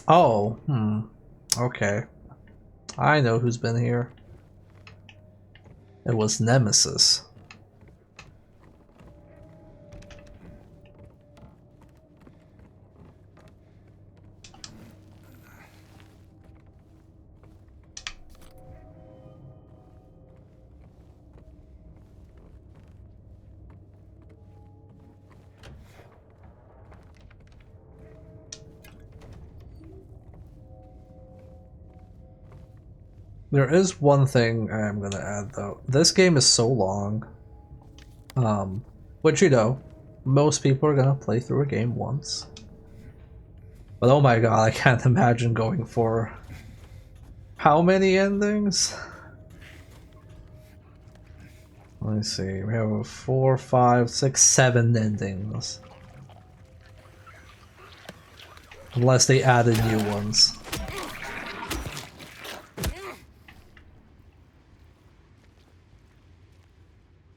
Oh, okay. I know who's been here. It was Nemesis. There is one thing I'm gonna add though. This game is so long. Which you know, most people are gonna play through a game once. But oh my god, I can't imagine going for how many endings? Let me see, we have 4, 5, 6, 7 endings. Unless they added new ones.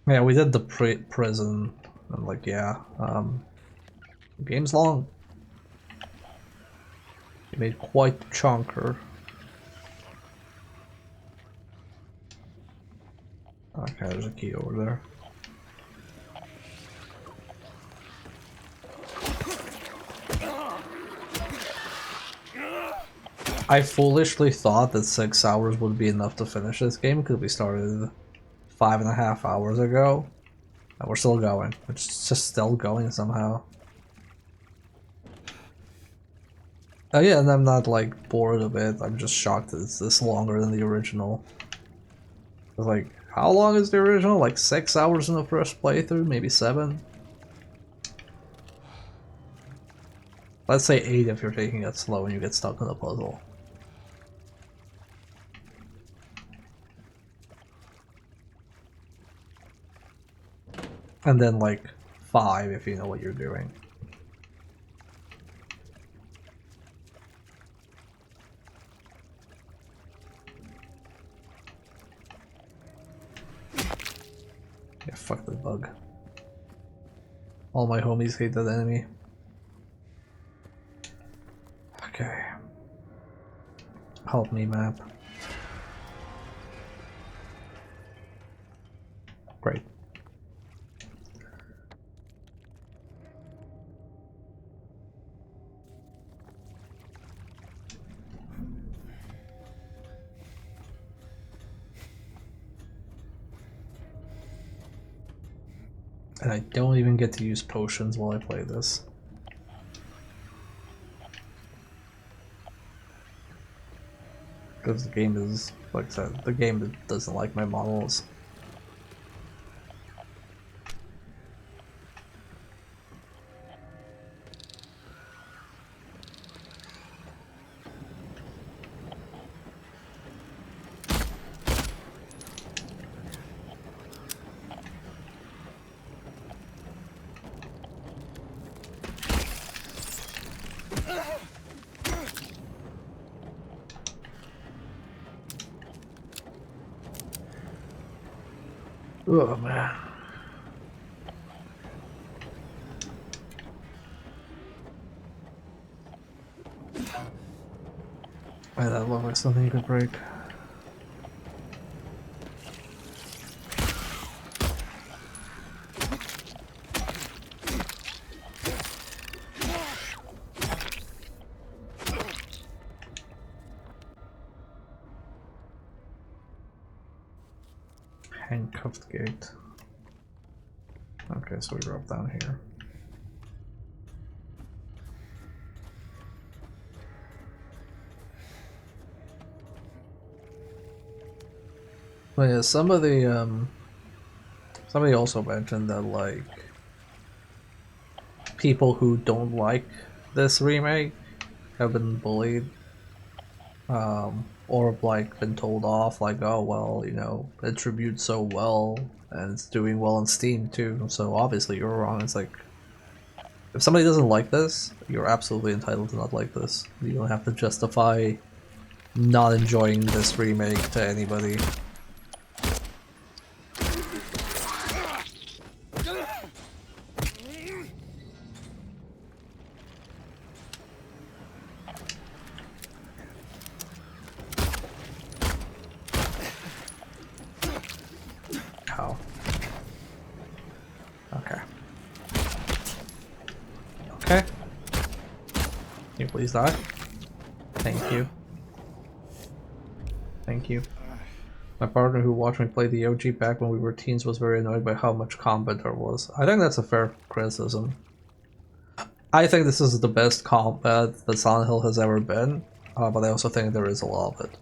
Yeah, we did the prison. I'm like, yeah, the game's long. You made quite the chunker. Okay, there's a key over there. I foolishly thought that 6 hours would be enough to finish this game because we started 5.5 hours ago. And we're still going. It's just still going somehow. Oh yeah, and I'm not like bored of it. I'm just shocked that it's this longer than the original. It's like How long is the original? Like 6 hours in the first playthrough, maybe 7? Let's say 8 if you're taking it slow and you get stuck in a puzzle. And then like 5 if you know what you're doing. Yeah, fuck the bug. All my homies hate that enemy. Okay. Help me, map. Great. And I don't even get to use potions while I play this. Because the game is, like I said, the game doesn't like my models. Oh man. Man, that looks like something you could break. Handcuffed gate. Okay, so we drop down here. But yeah, somebody also mentioned that like people who don't like this remake have been bullied, or like been told off, like, oh well, you know, it tributes so well and it's doing well on Steam too, so obviously you're wrong. It's like, if somebody doesn't like this, you're absolutely entitled to not like this. You don't have to justify not enjoying this remake to anybody. How? Okay. Okay. Can you please die? Thank you. Thank you. My partner who watched me play the OG back when we were teens was very annoyed by how much combat there was. I think that's a fair criticism. I think this is the best combat that Silent Hill has ever been, but I also think there is a lot of it.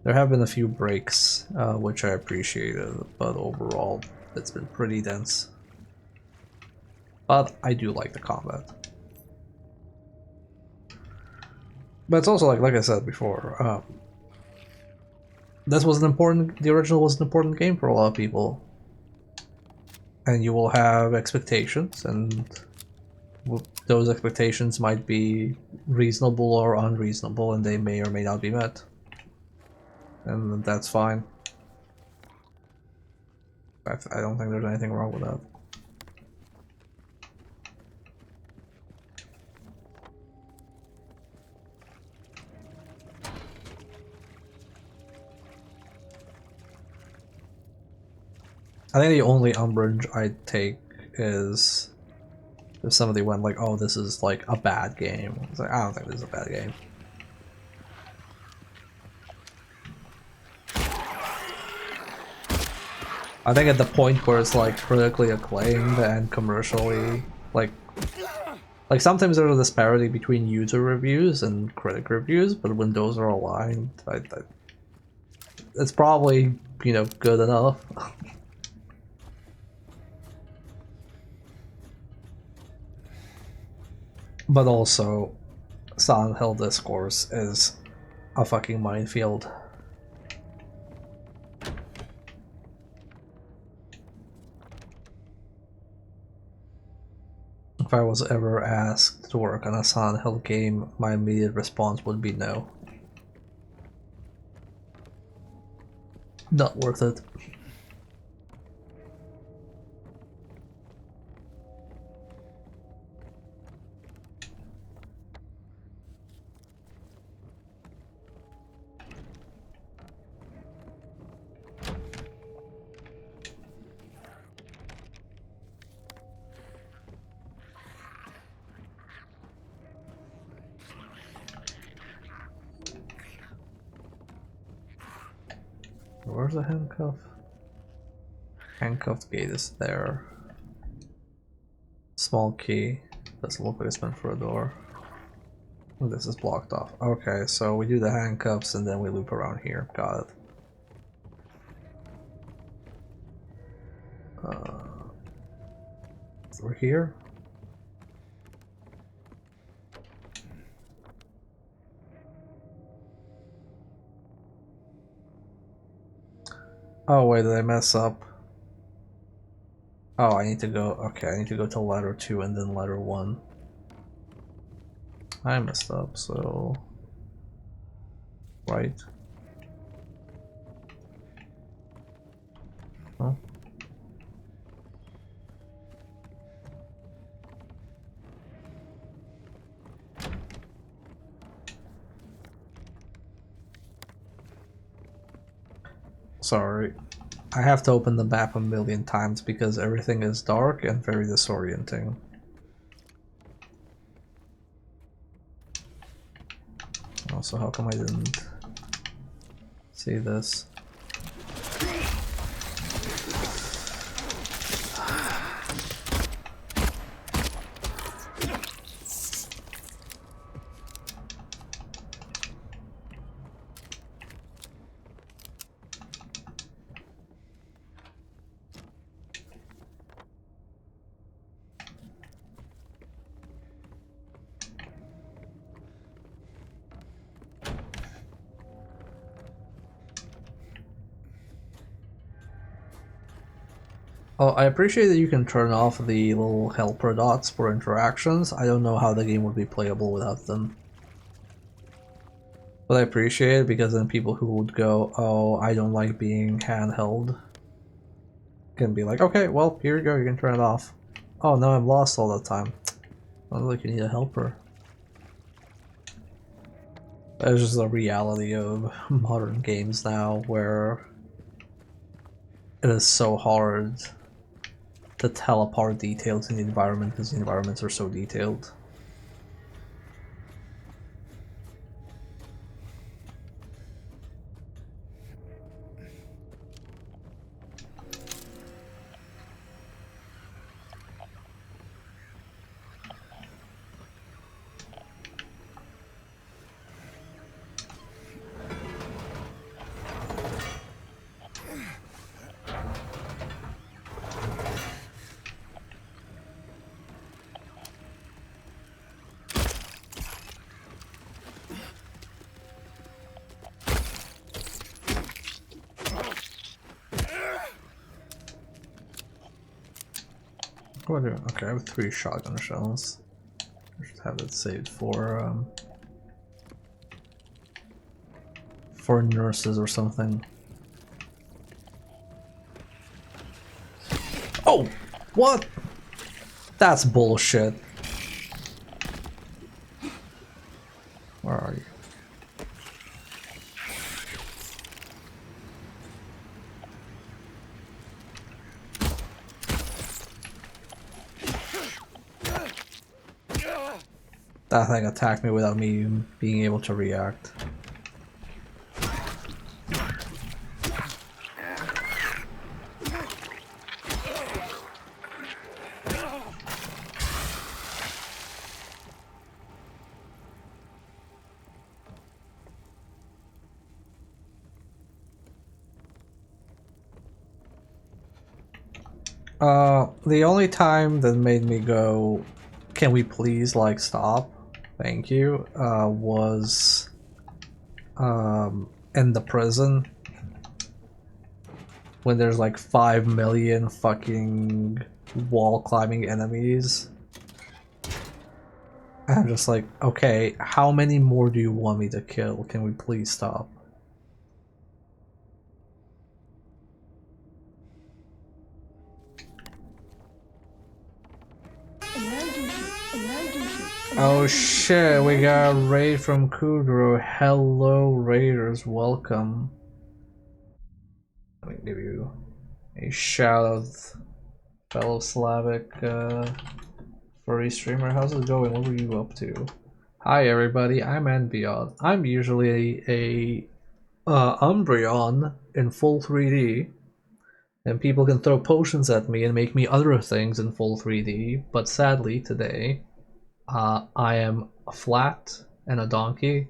There have been a few breaks, which I appreciated, but overall, it's been pretty dense. But I do like the combat. But it's also like I said before, this was an important. The original was an important game for a lot of people, and you will have expectations, and those expectations might be reasonable or unreasonable, and they may or may not be met, and that's fine. I don't think there's anything wrong with that. I think the only umbrage I'd take is if somebody went like, oh, this is like a bad game. It's like, I don't think this is a bad game. I think at the point where it's like critically acclaimed and commercially, like sometimes there's a disparity between user reviews and critic reviews, but when those are aligned, it's probably, you know, good enough. But also, Silent Hill discourse is a fucking minefield. If I was ever asked to work on a Silent Hill game, my immediate response would be no. Not worth it. Where's the handcuff? Handcuffed gate is there. Small key. Doesn't look like it's meant for a door. This is blocked off. Okay, so we do the handcuffs and then we loop around here. Got it. Through here? Oh wait, did I mess up? Oh, I need to go. Okay, I need to go to ladder 2 and then ladder 1. I messed up, so. Right. Huh? Sorry. I have to open the map a million times because everything is dark and very disorienting. Also, how come I didn't see this? Oh, I appreciate that you can turn off the little helper dots for interactions. I don't know how the game would be playable without them. But I appreciate it because then people who would go, oh, I don't like being handheld, can be like, okay, well, here you go, you can turn it off. Oh, no, I'm lost all the time. Sounds like you need a helper. That's just the reality of modern games now, where it is so hard to tell apart details in the environment because the environments are so detailed. Okay, I have 3 shotgun shells. I should have it saved for nurses or something. Oh! What? That's bullshit. Where are you? That thing attacked me without me being able to react. The only time that made me go, can we please, like, stop? Thank you, was, in the prison. When there's like 5 million fucking wall climbing enemies. I'm just like, okay, how many more do you want me to kill? Can we please stop? Oh shit, we got a raid from Kudro. Hello Raiders, welcome. Let me give you a shout out, fellow Slavic furry streamer. How's it going? What were you up to? Hi everybody, I'm Anbion. I'm usually a Umbreon in full 3D, and people can throw potions at me and make me other things in full 3D, but sadly today, I am flat and a donkey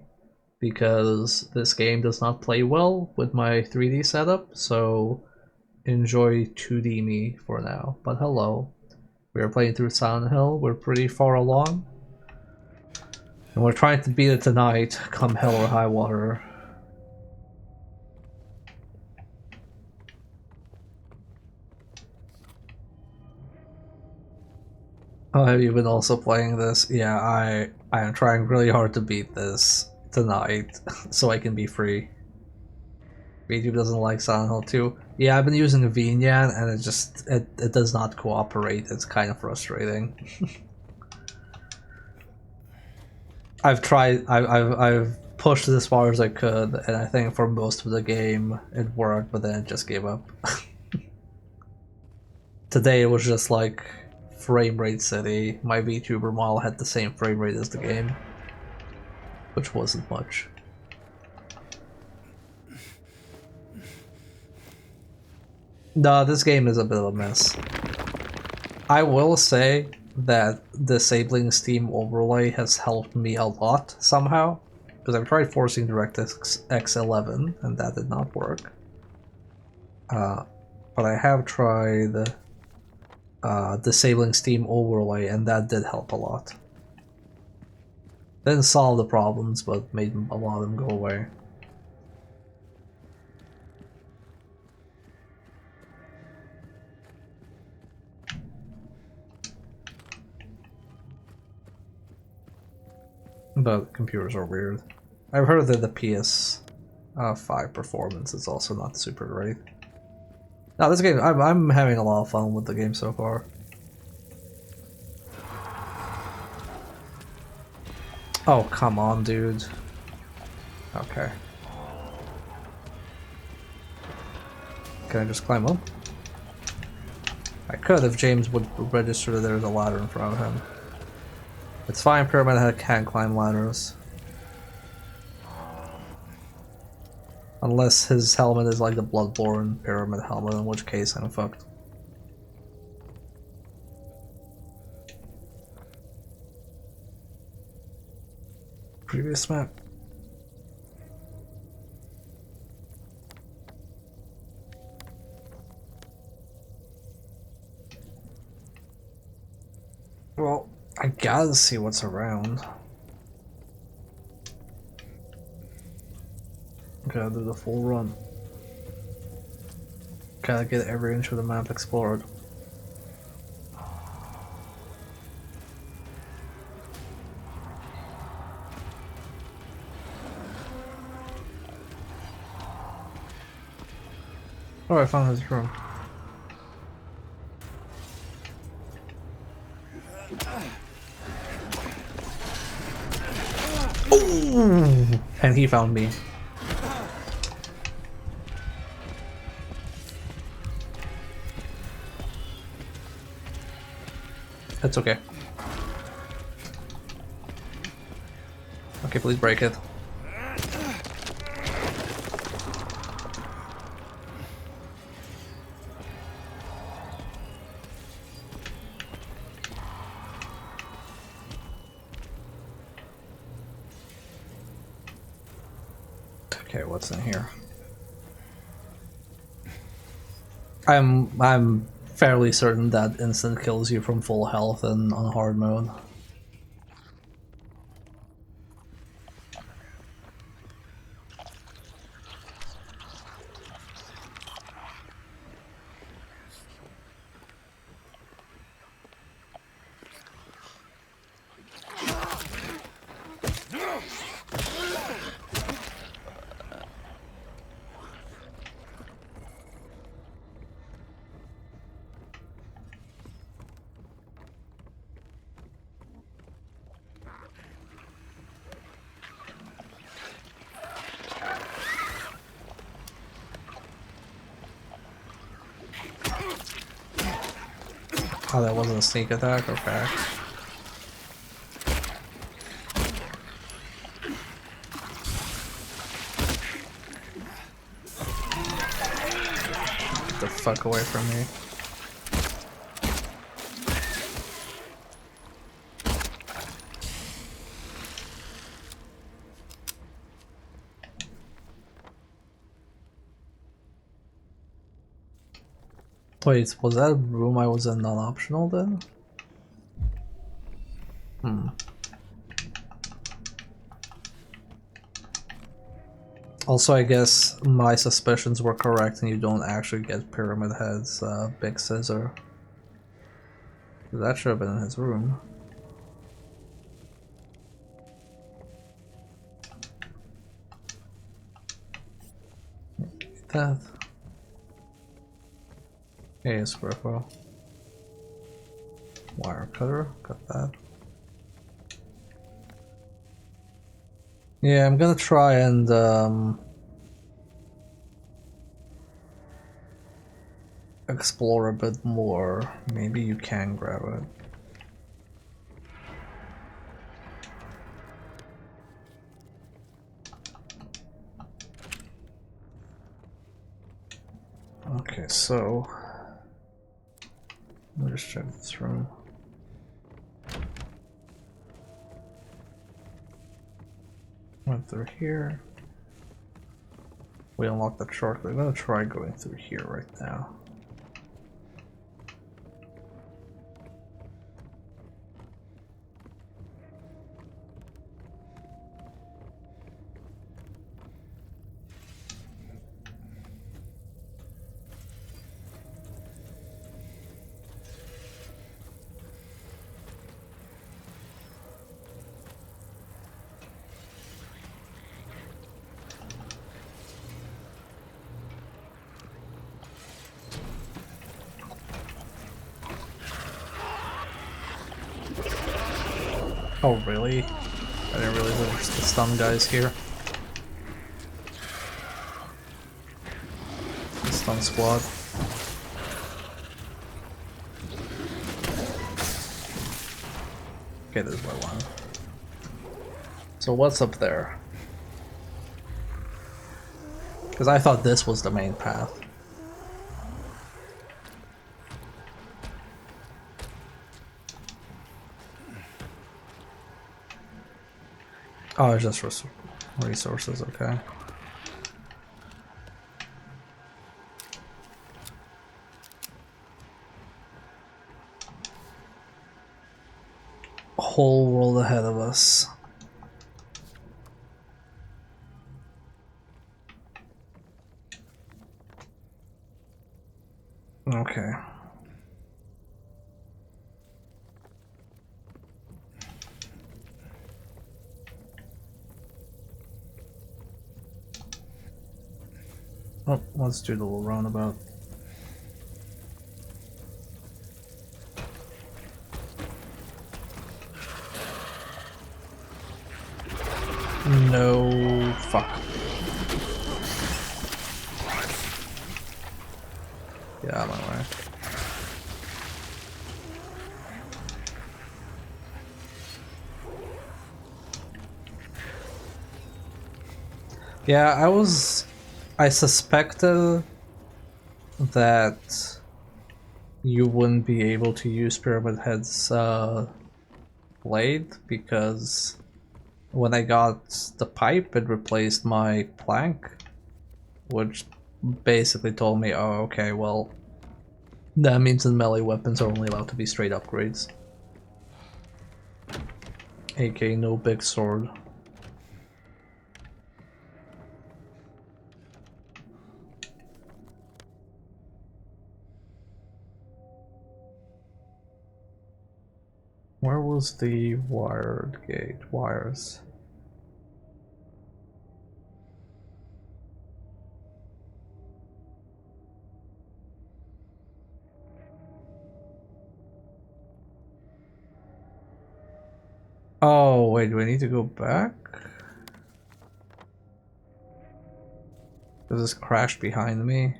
because this game does not play well with my 3D setup, so enjoy 2D me for now. But hello, we are playing through Silent Hill, we're pretty far along, and we're trying to beat it tonight, come hell or high water. Oh, have you been also playing this? Yeah, I am trying really hard to beat this tonight so I can be free. YouTube doesn't like Silent Hill 2. Yeah, I've been using a VNyan and it does not cooperate. It's kind of frustrating. I've pushed it as far as I could, and I think for most of the game it worked, but then it just gave up. Today it was just like frame rate city. My VTuber model had the same frame rate as the game, which wasn't much. No, this game is a bit of a mess. I will say that disabling Steam Overlay has helped me a lot somehow, because I've tried forcing DirectX X11 and that did not work. But I have tried disabling Steam Overlay and that did help a lot. Didn't solve the problems, but made a lot of them go away. But computers are weird. I've heard that the PS5 performance is also not super great. Now this game, I'm having a lot of fun with the game so far. Oh, come on, dude. Okay. Can I just climb up? I could if James would register that there's a ladder in front of him. It's fine, Pyramid Head can't climb ladders. Unless his helmet is like the Bloodborne Pyramid helmet, in which case I'm fucked. Previous map. Well, I gotta see what's around. Gotta do the full run. Gotta get every inch of the map explored. Oh, I found his room. Oh! And he found me. That's okay. Okay, please break it. Okay, what's in here? I'm fairly certain that instant kills you from full health and on hard mode. Oh, that wasn't a sneak attack? Okay. Get the fuck away from me. Wait, was that room I was in non-optional then? Hmm. Also, I guess my suspicions were correct and you don't actually get Pyramid Head's Big Scissor. That should have been in his room. That. Hey, Scriffo. Wire cutter, got that. Yeah, I'm gonna try and explore a bit more. Maybe you can grab it. Okay, so let me just check this room. Went through here. We unlocked the shortcut. I'm gonna try going through here right now. Oh, really? I didn't realize there was the stun guys here. The stun squad. Okay, this is my one. So what's up there? Because I thought this was the main path. Oh, it's just resources, okay. A whole world ahead of us. Okay. Oh, let's do the little roundabout. No, fuck. Yeah, I'm on my way. Yeah, I suspected that you wouldn't be able to use Pyramid Head's blade because when I got the pipe, it replaced my plank, which basically told me, oh, okay, well, That means that melee weapons are only allowed to be straight upgrades. AK no big sword. Where was the wired gate? Wires. Oh, wait, do I need to go back? Does this crash behind me?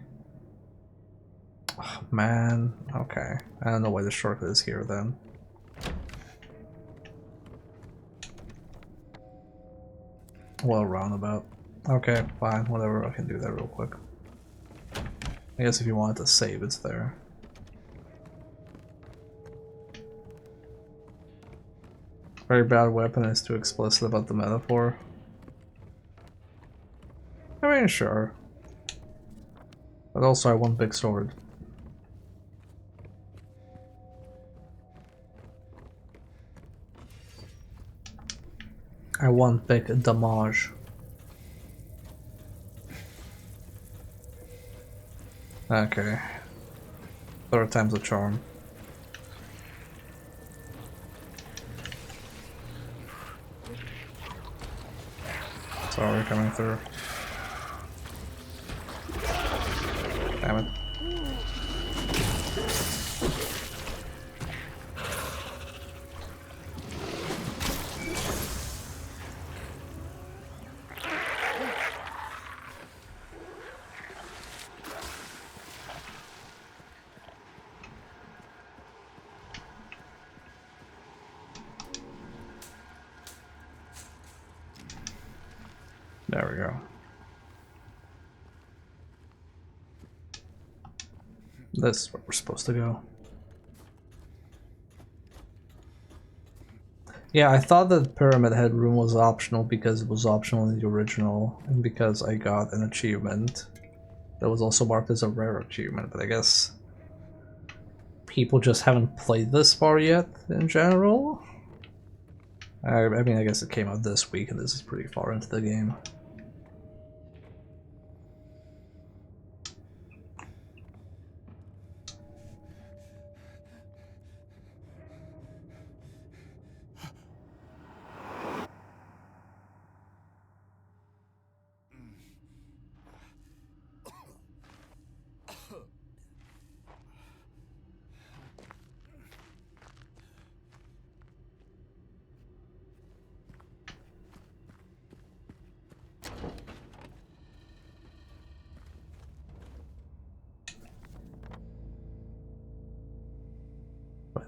Oh, man, okay. I don't know why the shortcut is here then. Well, roundabout. Okay, fine, whatever, I can do that real quick. I guess if you wanted to save, it's there. Very bad weapon is too explicit about the metaphor. I mean, sure. But also I want big sword. I want big damage. Okay. Third time's a charm. Sorry, coming through. Damn it. There we go. This is where we're supposed to go. Yeah, I thought that Pyramid Head room was optional because it was optional in the original, and because I got an achievement that was also marked as a rare achievement, but I guess people just haven't played this far yet in general. I mean, I guess it came out this week and this is pretty far into the game.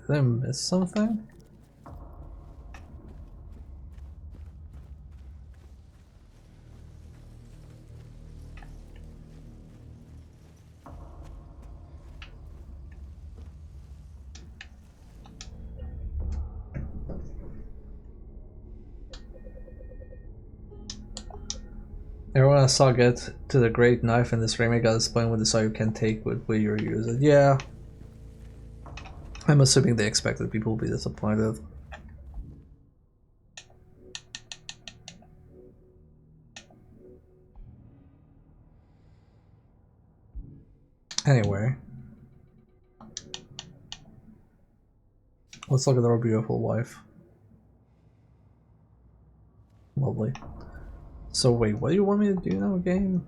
Did I miss something? Everyone I saw get to the great knife in this remake got disappointed with the saw you can take with will you use it. Yeah. I'm assuming they expected people will be disappointed. Anyway. Let's look at our beautiful wife. Lovely. So wait, what do you want me to do now, game?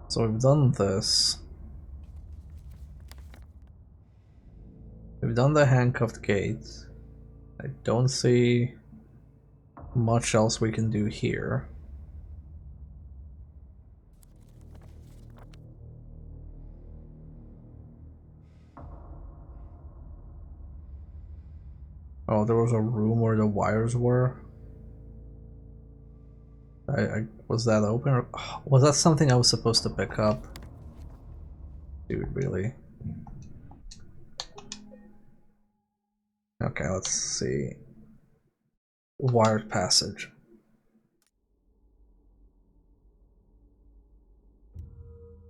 So we've done this. We've done the handcuffed gate. I don't see much else we can do here. Oh, there was a room where the wires were. Was that open? Or, was that something I was supposed to pick up? Dude, really? Okay, let's see. Wired passage.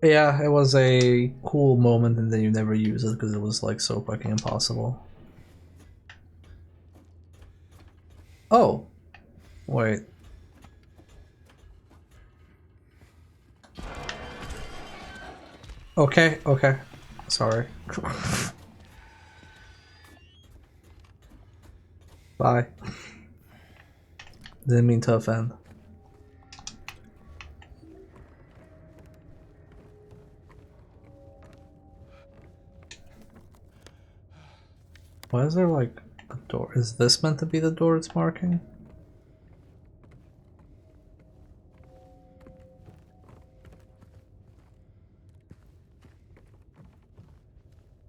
Yeah, it was a cool moment and then you never use it because it was like so fucking impossible. Oh! Wait. Okay, okay. Sorry. Bye. Didn't mean to offend. Why is there like a door? Is this meant to be the door it's marking?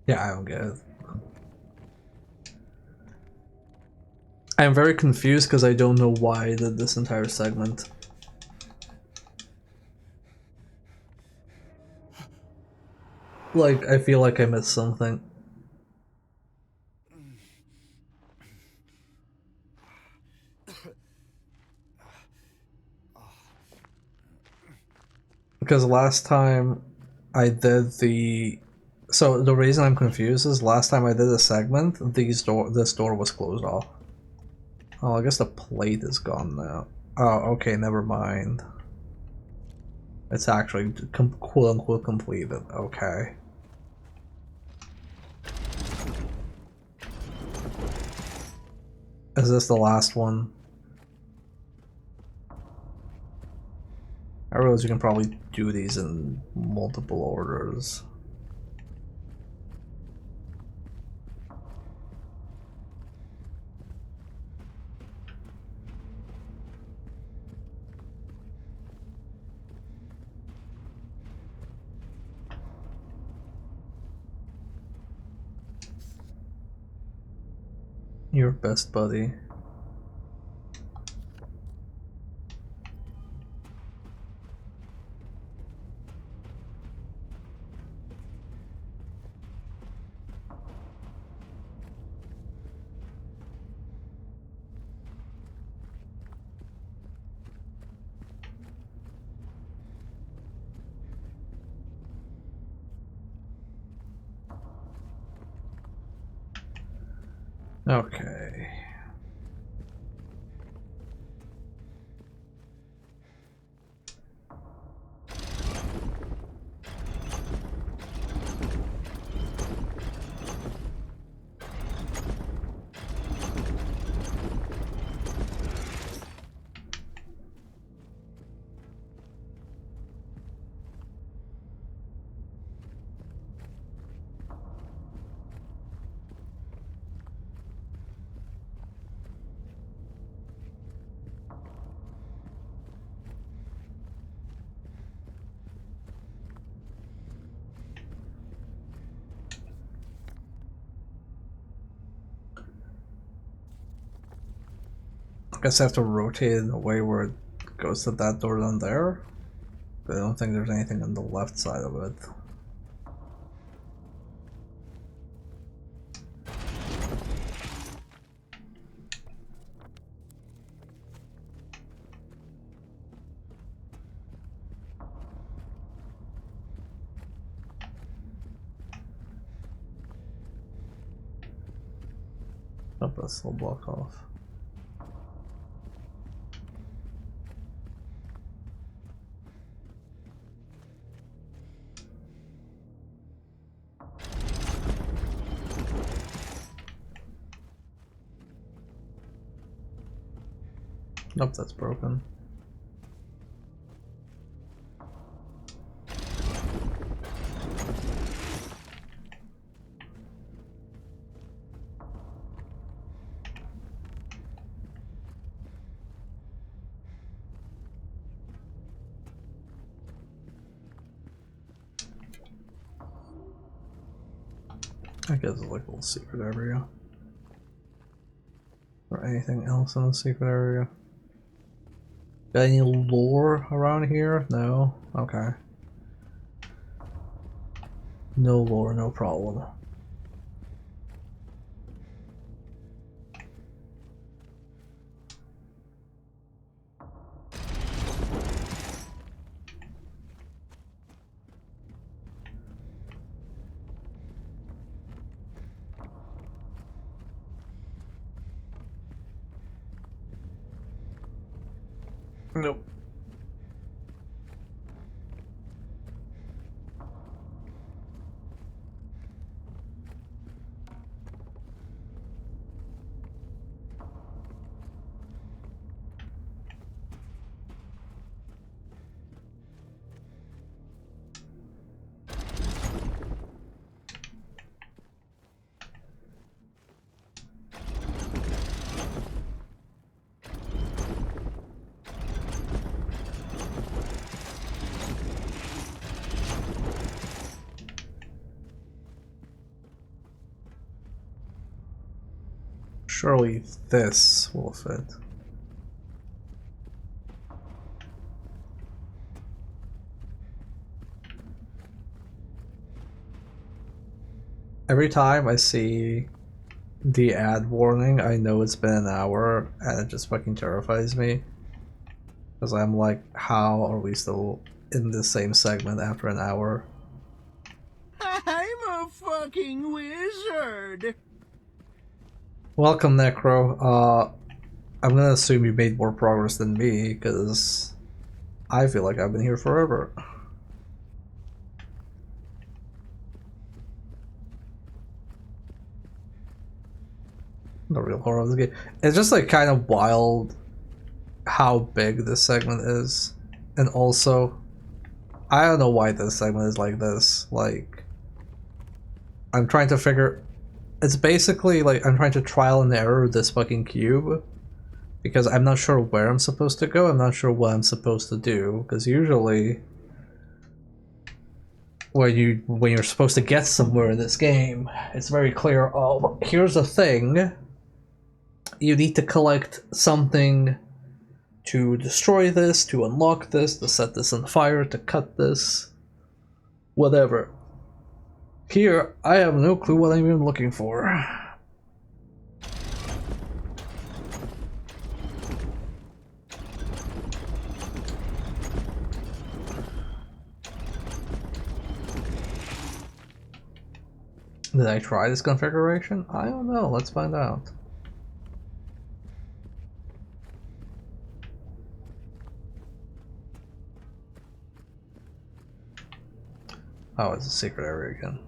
Yeah, I don't get it. I'm very confused because I don't know why I did this entire segment. Like, I feel like I missed something. Because last time I did the... So the reason I'm confused is last time I did a segment, this door was closed off. Oh, I guess the plate is gone now. Oh, okay, never mind. It's actually quote-unquote completed. Okay. Is this the last one? I realize you can probably do these in multiple orders. Your best buddy. Okay. I guess I have to rotate it in a way where it goes to that door down there. But I don't think there's anything on the left side of it. Oh, that's still block off. Nope, that's broken. I guess it's like a little secret area. Or anything else in the secret area? Got any lore around here? No? Okay. No lore, no problem. Nope. Surely this will fit. Every time I see the ad warning, I know it's been an hour, and it just fucking terrifies me. Because I'm like, how are we still in the same segment after an hour? I'm a fucking wizard. Welcome, Necro. I'm gonna assume you made more progress than me, because I feel like I've been here forever. The real horror of this game. It's just like kind of wild how big this segment is. And also, I don't know why this segment is like this. Like, I'm trying to figure... It's basically like I'm trying to trial and error this fucking cube. Because I'm not sure where I'm supposed to go, I'm not sure what I'm supposed to do. Because usually... when you're supposed to get somewhere in this game, it's very clear, oh, here's a thing. You need to collect something to destroy this, to unlock this, to set this on fire, to cut this, whatever. Here, I have no clue what I'm even looking for. Did I try this configuration? I don't know, let's find out. Oh, it's a secret area again.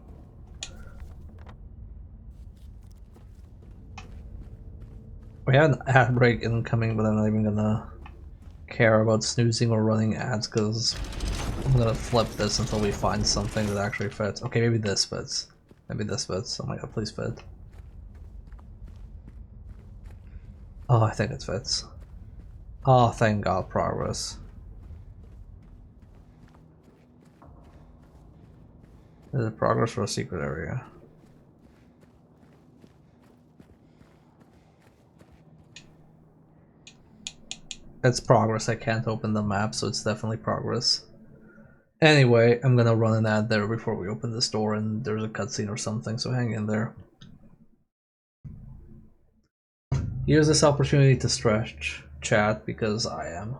We had an ad break incoming, but I'm not even gonna care about snoozing or running ads because I'm gonna flip this until we find something that actually fits. Okay, maybe this fits. Maybe this fits. Oh my god, please fit. Oh, I think it fits. Oh, thank god, progress. Is it progress for a secret area? It's progress, I can't open the map, so it's definitely progress. Anyway, I'm gonna run an ad there before we open this door and there's a cutscene or something, so hang in there. Use this opportunity to stretch chat because I am.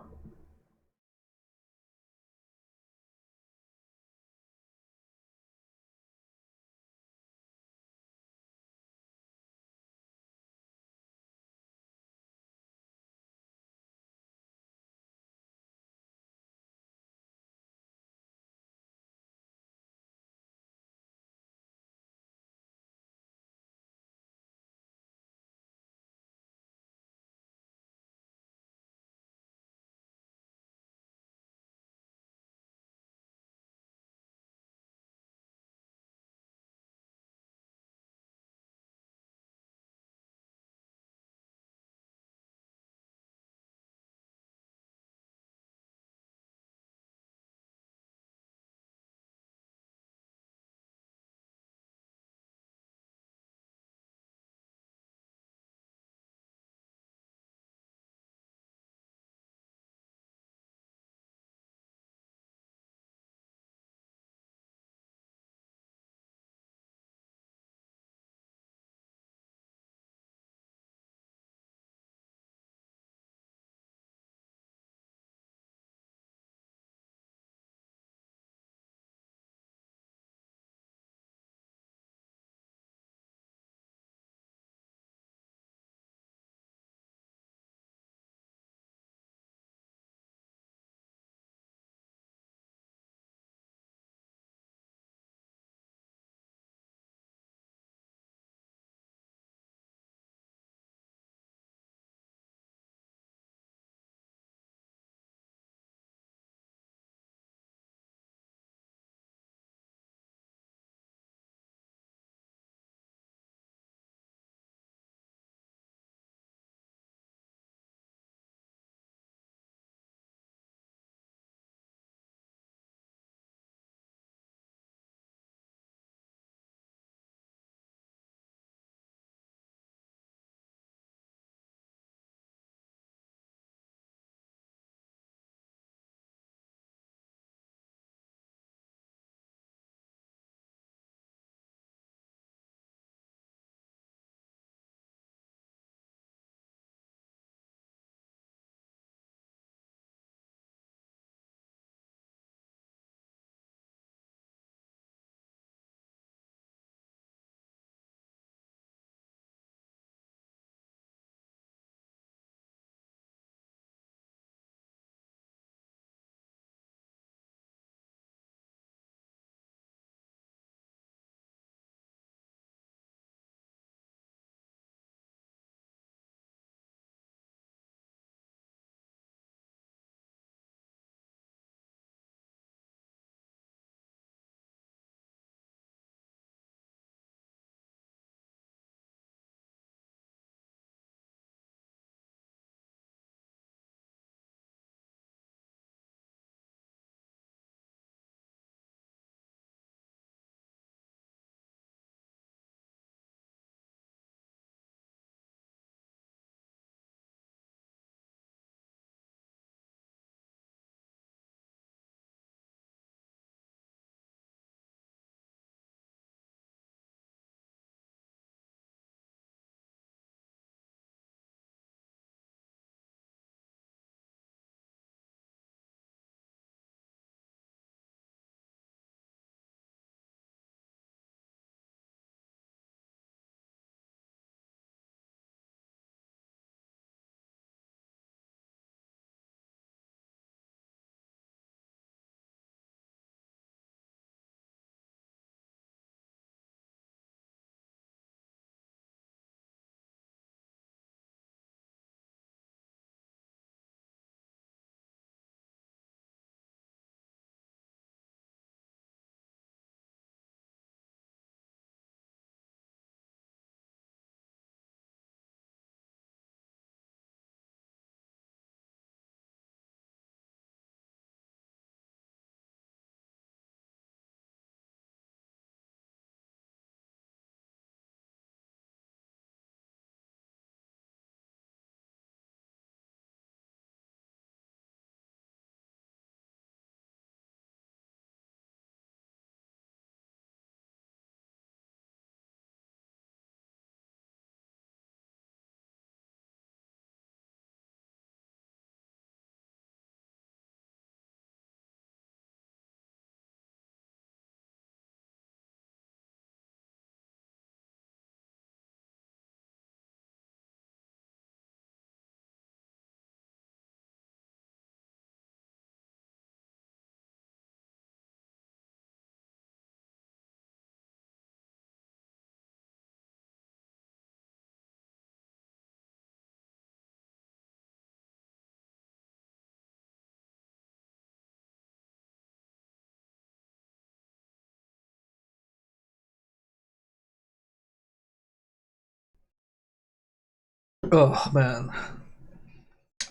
Oh man,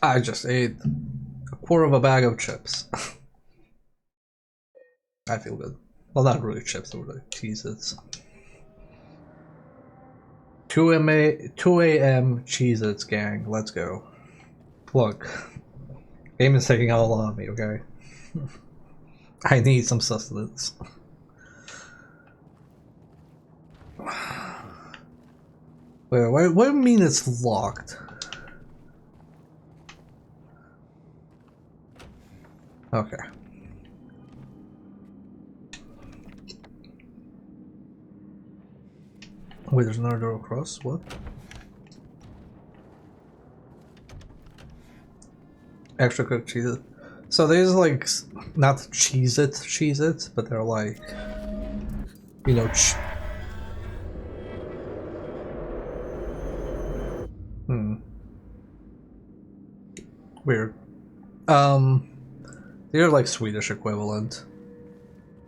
I just ate a quarter of a bag of chips. I feel good. Well, not really chips, they were like Cheez-Its. 2 a.m. Cheez-Its gang, let's go. Look, game is taking all on me, okay? I need some sustenance. Wait, what do you mean it's locked? Okay. Wait, there's another door across? What? Extra cooked Cheez-It. So there's like, not Cheez-Its, but they're like, you know, weird. They're like Swedish equivalent.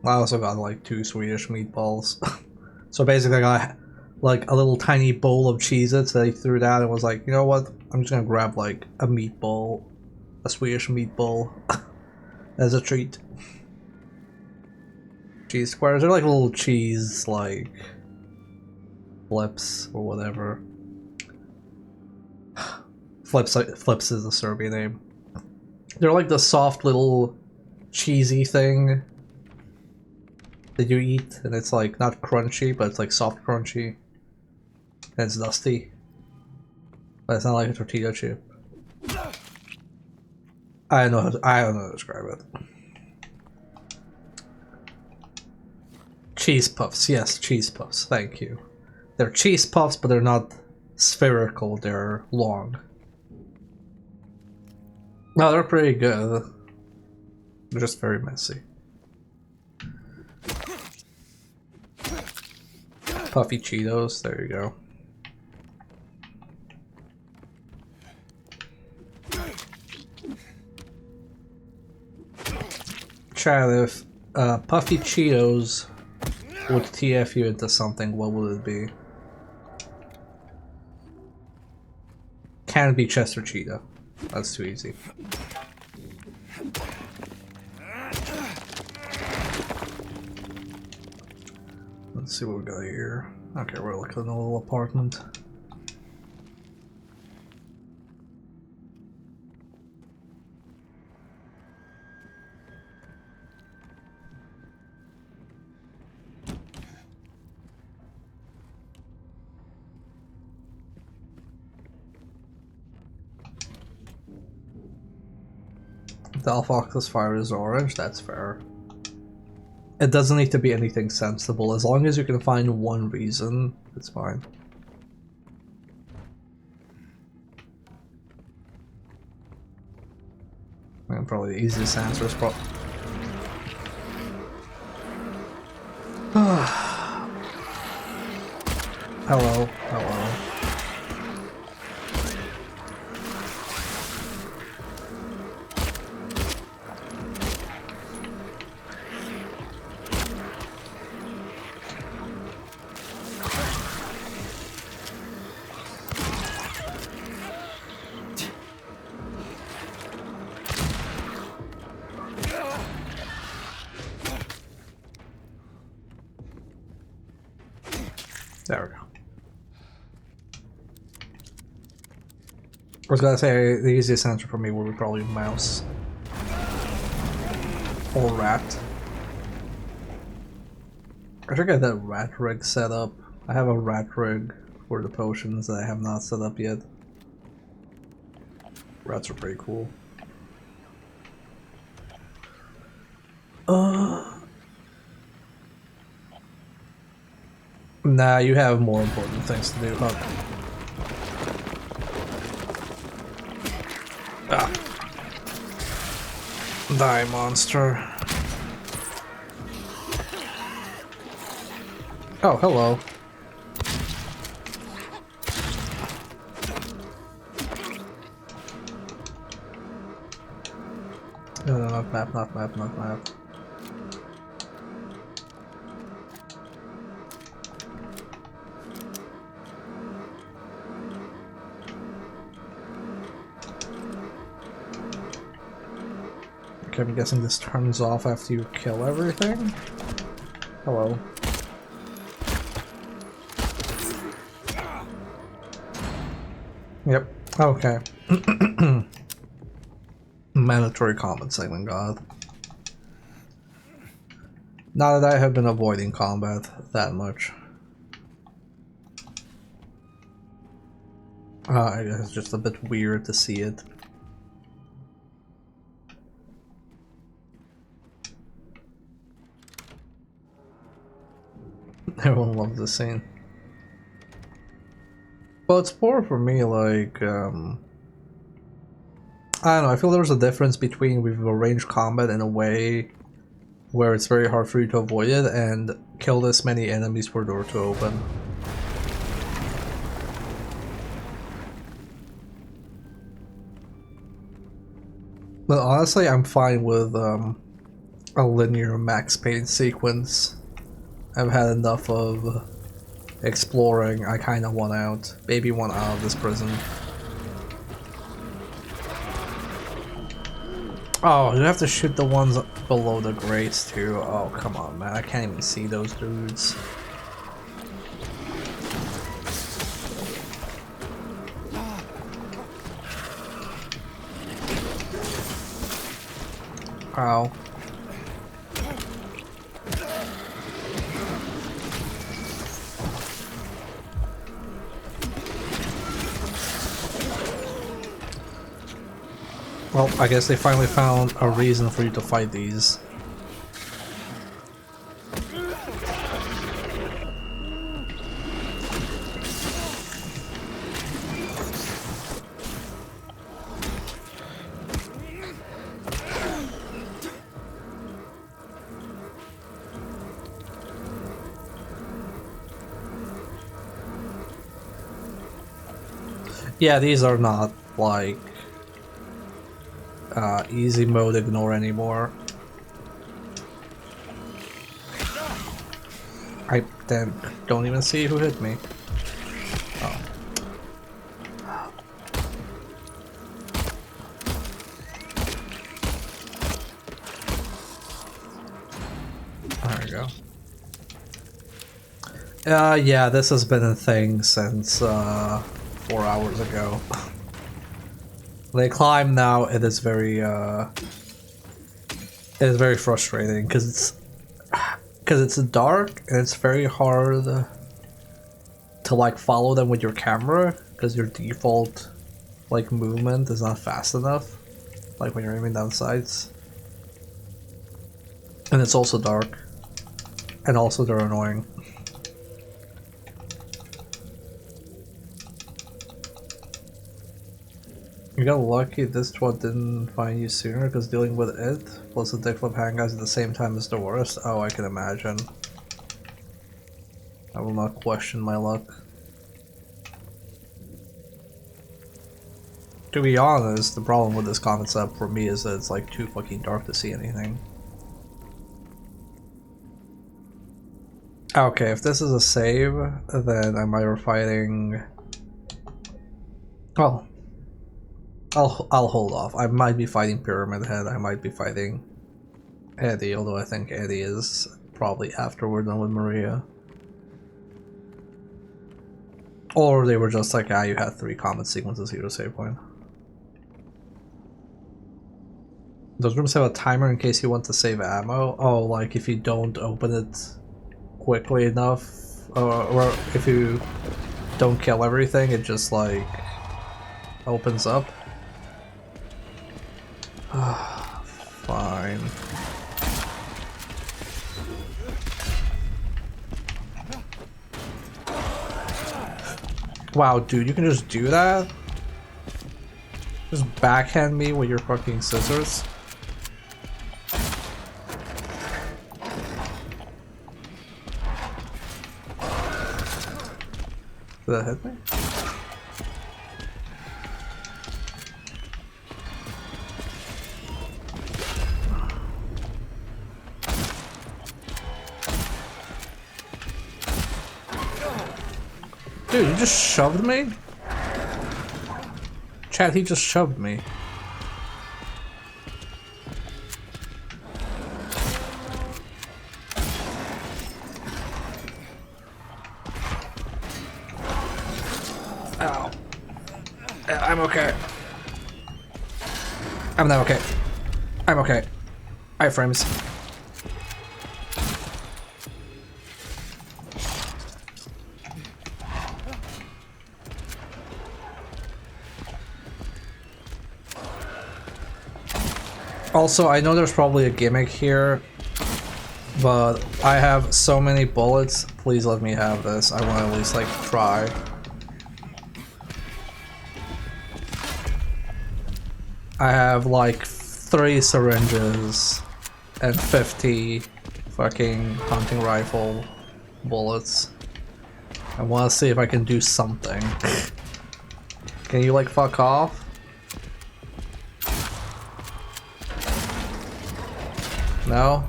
I also got like 2 Swedish meatballs. So basically I got like a little tiny bowl of Cheez-Its that I threw down and was like, you know what? I'm just gonna grab like a meatball, a Swedish meatball as a treat. Cheese squares, they're like little cheese like flips or whatever. Flips is the Serbian name. They're like the soft little cheesy thing that you eat, and it's like not crunchy, but it's like soft crunchy. And it's dusty. But it's not like a tortilla chip. I don't know how to describe it. Cheese puffs, yes, cheese puffs, thank you. They're cheese puffs, but they're not spherical, they're long. No, they're pretty good. They're just very messy. Puffy Cheetos, there you go. Chat, if Puffy Cheetos would TF you into something, what would it be? Can't be Chester Cheetah. That's too easy. Let's see what we got here. Okay, we're looking at a little apartment. Delphox's fire is orange, that's fair. It doesn't need to be anything sensible, as long as you can find one reason, it's fine. And probably the easiest answer is probably... Hello, hello. There we go. I was gonna say the easiest answer for me would be probably mouse. Or rat. I should get that rat rig set up. I have a rat rig for the potions that I have not set up yet. Rats are pretty cool. Nah, you have more important things to do, huh? Ah. Die, monster. Oh, hello. No, not map, not map, not map. Okay, I'm guessing this turns off after you kill everything. Hello. Yep. Okay. Mandatory combat segment, God. Not that I have been avoiding combat that much. I guess it's just a bit weird to see it. Everyone loves this scene. Well, it's more for me like, I don't know, I feel there's a difference between we've arranged combat in a way where it's very hard for you to avoid it and kill this many enemies for a door to open. But honestly, I'm fine with a linear max pain sequence. I've had enough of exploring. I kind of want out. Baby want out of this prison. Oh, you have to shoot the ones below the grates too. Oh, come on, man. I can't even see those dudes. Ow. Well, I guess they finally found a reason for you to fight these. Yeah, these are not like easy mode ignore anymore. I then don't even see who hit me. Oh. There we go. Yeah, this has been a thing since 4 hours ago. They climb now. It is very frustrating because it's dark and it's very hard to like follow them with your camera because your default like movement is not fast enough, like when you're aiming down sights. And it's also dark, and also they're annoying. You got lucky this one didn't find you sooner, because dealing with it, plus the dick flip handguns at the same time is the worst. Oh, I can imagine. I will not question my luck. To be honest, the problem with this comment setup for me is that it's like too fucking dark to see anything. Okay, if this is a save, then I'm either fighting... Well, I'll hold off. I might be fighting Pyramid Head, I might be fighting Eddie, although I think Eddie is probably after we're done with Maria. Or they were just like, ah, you had 3 combat sequences here to save point. Those rooms have a timer in case you want to save ammo? Oh, like if you don't open it quickly enough, or if you don't kill everything, it just like opens up. Fine. Wow, dude, you can just do that? Just backhand me with your fucking scissors? Did that hit me? Dude, you just shoved me? Chad, he just shoved me. I'm not okay. I'm okay. Iframes. Also, I know there's probably a gimmick here, but I have so many bullets. Please let me have this. I want to at least like try. I have like 3 syringes and 50 fucking hunting rifle bullets. I want to see if I can do something. Can you like fuck off? No?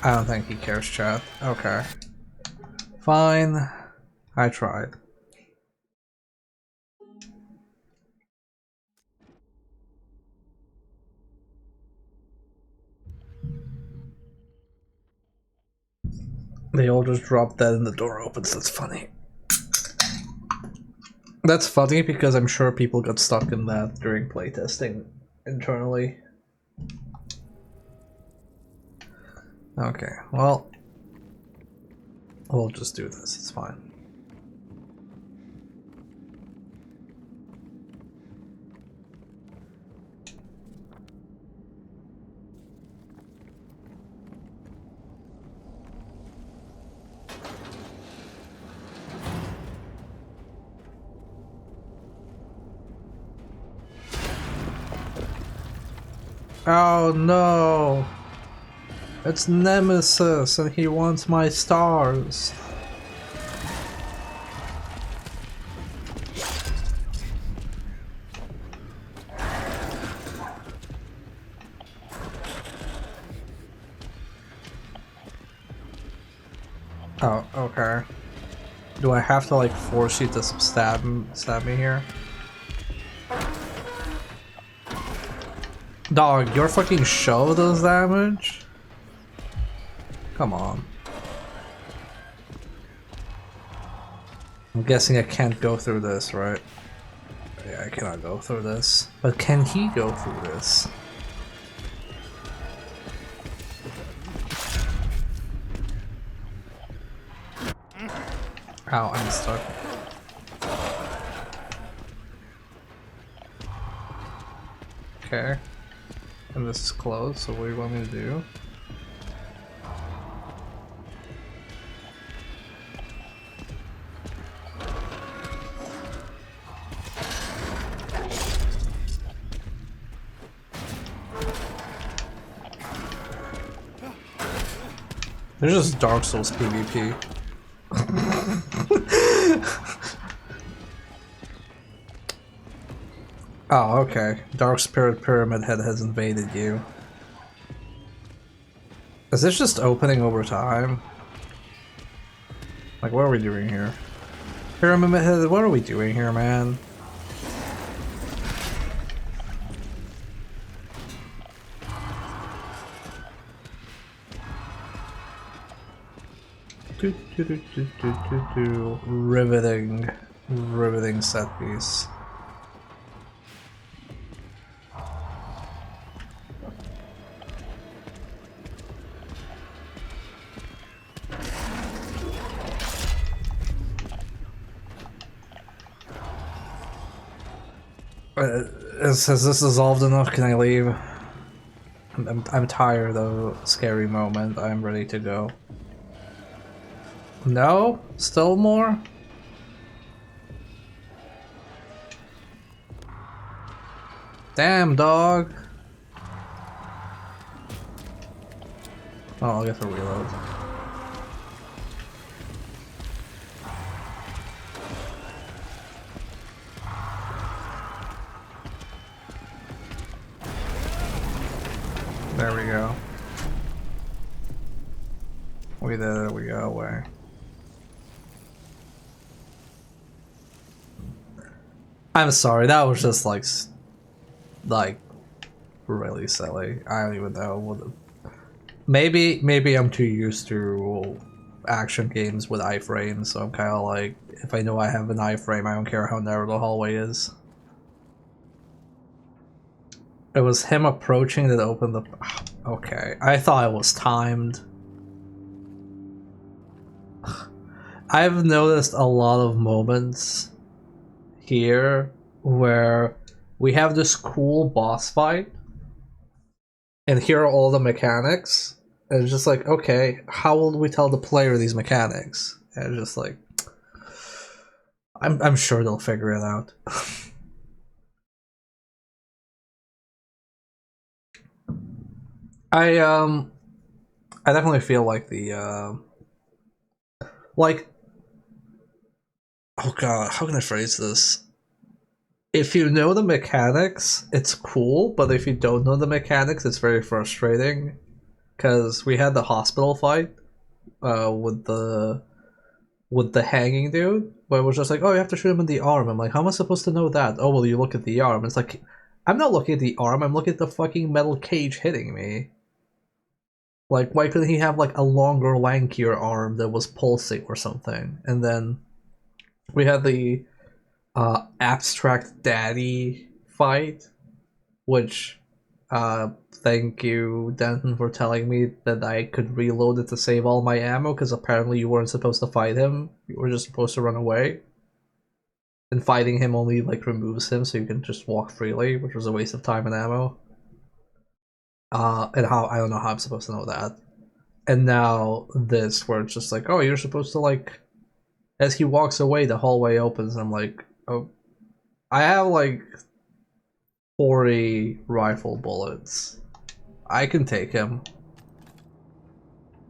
I don't think he cares, chat. Okay. Fine. I tried. They all just drop dead and the door opens. That's funny. That's funny because I'm sure people got stuck in that during playtesting internally. Okay, well, we'll just do this. It's fine. Oh no! It's Nemesis and he wants my stars. Oh, okay. Do I have to like force you to stab me here? Dog, your fucking show does damage? Come on. I'm guessing I can't go through this, right? Yeah, I cannot go through this. But can he go through this? Ow, I'm stuck. Okay. And this is closed, so what do you want me to do? There's just Dark Souls PvP. Oh, okay. Dark Spirit Pyramid Head has invaded you. Is this just opening over time? Like, what are we doing here? Pyramid Head, what are we doing here, man? Riveting. Riveting set piece. Has this dissolved enough? Can I leave? I'm tired of a scary moment. I'm ready to go. No? Still more? Damn, dog. Oh, I'll get the reload. There we go. We did it, we got away. I'm sorry, that was just like really silly. I don't even know what. Maybe I'm too used to action games with iframes, so I'm kind of like, if I know I have an iframe, I don't care how narrow the hallway is. It was him approaching that opened the... Okay, I thought it was timed. I've noticed a lot of moments here where we have this cool boss fight, and here are all the mechanics, and it's just like, okay, how will we tell the player these mechanics? And it's just like, I'm sure they'll figure it out. I definitely feel like the like, oh god, how can I phrase this? If you know the mechanics, it's cool, but if you don't know the mechanics, it's very frustrating. Because we had the hospital fight with the hanging dude, where it was just like, oh, you have to shoot him in the arm. I'm like, how am I supposed to know that? Oh, well, you look at the arm. It's like, I'm not looking at the arm, I'm looking at the fucking metal cage hitting me. Like, why couldn't he have like a longer, lankier arm that was pulsing or something? And then we had the abstract daddy fight, which thank you, Denton, for telling me that I could reload it to save all my ammo, because apparently you weren't supposed to fight him, you were just supposed to run away. And fighting him only like removes him so you can just walk freely, which was a waste of time and ammo. And how I don't know how I'm supposed to know that. And now this, where it's just like, oh, you're supposed to like, as he walks away, the hallway opens, and I'm like, oh, I have like 40 rifle bullets. I can take him.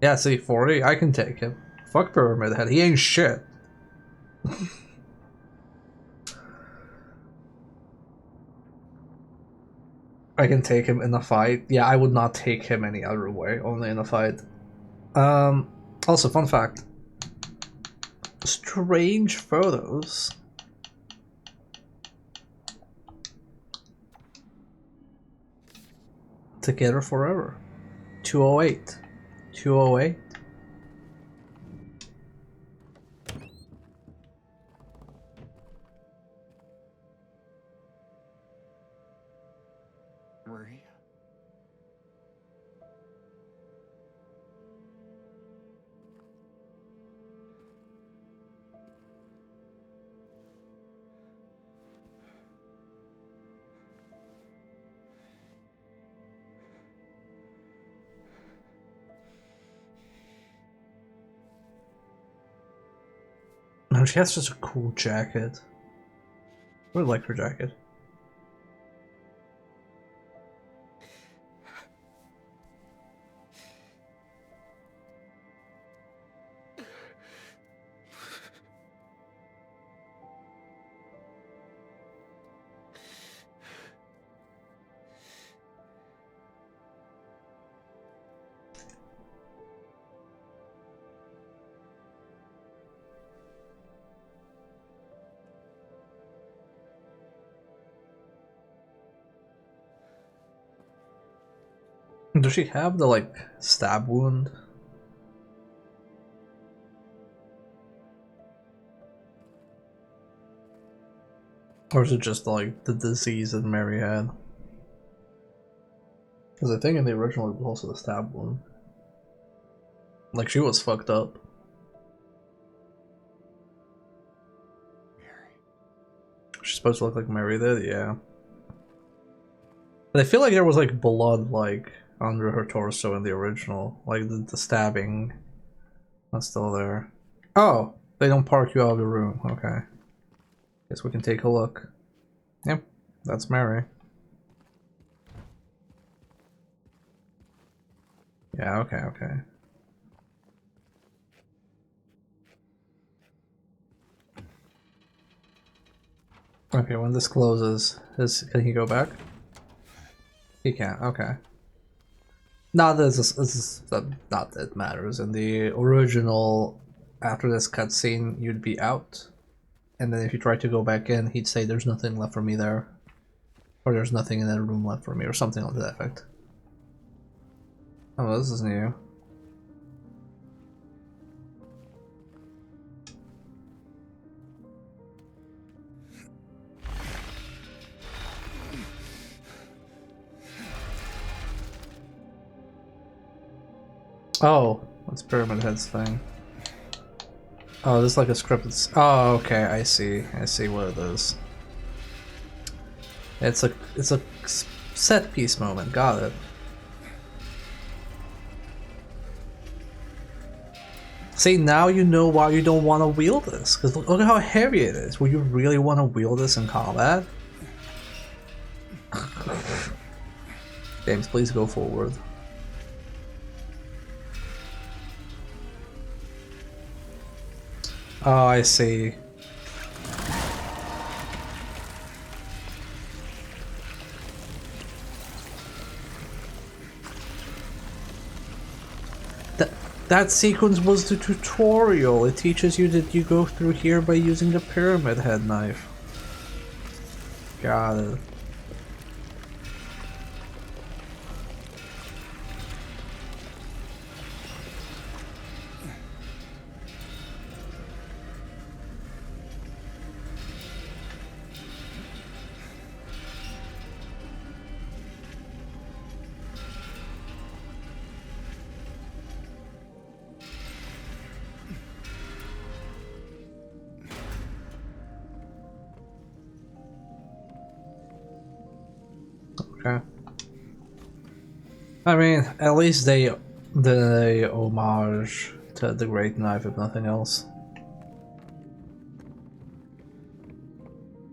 Yeah, see, 40? I can take him. Fuck Pyramid Head, he ain't shit. I can take him in a fight. Yeah, I would not take him any other way, only in a fight. Also, fun fact. Strange photos. Together forever. 208. 208. Maria? No, she has such a cool jacket. I really like her jacket. Does she have the, like, stab wound? Or is it just, like, the disease that Mary had? Because I think in the original it was also the stab wound. Like, she was fucked up. Mary. She's supposed to look like Mary did, yeah. But I feel like there was, like, blood, like, under her torso in the original. Like, the stabbing. That's still there. Oh! They don't park you out of the room. Okay. Guess we can take a look. Yep. That's Mary. Yeah, okay, okay. Okay, when this closes, can he go back? He can't, okay. Not that not that it matters. In the original, after this cutscene, you'd be out. And then if you try to go back in, he'd say there's nothing left for me there. Or there's nothing in that room left for me, or something like that effect. Oh, this is new. Oh, what's Pyramid Head's thing? Oh, this is like a scripted. Oh, okay, I see. I see what it is. It's a set piece moment. Got it. See, now you know why you don't want to wield this. Because look at how heavy it is. Would you really want to wield this in combat? James, please go forward. Oh, I see. That sequence was the tutorial. It teaches you that you go through here by using the pyramid head knife. Got it. Okay. I mean, at least they did a homage to the Great Knife, if nothing else.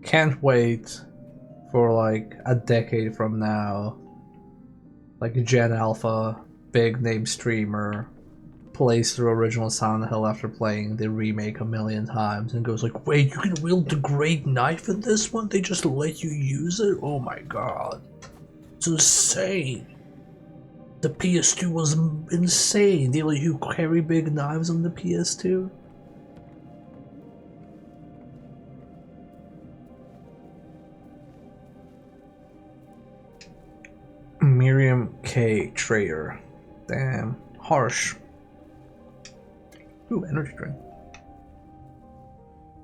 Can't wait for like a decade from now, like Gen Alpha, big name streamer, plays through original Silent Hill after playing the remake a million times and goes like, wait, you can wield the Great Knife in this one? They just let you use it? Oh my god. It's insane. The PS2 was insane. They let you carry big knives on the PS2. Miriam K. Trader. Damn. Harsh. Ooh, energy drink.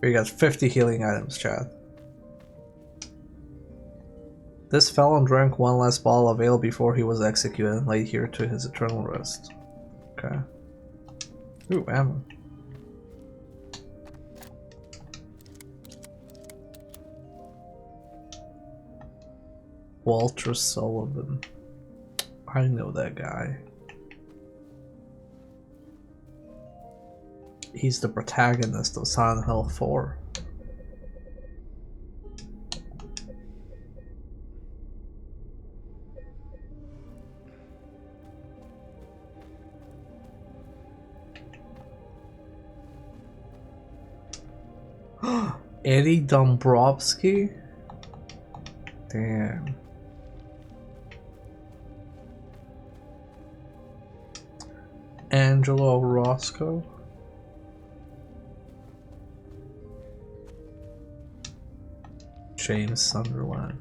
We got 50 healing items, chat. This felon drank one last bottle of ale before he was executed and lay here to his eternal rest. Okay. Ooh, ammo. Walter Sullivan. I know that guy. He's the protagonist of Silent Hill 4. Eddie Dombrowski? Damn. Angelo Roscoe? James Sunderland.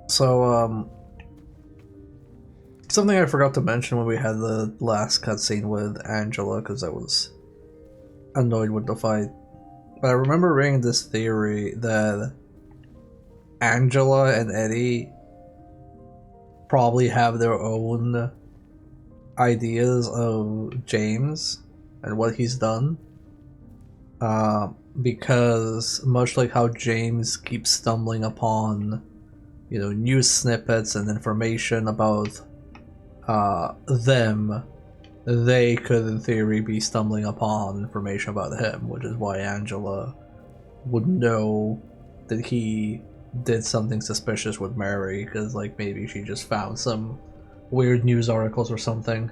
So, something I forgot to mention when we had the last cutscene with Angela, because I was annoyed with the fight. But I remember reading this theory that Angela and Eddie probably have their own ideas of James and what he's done. Because much like how James keeps stumbling upon, you know, news snippets and information about them, they could in theory be stumbling upon information about him, which is why Angela would know that he did something suspicious with Mary, because like maybe she just found some weird news articles or something.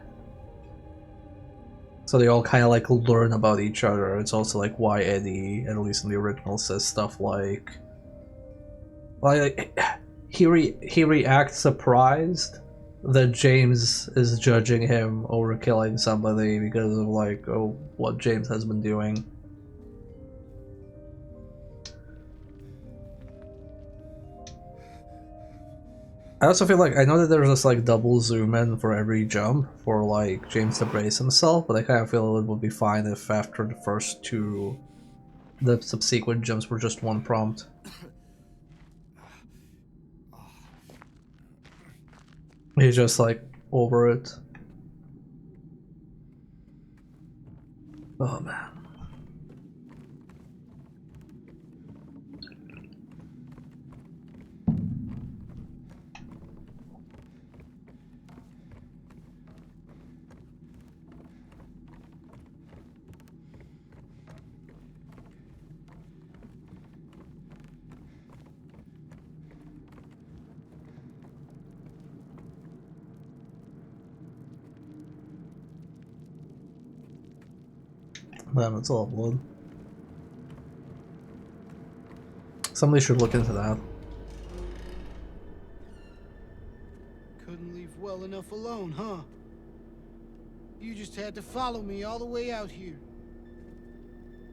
So they all kind of like learn about each other. It's also like why Eddie, at least in the original, says stuff like he reacts surprised that James is judging him over killing somebody because of like, oh, what James has been doing. I also feel like I know that there's this like double zoom in for every jump for like James to brace himself, but I kind of feel it would be fine if after the first two, the subsequent jumps were just one prompt. He's just like over it. Oh man. Damn, it's all blood. Somebody should look into that. Couldn't leave well enough alone, huh? You just had to follow me all the way out here.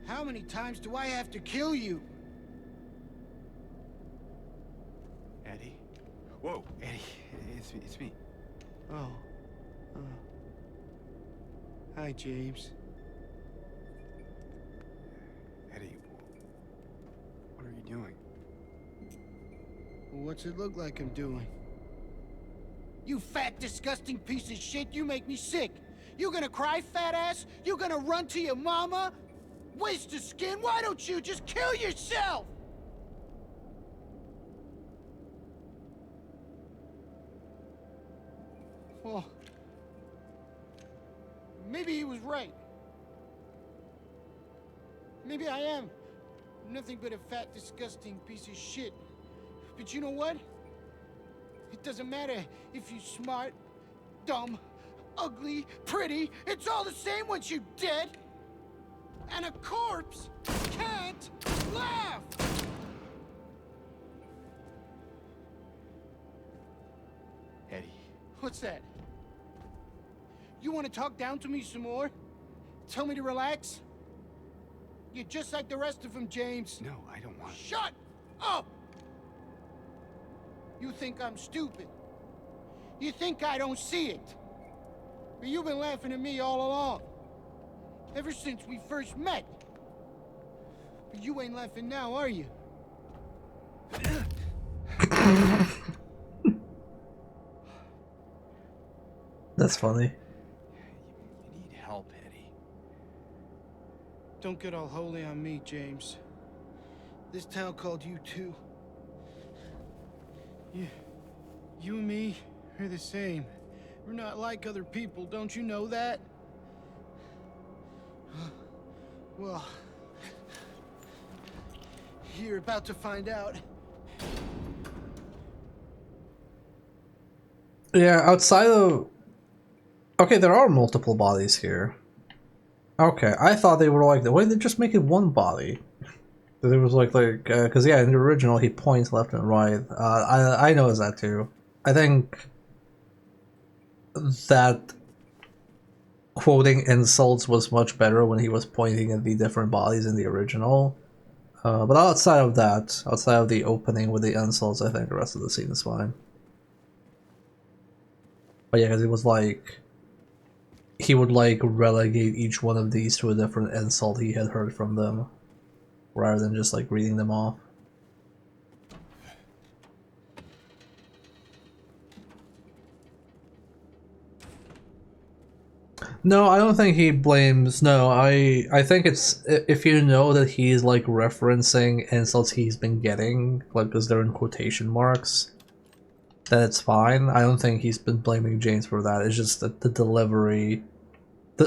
How many times do I have to kill you? Eddie? Whoa, Eddie, it's me. Oh. Hi, James. Eddie, what are you doing? What's it look like I'm doing? You fat, disgusting piece of shit, you make me sick. You gonna cry, fat ass? You gonna run to your mama? Waste of skin, why don't you just kill yourself? Well, maybe he was right. Maybe I am nothing but a fat, disgusting piece of shit. But you know what? It doesn't matter if you're smart, dumb, ugly, pretty. It's all the same once you're dead. And a corpse can't laugh! Eddie. What's that? You want to talk down to me some more? Tell me to relax? You're just like the rest of them, James. No, I don't want... Shut up! You think I'm stupid. You think I don't see it. But you've been laughing at me all along. Ever since we first met. But you ain't laughing now, are you? That's funny. You need help, Eddie. Don't get all holy on me, James. This town called you too. You and me are the same. We're not like other people, don't you know that? Well, you're about to find out. Yeah, outside of... Okay, there are multiple bodies here. Okay, I thought they were like, why did they just make it one body? It was because yeah, in the original he points left and right. I noticed that too. I think that quoting insults was much better when he was pointing at the different bodies in the original. But outside of that, outside of the opening with the insults, I think the rest of the scene is fine. But yeah, because it was like he would like relegate each one of these to a different insult he had heard from them, rather than just like reading them off. No, I don't think he blames. No, I think it's if you know that he's like referencing insults he's been getting, like because they're in quotation marks, then it's fine. I don't think he's been blaming James for that. It's just that the delivery,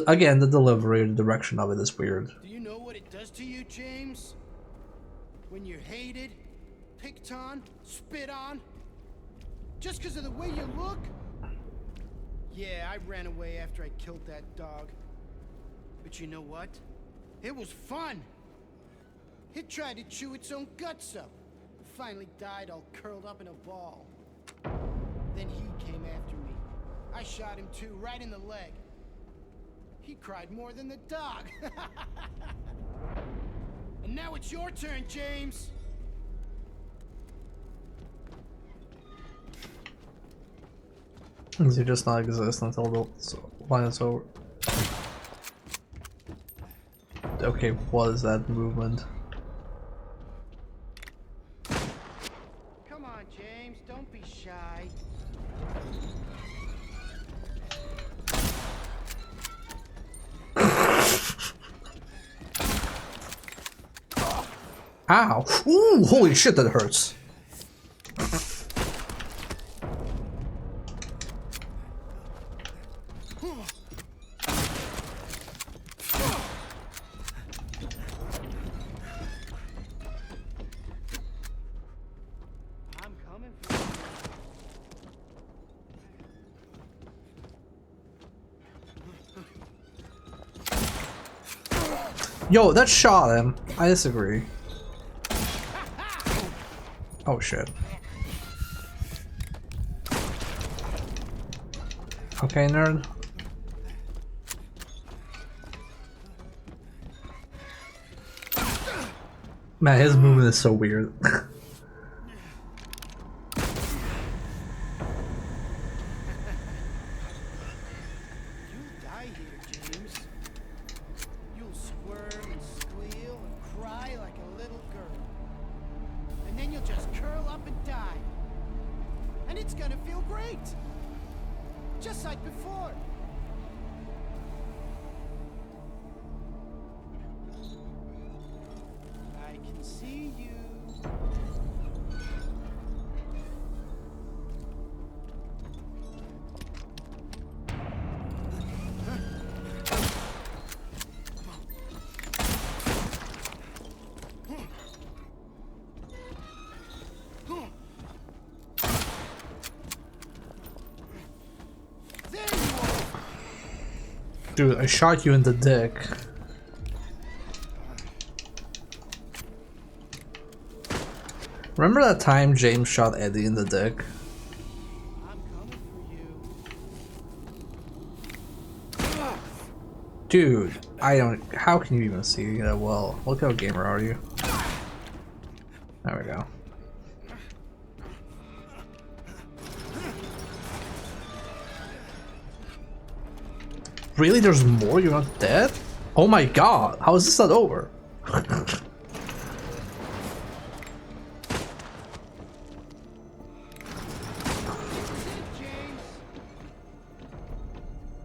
again, the delivery, the direction of it is weird. Do you know what it does to you, James? When you're hated, picked on, spit on, just because of the way you look? Yeah, I ran away after I killed that dog. But you know what? It was fun. It tried to chew its own guts up. Finally died all curled up in a ball. Then he came after me. I shot him too, right in the leg. He cried more than the dog. And now it's your turn, James. You just not exist until the line is over. Okay, what is that movement? Come on, James, don't be shy. Ow! Ooh, holy shit, that hurts. I'm coming for you. Yo, that shot him. I disagree. Oh shit. Okay, nerd. Man, his movement is so weird. You'll die here, James. You'll squirm and squeal and cry like a little girl. And then you'll just curl up and die. And it's gonna feel great. Just like before. I can see you. There you are. Dude, I shot you in the dick. Remember that time James shot Eddie in the dick? I'm coming for you. Dude, I don't. How can you even see that well? Look how gamer are you? There we go. Really? There's more? You're not dead? Oh my god, how is this not over?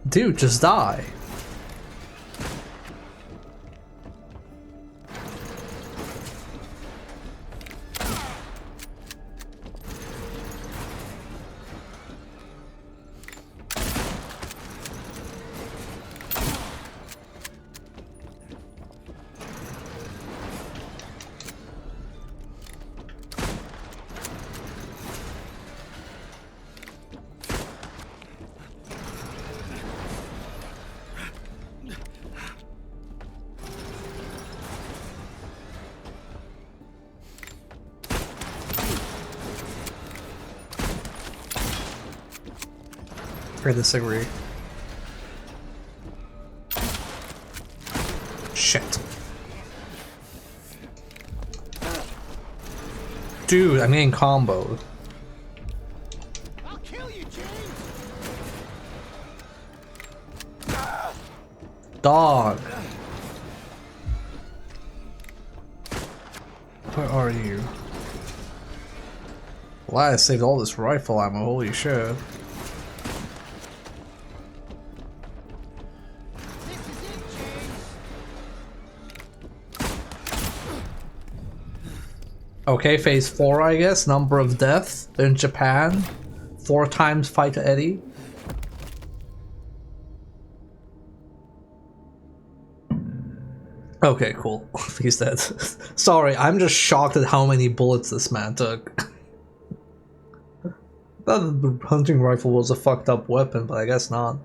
Dude, just die. I disagree. Shit. Dude, I'm getting comboed. I'll kill you, James. Dog. Where are you? Well, I saved all this rifle ammo, holy shit. This is it, James. Okay, phase 4 I guess, number of deaths in Japan. 4 times fight Eddie. Okay, cool. He's dead. Sorry, I'm just shocked at how many bullets this man took. Thought the hunting rifle was a fucked up weapon, but I guess not.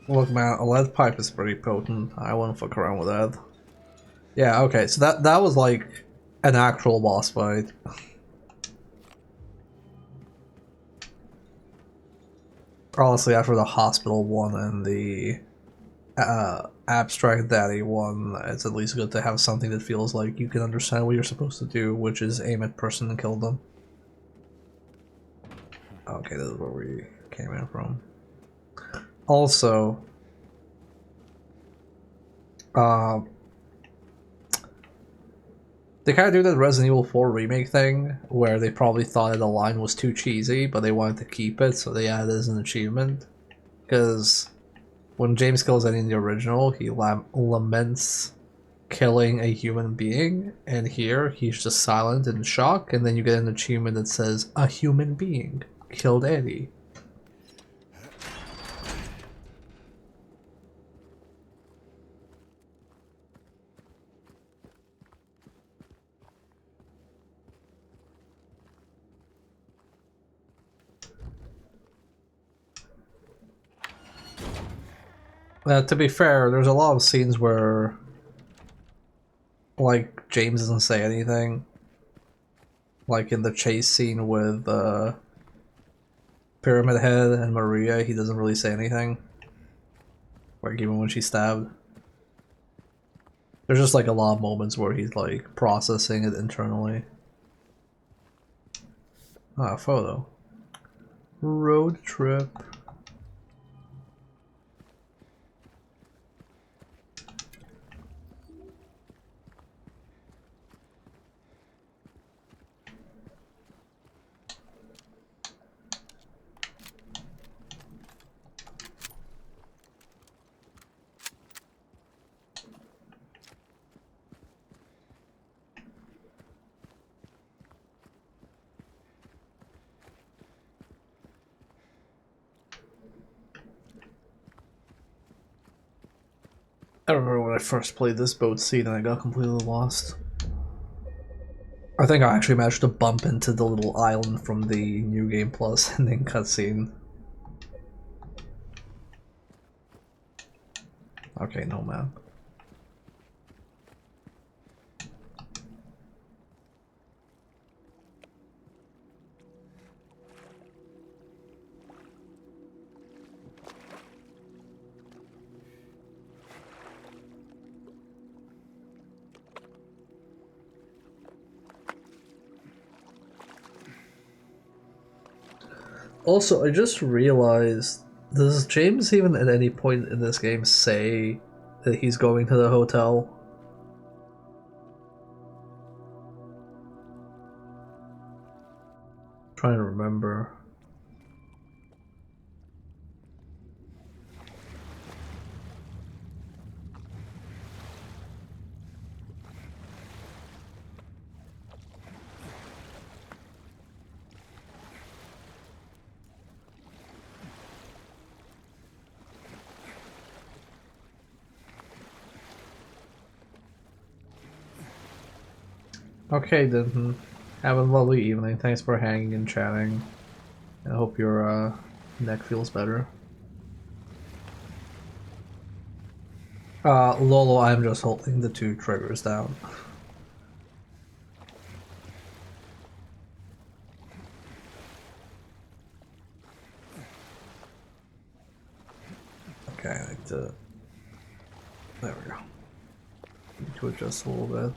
Look man, a lead pipe is pretty potent. I wouldn't fuck around with that. Yeah, okay, so that was like an actual boss fight. Honestly, after the hospital one and the abstract daddy one, it's at least good to have something that feels like you can understand what you're supposed to do, which is aim at person and kill them. Okay, this is where we came in from. Also, they kind of do that Resident Evil 4 remake thing, where they probably thought that the line was too cheesy, but they wanted to keep it, so they added it as an achievement. Because when James kills Eddie in the original, he laments killing a human being, and here he's just silent in shock, and then you get an achievement that says, a human being killed Eddie. To be fair, there's a lot of scenes where, like, James doesn't say anything. Like in the chase scene with Pyramid Head and Maria, he doesn't really say anything. Like even when she's stabbed. There's just like a lot of moments where he's like processing it internally. Ah, photo. Road trip. I remember when I first played this boat scene and I got completely lost. I think I actually managed to bump into the little island from the New Game Plus ending cutscene. Okay, no man. Also, I just realized, does James even at any point in this game say that he's going to the hotel? I'm trying to remember. Okay, then. Have a lovely evening. Thanks for hanging and chatting. I hope your neck feels better. Lolo, I'm just holding the two triggers down. Okay, I need to... There we go. Need to adjust a little bit.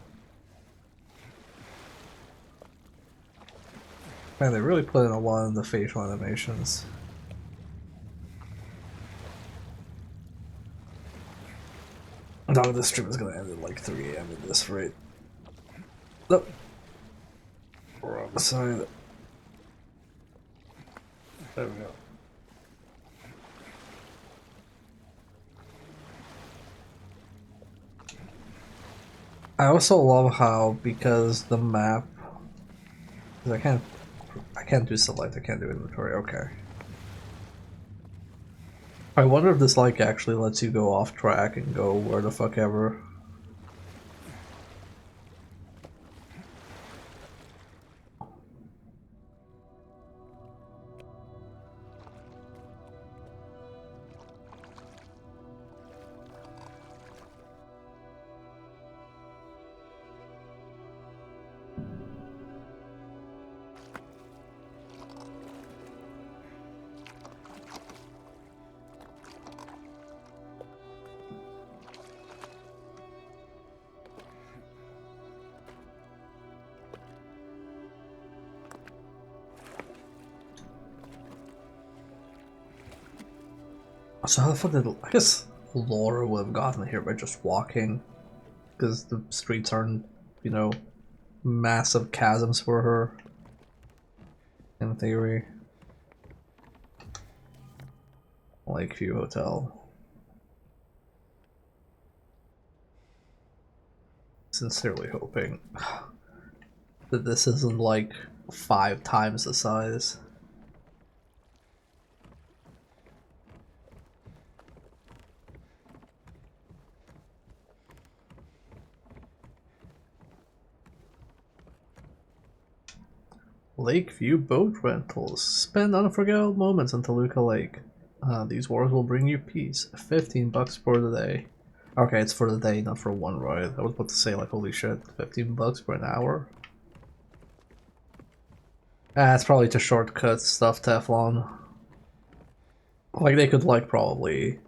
Man, they really put in a lot in the facial animations. No, this stream is gonna end at like 3 AM at this rate. Nope. Wrong side. There we go. I also love how, because the map... I can't do select, I can't do inventory, okay. I wonder if this like actually lets you go off track and go where the fuck ever. So how the fuck did I guess Laura would have gotten here by just walking, because the streets aren't, you know, massive chasms for her. In theory, Lakeview Hotel. Sincerely hoping that this isn't like 5 times the size. Lakeview Boat Rentals. Spend unforgettable moments on Toluca Lake. These wars will bring you peace. 15 bucks for the day. Okay, it's for the day, not for one ride. I was about to say, like, holy shit, 15 bucks for an hour? It's probably to shortcut stuff, Teflon. Like, they could, like, probably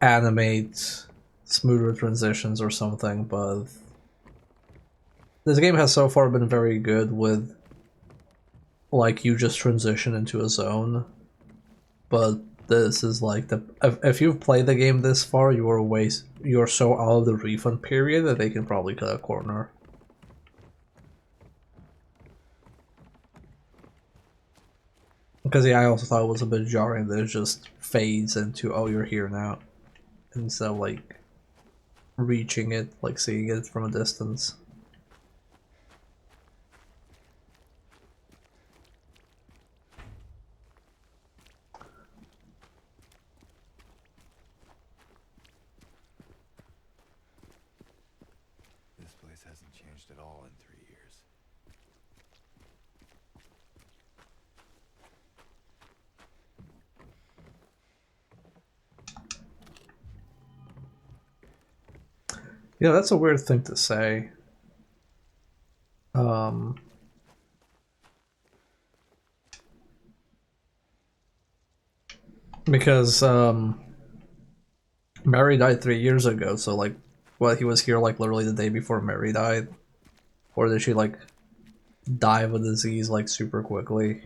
animate smoother transitions or something, but this game has so far been very good with, like, you just transition into a zone, but this is like the if you've played the game this far, you're so out of the refund period that they can probably cut a corner. Because yeah, I also thought it was a bit jarring that it just fades into, oh, you're here now, instead of like reaching it, like seeing it from a distance. This place hasn't changed at all in 3 years. Yeah, that's a weird thing to say. Um, because Mary died 3 years ago, so like, what, he was here like literally the day before Mary died? Or did she like die of a disease like super quickly?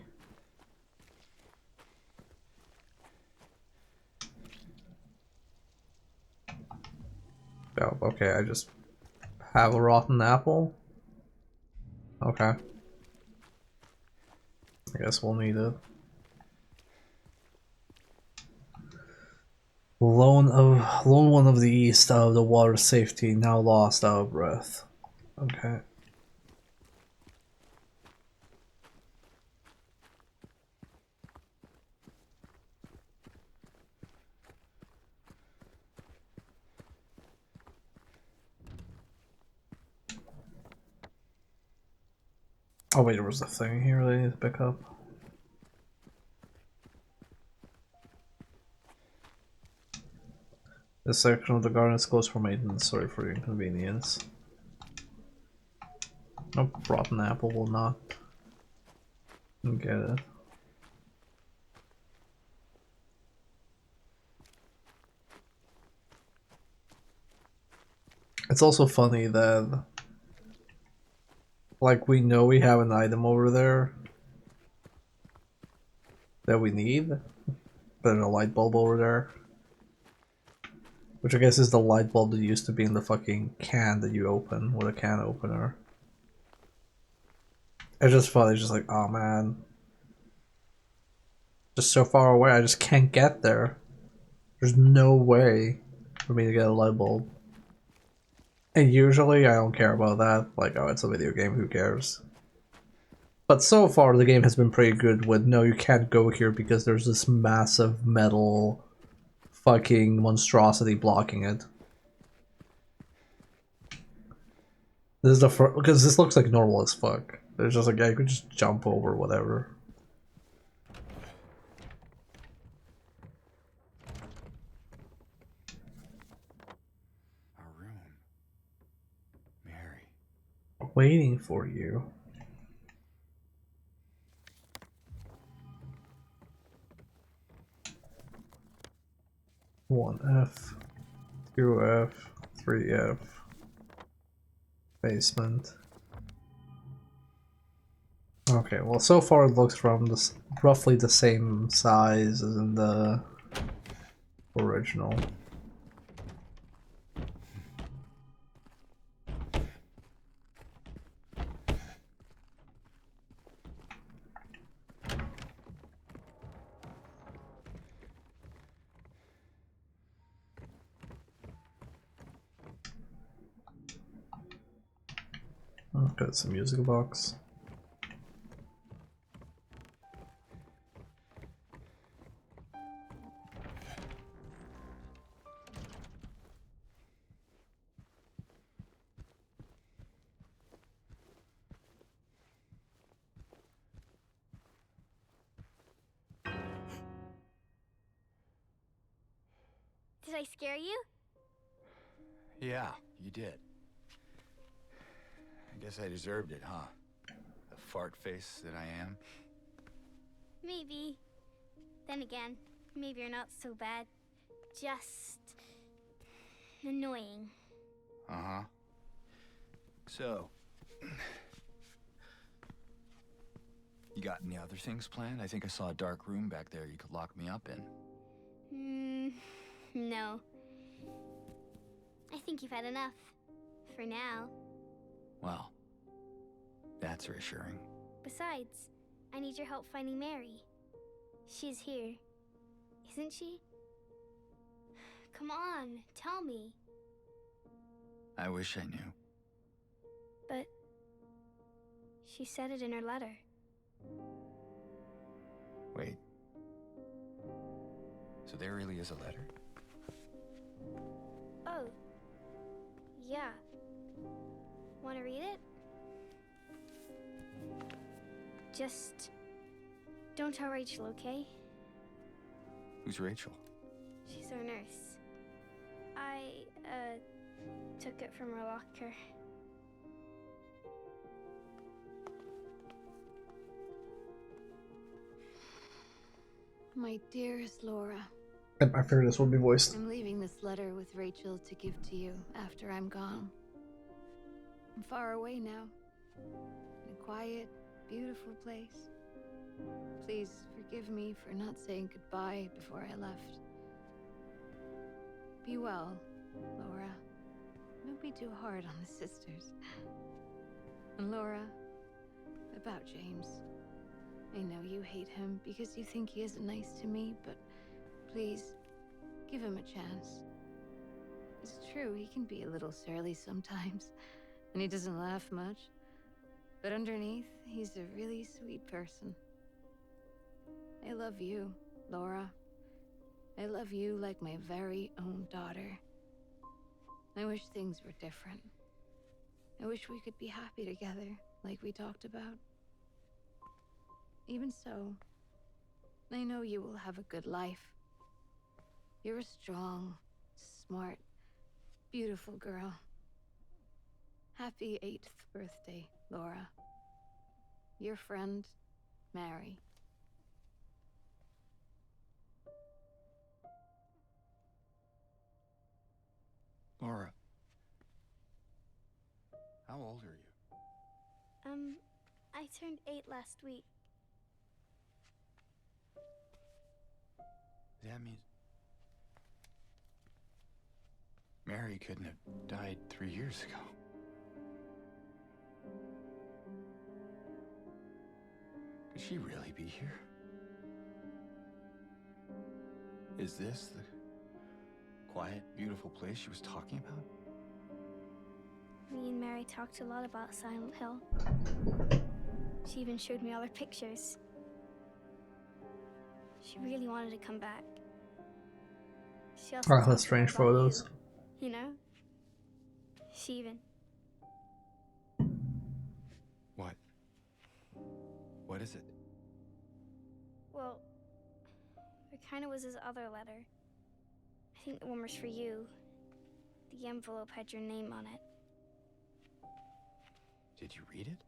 Oh, okay, I just have a rotten apple? Okay. I guess we'll need it. Lone one of the east out of the water safety, now lost out of breath. Okay. Oh wait, there was a thing here they need to pick up. This section of the garden is closed for maintenance, sorry for your inconvenience. Nope, rotten apple will not get it. It's also funny that, like, we know we have an item over there that we need, but there's a light bulb over there. Which I guess is the light bulb that used to be in the fucking can that you open with a can opener. It's just funny, it's just like, oh man. Just so far away, I just can't get there. There's no way for me to get a light bulb. And usually I don't care about that, like, oh, it's a video game, who cares? But so far the game has been pretty good with, no, you can't go here because there's this massive metal fucking monstrosity blocking it. This is the first, because this looks like normal as fuck. It's just like, yeah, you could just jump over whatever. Our room. Mary. Waiting for you. One F, 2F, 3F, basement. Okay, well, so far it looks from this roughly the same size as in the original. Okay, it's a music box. Did I scare you? Yeah, you did. I guess I deserved it, huh? The fart face that I am. Maybe. Then again, maybe you're not so bad. Just annoying. Uh-huh. So, you got any other things planned? I think I saw a dark room back there you could lock me up in. No. I think you've had enough. For now. Well, that's reassuring. Besides, I need your help finding Mary. She's here. Isn't she? Come on, tell me. I wish I knew. But she said it in her letter. Wait. So there really is a letter? Oh. Yeah. Want to read it? Just don't tell Rachel, okay? Who's Rachel? She's our nurse. I, took it from her locker. My dearest Laura, I figured this would be voiced. I'm leaving this letter with Rachel to give to you after I'm gone. I'm far away now, in a quiet, beautiful place. Please forgive me for not saying goodbye before I left. Be well, Laura. Don't be too hard on the sisters. And Laura, about James. I know you hate him because you think he isn't nice to me, but please, give him a chance. It's true, he can be a little surly sometimes, and he doesn't laugh much. But underneath, he's a really sweet person. I love you, Laura. I love you like my very own daughter. I wish things were different. I wish we could be happy together, like we talked about. Even so, I know you will have a good life. You're a strong, smart, beautiful girl. Happy 8th birthday, Laura. Your friend, Mary. Laura. How old are you? I turned 8 last week. That means Mary couldn't have died 3 years ago. Could she really be here? Is this the quiet, beautiful place she was talking about? Me and Mary talked a lot about Silent Hill. She even showed me all her pictures. She really wanted to come back. She also Ah, talked that's strange a lot about photos. You know? She even... What? What is it? Well, it kind of was his other letter. I think the one was for you. The envelope had your name on it. Did you read it?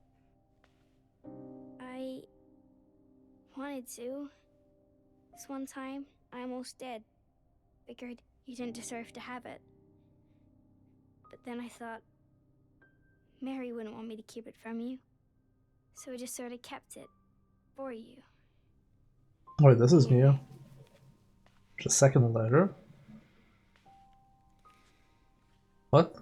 I wanted to. This one time, I almost did. Figured you didn't deserve to have it. But then I thought, Mary wouldn't want me to keep it from you. So I just sort of kept it for you. Wait, this is new. Just second letter. What?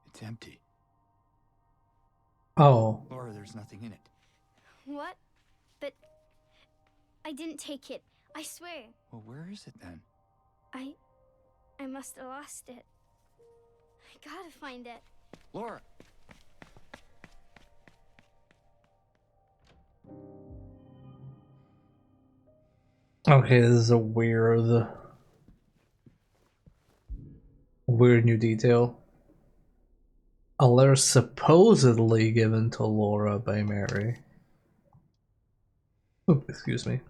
It's empty. Oh. Laura, there's nothing in it. What? But I didn't take it. I swear. Well, where is it then? I must have lost it. I gotta find it. Laura! Okay, this is a weird new detail. A letter supposedly given to Laura by Mary. Oop, excuse me.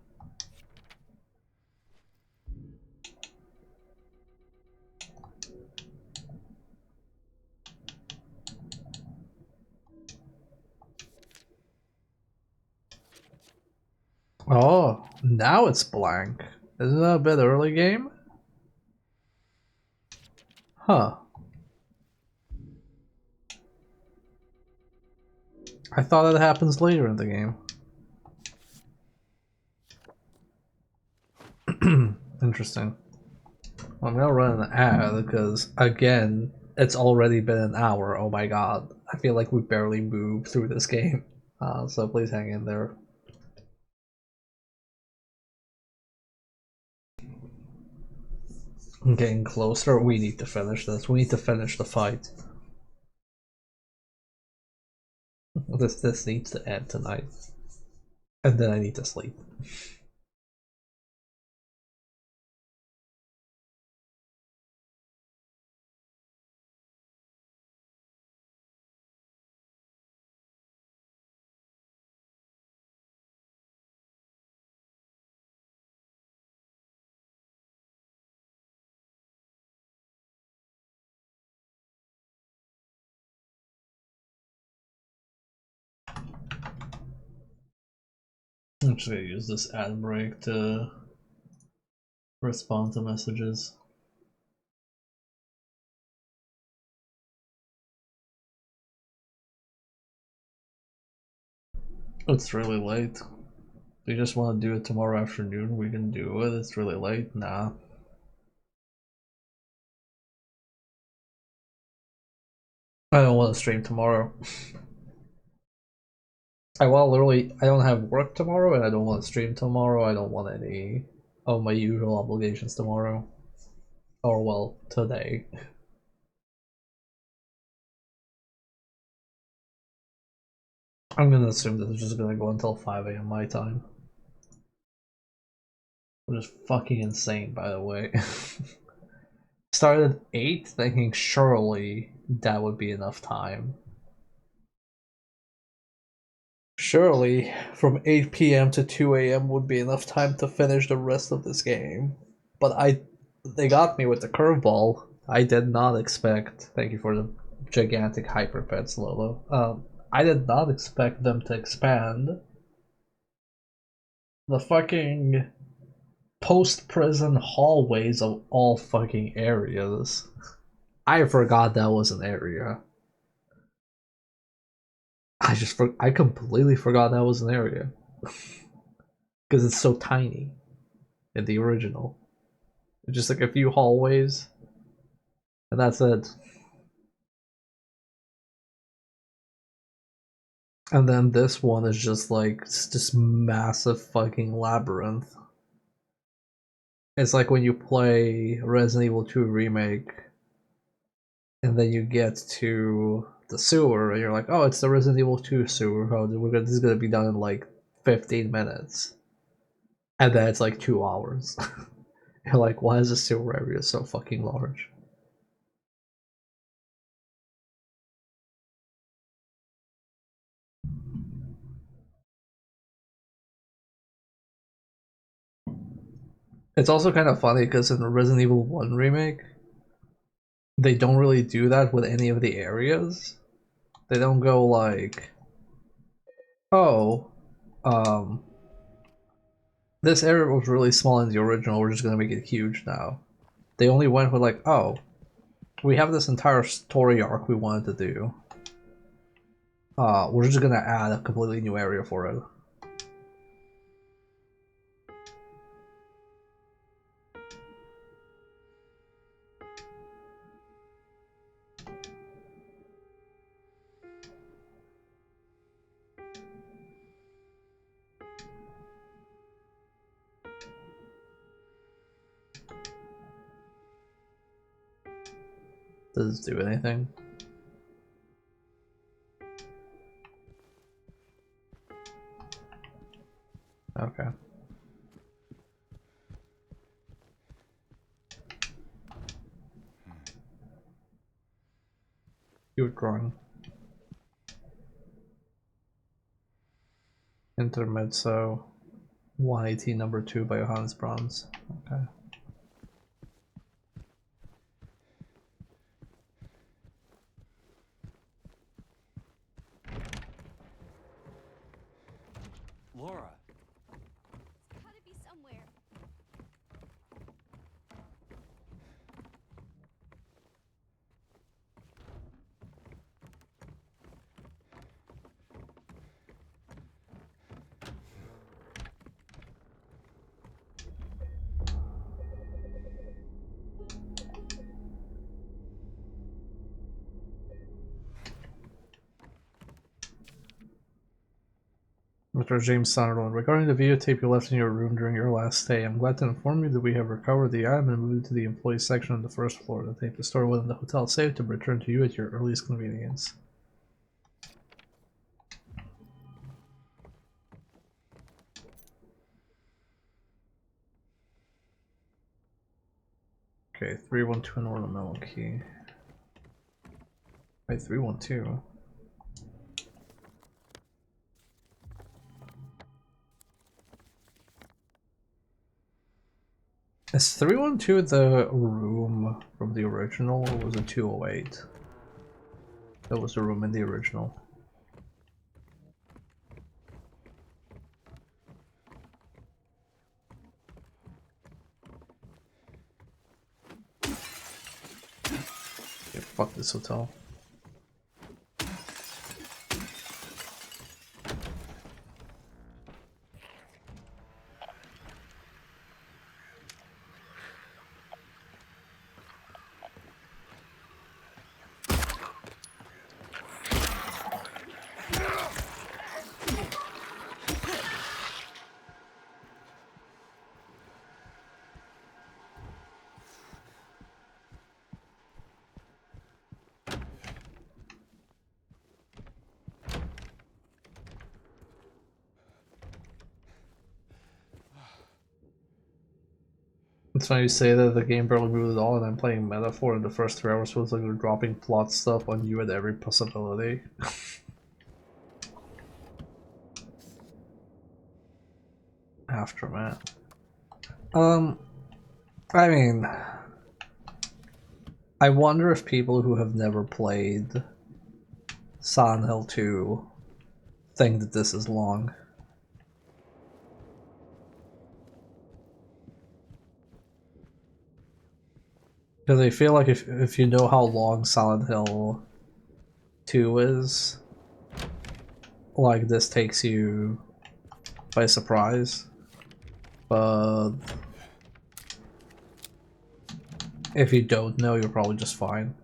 Oh, now it's blank. Isn't that a bit early game? Huh. I thought it happens later in the game. Interesting. Well, I'm gonna run an ad because, again, it's already been an hour. Oh my god. I feel like we barely moved through this game. So please hang in there. I'm getting closer. We need to finish this. We need to finish the fight. This needs to end tonight. And then I need to sleep. I'm just gonna use this ad break to respond to messages. It's really late. Do you just want to do it tomorrow afternoon? We can do it. It's really late. Nah. I don't want to stream tomorrow. I don't have work tomorrow and I don't want to stream tomorrow. I don't want any of my usual obligations tomorrow. Or well, today. I'm gonna assume that it's just gonna go until 5 AM my time. Which is fucking insane, by the way. Started at 8 thinking surely that would be enough time. Surely from 8 PM to 2 AM would be enough time to finish the rest of this game. But they got me with the curveball. I did not expect, thank you for the gigantic hyper pets, Lolo. I did not expect them to expand the fucking post-prison hallways of all fucking areas. I forgot that was an area. I completely forgot that was an area. Because it's so tiny in the original. It's just like a few hallways. And that's it. And then this one is just like this massive fucking labyrinth. It's like when you play Resident Evil 2 Remake and then you get to the sewer and you're like, oh, it's the Resident Evil 2 sewer. Oh, this is gonna be done in like 15 minutes. And then it's like 2 hours. You're like, why is the sewer area so fucking large? It's also kind of funny because in the Resident Evil 1 remake, they don't really do that with any of the areas. They don't go like, oh, this area was really small in the original, we're just gonna make it huge now. They only went with like, oh, we have this entire story arc we wanted to do. we're just gonna add a completely new area for it. Does it do anything? Okay. Keep drawing. Intermezzo 118 number 2 by Johannes Brahms. Okay. Laura. It's gotta be somewhere. Mr. James Sunderland, regarding the videotape you left in your room during your last stay, I'm glad to inform you that we have recovered the item and moved it to the employee section on the first floor. The tape is stored within the hotel safe to return to you at your earliest convenience. Okay, 312 and ornamental key. Wait, 312? Is 312 the room from the original, or was it 208? That was the room in the original. Yeah, fuck this hotel. It's funny you say that the game barely moved at all, and I'm playing Metaphor, and the first 3 hours was like they're dropping plot stuff on you at every possibility. Aftermath. I mean, I wonder if people who have never played Silent Hill 2 think that this is long. Because I feel like if you know how long Silent Hill 2 is, like this takes you by surprise. But if you don't know, you're probably just fine.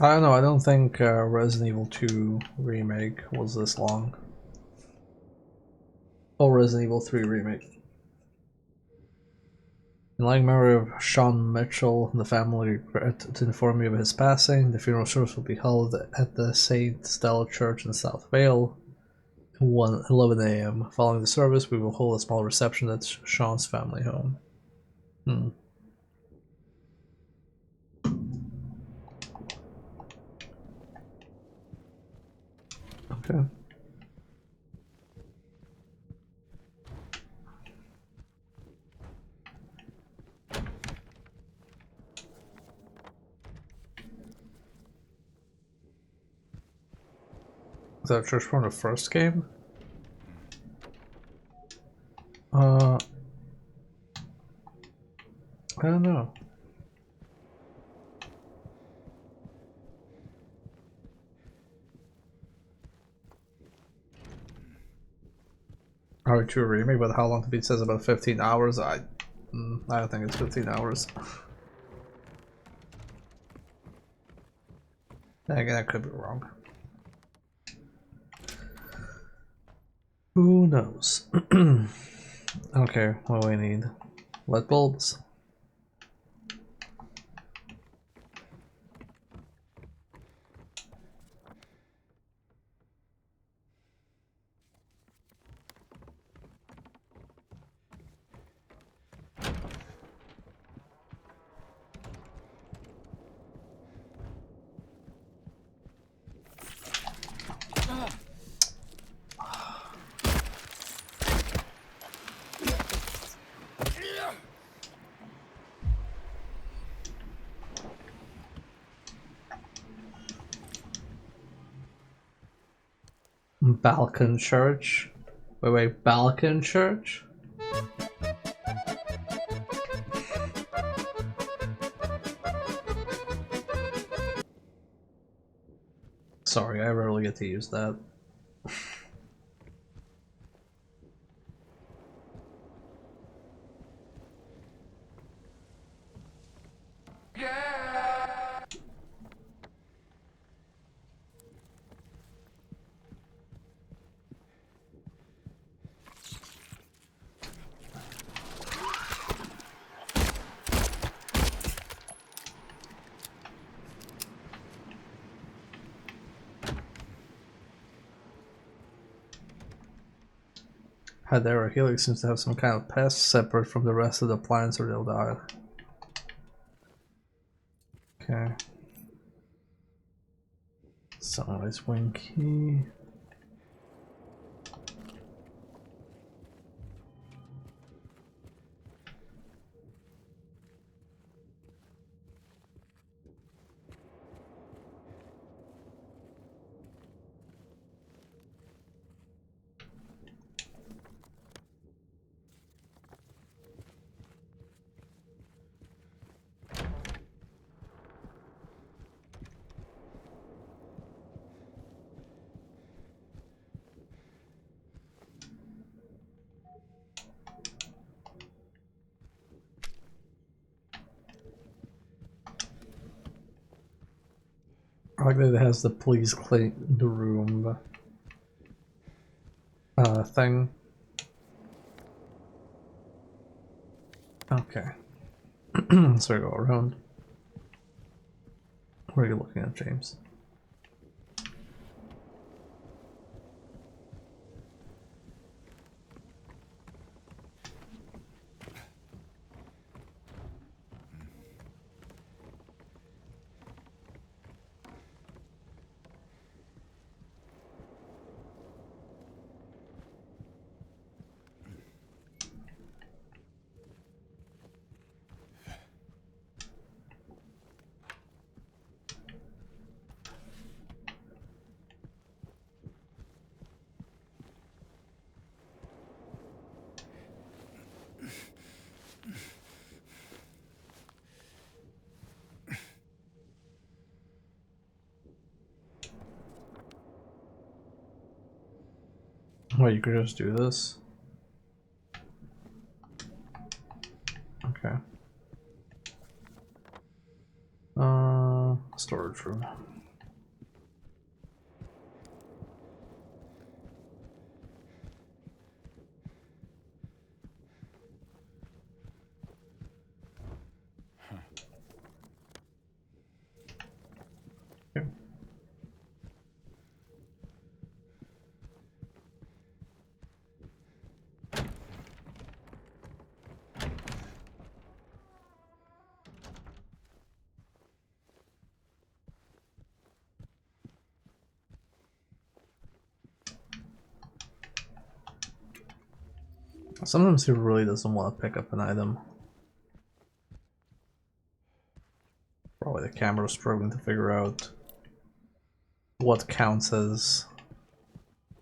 I don't know, I don't think Resident Evil 2 Remake was this long. Or Resident Evil 3 Remake. In like memory of Sean Mitchell, the family regret to inform you of his passing. The funeral service will be held at the St. Stella Church in South Vale at 11 a.m. Following the service, we will hold a small reception at Sean's family home. Okay. Is that church from the first game? I don't know. R2 remake, but how long the beat says about 15 hours? I don't think it's 15 hours. Again, I could be wrong. Who knows? Okay, what do we need? Light bulbs. Balkan Church. Wait, Balkan Church? Sorry, I rarely get to use that. Hadera Helix seems to have some kind of pest separate from the rest of the plants or they'll die. Okay. Sunrise wing key. I like that it has the please clean the room thing. Okay. So we go around. What are you looking at, James? Well, you could just do this. Okay. Storage room. Sometimes he really doesn't want to pick up an item. Probably the camera's struggling to figure out what counts as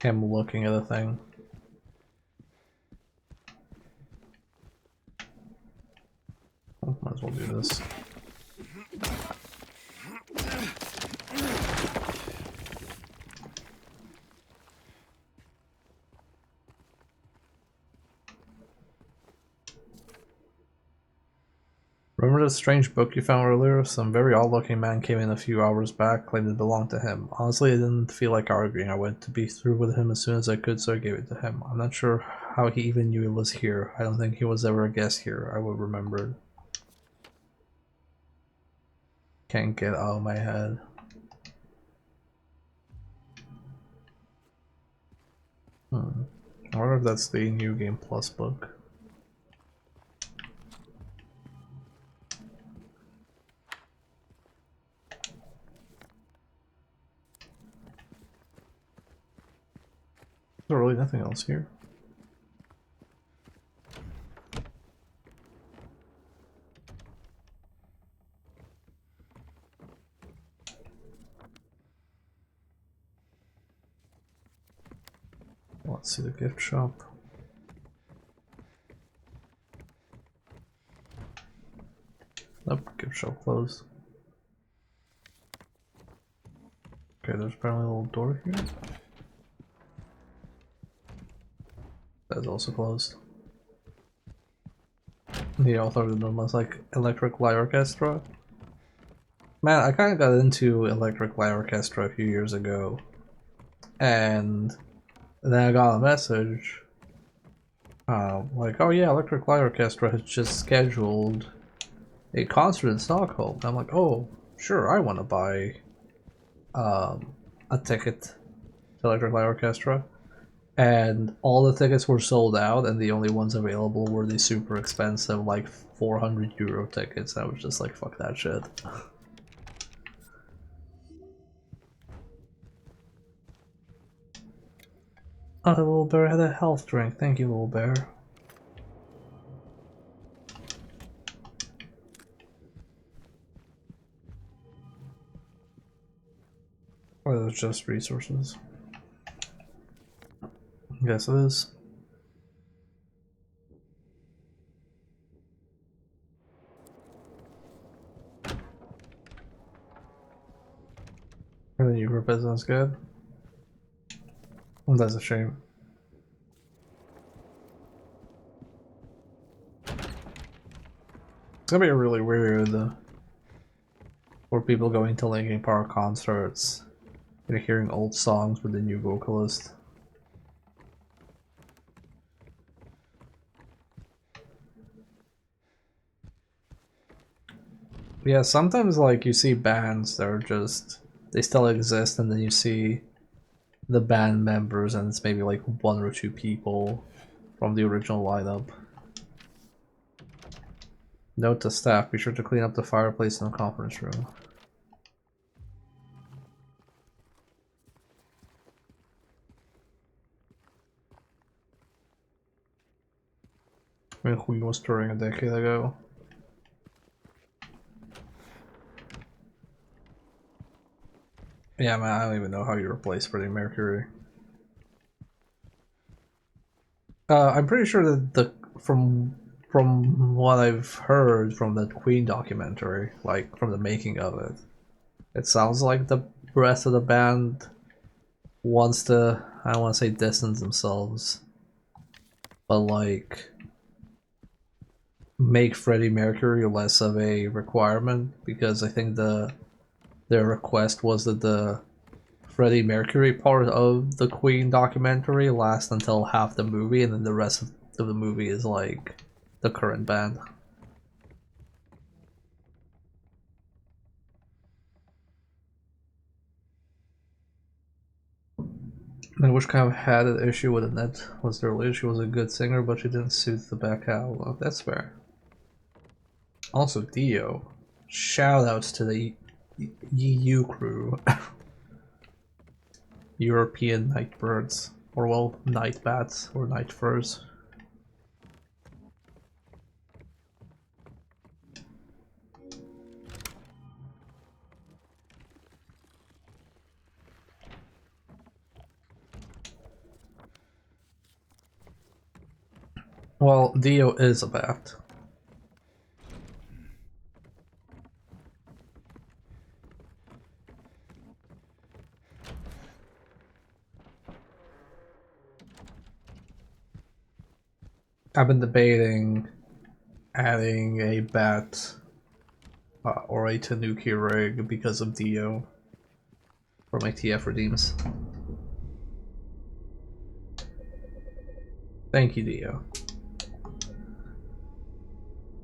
him looking at a thing. Oh, might as well do this. Remember that strange book you found earlier? Some very odd-looking man came in a few hours back, claimed it belonged to him. Honestly, I didn't feel like arguing. I went to be through with him as soon as I could, so I gave it to him. I'm not sure how he even knew it was here. I don't think he was ever a guest here. I would remember it. Can't get out of my head. I wonder if that's the New Game Plus book. There's really nothing else here. Let's see the gift shop. Nope, gift shop closed. Okay, there's apparently a little door here. That's also closed. The author of the name was like Electric Light Orchestra. Man, I kind of got into Electric Light Orchestra a few years ago, and then I got a message like, oh yeah, Electric Light Orchestra has just scheduled a concert in Stockholm. And I'm like, oh, sure, I want to buy a ticket to Electric Light Orchestra. And all the tickets were sold out, and the only ones available were the super expensive, like 400 euro tickets. I was just like, fuck that shit. Oh, the little bear had a health drink. Thank you, little bear. Or there's just resources. Guess it is. Really, your business good? Well, that's a shame. It's gonna be really weird for people going to Linkin Park concerts and hearing old songs with the new vocalist. Yeah, sometimes like you see bands that are just, they still exist, and then you see the band members and it's maybe like one or two people from the original lineup. Note to staff, be sure to clean up the fireplace in the conference room. I mean, who was touring a decade ago? Yeah, man, I don't even know how you replace Freddie Mercury. I'm pretty sure that from what I've heard from the Queen documentary, like from the making of it, it sounds like the rest of the band wants to, I don't want to say distance themselves, but like make Freddie Mercury less of a requirement, because I think their request was that the Freddie Mercury part of the Queen documentary lasts until half the movie, and then the rest of the movie is like the current band. I wish kind of had an issue with Annette. Was the related? She was a good singer, but she didn't suit the back catalog. That's fair. Also, Dio. Shoutouts to the EU crew. European night birds. Or, well, night bats or night furs. Well, Dio is a bat. I've been debating adding a bat or a Tanuki rig because of Dio for my TF redeems. Thank you, Dio.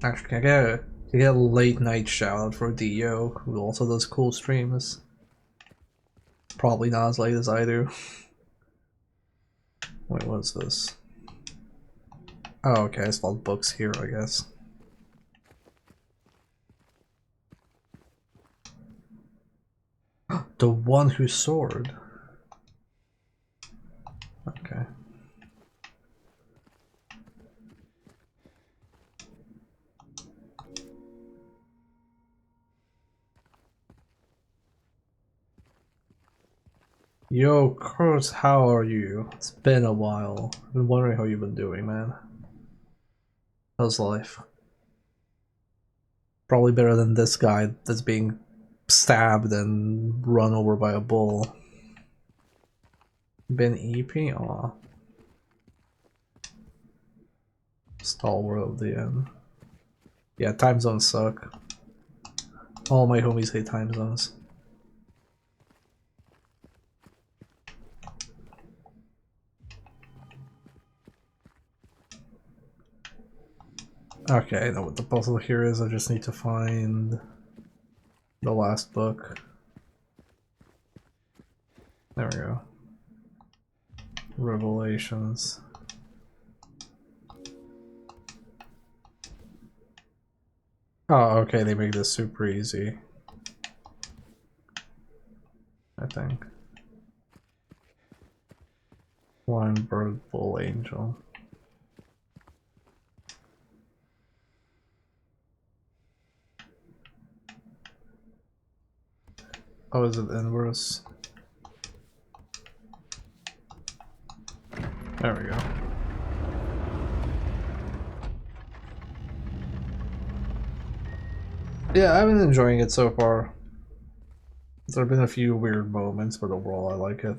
Actually, can I get a late night shout out for Dio, who also does cool streams? Probably not as late as I do. Wait, what's this? Oh, okay, I saw books here, I guess. The one who soared. Okay. Yo, Kurt, how are you? It's been a while. I've been wondering how you've been doing, man. How's life? Probably better than this guy that's being stabbed and run over by a bull. Been EP? Aw. Stalwart of the end. Yeah, time zones suck. All my homies hate time zones. Okay, I know what the puzzle here is. I just need to find the last book. There we go. Revelations. Oh, okay, they make this super easy. I think. Blind bird, bull, angel. Oh, is it inverse? There we go. Yeah, I've been enjoying it so far. There have been a few weird moments, but overall I like it.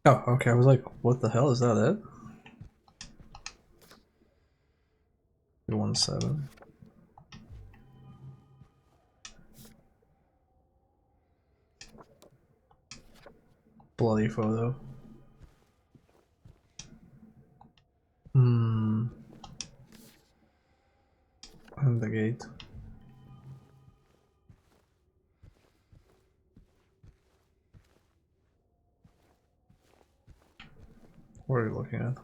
Oh, okay, I was like, what the hell, is that it? 217. Bloody photo. Hmm. And the gate. What are you looking at?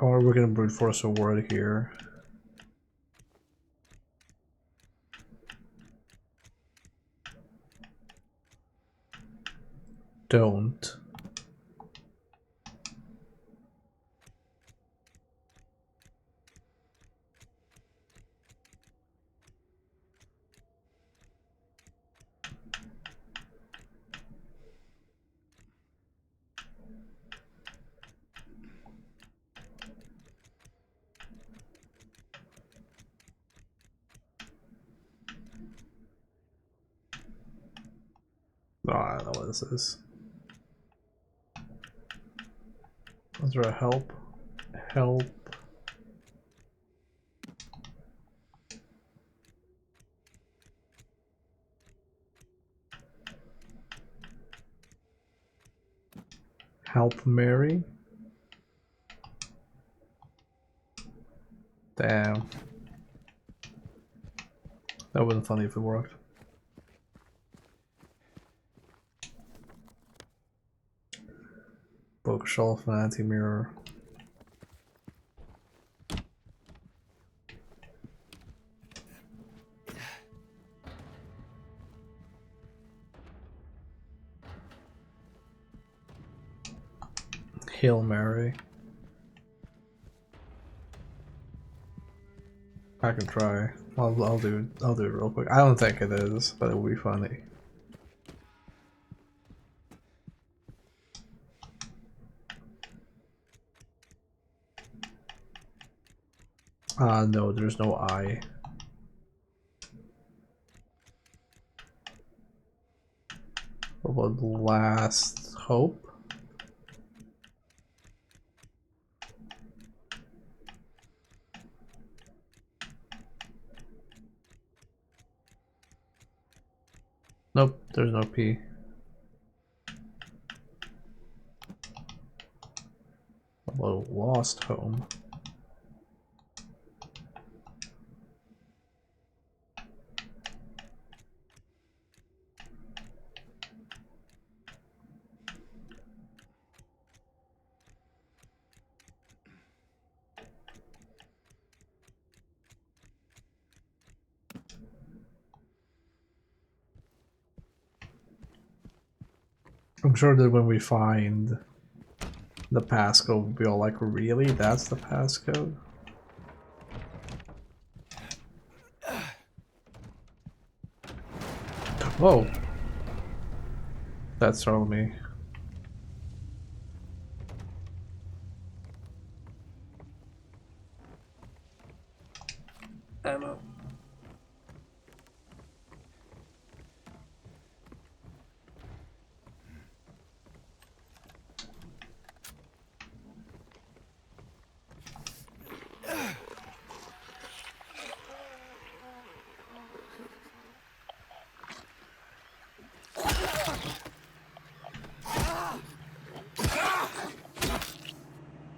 Or we're gonna brute force a word here. Don't. Oh, I don't know what this is. Is there a help? Help. Help Mary? Damn. That would have been funny if it worked. Bookshelf and anti-mirror. Hail Mary. I can try. I'll do it real quick. I don't think it is, but it will be funny. No, there's no I. What about last hope? Nope, there's no P. What about lost home? I'm sure that when we find the passcode, we'll be all like, really? That's the passcode? Whoa! That startled me. Ammo.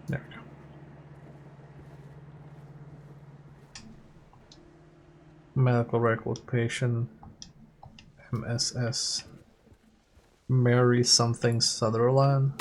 There we go. Medical record patient MSS Mary something Sutherland.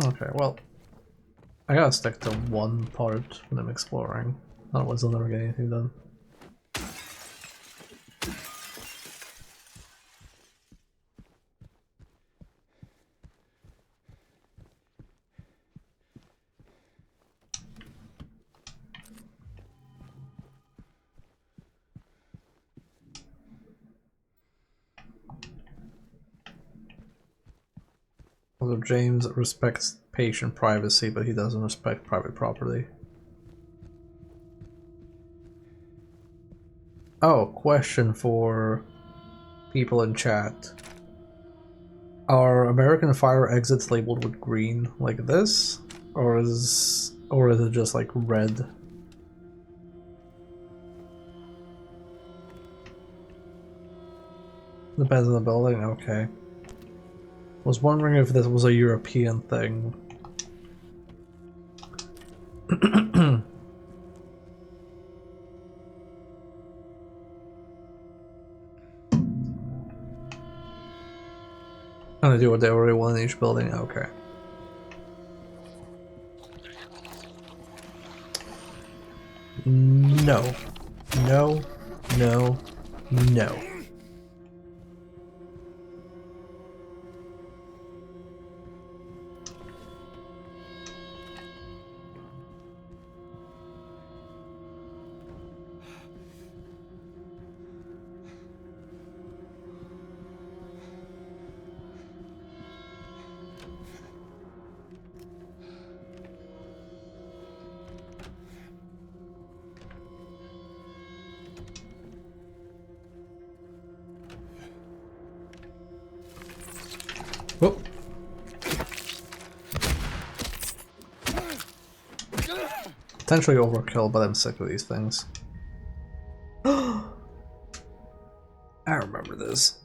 Okay, well, I gotta stick to one part when I'm exploring, otherwise I'll never get anything done. Although James respects patient privacy, but he doesn't respect private property. Oh, question for people in chat. Are American Fire exits labeled with green like this? Or is it just like red? Depends on the building, okay. Was wondering if this was a European thing. And they do what they already want in each building, okay. No. No. No. No. Potentially overkill, but I'm sick of these things. I remember this.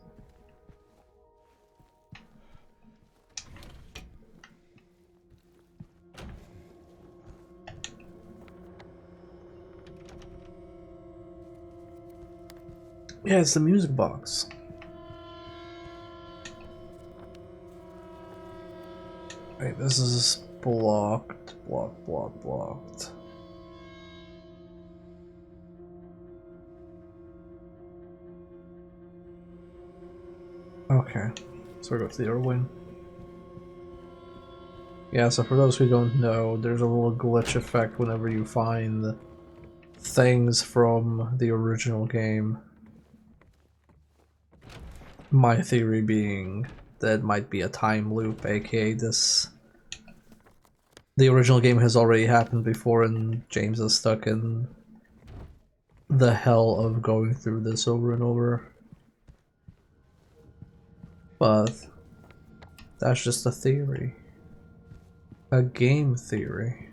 Yeah, it's the music box. Wait, this is blocked, blocked. Okay, so we go to the other wing. Yeah, so for those who don't know, there's a little glitch effect whenever you find things from the original game. My theory being that it might be a time loop, aka the original game has already happened before and James is stuck in the hell of going through this over and over. But that's just a theory. A game theory.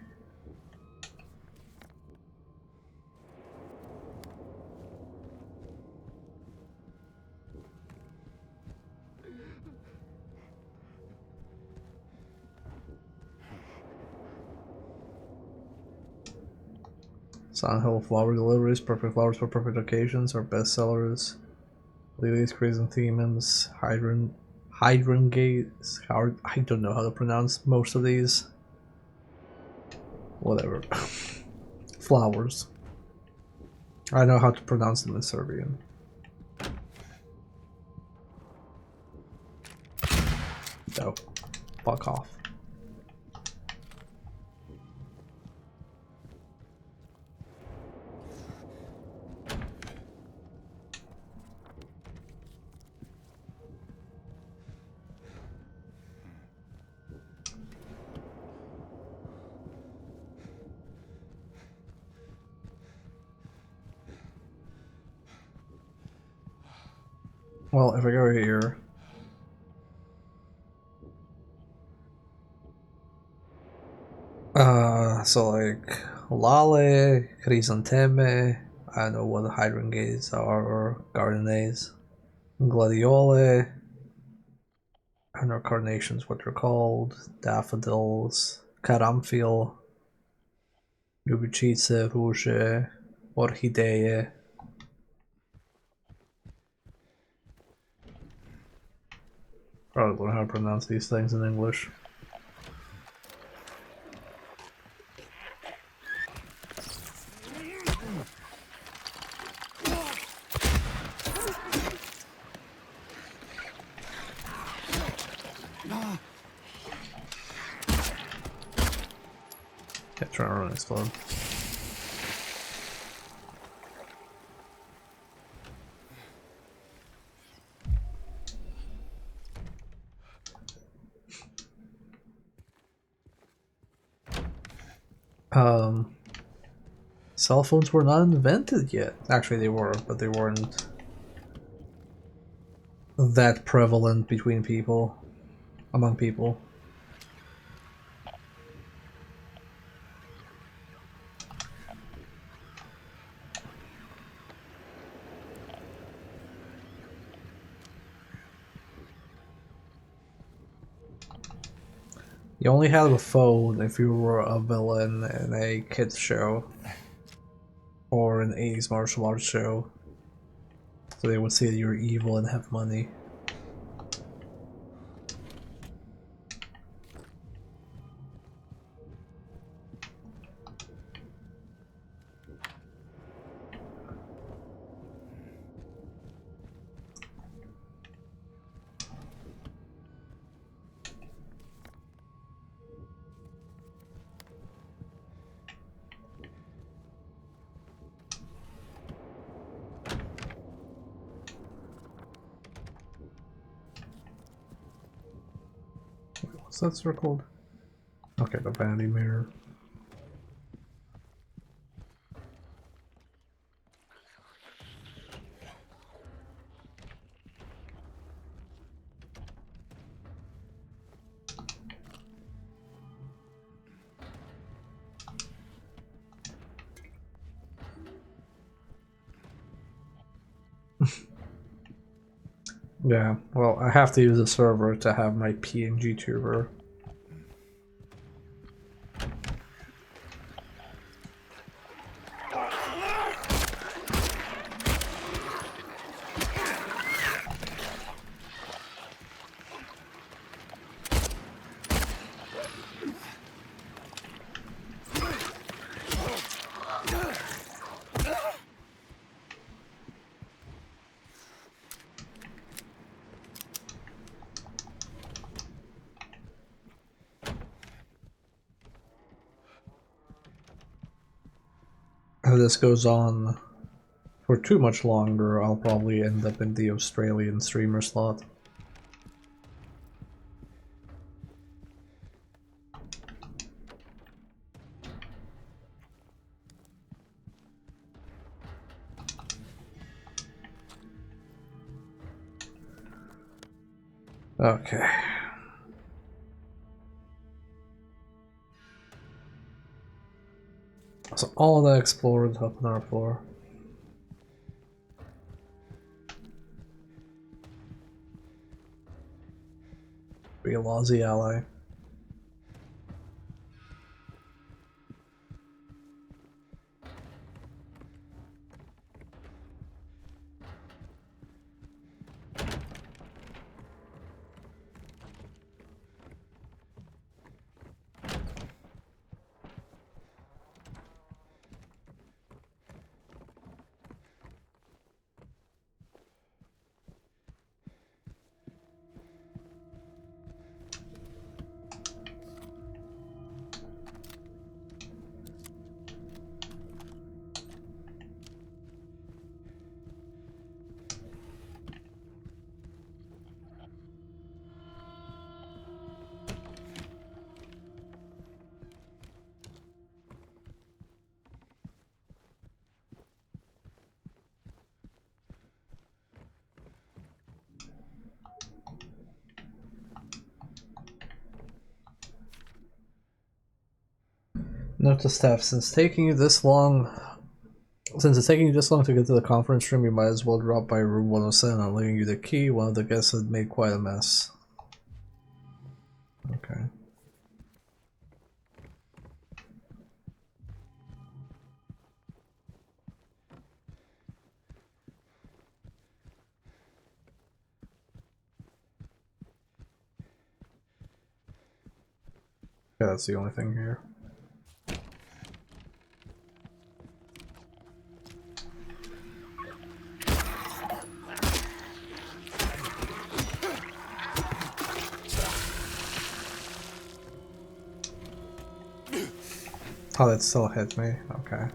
Silent Hill flower deliveries, perfect flowers for perfect occasions, are bestsellers. Lilies, chrysanthemums, hydrangeas. I don't know how to pronounce most of these. Whatever. Flowers. I know how to pronounce them in Serbian. No. Fuck off. Well, if I go here... so like... Lale, Chrysantheme, I don't know what hydrangeas are, or gardenes. Gladiole, I don't know carnations, what they're called. Daffodils, Karamfil, Ljubičice, Ruže, Orhideje. Probably don't know how to pronounce these things in English. Yeah, trying to run this club. Cell phones were not invented yet. Actually, they were, but they weren't that prevalent among people. You only had a phone if you were a villain in a kids show or an 80s martial arts show. So they would say that you're evil and have money. What's that circled? Okay, the vanity mirror. Yeah, well, I have to use a server to have my PNG tuber. If this goes on for too much longer, I'll probably end up in the Australian streamer slot. Okay. So all the explorers up on our floor. Be a lousy ally. Note to staff, since it's taking you this long to get to the conference room, you might as well drop by room 107. I'm leaving you the key. One of the guests had made quite a mess. Okay. Yeah, that's the only thing here. Oh, that still hit me. Okay.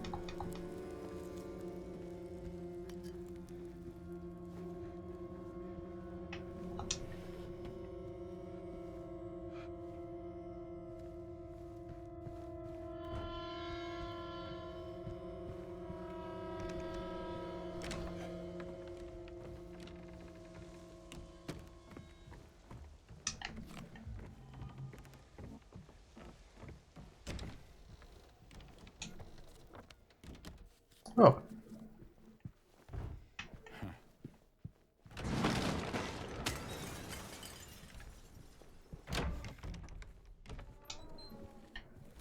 Oh.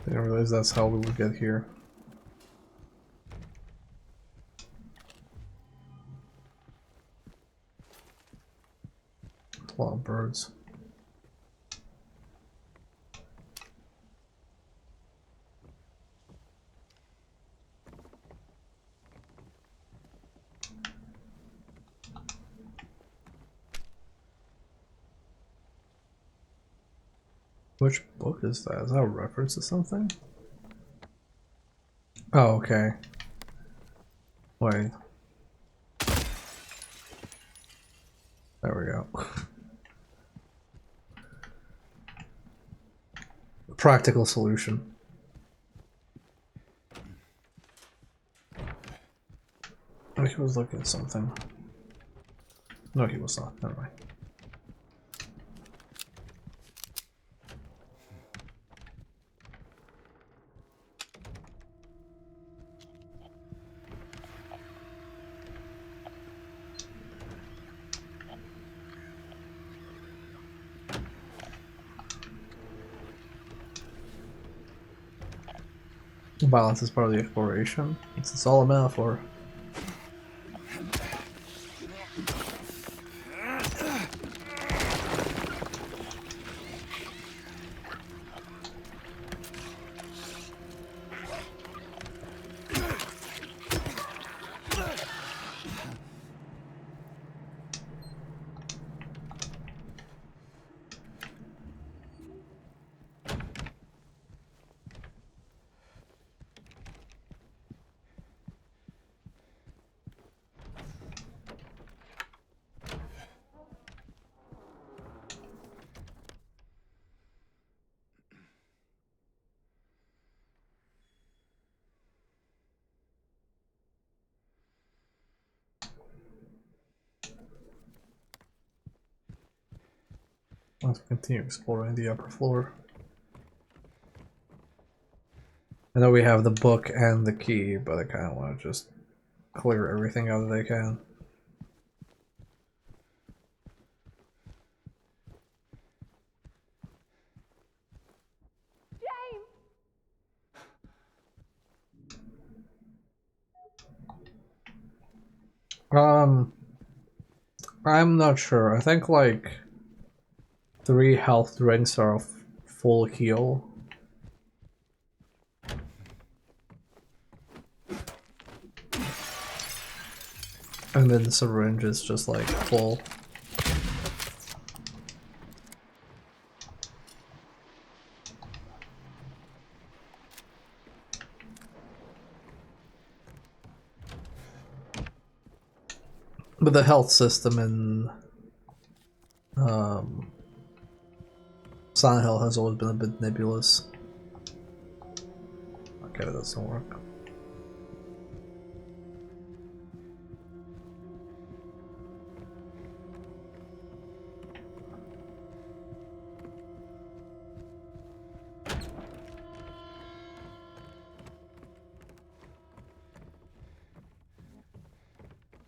Didn't realize that's how we would get here. A lot of birds. Which book is that? Is that a reference to something? Oh, okay. Wait. There we go. Practical solution. Oh, he was looking at something. No, he was not. Never mind. Balance is part of the exploration. It's all a metaphor. Let's continue exploring the upper floor. I know we have the book and the key, but I kind of want to just clear everything out that I can. Um, I'm not sure. I think like 3 health drinks are a full heal. And then the syringe is just like full. But the health system in Silent Hill has always been a bit nebulous. Okay, that doesn't work.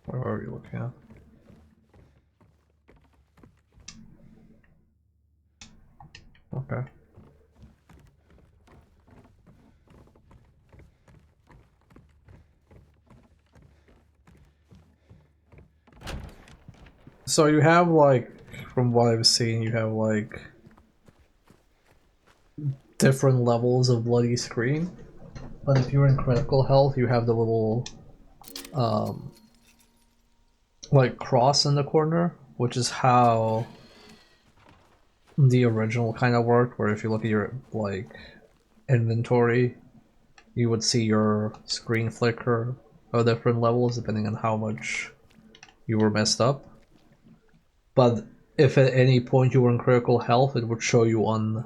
Where are you looking at? Okay. So you have like, from what I've seen, you have like different levels of bloody screen. But if you're in critical health, you have the little like cross in the corner, which is how the original kind of worked, where if you look at your like inventory, you would see your screen flicker of different levels depending on how much you were messed up. But if at any point you were in critical health, it would show you on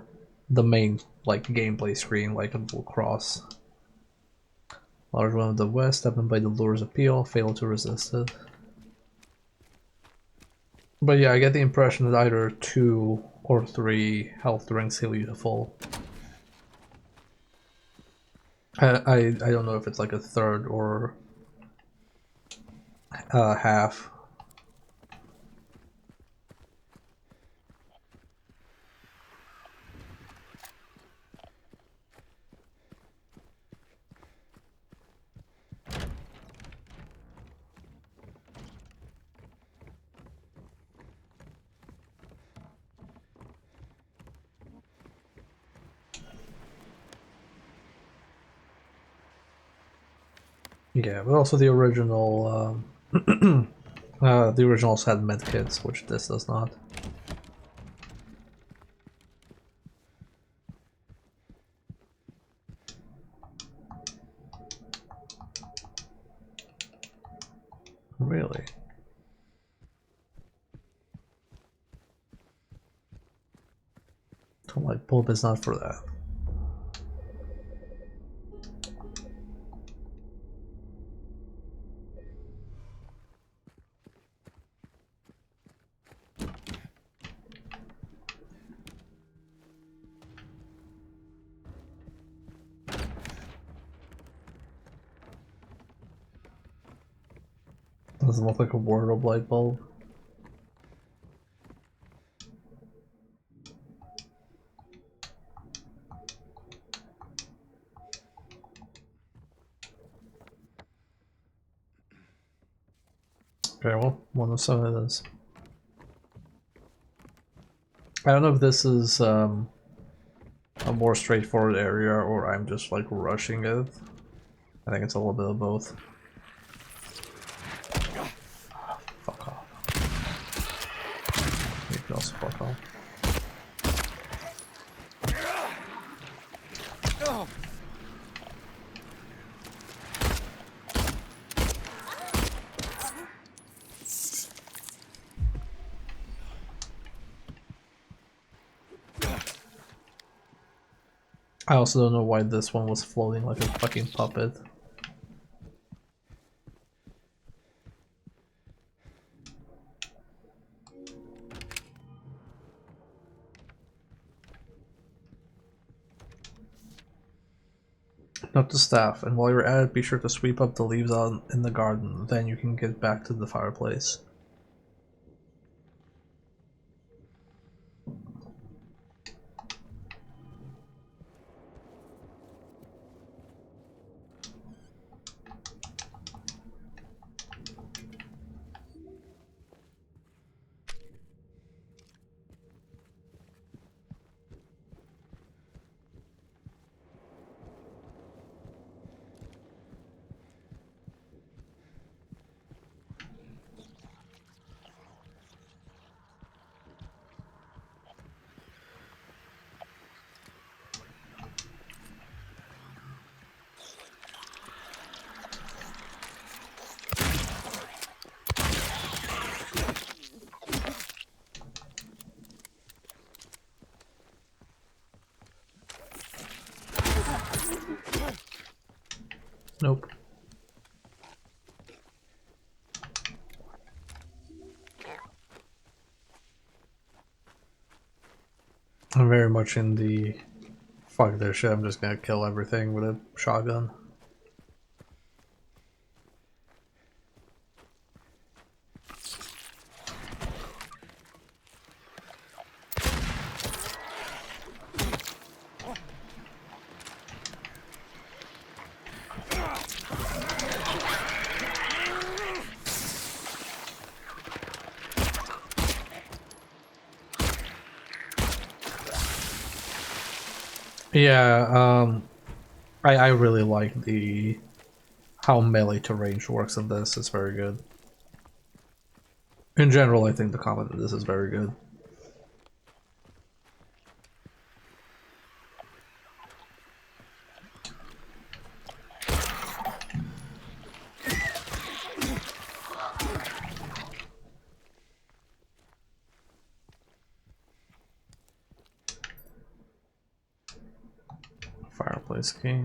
the main like gameplay screen like a little cross. Large one of the west, happened by the lure's appeal, failed to resist it. But yeah, I get the impression that either 2 or 3 health drinks heal you to full. I don't know if it's like a third or half. Yeah, but also the original the originals had medkits, which this does not. Really? Twilight Bulb is not for that. Doesn't look like a wardrobe light bulb. Okay, well, 107 it is. I don't know if this is a more straightforward area or I'm just like rushing it. I think it's a little bit of both. Fuck off. You can also fuck off. I also don't know why this one was floating like a fucking puppet. Note to staff, and while you're at it, be sure to sweep up the leaves out in the garden, then you can get back to the fireplace. Nope. I'm very much in the fuck this shit, I'm just gonna kill everything with a shotgun. Yeah, I really like the how melee to range works in this. It's very good. In general, I think the combat in this is very good. Fireplace key.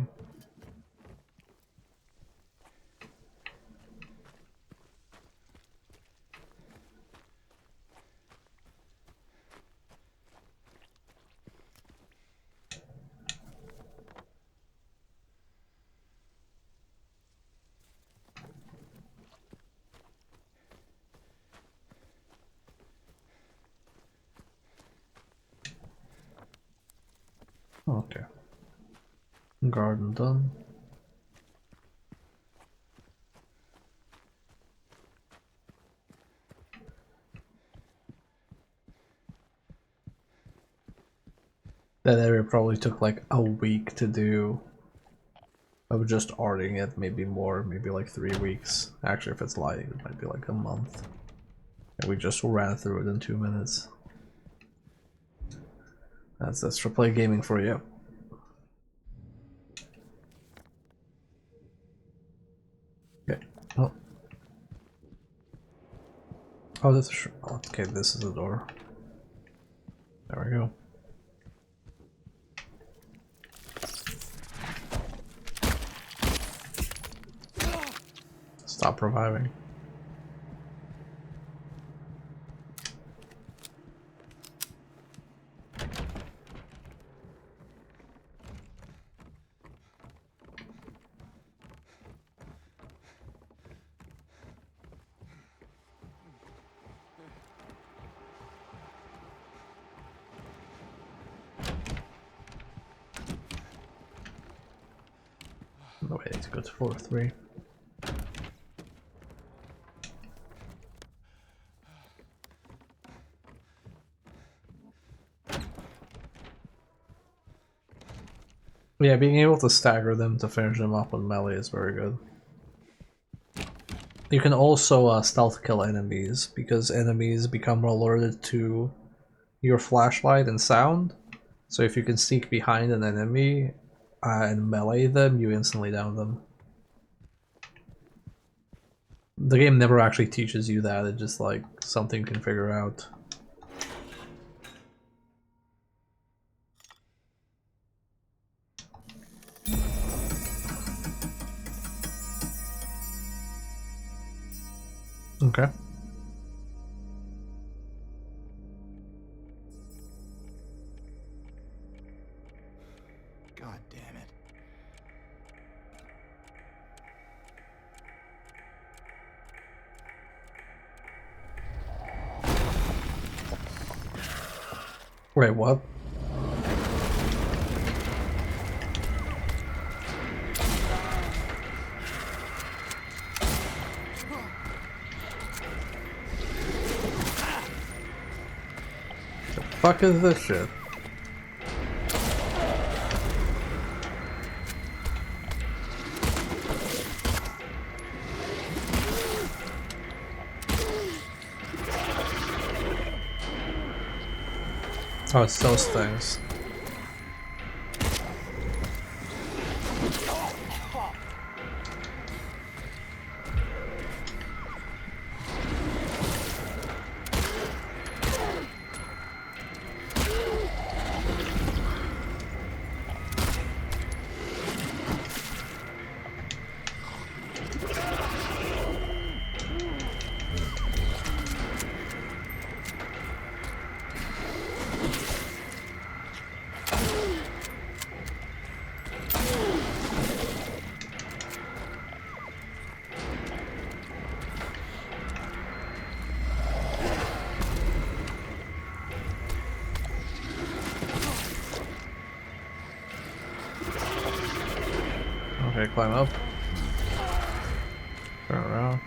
Okay. Garden done. That area probably took like a week to do. Of just arting it, maybe more, maybe like 3 weeks. Actually, if it's light, it might be like a month. And we just ran through it in 2 minutes. That's extra play gaming for you. Okay. Oh. Oh, that's okay. This is the door. There we go. Stop reviving. No way to go to floor 3. Yeah, being able to stagger them to finish them off with melee is very good. You can also stealth kill enemies, because enemies become alerted to your flashlight and sound. So if you can sneak behind an enemy and melee them, you instantly down them. The game never actually teaches you that, it's just like something you can figure out. Okay. God damn it. Wait, what? The fuck is this shit? Oh, it's those things. Okay, climb up. Turn around.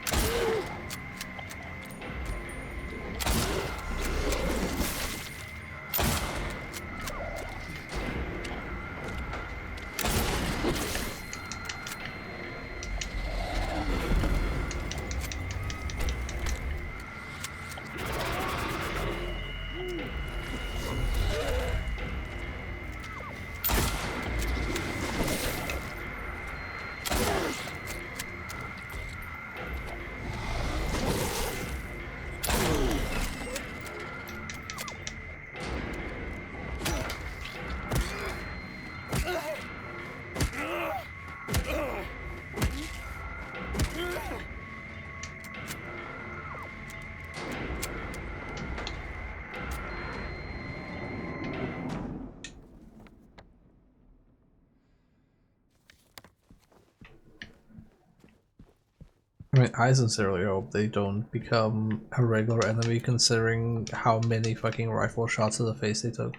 I mean, I sincerely hope they don't become a regular enemy considering how many fucking rifle shots to the face they took.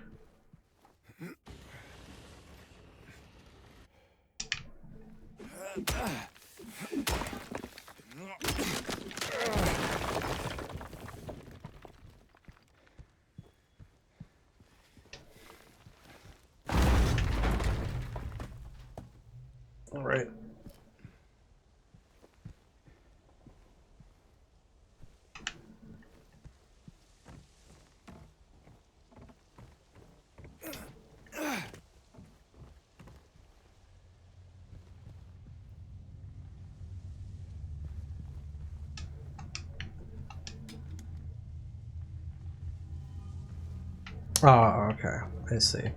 Alright. Oh, okay. I see.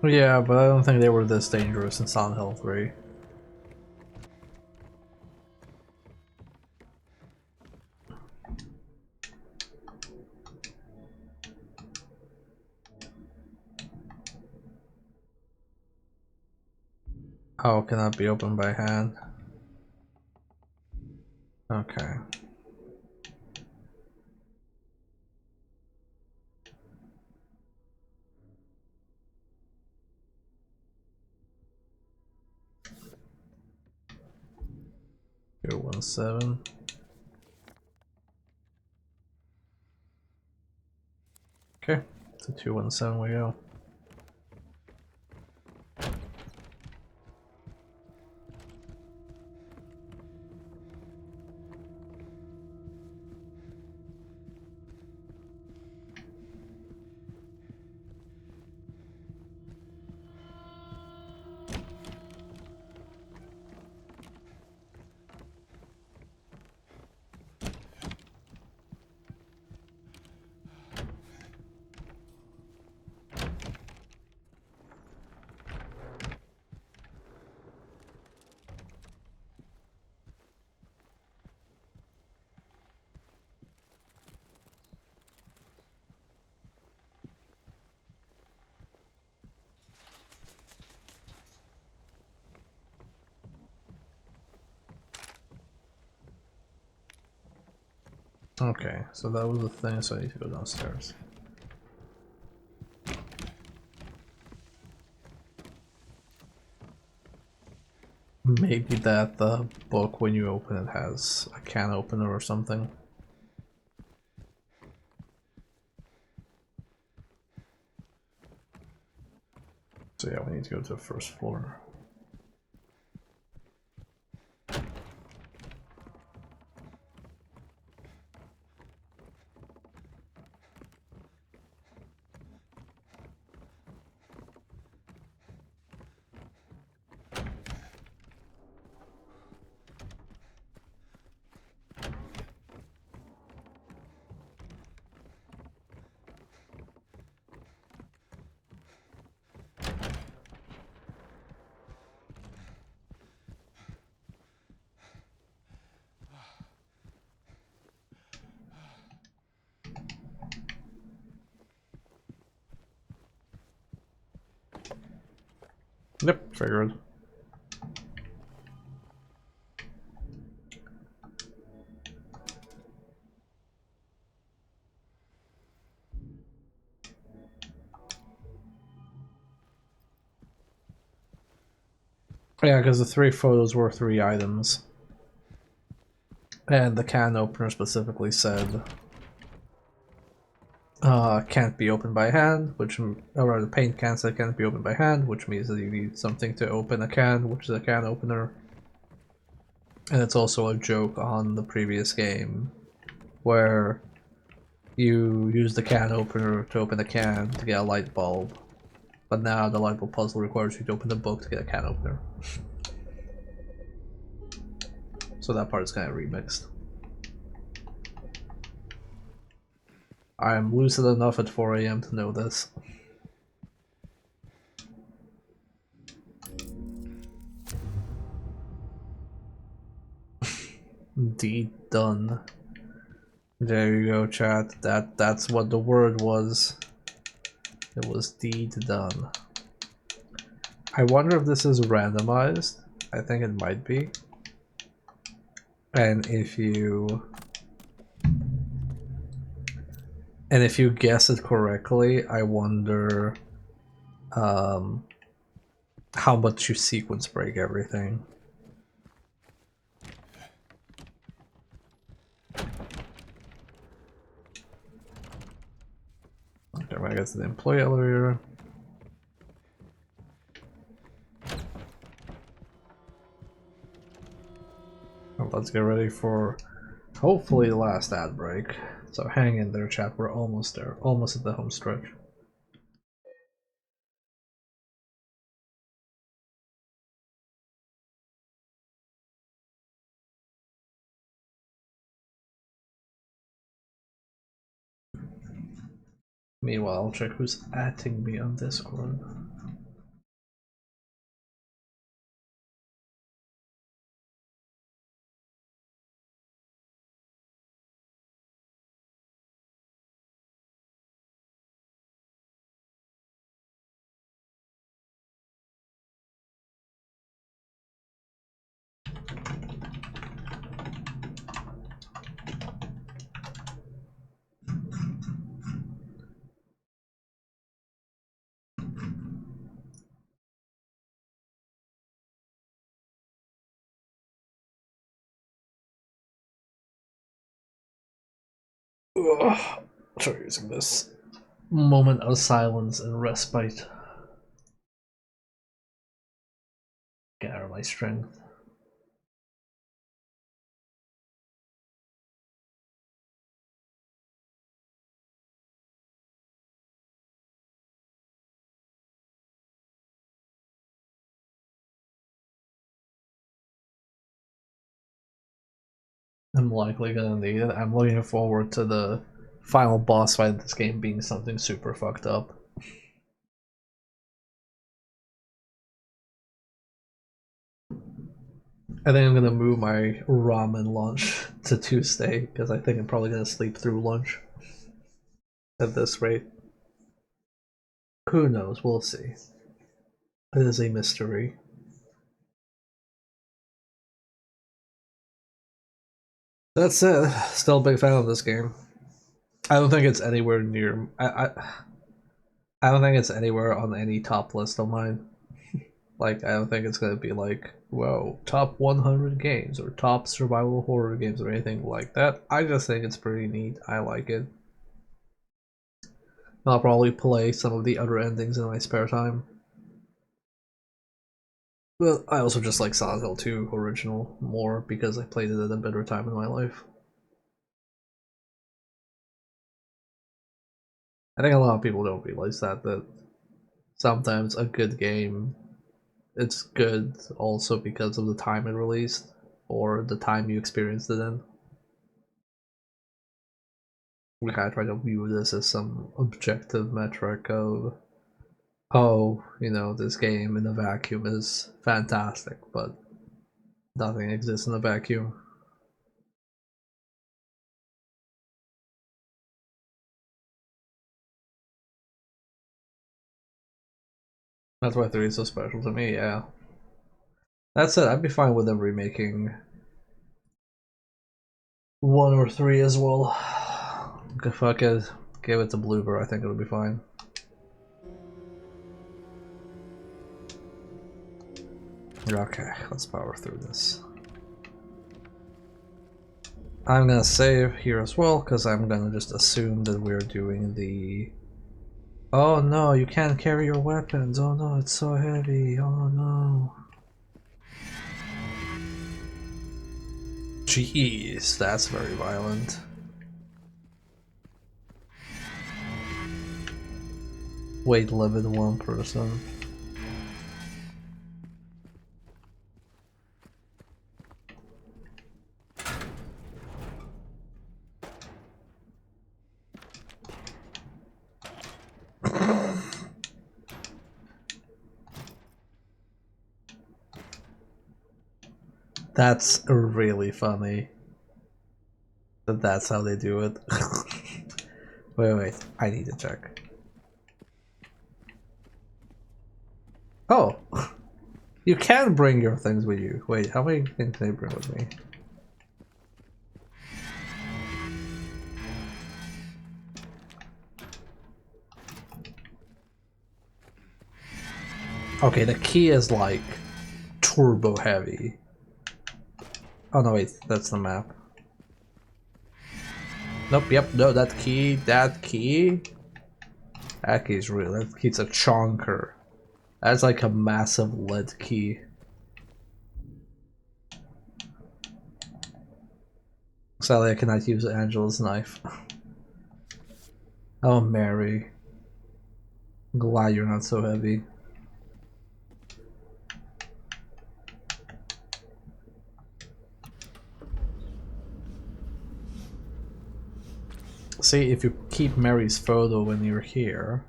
Yeah, but I don't think they were this dangerous in Silent Hill 3. Oh, cannot be opened by hand. Okay. Go 1-7. Okay, to 2-1-7 we go. Okay, so that was the thing, so I need to go downstairs. Maybe that the book, when you open it, has a can opener or something. So yeah, we need to go to the first floor. Yep, figured. Yeah, because the 3 photos were 3 items. And the can opener specifically said can't be opened by hand, which, or the paint can said can't be opened by hand, which means that you need something to open a can, which is a can opener. And it's also a joke on the previous game, where you use the can opener to open a can to get a light bulb, but now the light bulb puzzle requires you to open the book to get a can opener. So that part is kind of remixed. I am lucid enough at 4 AM to know this. Deed done. There you go, chat. That's what the word was. It was deed done. I wonder if this is randomized. I think it might be. And if you guess it correctly, I wonder how much you sequence break everything. Okay, I'm gonna get to the employee elevator. Well, let's get ready for hopefully the last ad break. So hang in there, chat. We're almost there. Almost at the home stretch. Meanwhile, I'll check who's atting me on Discord. Ugh. Try using this moment of silence and respite. Gather my strength. I'm likely gonna need it. I'm looking forward to the final boss fight of this game being something super fucked up. I think I'm gonna move my ramen lunch to Tuesday because I think I'm probably gonna sleep through lunch at this rate. Who knows? We'll see. It is a mystery. That's it. Still a big fan of this game. I don't think it's anywhere near. I don't think it's anywhere on any top list of mine. Like, I don't think it's gonna be like, whoa, top 100 games or top survival horror games or anything like that. I just think it's pretty neat. I like it. I'll probably play some of the other endings in my spare time. But I also just like Silent Hill 2 original more because I played it at a better time in my life. I think a lot of people don't realize that sometimes a good game, it's good also because of the time it released or the time you experienced it in. Like, I try to view this as some objective metric of, oh, you know, this game in a vacuum is fantastic, but nothing exists in a vacuum. That's why 3 is so special to me, yeah. That's it, I'd be fine with them remaking 1 or 3 as well. Fuck it, give it to Bloober, I think it'll be fine. Okay, let's power through this. I'm gonna save here as well, because I'm gonna just assume that we're doing the... Oh no, you can't carry your weapons, oh no, it's so heavy, oh no. Jeez, that's very violent. Weight limit 1 person. That's really funny. That's how they do it. Wait, I need to check. Oh! You can bring your things with you. Wait, how many things can I bring with me? Okay, the key is like turbo heavy. Oh no, wait, that's the map. Nope, yep, no, that key that key's real. That key's a chonker. That's like a massive lead key. Sadly, I cannot use Angela's knife. Oh, Mary. Glad you're not so heavy. See, if you keep Mary's photo when you're here,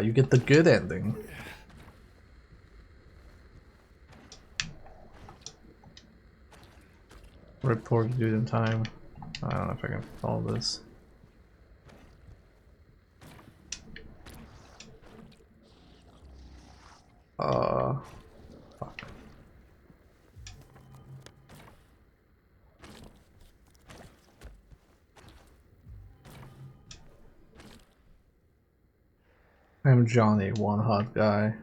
you get the good ending. Report due in time. I don't know if I can follow this. Fuck. I'm Johnny, one hot guy.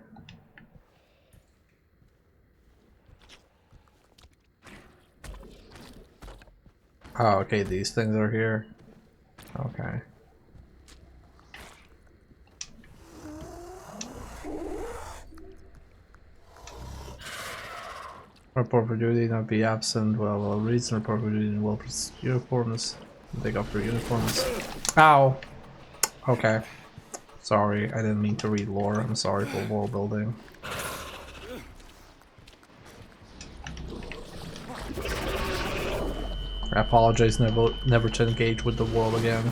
Oh, okay, these things are here. Okay. Report for duty, not be absent. Well, reason report for duty will uniforms. Take off your uniforms. Ow! Okay. Sorry, I didn't mean to read lore. I'm sorry for lore building. I apologize never to engage with the world again.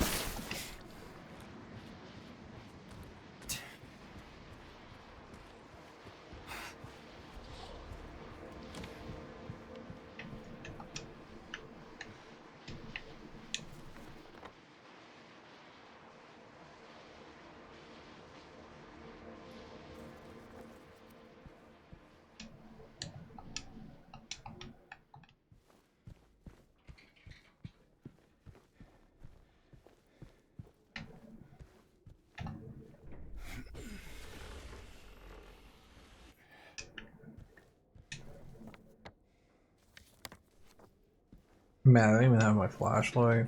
Man, I don't even have my flashlight.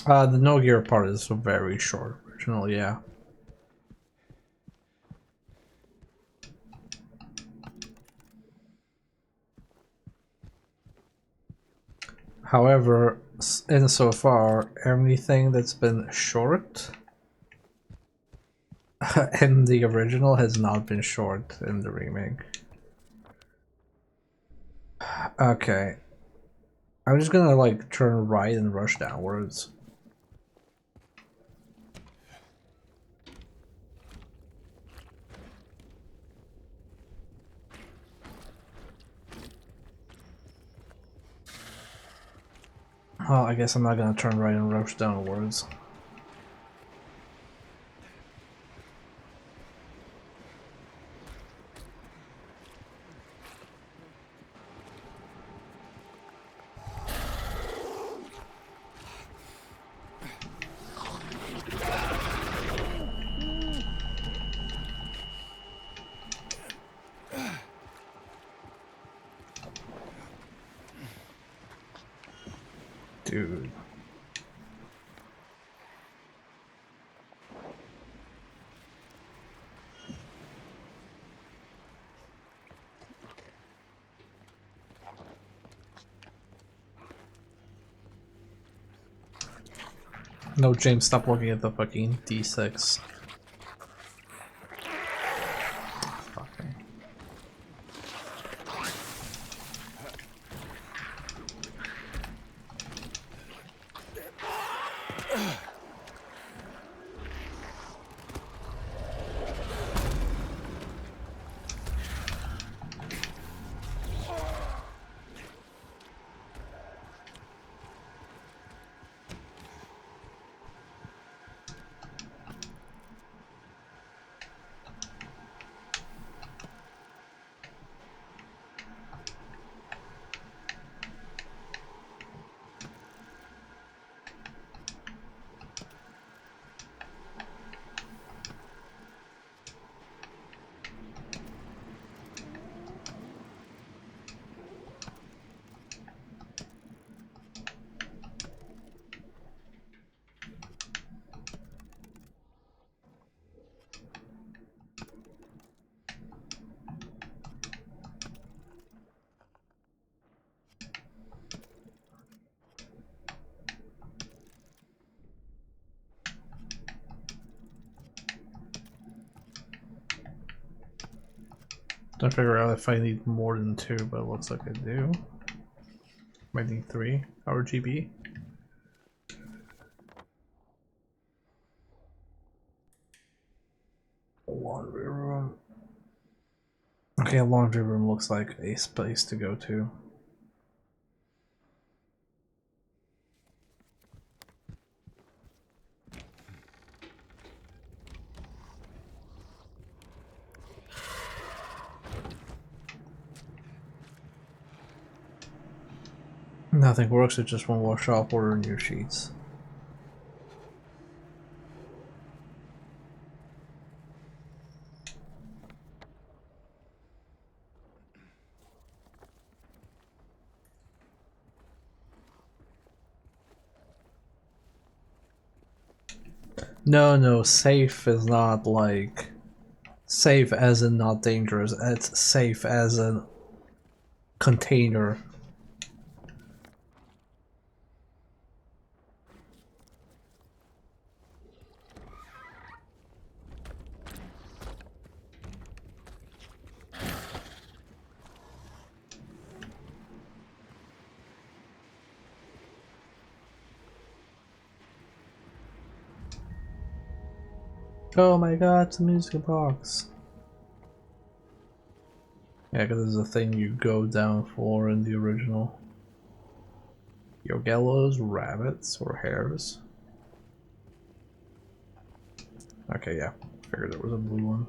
The no gear part is very short originally, yeah. However, insofar, everything that's been short in the original has not been short in the remake. Okay. I'm just gonna like turn right and rush downwards. Oh, I guess I'm not gonna turn right and rush downwards. Dude. No, James, stop looking at the fucking D6. Fucking. Don't figure out if I need more than 2, but it looks like I do. Might need 3 RGB. Okay, laundry room looks like a space to go to. Nothing works, it just won't wash off. Order new sheets. No, safe is not like safe as in not dangerous. It's safe as a container. Oh my god, it's a music box. Yeah, because this is a thing you go down for in the original. Yogellos, rabbits, or hares? Okay, yeah. Figured there was a blue one.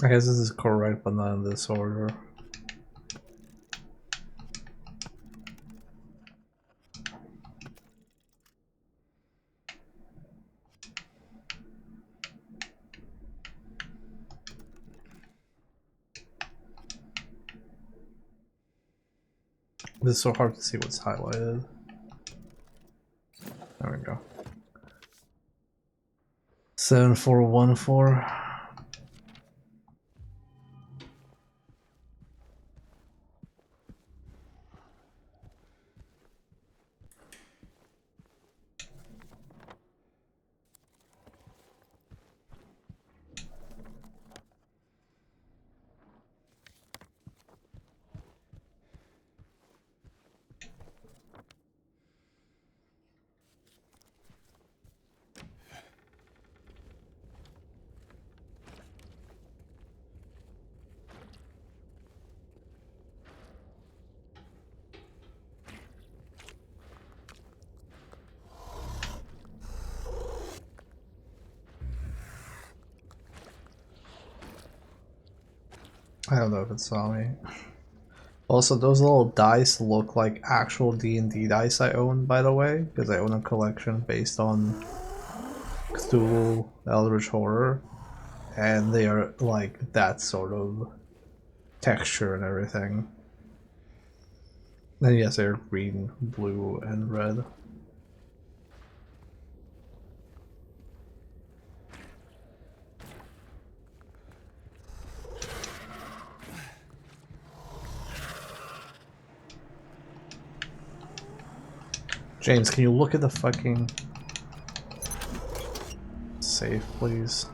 I guess this is correct, but not in this order. It's so hard to see what's highlighted. There we go. 7414. I don't know if it saw me. Also, those little dice look like actual D&D dice I own, by the way, because I own a collection based on Cthulhu Eldritch Horror, and they are like that sort of texture and everything. And yes, they're green, blue, and red. James, can you look at the fucking safe, please?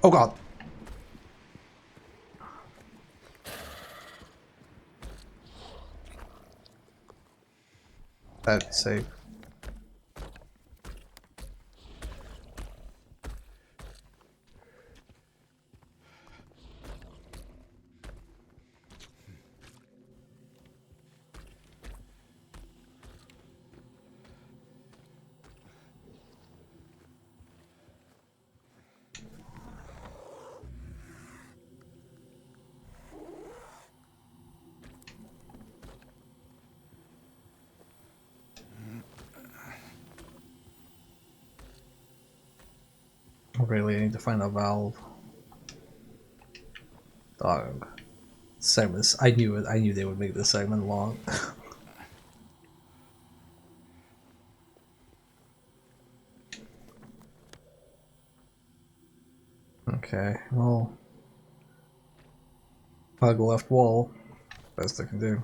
Oh god. That's safe. I really need to find a valve. Dog. Segments. I knew it. I knew they would make this segment long. Okay, well. Plug left wall. Best I can do.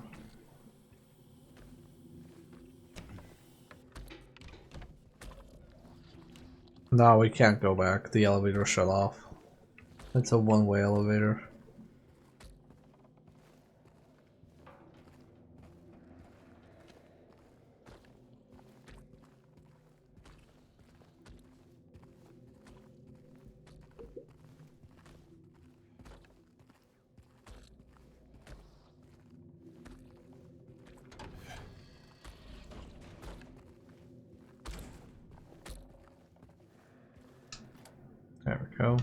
No, we can't go back. The elevator shut off. It's a one-way elevator. There we go.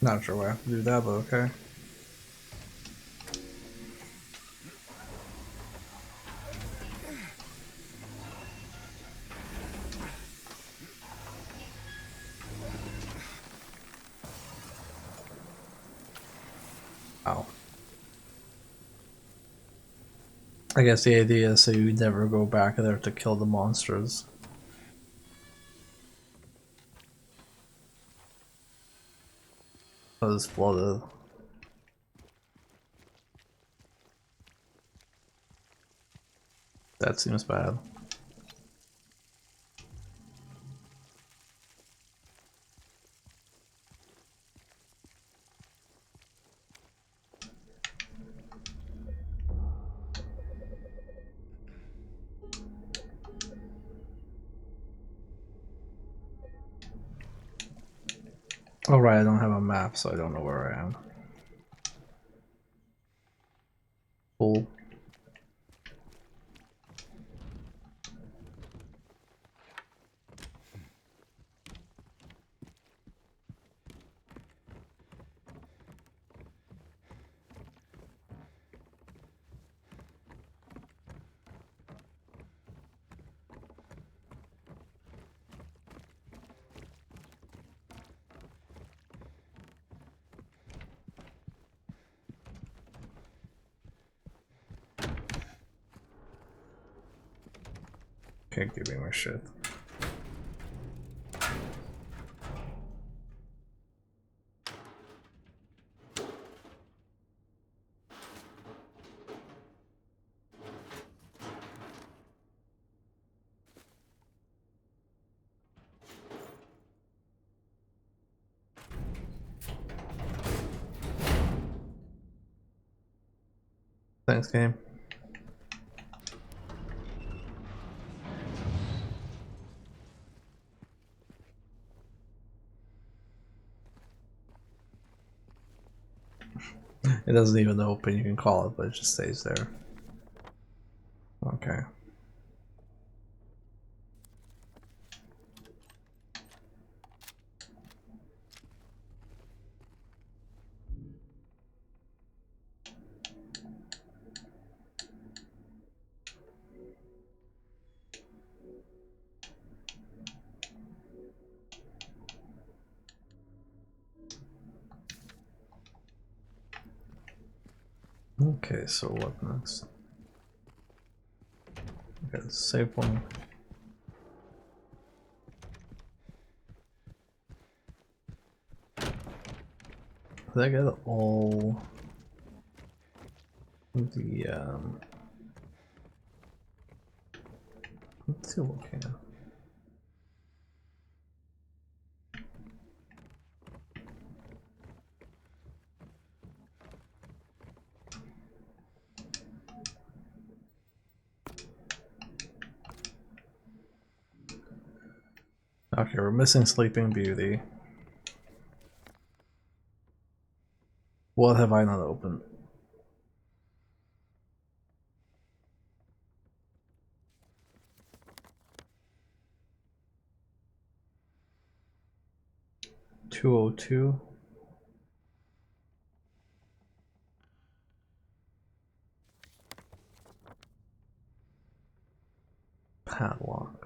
Not sure why I have to do that, but okay. Ow. I guess the idea is so you never go back there to kill the monsters. Oh, it's flooded. That seems bad. Oh right, I don't have a map, so I don't know where I am. Cool. Can't give me my shit. Thanks, game. It doesn't even open, you can call it, but it just stays there. Okay. Okay, so what next? Okay, save one. Did I get all the let's see what we can. Okay, we're missing Sleeping Beauty. What have I not opened? $202. Padlock.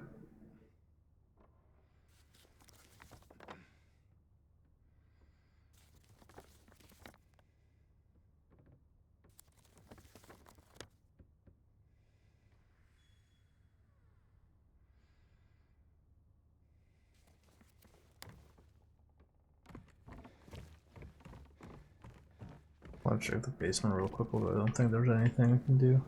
I'll check the basement real quick, but I don't think there's anything we can do.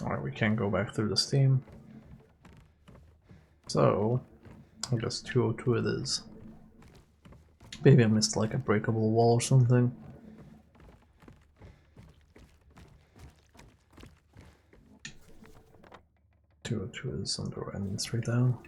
Alright, we can't go back through the steam. So, I guess 202 it is. Maybe I missed like a breakable wall or something. 202 is on the right and straight down.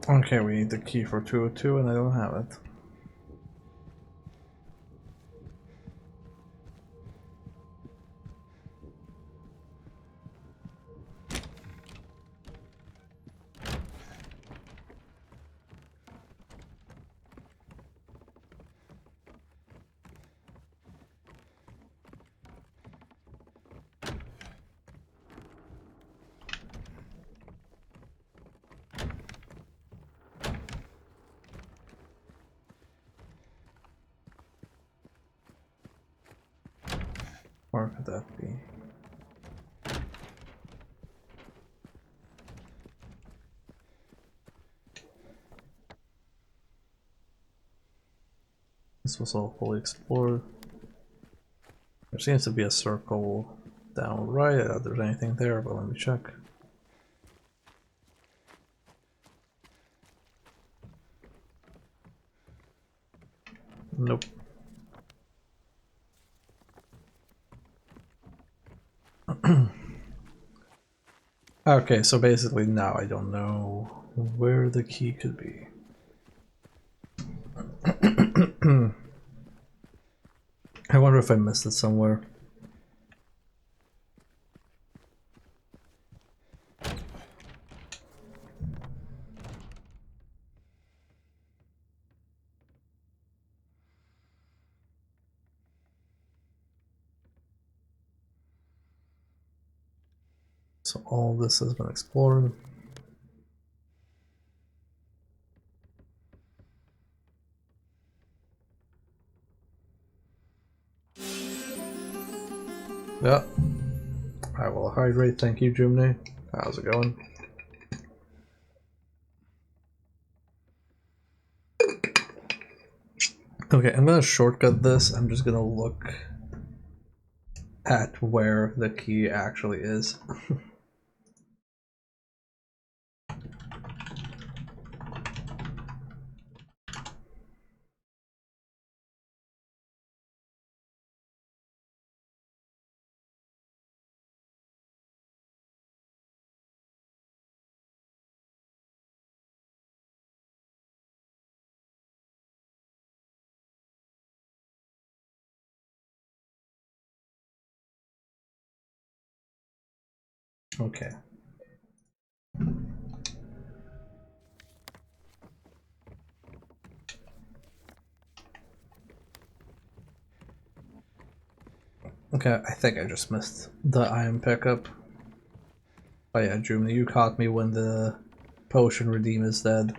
Okay, we need the key for 202 and I don't have it. Where could that be? This was all fully explored. There seems to be a circle down right. I doubt there's anything there, but let me check. Nope. Okay, so basically now I don't know where the key could be. I wonder if I missed it somewhere. So all this has been explored. Yeah. I will hydrate. Thank you, Jimny. How's it going? Okay, I'm gonna shortcut this. I'm just gonna look at where the key actually is. Okay. Okay, I think I just missed the iron pickup. Oh yeah, Jumna, you caught me when the potion redeem is dead.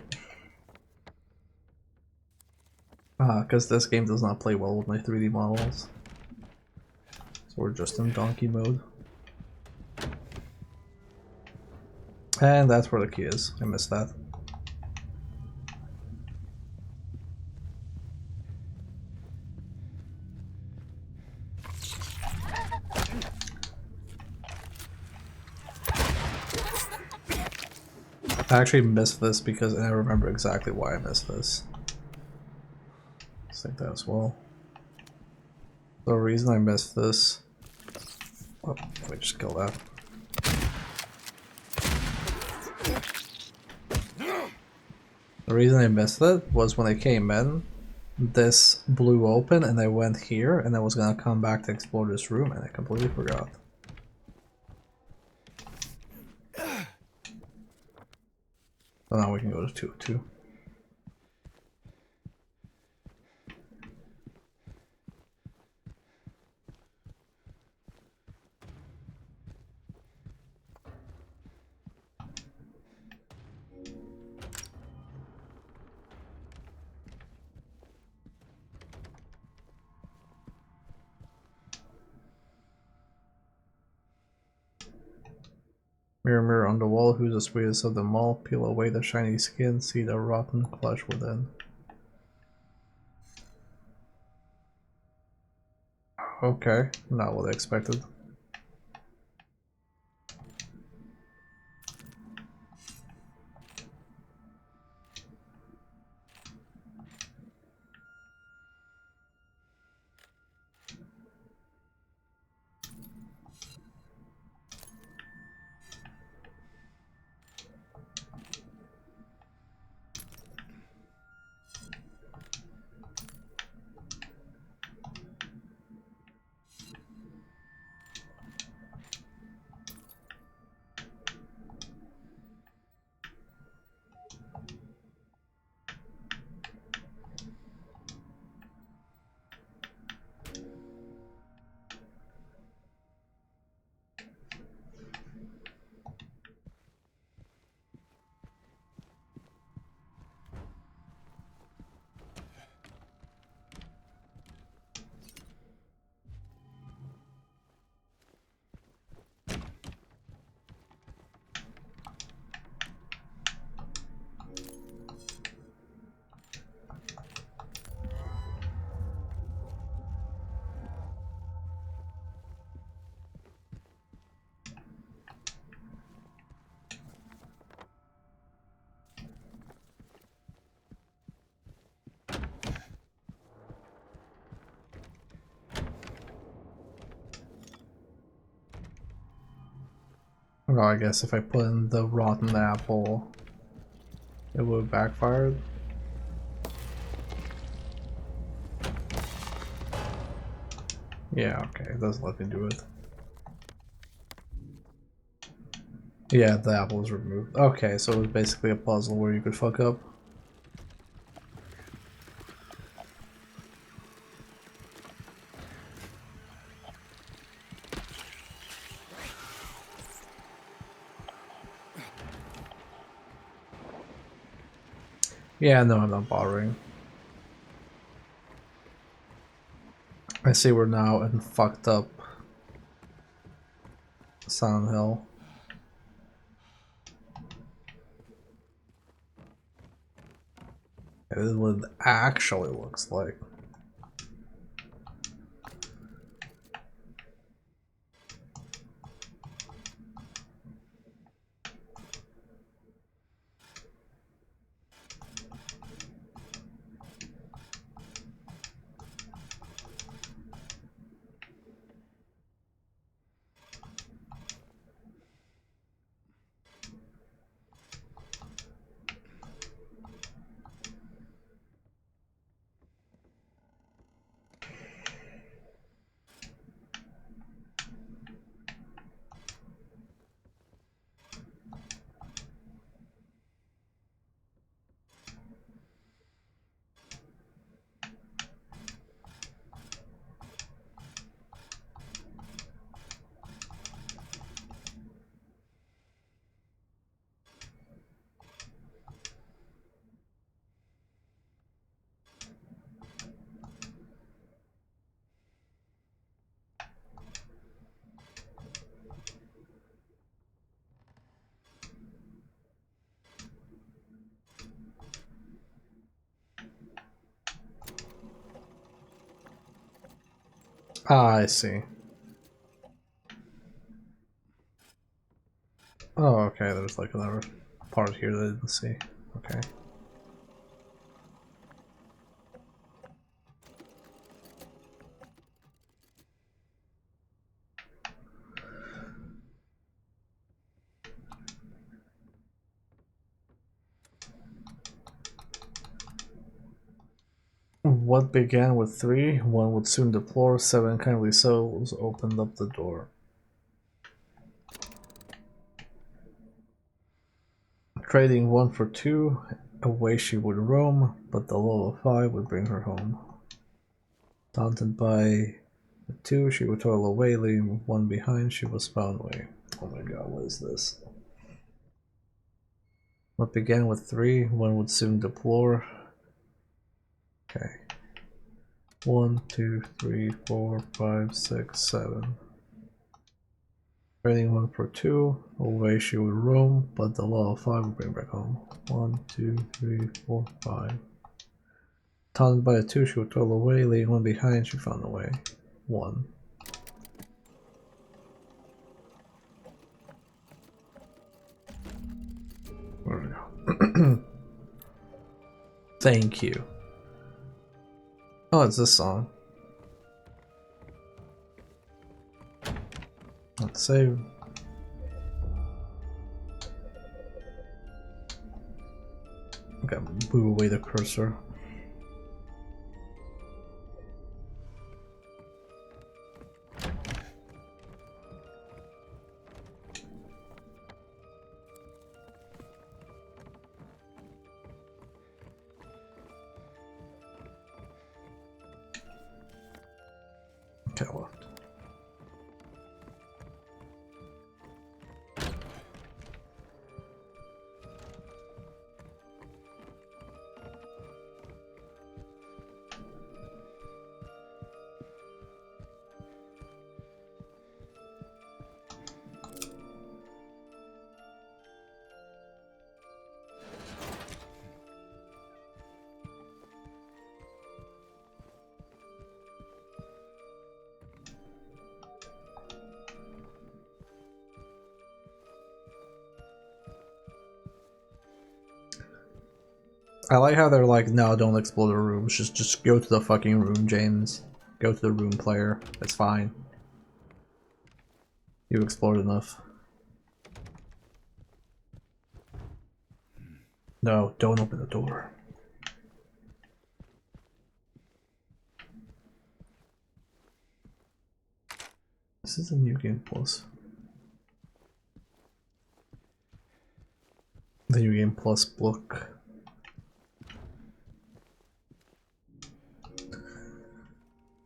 Because this game does not play well with my 3D models. So we're just in donkey mode. And that's where the key is. I missed that. I actually missed this because I remember exactly why I missed this. Let's take that as well. The reason I missed this... Oh, let me just kill that. The reason I missed it was when I came in, this blew open and I went here and I was gonna come back to explore this room and I completely forgot. So now we can go to 202. Mirror, mirror on the wall, who's the sweetest of them all? Peel away the shiny skin, see the rotten flesh within. Okay, not what I expected. Well, I guess if I put in the rotten apple, it would have backfired. Yeah, okay, it doesn't let me do it. Yeah, the apple was removed. Okay, so it was basically a puzzle where you could fuck up. Yeah, no, I'm not bothering. I see we're now in fucked up Silent Hill. This is what it actually looks like. Ah, I see. Oh, okay, there's like another part here that I didn't see. Okay. What began with 3, one would soon deplore, 7 kindly souls opened up the door. Trading 1 for 2, away she would roam, but the love of 5 would bring her home. Daunted by the 2, she would toil away, leaving 1 behind, she was found away. Oh my god, what is this? What began with 3, one would soon deplore. Okay. 1, 2, 3, 4, 5, 6, 7. Trading 1 for 2, away she would roam, but the law of 5 would bring back home. 1, 2, 3, 4, 5. Taunted by a 2, she would toil away, leaving 1 behind, she found a way. 1. There we go. Thank you. Oh, it's this song. Let's save. Okay, move away the cursor. Okay, left. I like how they're like, no, don't explore the rooms. Just go to the fucking room, James. Go to the room, player. It's fine. You explored enough. No, don't open the door. This is a new game plus. The new game plus book.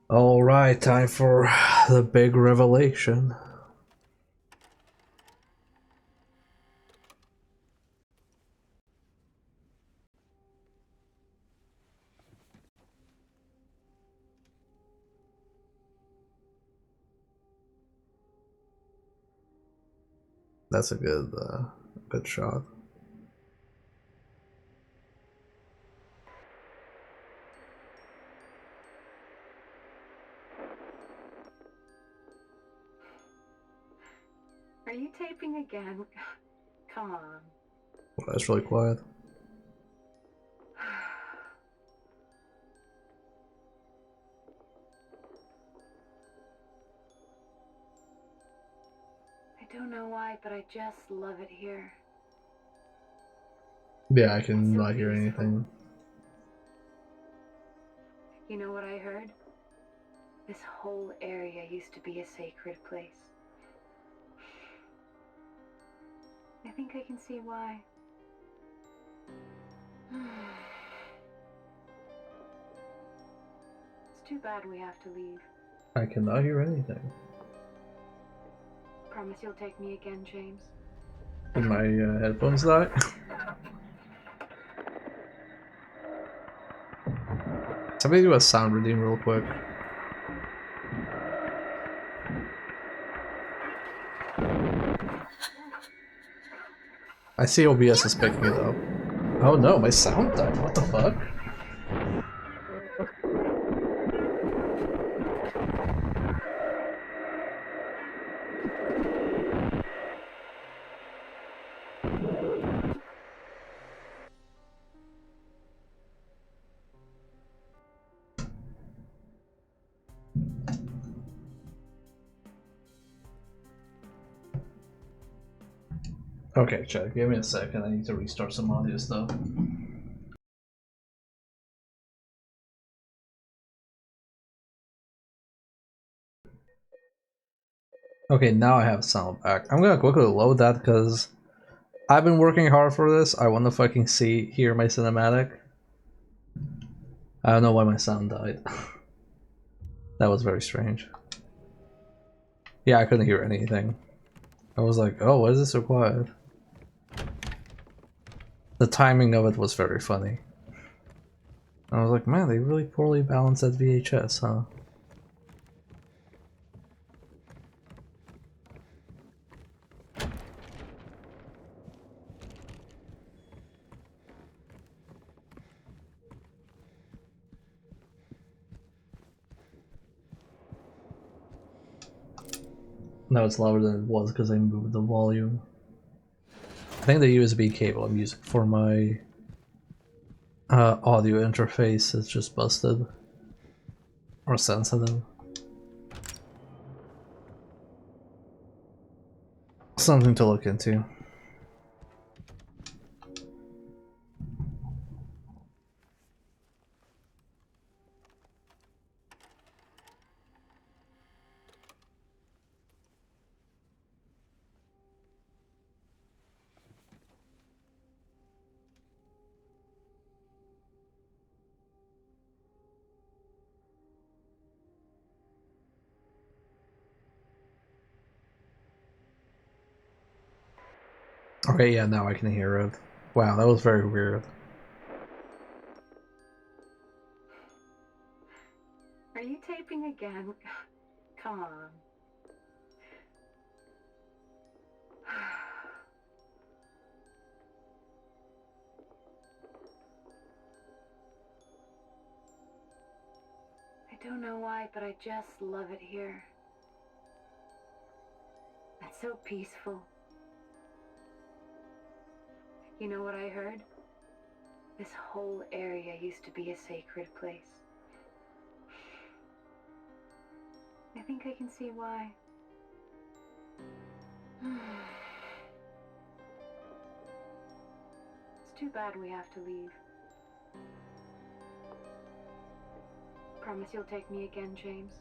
Alright, time for the big revelation. That's a good shot. Are you taping again? Come on. Well, that's really quiet. I don't know why, but I just love it here. Yeah, I can So not hear peaceful. anything. You know what I heard? This whole area used to be a sacred place. I think I can see why. It's too bad we have to leave. I cannot hear anything. Promise you'll take me again, James? Did my headphones die? Somebody do a sound redeem real quick. I see OBS is picking it up. Oh no, my sound died. What the fuck? Okay, chat, give me a second. I need to restart some audio stuff. Okay, now I have sound back. I'm gonna quickly load that because I've been working hard for this. I want to fucking hear my cinematic. I don't know why my sound died. That was very strange. Yeah, I couldn't hear anything. I was like, oh, why is this so quiet? The timing of it was very funny. I was like, man, they really poorly balanced that VHS, huh? Now it's louder than it was because I moved the volume. I think the USB cable I'm using for my audio interface is just busted. Or sensitive. Something to look into. Okay, yeah, now I can hear it. Wow, that was very weird. Are you taping again? Come on. I don't know why, but I just love it here. It's so peaceful. You know what I heard? This whole area used to be a sacred place. I think I can see why. It's too bad we have to leave. Promise you'll take me again, James?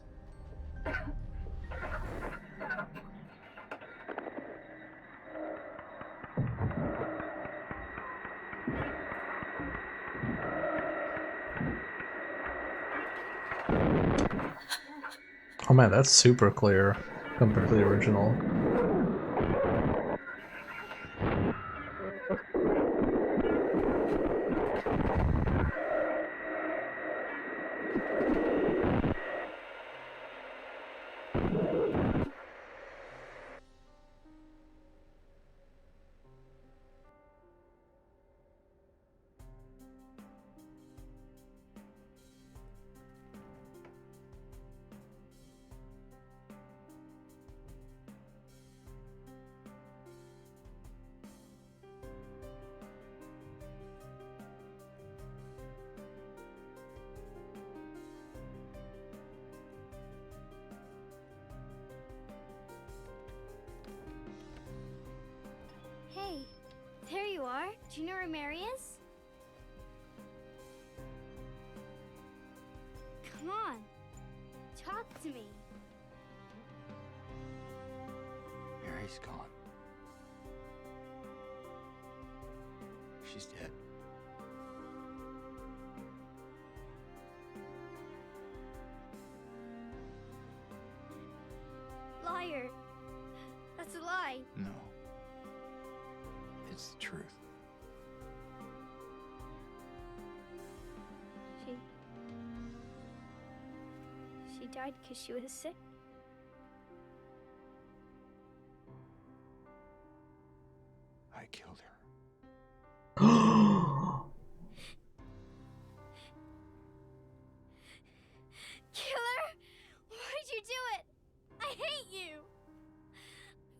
Oh man, that's super clear compared to the original. Hey, there you are. Do you know where Mary is? Come on, talk to me. Mary's gone. She's dead. Liar. That's a lie. No. It's the truth. She died because she was sick. I killed her. Killer? Why'd you do it? I hate you.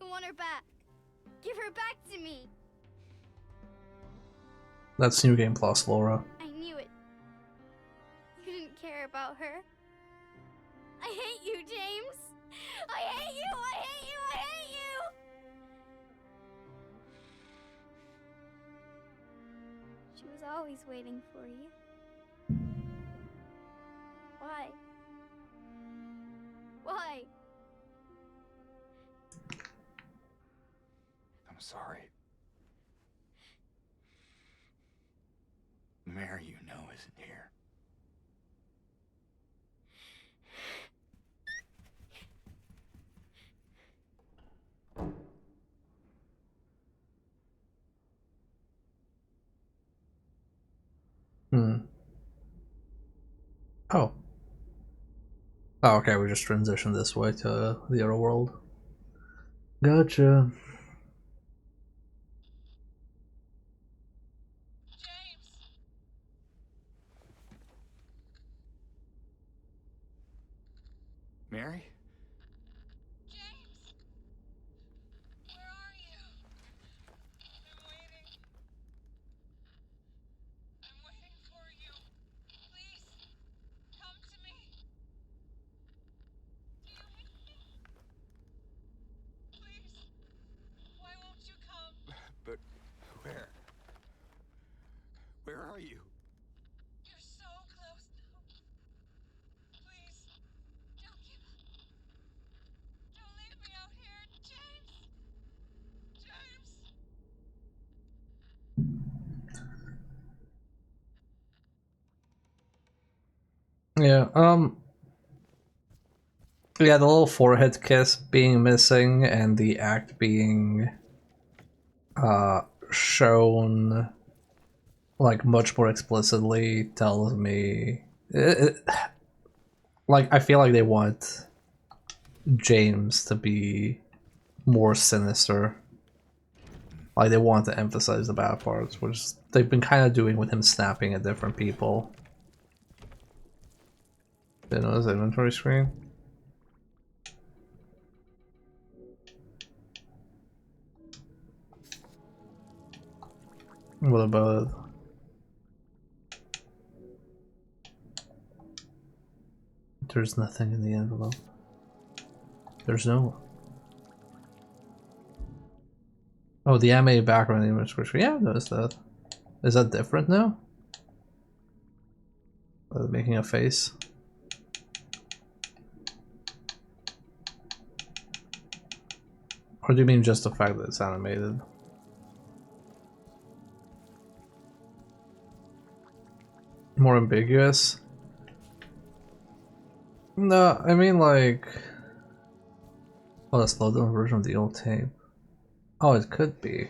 I want her back. Give her back to me. That's New Game Plus, Laura. I knew it. You didn't care about her. I hate you, James. I hate you. I hate you. I hate you. She was always waiting for you. Why? Why? I'm sorry. Mary, you know, isn't here. Oh. Oh, okay, we just transitioned this way to the other world. Gotcha. Mary? James! Where are you? I'm waiting. I'm waiting for you. Please, come to me. Do you hear me? Please, why won't you come? But where? Where are you? You're so close now. Please, don't give up. Don't leave me out here, James! James! Yeah, yeah, the little forehead kiss being missing and the act being shown like much more explicitly tells me like I feel like they want James to be more sinister. Like they want to emphasize the bad parts, which they've been kind of doing with him snapping at different people. Didn't know his inventory screen. What about it? There's nothing in the envelope. There's no. Oh, the anime background image screen. Yeah, I noticed that. Is that different now? Making a face. Or do you mean just the fact that it's animated? More ambiguous? No, I mean like... Oh, the slowed down version of the old tape. Oh, it could be.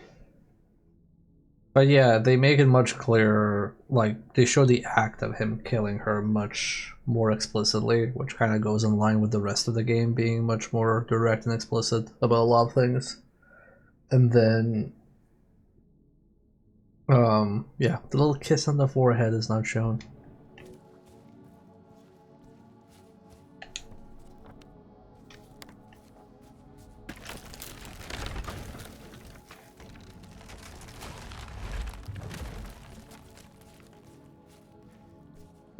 But yeah, they make it much clearer, like, they show the act of him killing her much more explicitly, which kind of goes in line with the rest of the game being much more direct and explicit about a lot of things. And then... yeah, the little kiss on the forehead is not shown.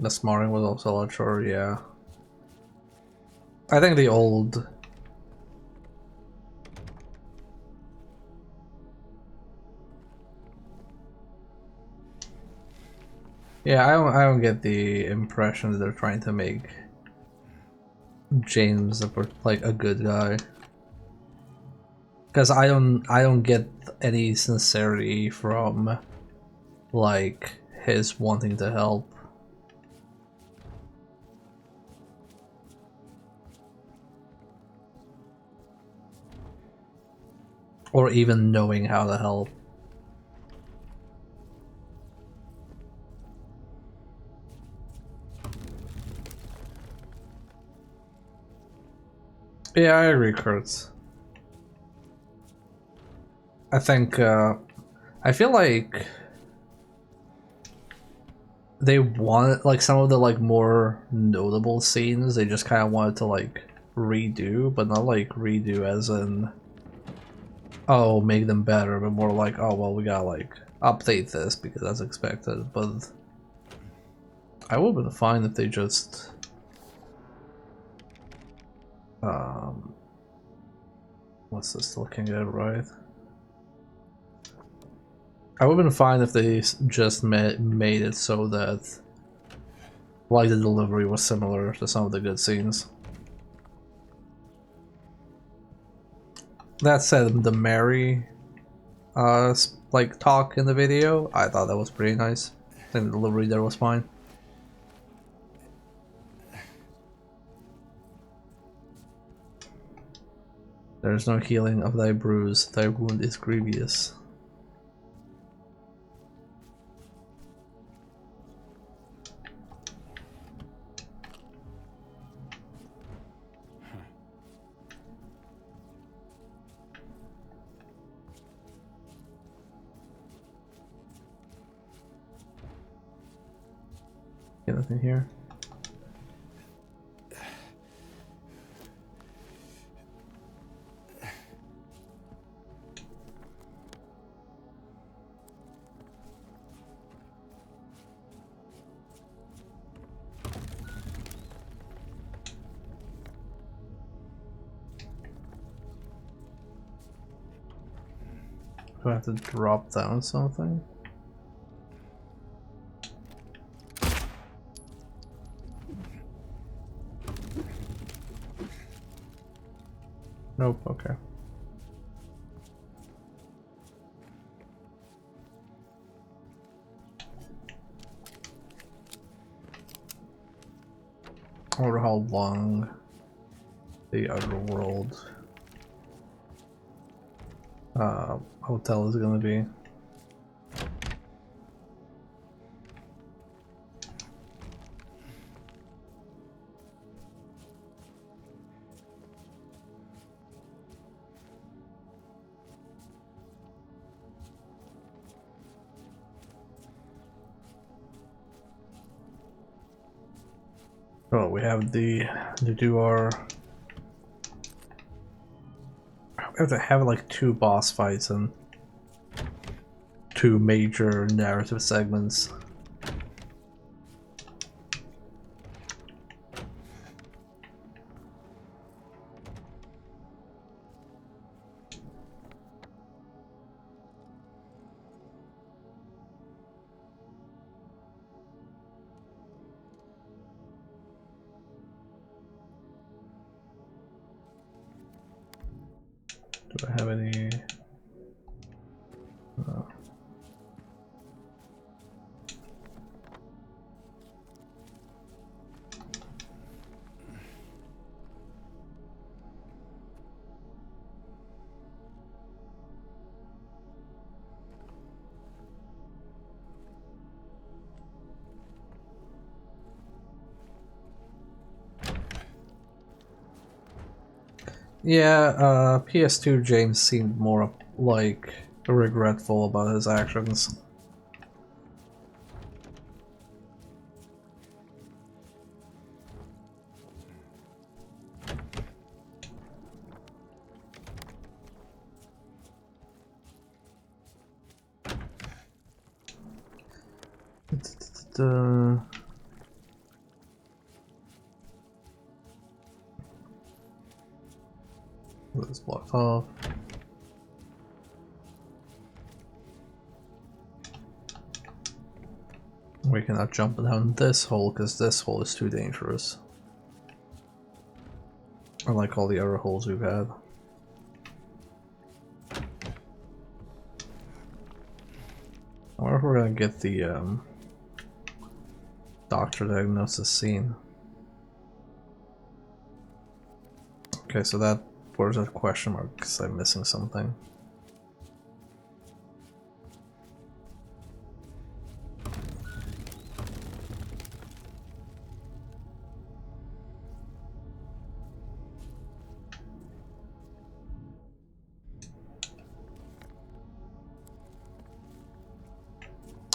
The smarring was also a lot shorter, yeah. I think the old... Yeah, I don't get the impression that they're trying to make James like a good guy. Because I don't get any sincerity from like his wanting to help. Or even knowing how to help. Yeah, I agree, Kurtz. I think, I feel like they wanted, like, some of the, like, more notable scenes, they just kind of wanted to, like, redo, but not, like, redo as in, oh, make them better, but more like, oh, well, we gotta, like, update this because that's expected, but I would have been fine if they just, what's this looking at, right? I would have been fine if they just made it so that, like, the delivery was similar to some of the good scenes. That said, the Mary, like, talk in the video, I thought that was pretty nice. I think the delivery there was fine. There is no healing of thy bruise, thy wound is grievous. Anything here? Do I have to drop down something? Nope, okay. I wonder how long the Outer World hotel is gonna be. Oh, we have to do our... We have to have like 2 boss fights and 2 major narrative segments. Do I have any? No. Yeah, PS2 James seemed more like regretful about his actions. This blocked off. We cannot jump down this hole because this hole is too dangerous. Unlike all the other holes we've had. I wonder if we're gonna get the doctor diagnosis scene. Okay, so that, where's that question mark? Because I'm missing something.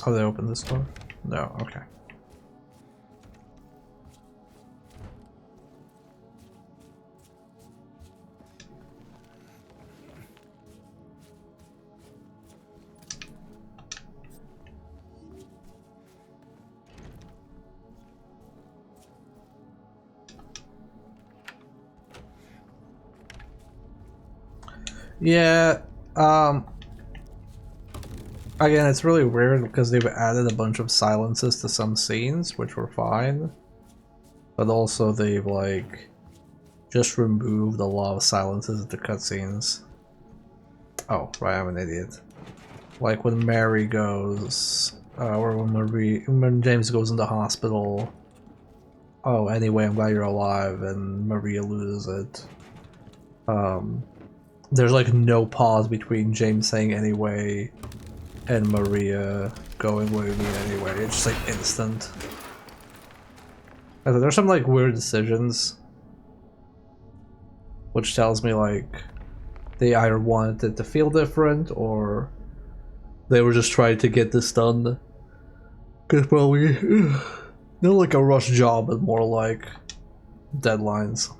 Oh, they opened this door? No, okay. Yeah, again, it's really weird because they've added a bunch of silences to some scenes, which were fine. But also they've, like, just removed a lot of silences at the cutscenes. Oh, right, I'm an idiot. Like when Mary goes, or when James goes in the hospital. Oh, anyway, I'm glad you're alive, and Maria loses it. There's like no pause between James saying anyway and Maria going with me anyway. It's just like instant. There's some like weird decisions, which tells me like they either wanted it to feel different or they were just trying to get this done. Cause probably not like a rush job, but more like deadlines.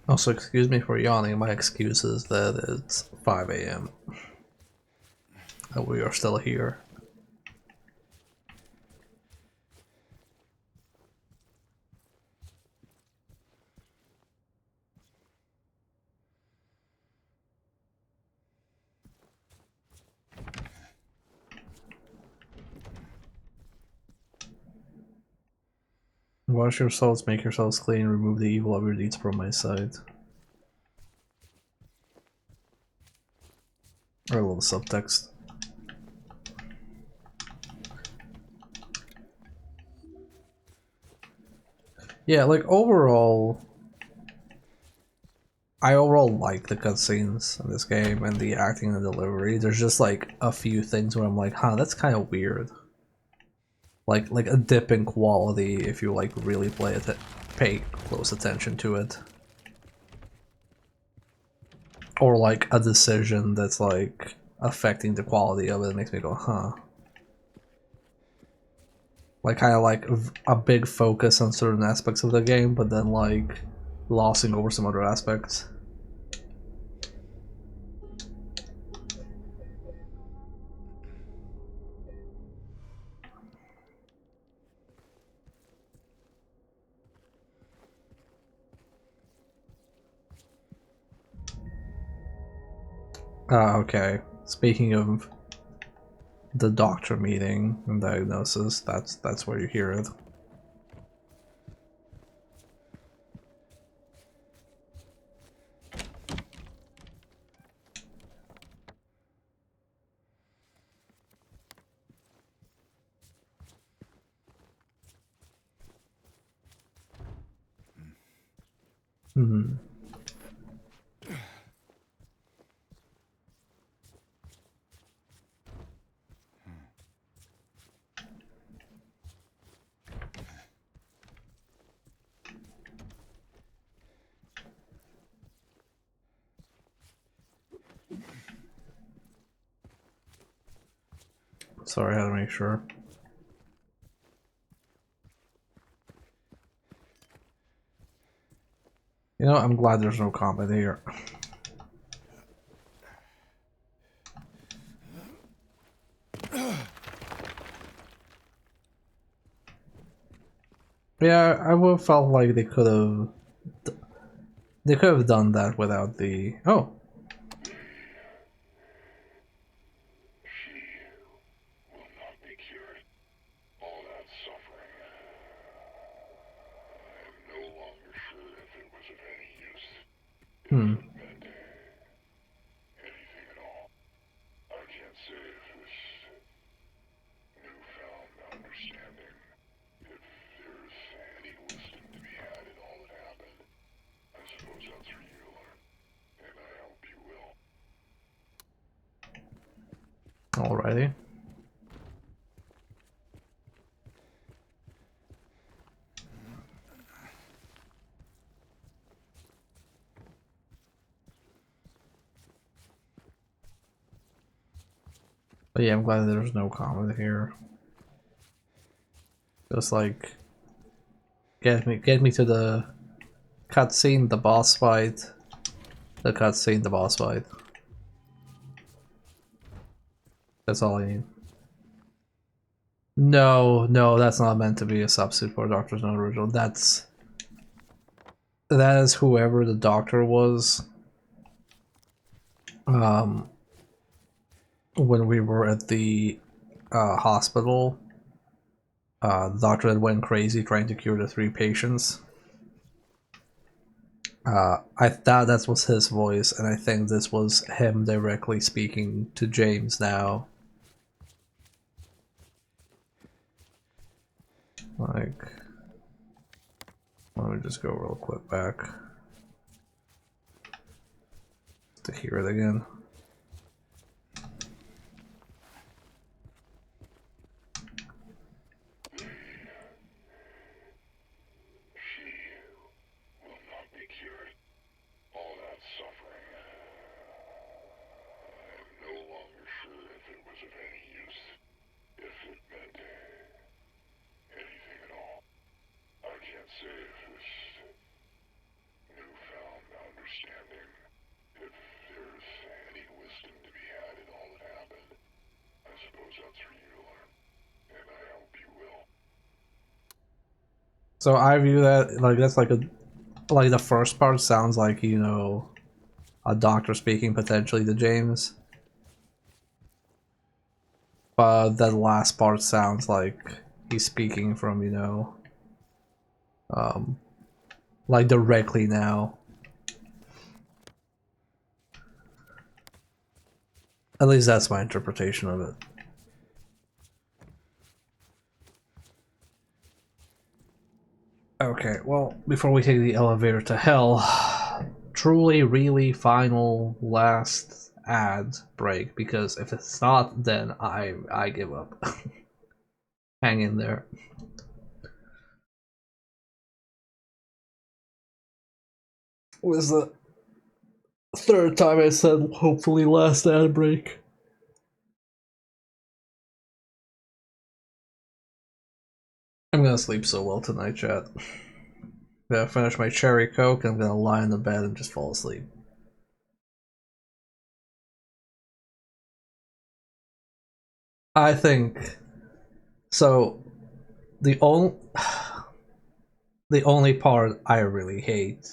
Also, excuse me for yawning. My excuse is that it's 5 a.m. and we are still here. Wash yourselves, make yourselves clean, remove the evil of your deeds from my sight. Or a little subtext. Yeah, like overall, I overall like the cutscenes in this game and the acting and delivery. There's just like a few things where I'm like, huh, that's kind of weird. Like a dip in quality if you like really pay close attention to it. Or like a decision that's like affecting the quality of it makes me go, huh. Like kind of like a big focus on certain aspects of the game, but then like glossing over some other aspects. Ah, okay. Speaking of the doctor meeting and diagnosis. That's where you hear it. Hmm. Sorry, I had to make sure. You know, I'm glad there's no combat here. Yeah, I would have felt like they could have done that without the oh. Hmm. Alrighty. But yeah, I'm glad there's no combat here. Just like get me to the cutscene, the boss fight. The cutscene, the boss fight. That's all I need. No, no, that's not meant to be a substitute for Doctor's Note original. That is whoever the doctor was. When we were at the hospital, the doctor that went crazy trying to cure the 3 patients. I thought that was his voice, and I think this was him directly speaking to James now. Like, let me just go real quick back to hear it again. So I view that like that's like the first part sounds like, you know, a doctor speaking potentially to James. But that last part sounds like he's speaking from, you know, like directly now. At least that's my interpretation of it. Okay, well, before we take the elevator to hell, truly, really final last ad break, because if it's not, then I give up. Hang in there. What is the third time I said hopefully last ad break? I'm gonna sleep so well tonight, chat. I'm gonna finish my cherry coke, I'm gonna lie in the bed and just fall asleep. I think so. The only the only part I really hate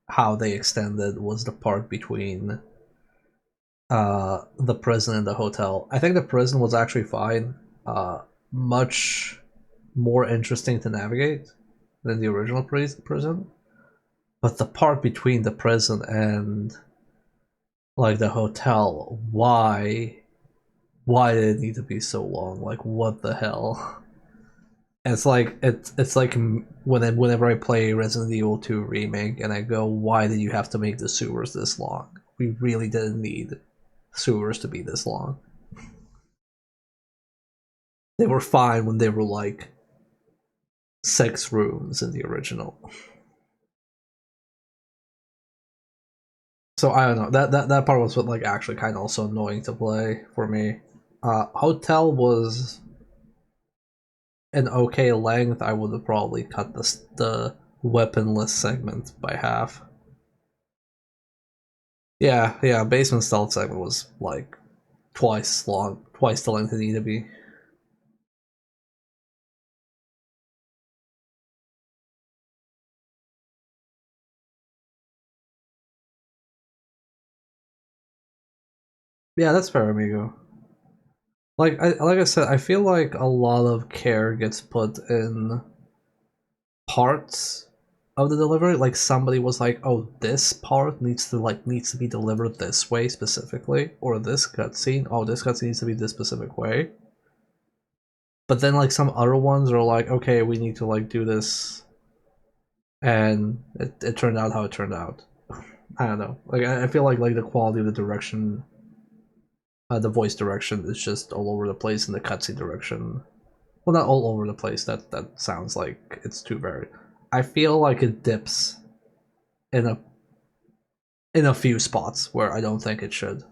how they extended was the part between the prison and the hotel. I think the prison was actually fine. Much more interesting to navigate than the original prison. But the part between the prison and like the hotel, why did it need to be so long? Like what the hell? It's like whenever I play Resident Evil 2 remake and I go, why did you have to make the sewers this long? We really didn't need sewers to be this long. They were fine when they were like 6 rooms in the original. So I don't know. That part was what like actually kind of also annoying to play for me. Hotel was an okay length. I would have probably cut the weaponless segment by half. Yeah. Basement stealth segment was like twice long, twice the length it needed to be. Yeah, that's fair, amigo. Like I said, I feel like a lot of care gets put in parts of the delivery. Like somebody was like, "Oh, this part needs to be delivered this way specifically," or this cutscene. Oh, this cutscene needs to be this specific way. But then like some other ones are like, "Okay, we need to like do this," and it turned out how it turned out. I don't know. Like I feel like the quality of the direction, the voice direction is just all over the place, and the cutscene direction, well, not all over the place. That sounds like it's too varied. I feel like it dips in a few spots where I don't think it should.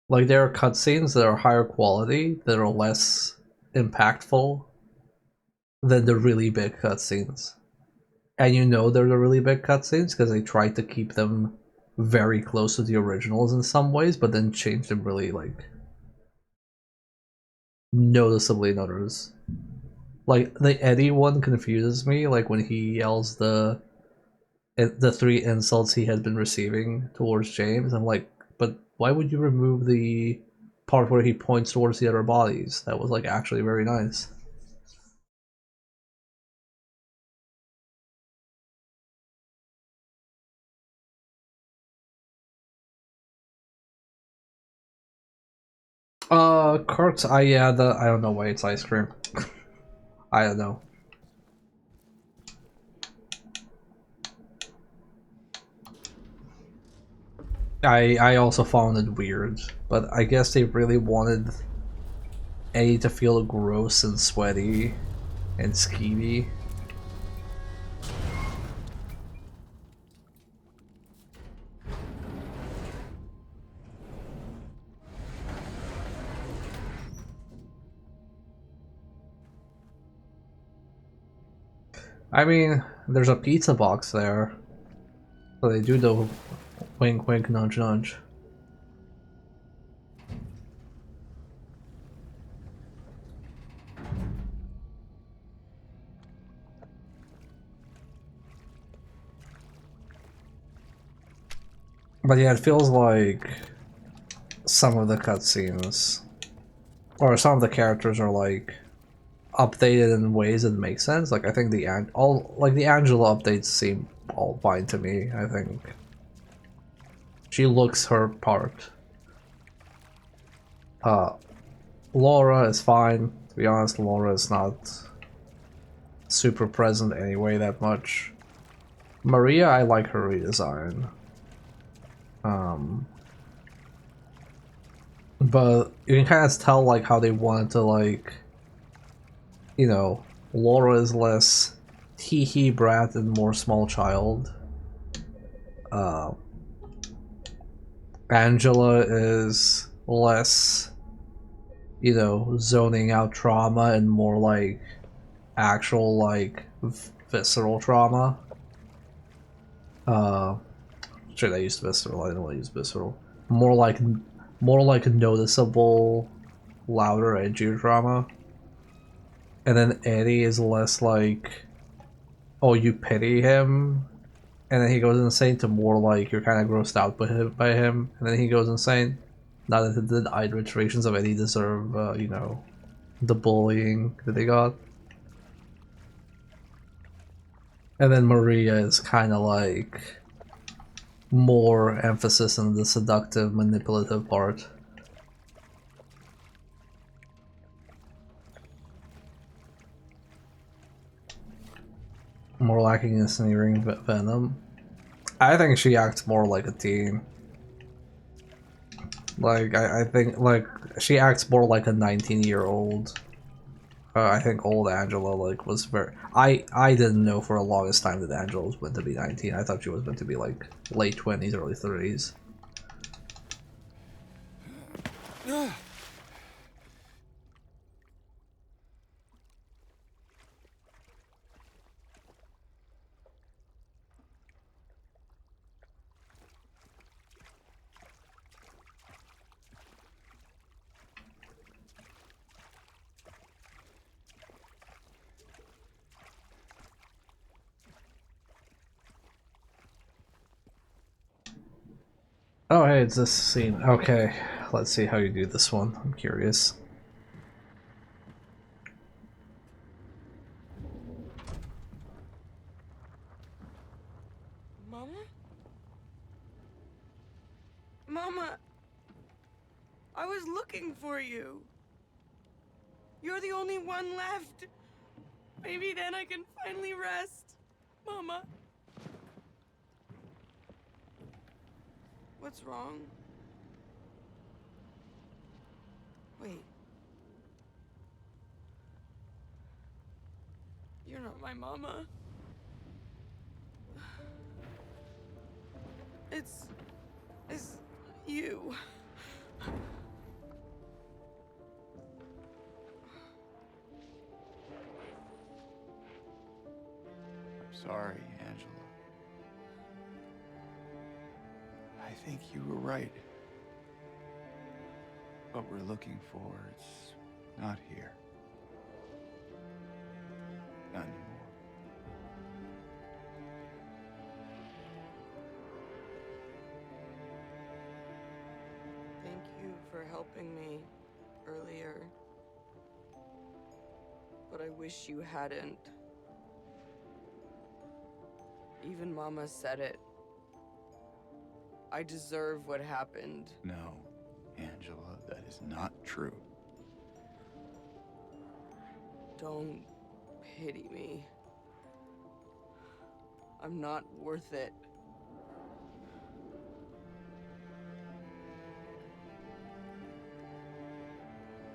Like there are cutscenes that are higher quality, that are less impactful than the really big cutscenes. And you know they're the really big cutscenes because they try to keep them very close to the originals in some ways, but then change them really like noticeably in others. Like the Eddie one confuses me, like when he yells the 3 insults he had been receiving towards James. I'm like, but why would you remove the part where he points towards the other bodies? That was like actually very nice. Carts. I don't know why it's ice cream. I don't know. I also found it weird, but I guess they really wanted A to feel gross and sweaty and skeevy. I mean, there's a pizza box there, so they do the wink wink nudge nudge. But yeah, it feels like some of the cutscenes or some of the characters are like updated in ways that make sense. Like I think the Angela updates seem all fine to me. I think she looks her part. Uh, Laura is fine. To be honest, Laura is not super present anyway that much. Maria, I like her redesign. But you can kind of tell like how they wanted to like, you know, Laura is less hee brat and more small child. Uh, Angela is less, you know, zoning out trauma and more like actual like visceral trauma. Uh, Should I use visceral? I don't want to use visceral. More like noticeable, louder, edgier drama. And then Eddie is less like, oh, you pity him, and then he goes insane to more like you're kind of grossed out by him, and then he goes insane. Now that the either iterations of Eddie deserve, you know, the bullying that they got. And then Maria is kind of like more emphasis on the seductive, manipulative part. More lacking in sneering venom. I think she acts more like a teen. Like, I think, like, she acts more like a 19-year-old. I think old Angela, like, was very... I didn't know for the longest time that Angela was meant to be 19. I thought she was meant to be, like, late 20s, early 30s. Oh, hey, it's this scene. Okay, let's see how you do this one. I'm curious. Mama? Mama! I was looking for you. You're the only one left. Maybe then I can finally rest. Mama. What's wrong? Wait. You're not my mama. It's you. Sorry, Angela. I think you were right. What we're looking for, it's not here. Not anymore. Thank you for helping me earlier. But I wish you hadn't. Even Mama said it. I deserve what happened. No, Angela, that is not true. Don't pity me. I'm not worth it.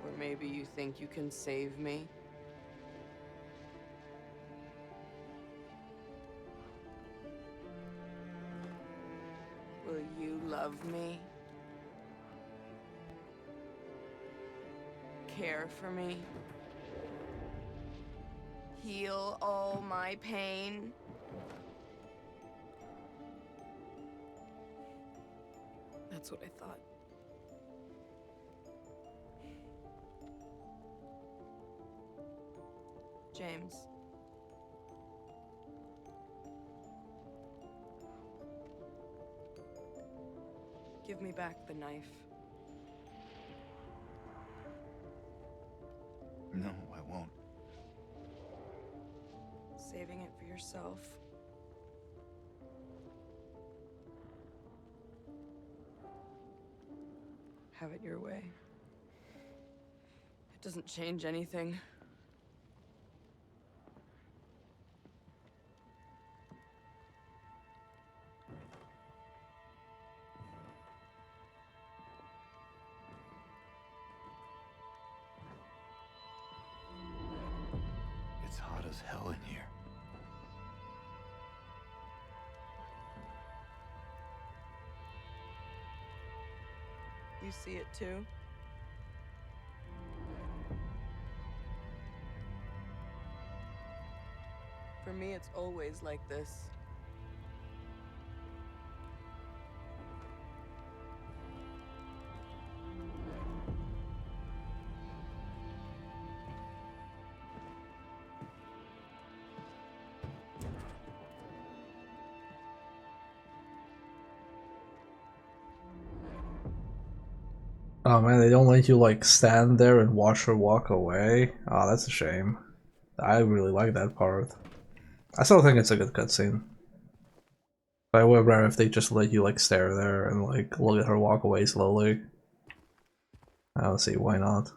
Or maybe you think you can save me? Will you love me? Care for me? Heal all my pain? That's what I thought. James. Give me back the knife. No, I won't. Saving it for yourself. Have it your way. It doesn't change anything. It's hot as hell in here. You see it too? For me, it's always like this. Oh man, they don't let you like stand there and watch her walk away. Oh, that's a shame. I really like that part. I still think it's a good cutscene. But I would rather if they just let you like stare there and like look at her walk away slowly. I don't see why not.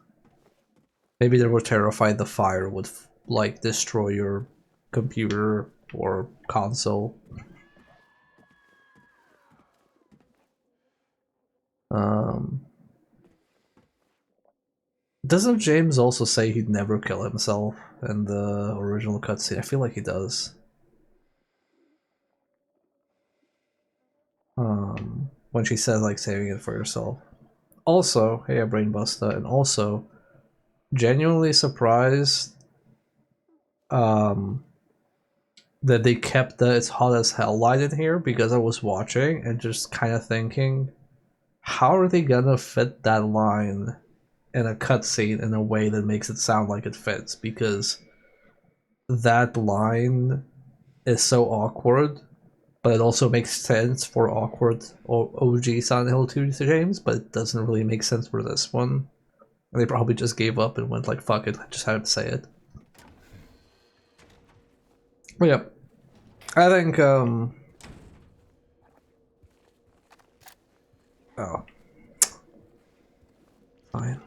Maybe they were terrified the fire would like destroy your computer or console. Um, doesn't James also say he'd never kill himself in the original cutscene? I feel like he does. When she says like saving it for yourself. Also, hey, Brainbuster, and also genuinely surprised that they kept the "it's hot as hell" line in here, because I was watching and just kind of thinking, how are they gonna fit that line in a cutscene in a way that makes it sound like it fits? Because that line is so awkward, but it also makes sense for awkward OG Silent Hill 2 James, but it doesn't really make sense for this one. And they probably just gave up and went like, fuck it, I just have to say it. But yeah, I think, oh. Fine.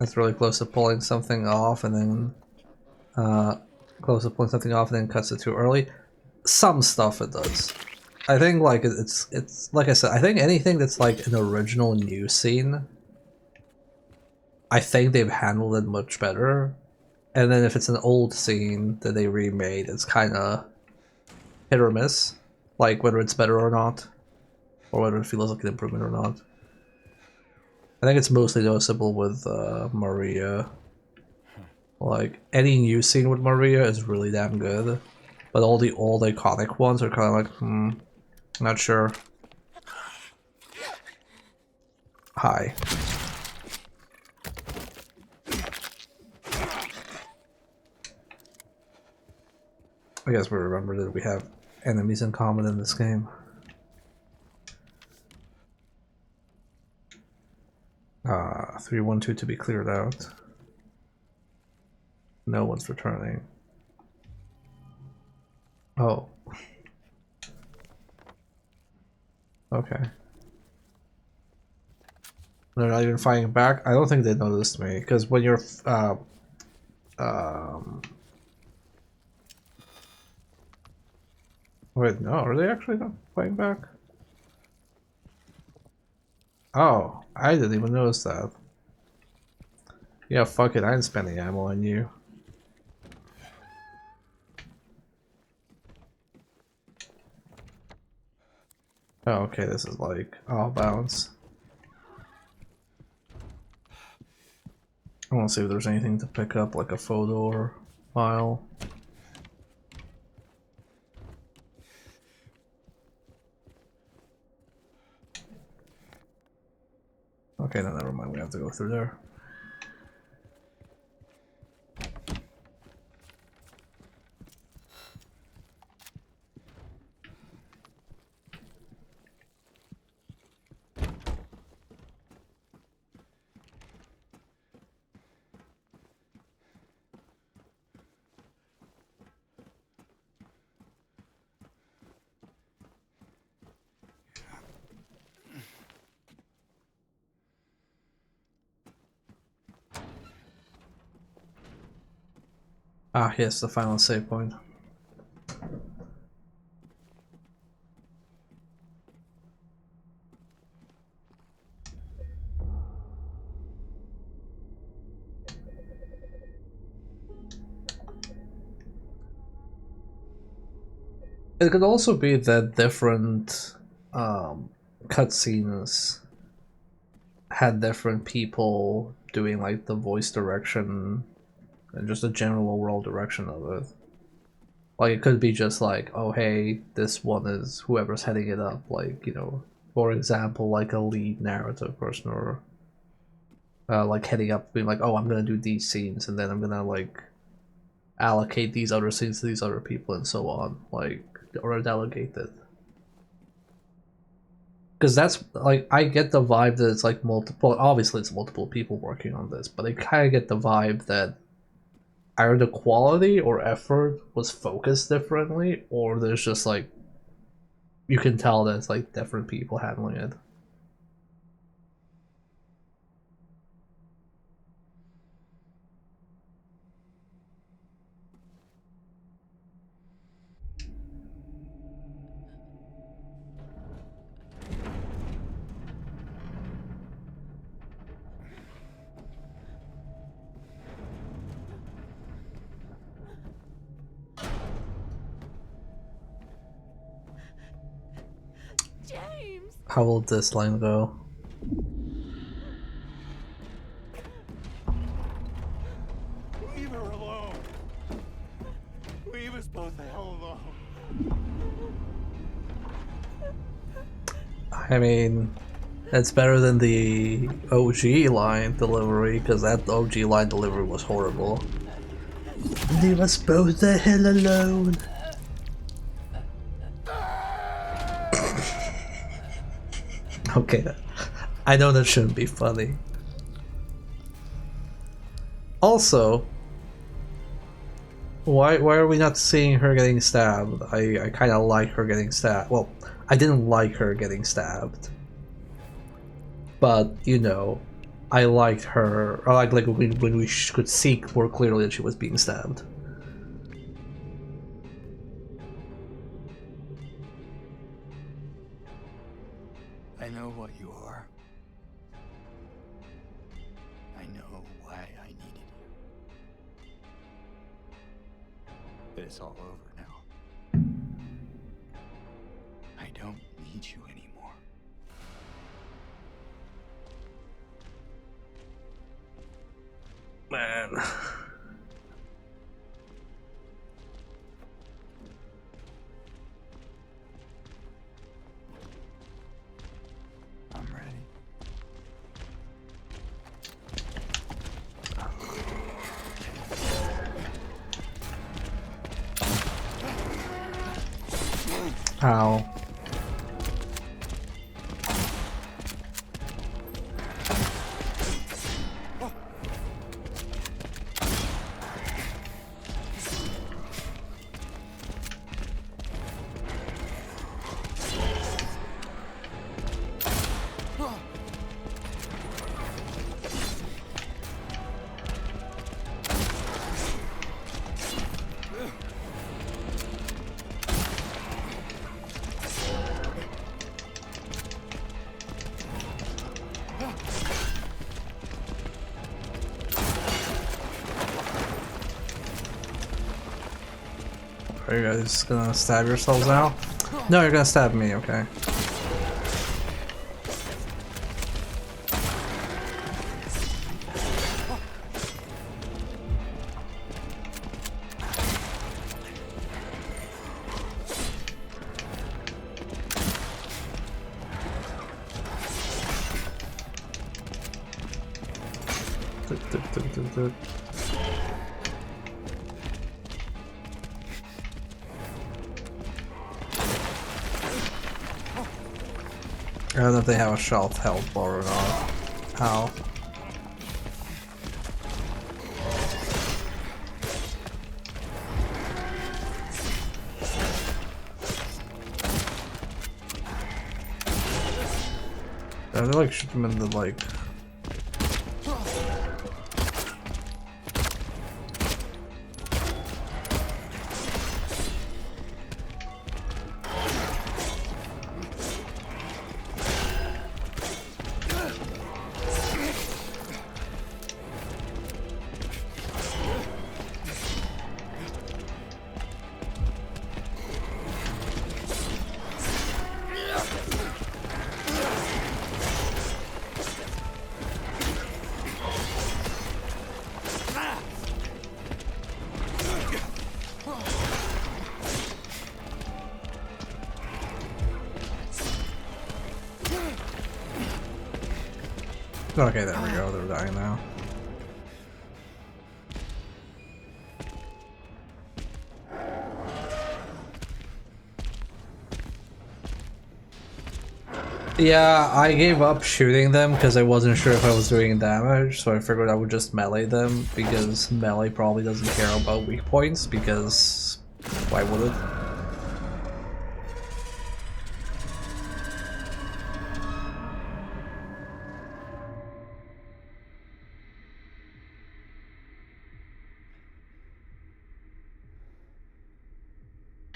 It's really close to pulling something off and then close to pulling something off and then cuts it too early. Some stuff it does. I think like it's like I said, I think anything that's like an original new scene, I think they've handled it much better. And then if it's an old scene that they remade, it's kind of hit or miss, like whether it's better or not, or whether it feels like an improvement or not. I think it's mostly noticeable with Maria. Like any new scene with Maria is really damn good, but all the old iconic ones are kind of like, not sure. Hi. I guess we remember that we have enemies in common in this game. 312 to be cleared out. No one's returning. Oh. Okay. They're not even fighting back? I don't think they noticed me, because when you're, wait, no, are they actually not fighting back? Oh, I didn't even notice that. Yeah, fuck it, I didn't spend any ammo on you. Oh, okay, this is like all bounce. I want to see if there's anything to pick up, like a photo or file. Okay, no, never mind, we have to go through there. Ah, yes, the final save point. It could also be that different cutscenes had different people doing like the voice direction and just the general overall direction of it. Like it could be just like, oh hey, this one is whoever's heading it up, like, you know, for example, like a lead narrative person, or like heading up being like, oh, I'm gonna do these scenes and then I'm gonna like allocate these other scenes to these other people and so on, like, or delegate it. Because that's like, I get the vibe that it's like multiple, obviously it's multiple people working on this, but I kind of get the vibe that either the quality or effort was focused differently, or there's just like, you can tell that it's like different people handling it. James! How will this line go? Leave her alone. Leave us both the hell alone. I mean, it's better than the OG line delivery, because that OG line delivery was horrible. Leave us both the hell alone. Okay, I know that shouldn't be funny. Also, why are we not seeing her getting stabbed? I kind of like her getting stabbed. Well, I didn't like her getting stabbed, but you know, I liked her. I like when we could see more clearly that she was being stabbed. I know what you are. I know why I needed you. But it's all over now. I don't need you anymore. Man. I'm ready. Ow. Are you guys gonna stab yourselves now? No, you're gonna stab me, okay. I don't know if they have a shelf health bar or not. How? They like shoot them in the like. Okay, there we go. They're dying now. Yeah, I gave up shooting them because I wasn't sure if I was doing damage, so I figured I would just melee them, because melee probably doesn't care about weak points, because why would it?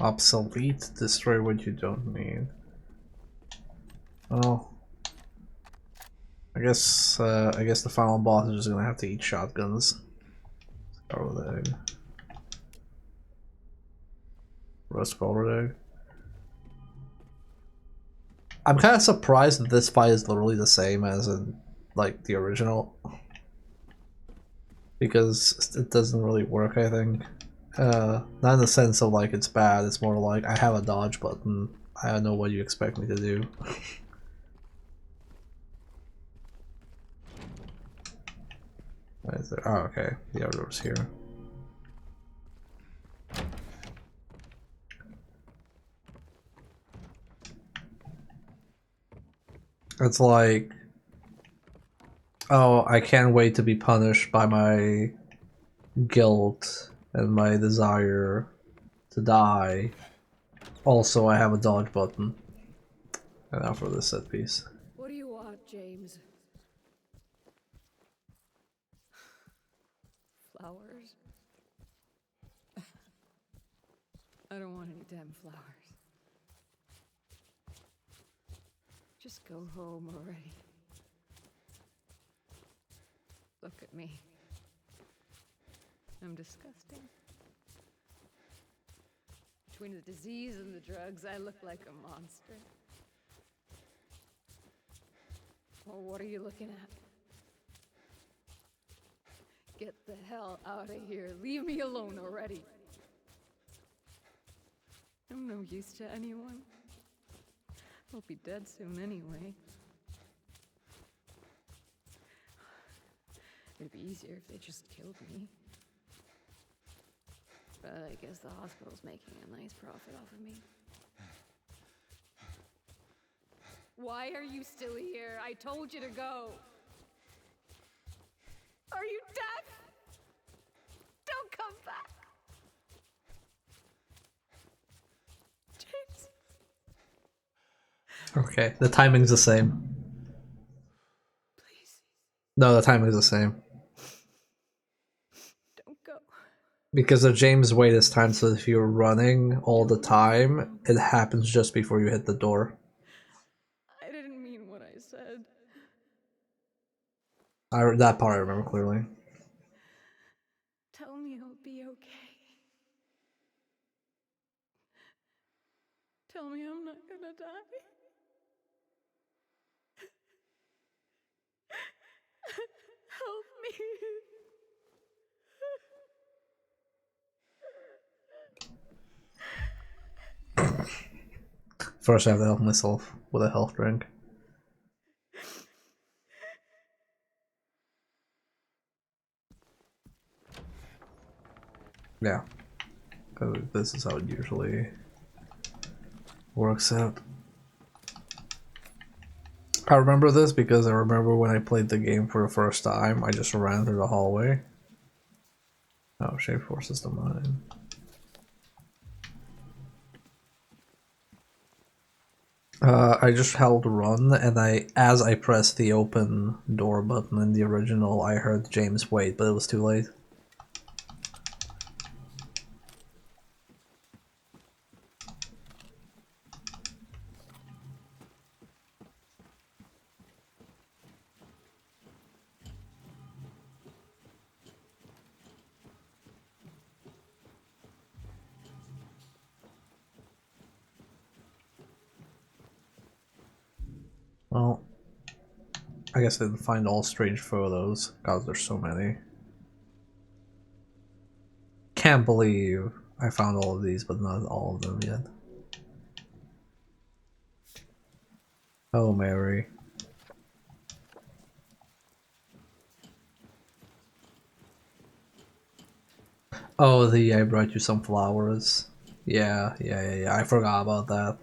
Obsolete, destroy what you don't need. Oh. I guess the final boss is just gonna have to eat shotguns. Start with egg. Roast boiled egg. I'm kind of surprised that this fight is literally the same as in like the original, because it doesn't really work. I think, not in the sense of like it's bad. It's more like I have a dodge button. I don't know what you expect me to do. What is there? Oh, okay. The other was here. It's like, oh, I can't wait to be punished by my guilt and my desire to die. Also, I have a dodge button. And now for this set piece. What do you want, James? Flowers? I don't want any damn flowers. Just go home already. Look at me. I'm disgusting. Between the disease and the drugs, I look like a monster. Well, what are you looking at? Get the hell out of here. Leave me alone already. I'm no use to anyone. I'll be dead soon anyway. It'd be easier if they just killed me. But I guess the hospital's making a nice profit off of me. Why are you still here? I told you to go. Are you deaf? Don't come back. James. Okay, the timing's the same. Please. No, the timing's the same. Don't go. Because the James way this time, so if you're running all the time, it happens just before you hit the door. I didn't mean what I said. That part I remember clearly. Tell me I'll be okay. Tell me I'm not gonna die. Help me. First, I have to help myself with a health drink. Yeah, because this is how it usually works out. I remember this because I remember when I played the game for the first time, I just ran through the hallway. Oh, shape forces the mine. I just held run, and as I pressed the open door button in the original, I heard James wait, but it was too late. Well, I guess I didn't find all strange photos, because there's so many. Can't believe I found all of these, but not all of them yet. Oh, Mary. Oh, I brought you some flowers. Yeah, I forgot about that.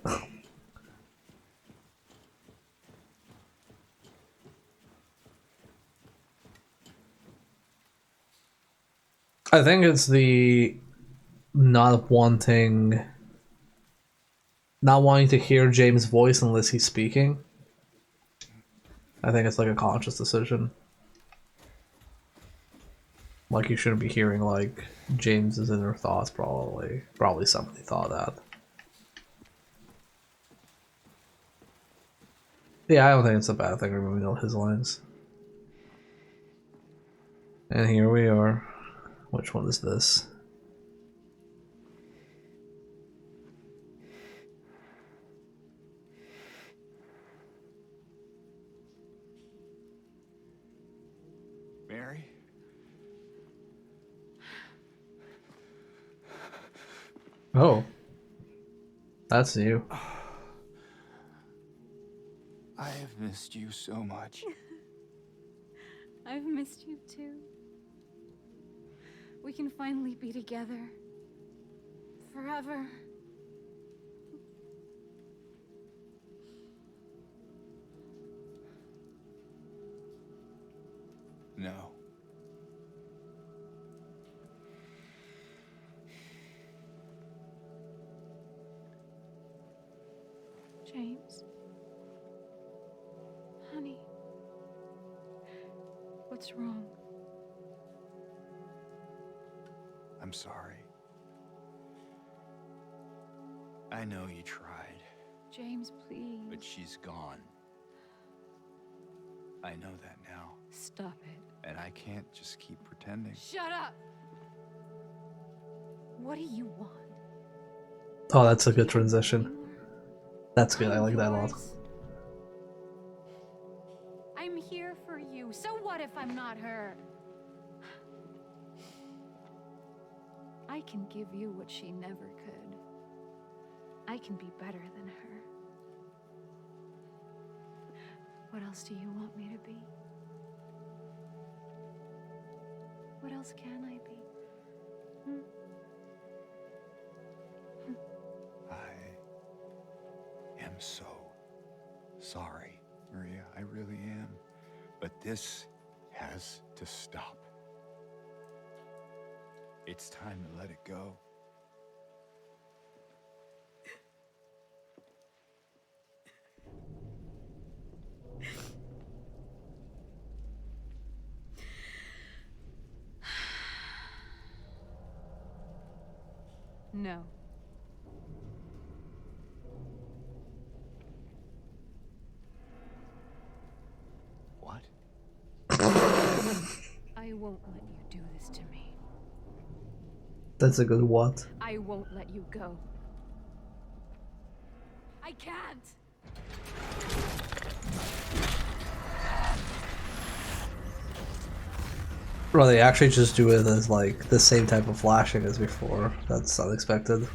I think it's the not wanting to hear James' voice unless he's speaking. I think it's like a conscious decision. Like you shouldn't be hearing like James's inner thoughts. Probably somebody thought that. Yeah, I don't think it's a bad thing removing all his lines. And here we are. Which one is this? Mary? Oh. That's you. I have missed you so much. I've missed you too. We can finally be together. Forever. No. James. Honey. What's wrong? I'm sorry. I know you tried, James, please. but she's gone. I know that now. Stop it. And I can't just keep pretending. Shut up! What do you want? Oh, that's a good transition. That's good, I like that a lot. I'm here for you. So what if I'm not her? I can give you what she never could. I can be better than her. What else do you want me to be? What else can I be? Hmm? I am so sorry, Maria. I really am. But this has to stop. It's time to let it go. No. What? I won't let you do this to me. That's a good what? I won't let you go. I can't! Bro, they actually just do it as like the same type of flashing as before. That's unexpected.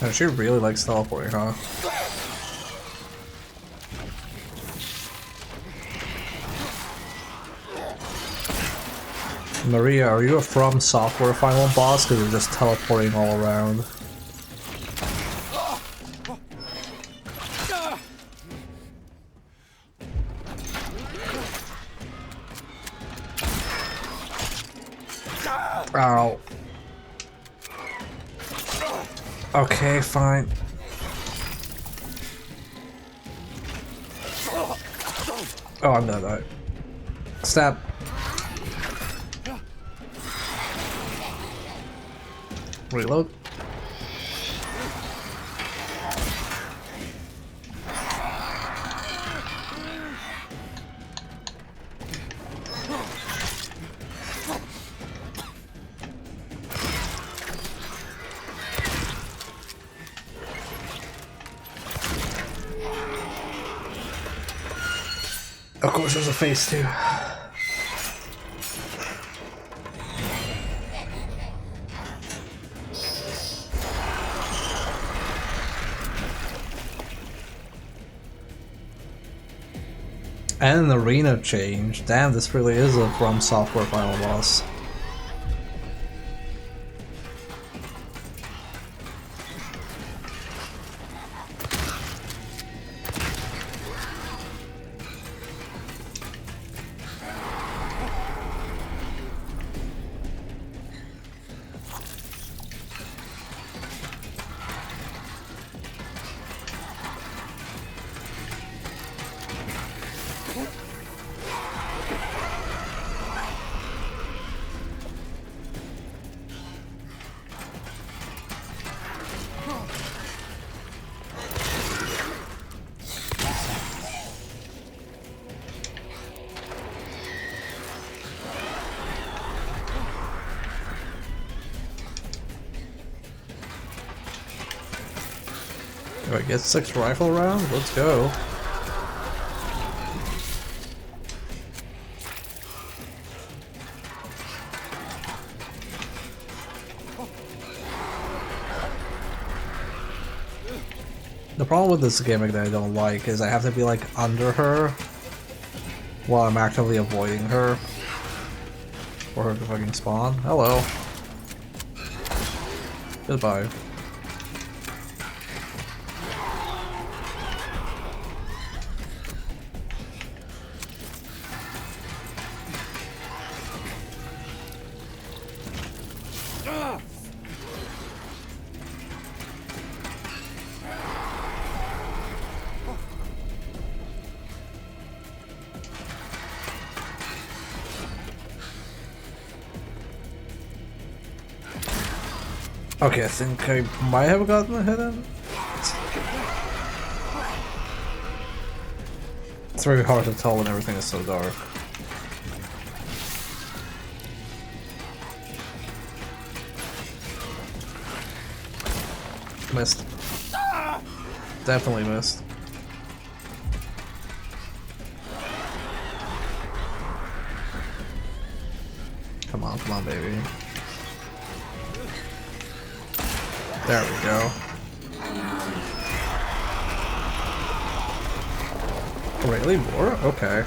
Oh, she really likes teleporting, huh? Maria, are you a From Software final boss? Because you're just teleporting all around. Ow. Okay, fine. Oh, I'm gonna die. Stab. Reload. Of course, there's a phase 2. And an arena change. Damn, this really is a From Software final boss. Do I get 6 rifle rounds? Let's go. The problem with this gimmick that I don't like is I have to be like under her while I'm actively avoiding her for her to fucking spawn. Hello. Goodbye. Okay, I think I might have gotten a hit in. It's very hard to tell when everything is so dark. Missed. Definitely missed. Come on, baby. There we go. Really? More? Okay.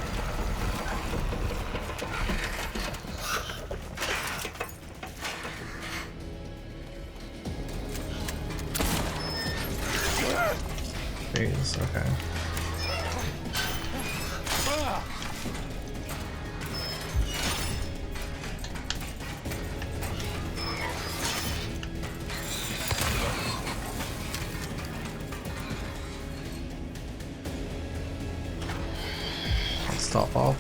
Jeez, okay. Stop off.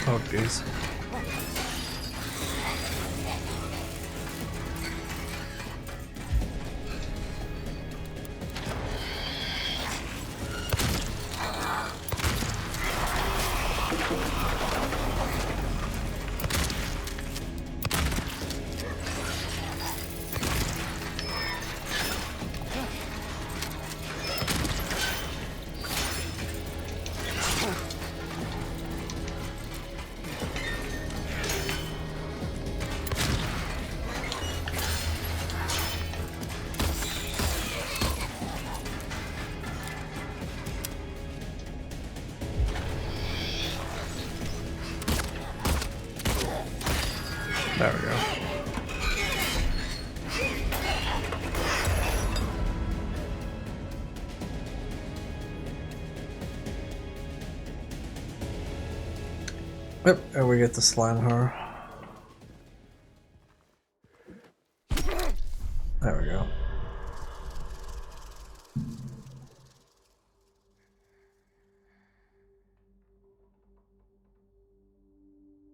Oh, jeez. There we go. Yep, and we get to slam her. There we go.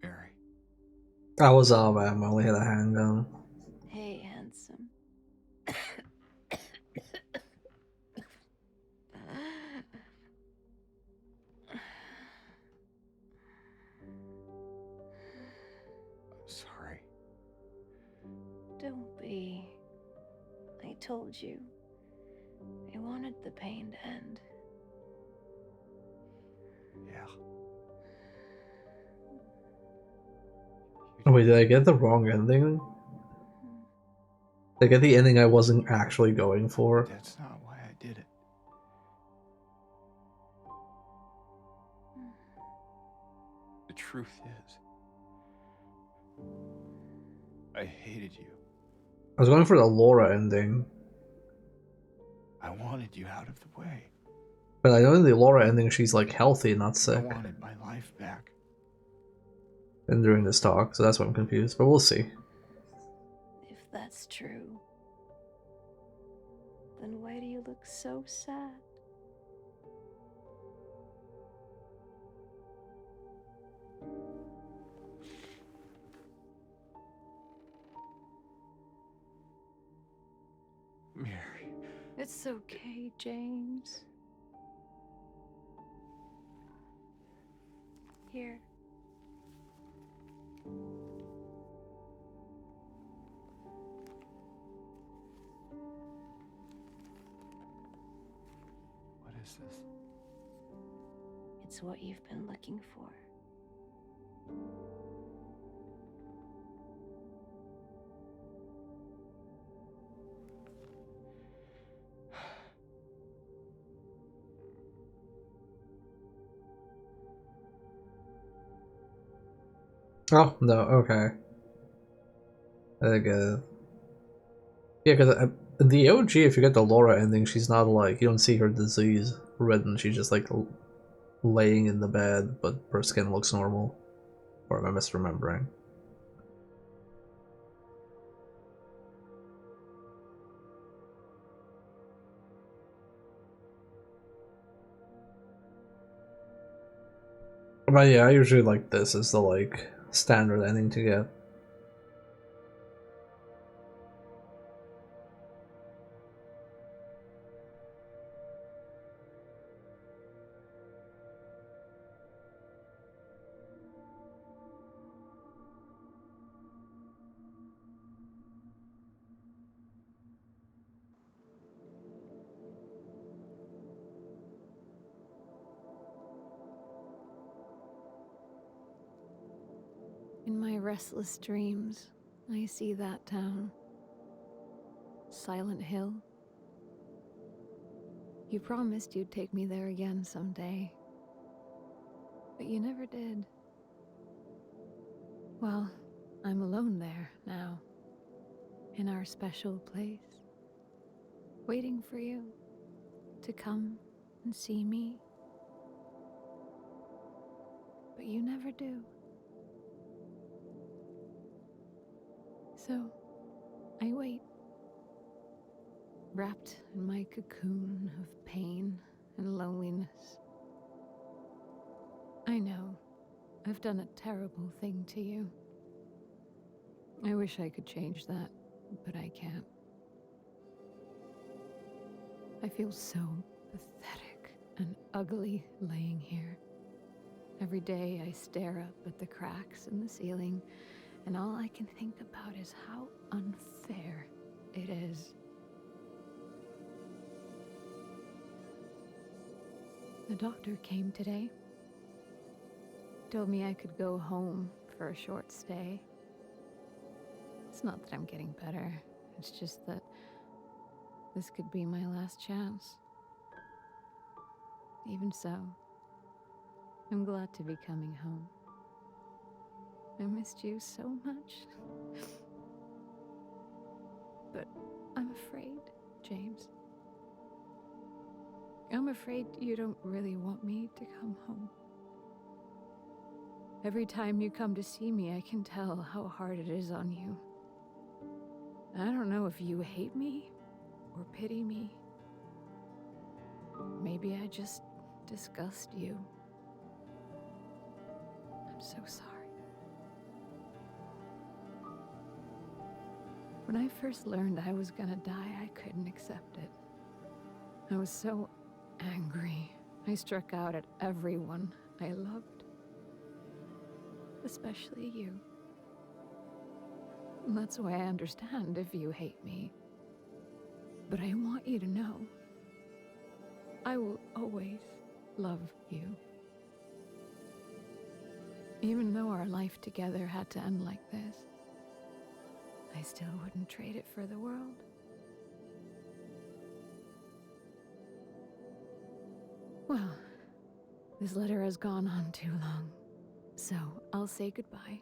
Mary. I was all man, I only had a handgun. Hey, handsome. Sorry. Don't be. I told you. I wanted the pain to end. Yeah. Wait, did I get the wrong ending? Did I get the ending I wasn't actually going for? That's not why I did it. The truth is, I hated you. I was going for the Laura ending. I wanted you out of the way. But I know in the Laura ending she's like healthy, not I sick. wanted my life back. And during this talk, so that's why I'm confused, but we'll see. If that's true, then why do you look so sad? Mary. It's okay, James. Here. What is this? It's what you've been looking for. Oh, no, okay. I get it. Yeah, because the OG, if you get the Laura ending, she's not like, you don't see her disease written, she's just like laying in the bed, but her skin looks normal. Or am I misremembering? But yeah, I usually like this as the like standard ending to get. In my restless dreams, I see that town. Silent Hill. You promised you'd take me there again someday. But you never did. Well, I'm alone there now. In our special place. Waiting for you to come and see me. But you never do. So, I wait. Wrapped in my cocoon of pain and loneliness. I know, I've done a terrible thing to you. I wish I could change that, but I can't. I feel so pathetic and ugly laying here. Every day I stare up at the cracks in the ceiling, and all I can think about is how unfair it is. The doctor came today. Told me I could go home for a short stay. It's not that I'm getting better. It's just that this could be my last chance. Even so, I'm glad to be coming home. I missed you so much. but I'm afraid, James. I'm afraid you don't really want me to come home. Every time you come to see me, I can tell how hard it is on you. I don't know if you hate me or pity me. Maybe I just disgust you. I'm so sorry. When I first learned I was gonna die, I couldn't accept it. I was so angry. I struck out at everyone I loved. Especially you. And that's why I understand if you hate me. But I want you to know, I will always love you. Even though our life together had to end like this, I still wouldn't trade it for the world. Well, this letter has gone on too long, so I'll say goodbye.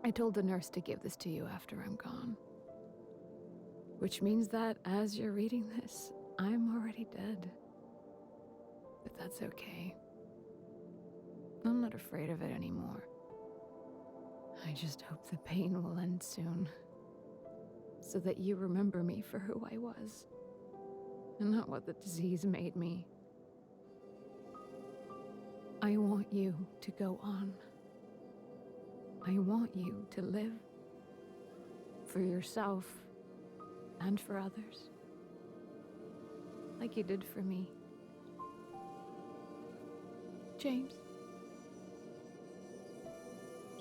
I told the nurse to give this to you after I'm gone. Which means that as you're reading this, I'm already dead. But that's okay. I'm not afraid of it anymore. I just hope the pain will end soon. So that you remember me for who I was. And not what the disease made me. I want you to go on. I want you to live. For yourself. And for others. Like you did for me. James.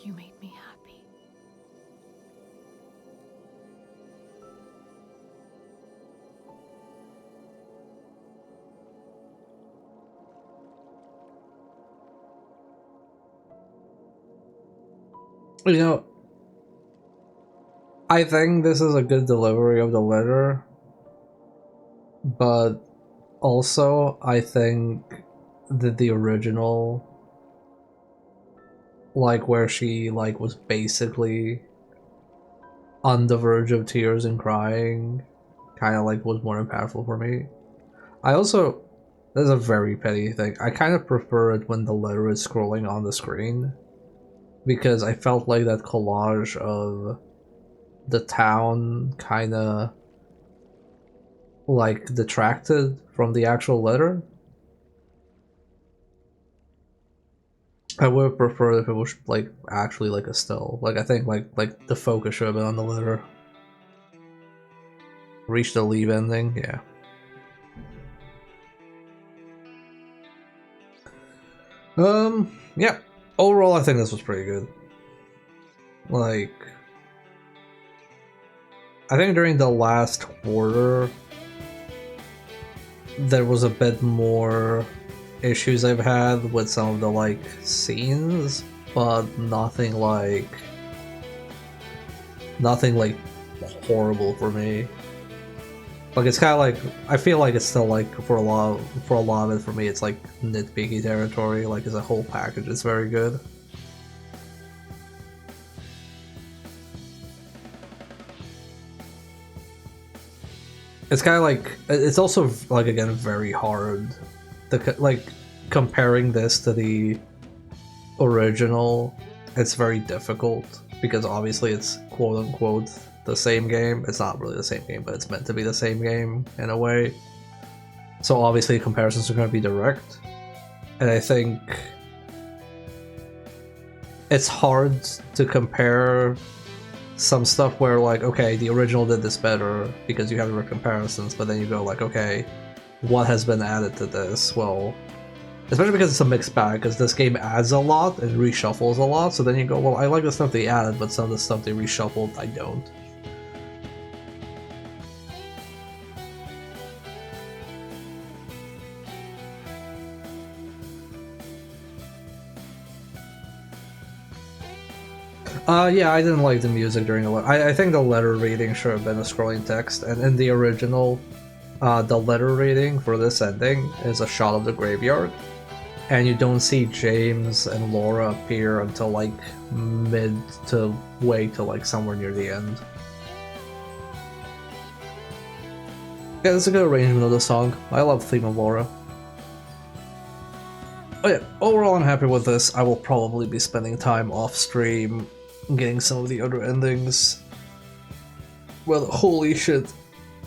You made me happy. You know, I think this is a good delivery of the letter, but also I think that the original, like where she like was basically on the verge of tears and crying, kind of like was more impactful for me. I also, there's a very petty thing, I kind of prefer it when the letter is scrolling on the screen, because I felt like that collage of the town kind of like detracted from the actual letter. I would have preferred if it was like actually like a still. Like I think like the focus should have been on the letter. Reach the leave ending, yeah. Yeah. Overall, I think this was pretty good. Like, I think during the last quarter, there was a bit more issues I've had with some of the like scenes, but nothing like horrible for me. Like it's kind of like, I feel like it's still like for a lot of it for me it's like nitpicky territory. Like as a whole package, it's very good. It's kind of like, it's also like again very hard, like comparing this to the original. It's very difficult because obviously it's quote unquote the same game. It's not really the same game, but it's meant to be the same game in a way. So obviously comparisons are going to be direct, and I think it's hard to compare some stuff where like, okay, the original did this better because you have your comparisons, but then you go like, okay, what has been added to this? Well, especially because it's a mixed bag, because this game adds a lot and reshuffles a lot, so then you go, well, I like the stuff they added, but some of the stuff they reshuffled, I don't. Yeah, I didn't like the music during the letter. I think the letter reading should have been a scrolling text, and in the original, the letter reading for this ending is a shot of the graveyard, and you don't see James and Laura appear until like mid to way to like somewhere near the end. Yeah, it's a good arrangement of the song. I love the theme of Laura. Oh yeah, overall I'm happy with this. I will probably be spending time off stream getting some of the other endings. Well, holy shit.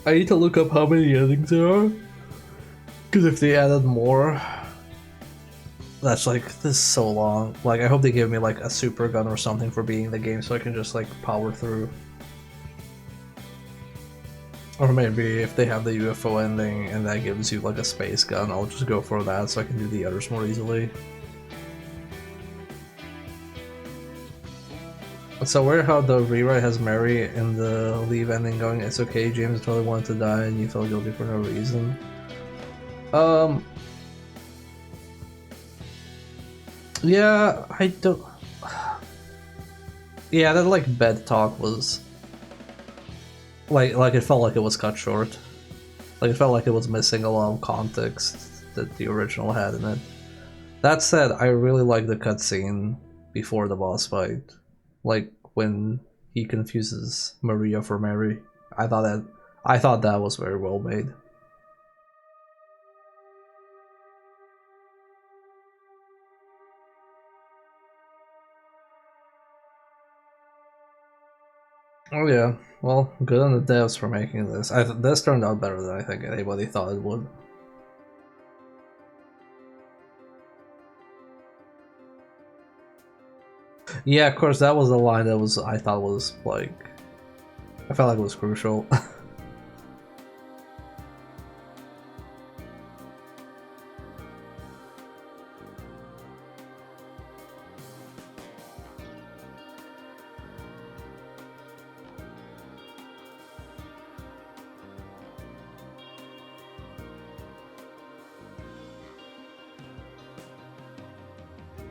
I need to look up how many endings there are. Because if they added more, that's like, this is so long. Like, I hope they give me like a super gun or something for beating the game so I can just like power through. Or maybe if they have the UFO ending and that gives you like a space gun, I'll just go for that so I can do the others more easily. So weird how the rewrite has Mary in the Leave ending going, it's okay, James totally wanted to die and you felt guilty for no reason. Yeah, I don't... Yeah, that like bed talk was... Like it felt like it was cut short. Like it felt like it was missing a lot of context that the original had in it. That said, I really like the cutscene before the boss fight. Like when he confuses Maria for Mary. I thought that was very well made. Oh yeah, well, good on the devs for making this. This turned out better than I think anybody thought it would. Yeah, of course, that was the line that I thought was like, I felt like it was crucial.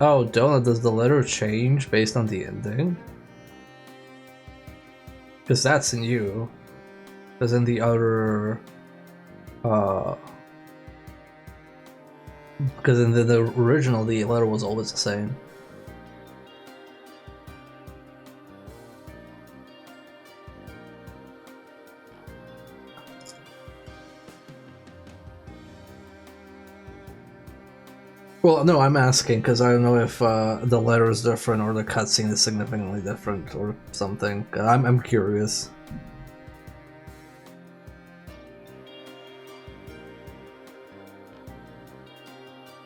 Oh, Donut, does the letter change based on the ending? Because that's new. Because in the other... Because in the original, the letter was always the same. Well, no, I'm asking because I don't know if the letter is different or the cutscene is significantly different or something. I'm curious.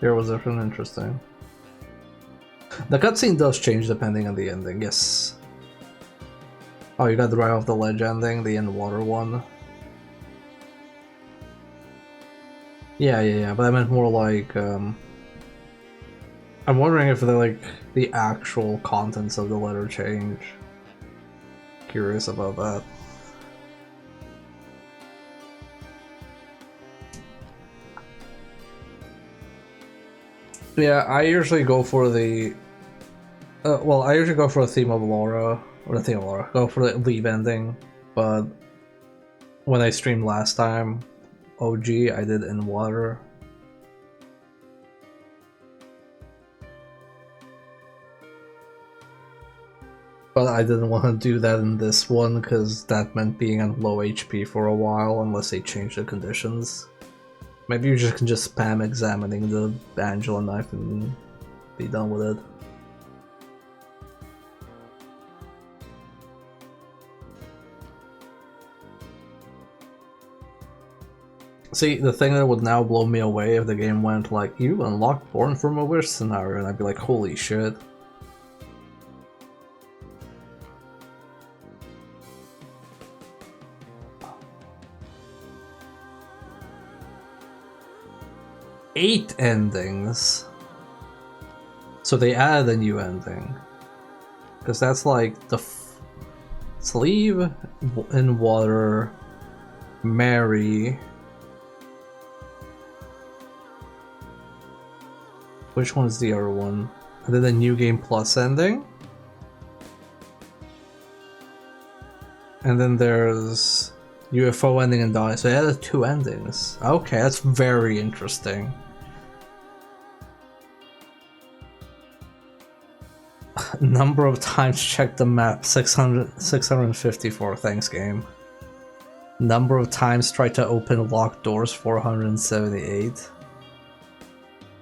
Here was different, interesting. The cutscene does change depending on the ending, yes. Oh, you got the right off the ledge ending, the in water one. Yeah, but I meant more like, I'm wondering if the actual contents of the letter change. Curious about that. Yeah, I usually go for the... well, I usually go for the theme of Laura, or the theme of Laura, go for the Leave ending, but when I streamed last time, OG, I did In Water. But I didn't want to do that in this one, because that meant being on low HP for a while, unless they change the conditions. Maybe you just can just spam examining the Angela knife and be done with it. See, the thing that would now blow me away if the game went like, you unlocked Born from a Wish scenario, and I'd be like, holy shit. Eight endings. So they added a new ending. Because that's like the Sleeve, In Water, Mary. Which one's the other one? And then the New Game Plus ending. And then there's UFO ending and Die. So they added two endings. Okay, that's very interesting. Number of times checked the map, 654, thanks game. Number of times tried to open locked doors 478.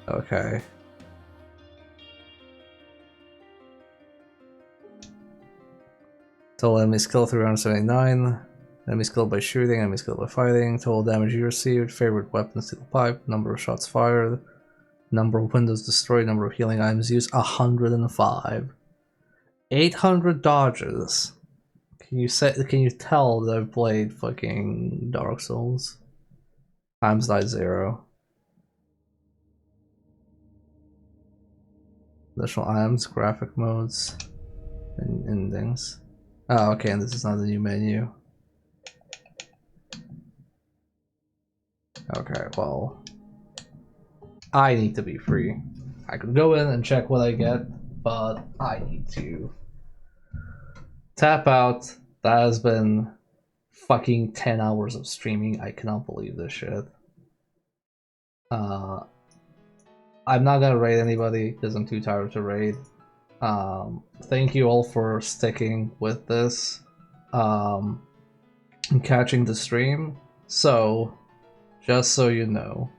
Okay. Total enemies killed 379. Enemies killed by shooting, enemies killed by fighting. Total damage you received. Favorite weapon, steel pipe. Number of shots fired. Number of windows destroyed. Number of healing items used, 105. 800 dodges. Can you tell that I've played fucking Dark Souls? Times died 0. Additional items, graphic modes, and things. Oh, okay, and this is not the new menu. Okay, well, I need to be free. I could go in and check what I get, but I need to tap out. That has been fucking 10 hours of streaming. I cannot believe this shit. I'm not gonna raid anybody because I'm too tired to raid. Thank you all for sticking with this and catching the stream. So, just so you know,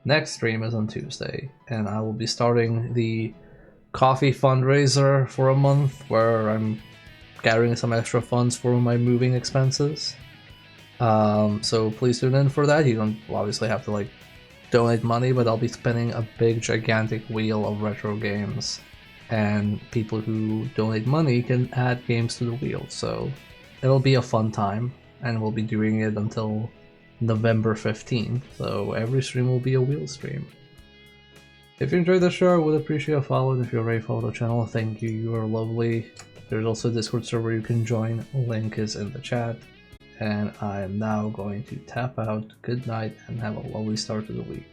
next stream is on Tuesday, and I will be starting the coffee fundraiser for a month where I'm gathering some extra funds for my moving expenses. So please tune in for that. You don't obviously have to like donate money, but I'll be spinning a big gigantic wheel of retro games, and people who donate money can add games to the wheel. So it'll be a fun time, and we'll be doing it until November 15th. So every stream will be a wheel stream. If you enjoyed the show, I would appreciate a follow, and if you already follow the channel, thank you, you are lovely. There's also a Discord server you can join, link is in the chat. And I am now going to tap out. Good night and have a lovely start to the week.